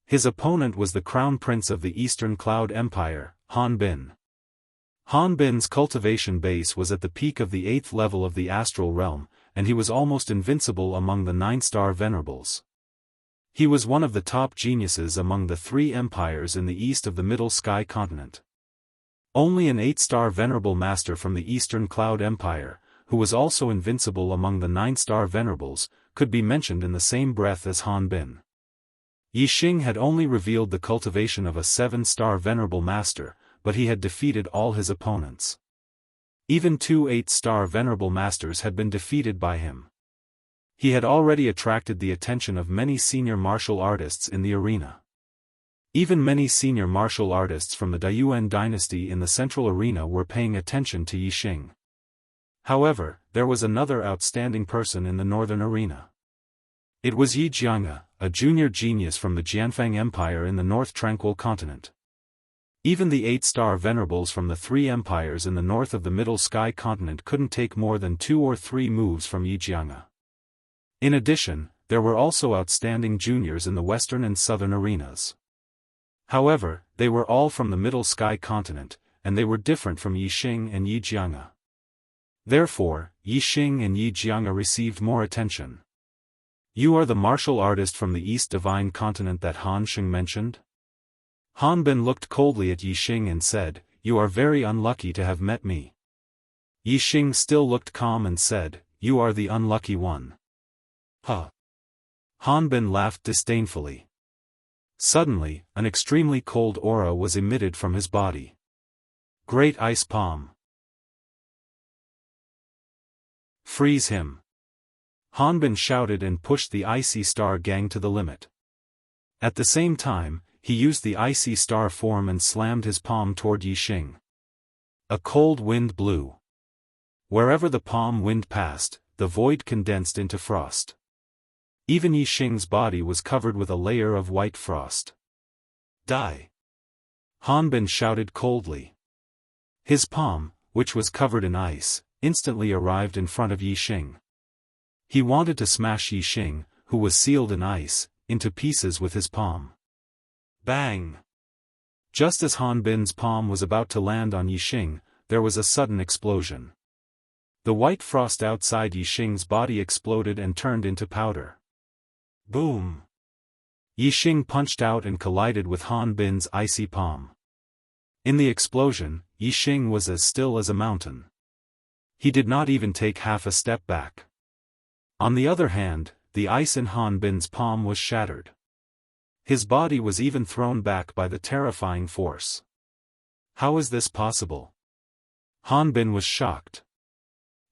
His opponent was the Crown Prince of the Eastern Cloud Empire, Han Bin. Han Bin's cultivation base was at the peak of the 8th level of the astral realm, and he was almost invincible among the 9-star Venerables. He was one of the top geniuses among the 3 empires in the east of the Middle Sky continent. Only an 8-star Venerable Master from the Eastern Cloud Empire, who was also invincible among the 9-star Venerables, could be mentioned in the same breath as Han Bin. Yixing had only revealed the cultivation of a 7-star Venerable Master, but he had defeated all his opponents. Even 2 8-star Venerable Masters had been defeated by him. He had already attracted the attention of many senior martial artists in the arena. Even many senior martial artists from the Daiyuan dynasty in the central arena were paying attention to Yixing. However, there was another outstanding person in the northern arena. It was Yi Jianga, a junior genius from the Jianfang Empire in the North Tranquil Continent. Even the 8-star Venerables from the 3 empires in the north of the Middle Sky Continent couldn't take more than 2 or 3 moves from Yi Jianga. In addition, there were also outstanding juniors in the western and southern arenas. However, they were all from the Middle Sky Continent, and they were different from Yixing and Yi Jianga. Therefore, Yixing and Yi Jianga received more attention. "You are the martial artist from the East Divine Continent that Han Cheng mentioned?" Han Bin looked coldly at Yixing and said, "You are very unlucky to have met me." Yixing still looked calm and said, "You are the unlucky one." Huh. Han Bin laughed disdainfully. Suddenly, an extremely cold aura was emitted from his body. Great Ice Palm. Freeze him. Han Bin shouted and pushed the Icy Star gang to the limit. At the same time, he used the Icy Star form and slammed his palm toward Yixing. A cold wind blew. Wherever the palm wind passed, the void condensed into frost. Even Yixing's body was covered with a layer of white frost. "Die!" Han Bin shouted coldly. His palm, which was covered in ice, instantly arrived in front of Yixing. He wanted to smash Yixing, who was sealed in ice, into pieces with his palm. Bang! Just as Han Bin's palm was about to land on Yixing, there was a sudden explosion. The white frost outside Yixing's body exploded and turned into powder. Boom! Yixing punched out and collided with Han Bin's icy palm. In the explosion, Yixing was as still as a mountain. He did not even take half a step back. On the other hand, the ice in Han Bin's palm was shattered. His body was even thrown back by the terrifying force. How is this possible? Han Bin was shocked.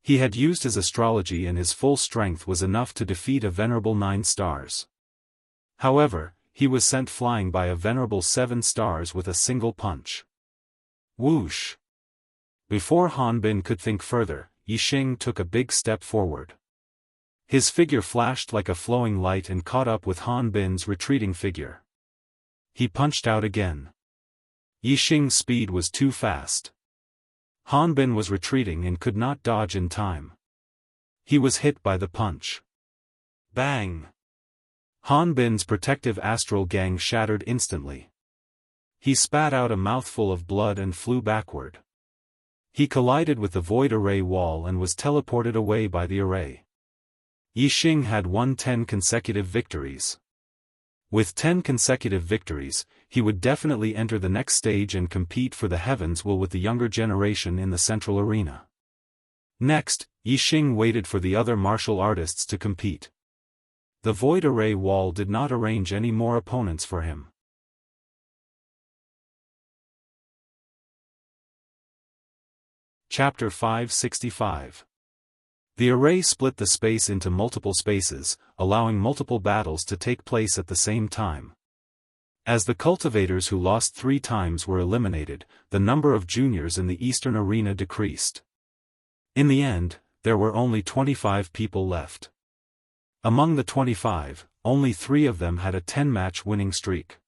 He had used his astrology and his full strength was enough to defeat a venerable 9 stars. However, he was sent flying by a venerable 7 stars with a single punch. Whoosh! Before Han Bin could think further, Yixing took a big step forward. His figure flashed like a flowing light and caught up with Han Bin's retreating figure. He punched out again. Yixing's speed was too fast. Han Bin was retreating and could not dodge in time. He was hit by the punch. Bang! Han Bin's protective astral gang shattered instantly. He spat out a mouthful of blood and flew backward. He collided with the void array wall and was teleported away by the array. Yixing had won 10 consecutive victories. With 10 consecutive victories, he would definitely enter the next stage and compete for the heavens will with the younger generation in the central arena. Next, Yixing waited for the other martial artists to compete. The void array wall did not arrange any more opponents for him. Chapter 565. The array split the space into multiple spaces, allowing multiple battles to take place at the same time. As the cultivators who lost 3 times were eliminated, the number of juniors in the Eastern arena decreased. In the end, there were only 25 people left. Among the 25, only 3 of them had a 10-match winning streak.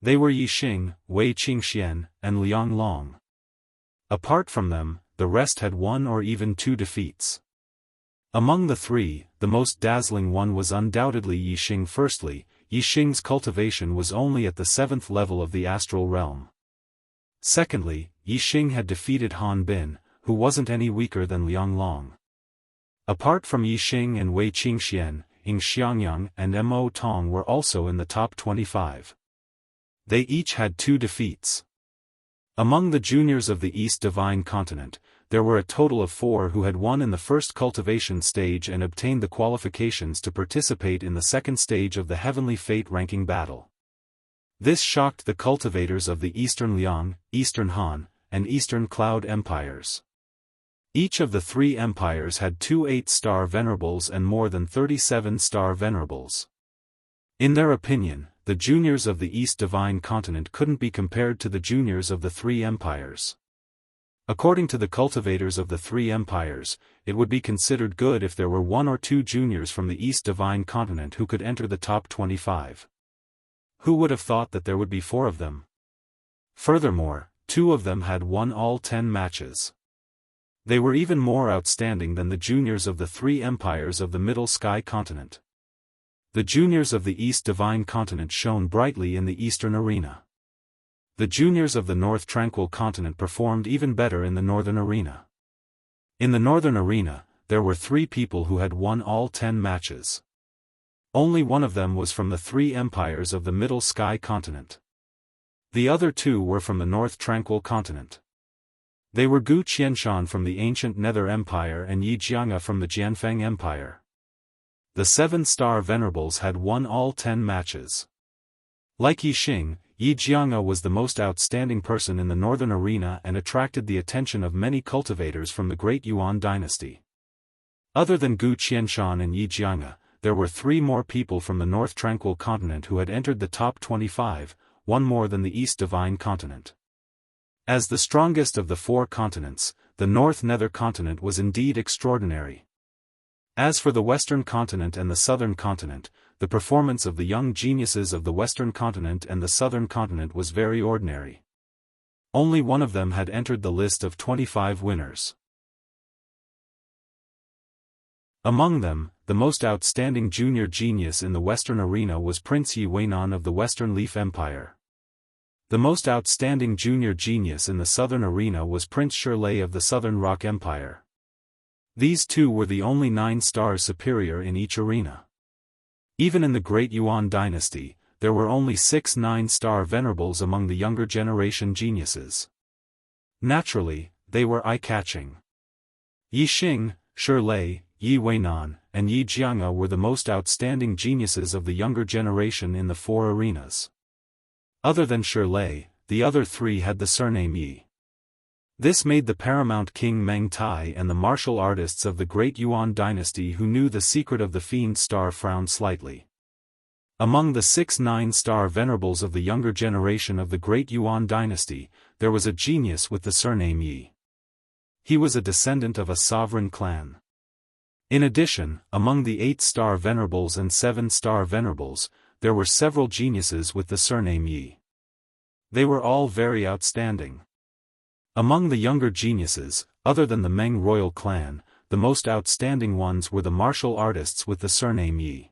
They were Yixing, Wei Qingxian, and Liang Long. Apart from them, the rest had 1 or even 2 defeats. Among the 3, the most dazzling one was undoubtedly Yixing. Firstly, Yixing's cultivation was only at the 7th level of the astral realm. Secondly, Yixing had defeated Han Bin, who wasn't any weaker than Liang Long. Apart from Yixing and Wei Qingxian, Ying Xiangyang and Mo Tong were also in the top 25. They each had 2 defeats. Among the juniors of the East Divine Continent, there were a total of 4 who had won in the first cultivation stage and obtained the qualifications to participate in the second stage of the Heavenly Fate ranking battle. This shocked the cultivators of the Eastern Liang, Eastern Han, and Eastern Cloud empires. Each of the 3 empires had 2 8-star venerables and more than 37-star venerables. In their opinion, the juniors of the East Divine Continent couldn't be compared to the juniors of the 3 empires. According to the cultivators of the 3 empires, it would be considered good if there were 1 or 2 juniors from the East Divine Continent who could enter the top 25. Who would have thought that there would be 4 of them? Furthermore, 2 of them had won all 10 matches. They were even more outstanding than the juniors of the 3 empires of the Middle Sky Continent. The juniors of the East Divine Continent shone brightly in the Eastern arena. The juniors of the North Tranquil Continent performed even better in the Northern arena. In the Northern arena, there were 3 people who had won all 10 matches. Only one of them was from the 3 empires of the Middle Sky Continent. The other 2 were from the North Tranquil Continent. They were Gu Qianshan from the ancient Nether Empire and Yi Jianga from the Jianfeng Empire. The 7-star venerables had won all 10 matches. Like Yixing, Yi Jianga was the most outstanding person in the northern arena and attracted the attention of many cultivators from the Great Yuan dynasty. Other than Gu Qianshan and Yi Jianga, there were 3 more people from the North Tranquil Continent who had entered the top 25, 1 more than the East Divine Continent. As the strongest of the 4 continents, the North Nether Continent was indeed extraordinary. As for the Western Continent and the Southern Continent, the performance of the young geniuses of the Western Continent and the Southern Continent was very ordinary. Only one of them had entered the list of 25 winners. Among them, the most outstanding junior genius in the Western arena was Prince Yi Weinan of the Western Leaf Empire. The most outstanding junior genius in the Southern arena was Prince Shirlei of the Southern Rock Empire. These 2 were the only 9 stars superior in each arena. Even in the Great Yuan dynasty, there were only 6 9-star venerables among the younger generation geniuses. Naturally, they were eye-catching. Yixing, Shirlei, Yi Weinan, and Yi Jianga were the most outstanding geniuses of the younger generation in the 4 arenas. Other than Shirlei, the other 3 had the surname Yi. This made the paramount king Meng Tai and the martial artists of the Great Yuan dynasty who knew the secret of the Fiend Star frown slightly. Among the 6 9-star venerables of the younger generation of the Great Yuan dynasty, there was a genius with the surname Yi. He was a descendant of a sovereign clan. In addition, among the 8-star venerables and 7-star venerables, there were several geniuses with the surname Yi. They were all very outstanding. Among the younger geniuses, other than the Meng royal clan, the most outstanding ones were the martial artists with the surname Yi.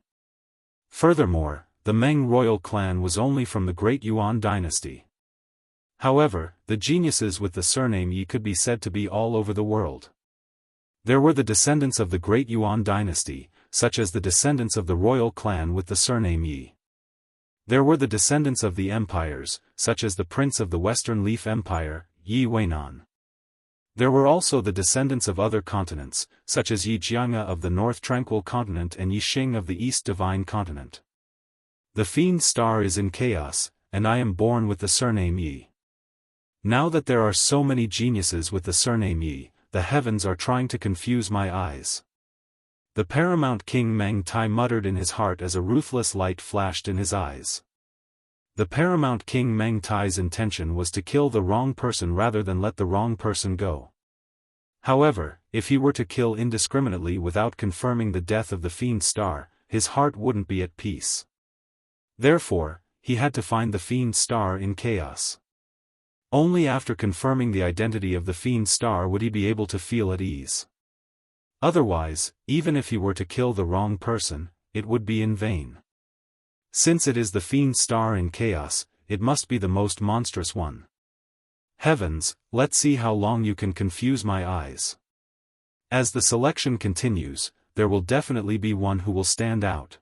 Furthermore, the Meng royal clan was only from the Great Yuan dynasty. However, the geniuses with the surname Yi could be said to be all over the world. There were the descendants of the Great Yuan dynasty, such as the descendants of the royal clan with the surname Yi. There were the descendants of the empires, such as the prince of the Western Leaf Empire, Yi Weinan. There were also the descendants of other continents, such as Yi Jianga of the North Tranquil Continent and Yi Xing of the East Divine Continent. The Fiend Star is in chaos, and I am born with the surname Yi. Now that there are so many geniuses with the surname Yi, the heavens are trying to confuse my eyes. The paramount king Meng Tai muttered in his heart as a ruthless light flashed in his eyes. The paramount king Meng Tai's intention was to kill the wrong person rather than let the wrong person go. However, if he were to kill indiscriminately without confirming the death of the Fiend Star, his heart wouldn't be at peace. Therefore, he had to find the Fiend Star in chaos. Only after confirming the identity of the Fiend Star would he be able to feel at ease. Otherwise, even if he were to kill the wrong person, it would be in vain. Since it is the Fiend Star in chaos, it must be the most monstrous one. Heavens, let's see how long you can confuse my eyes. As the selection continues, there will definitely be one who will stand out.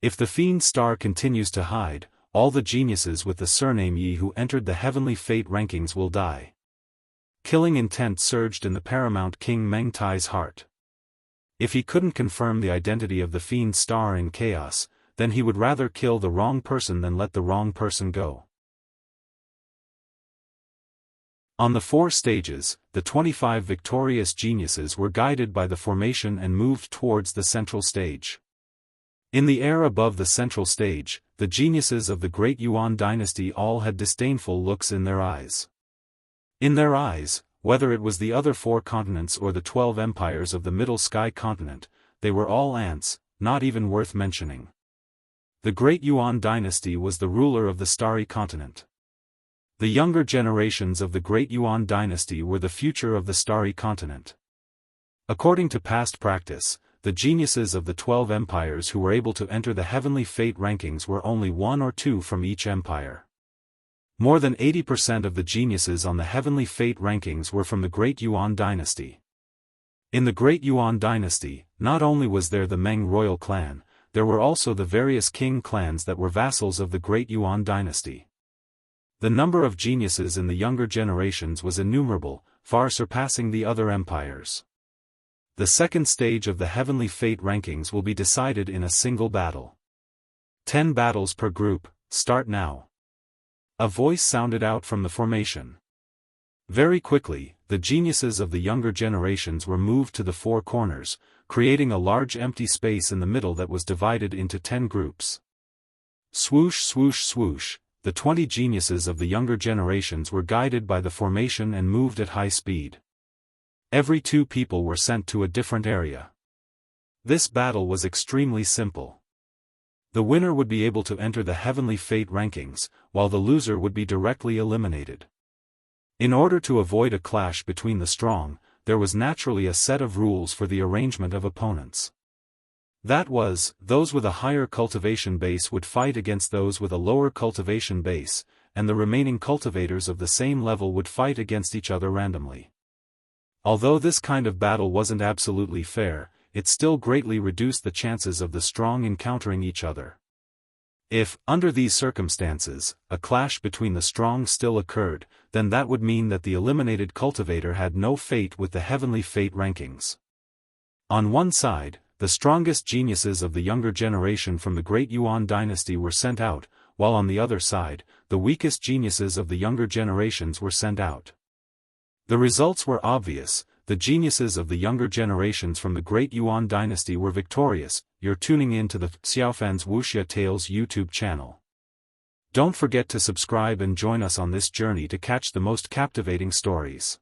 If the Fiend Star continues to hide, all the geniuses with the surname Yi who entered the heavenly fate rankings will die. Killing intent surged in the paramount king Meng Tai's heart. If he couldn't confirm the identity of the Fiend Star in chaos, then he would rather kill the wrong person than let the wrong person go. On the 4 stages, the 25 victorious geniuses were guided by the formation and moved towards the central stage. In the air above the central stage, the geniuses of the Great Yuan dynasty all had disdainful looks in their eyes. In their eyes, whether it was the other 4 continents or the 12 empires of the Middle Sky continent, they were all ants, not even worth mentioning. The Great Yuan dynasty was the ruler of the Starry Continent. The younger generations of the Great Yuan dynasty were the future of the Starry Continent. According to past practice, the geniuses of the 12 empires who were able to enter the heavenly fate rankings were only 1 or 2 from each empire. More than 80% of the geniuses on the heavenly fate rankings were from the Great Yuan dynasty. In the Great Yuan dynasty, not only was there the Meng royal clan, there were also the various king clans that were vassals of the Great Yuan dynasty. The number of geniuses in the younger generations was innumerable, far surpassing the other empires. The second stage of the heavenly fate rankings will be decided in a single battle. 10 battles per group, start now. A voice sounded out from the formation. Very quickly, the geniuses of the younger generations were moved to the 4 corners, creating a large empty space in the middle that was divided into 10 groups. Swoosh swoosh swoosh, the 20 geniuses of the younger generations were guided by the formation and moved at high speed. Every 2 people were sent to a different area. This battle was extremely simple. The winner would be able to enter the heavenly fate rankings, while the loser would be directly eliminated. In order to avoid a clash between the strong, there was naturally a set of rules for the arrangement of opponents. That was, those with a higher cultivation base would fight against those with a lower cultivation base, and the remaining cultivators of the same level would fight against each other randomly. Although this kind of battle wasn't absolutely fair, it still greatly reduced the chances of the strong encountering each other. If, under these circumstances, a clash between the strong still occurred, then that would mean that the eliminated cultivator had no fate with the heavenly fate rankings. On one side, the strongest geniuses of the younger generation from the Great Yuan dynasty were sent out, while on the other side, the weakest geniuses of the younger generations were sent out. The results were obvious. The geniuses of the younger generations from the Great Yuan dynasty were victorious. You're tuning in to the Xiaofan's Wuxia Tales YouTube channel. Don't forget to subscribe and join us on this journey to catch the most captivating stories.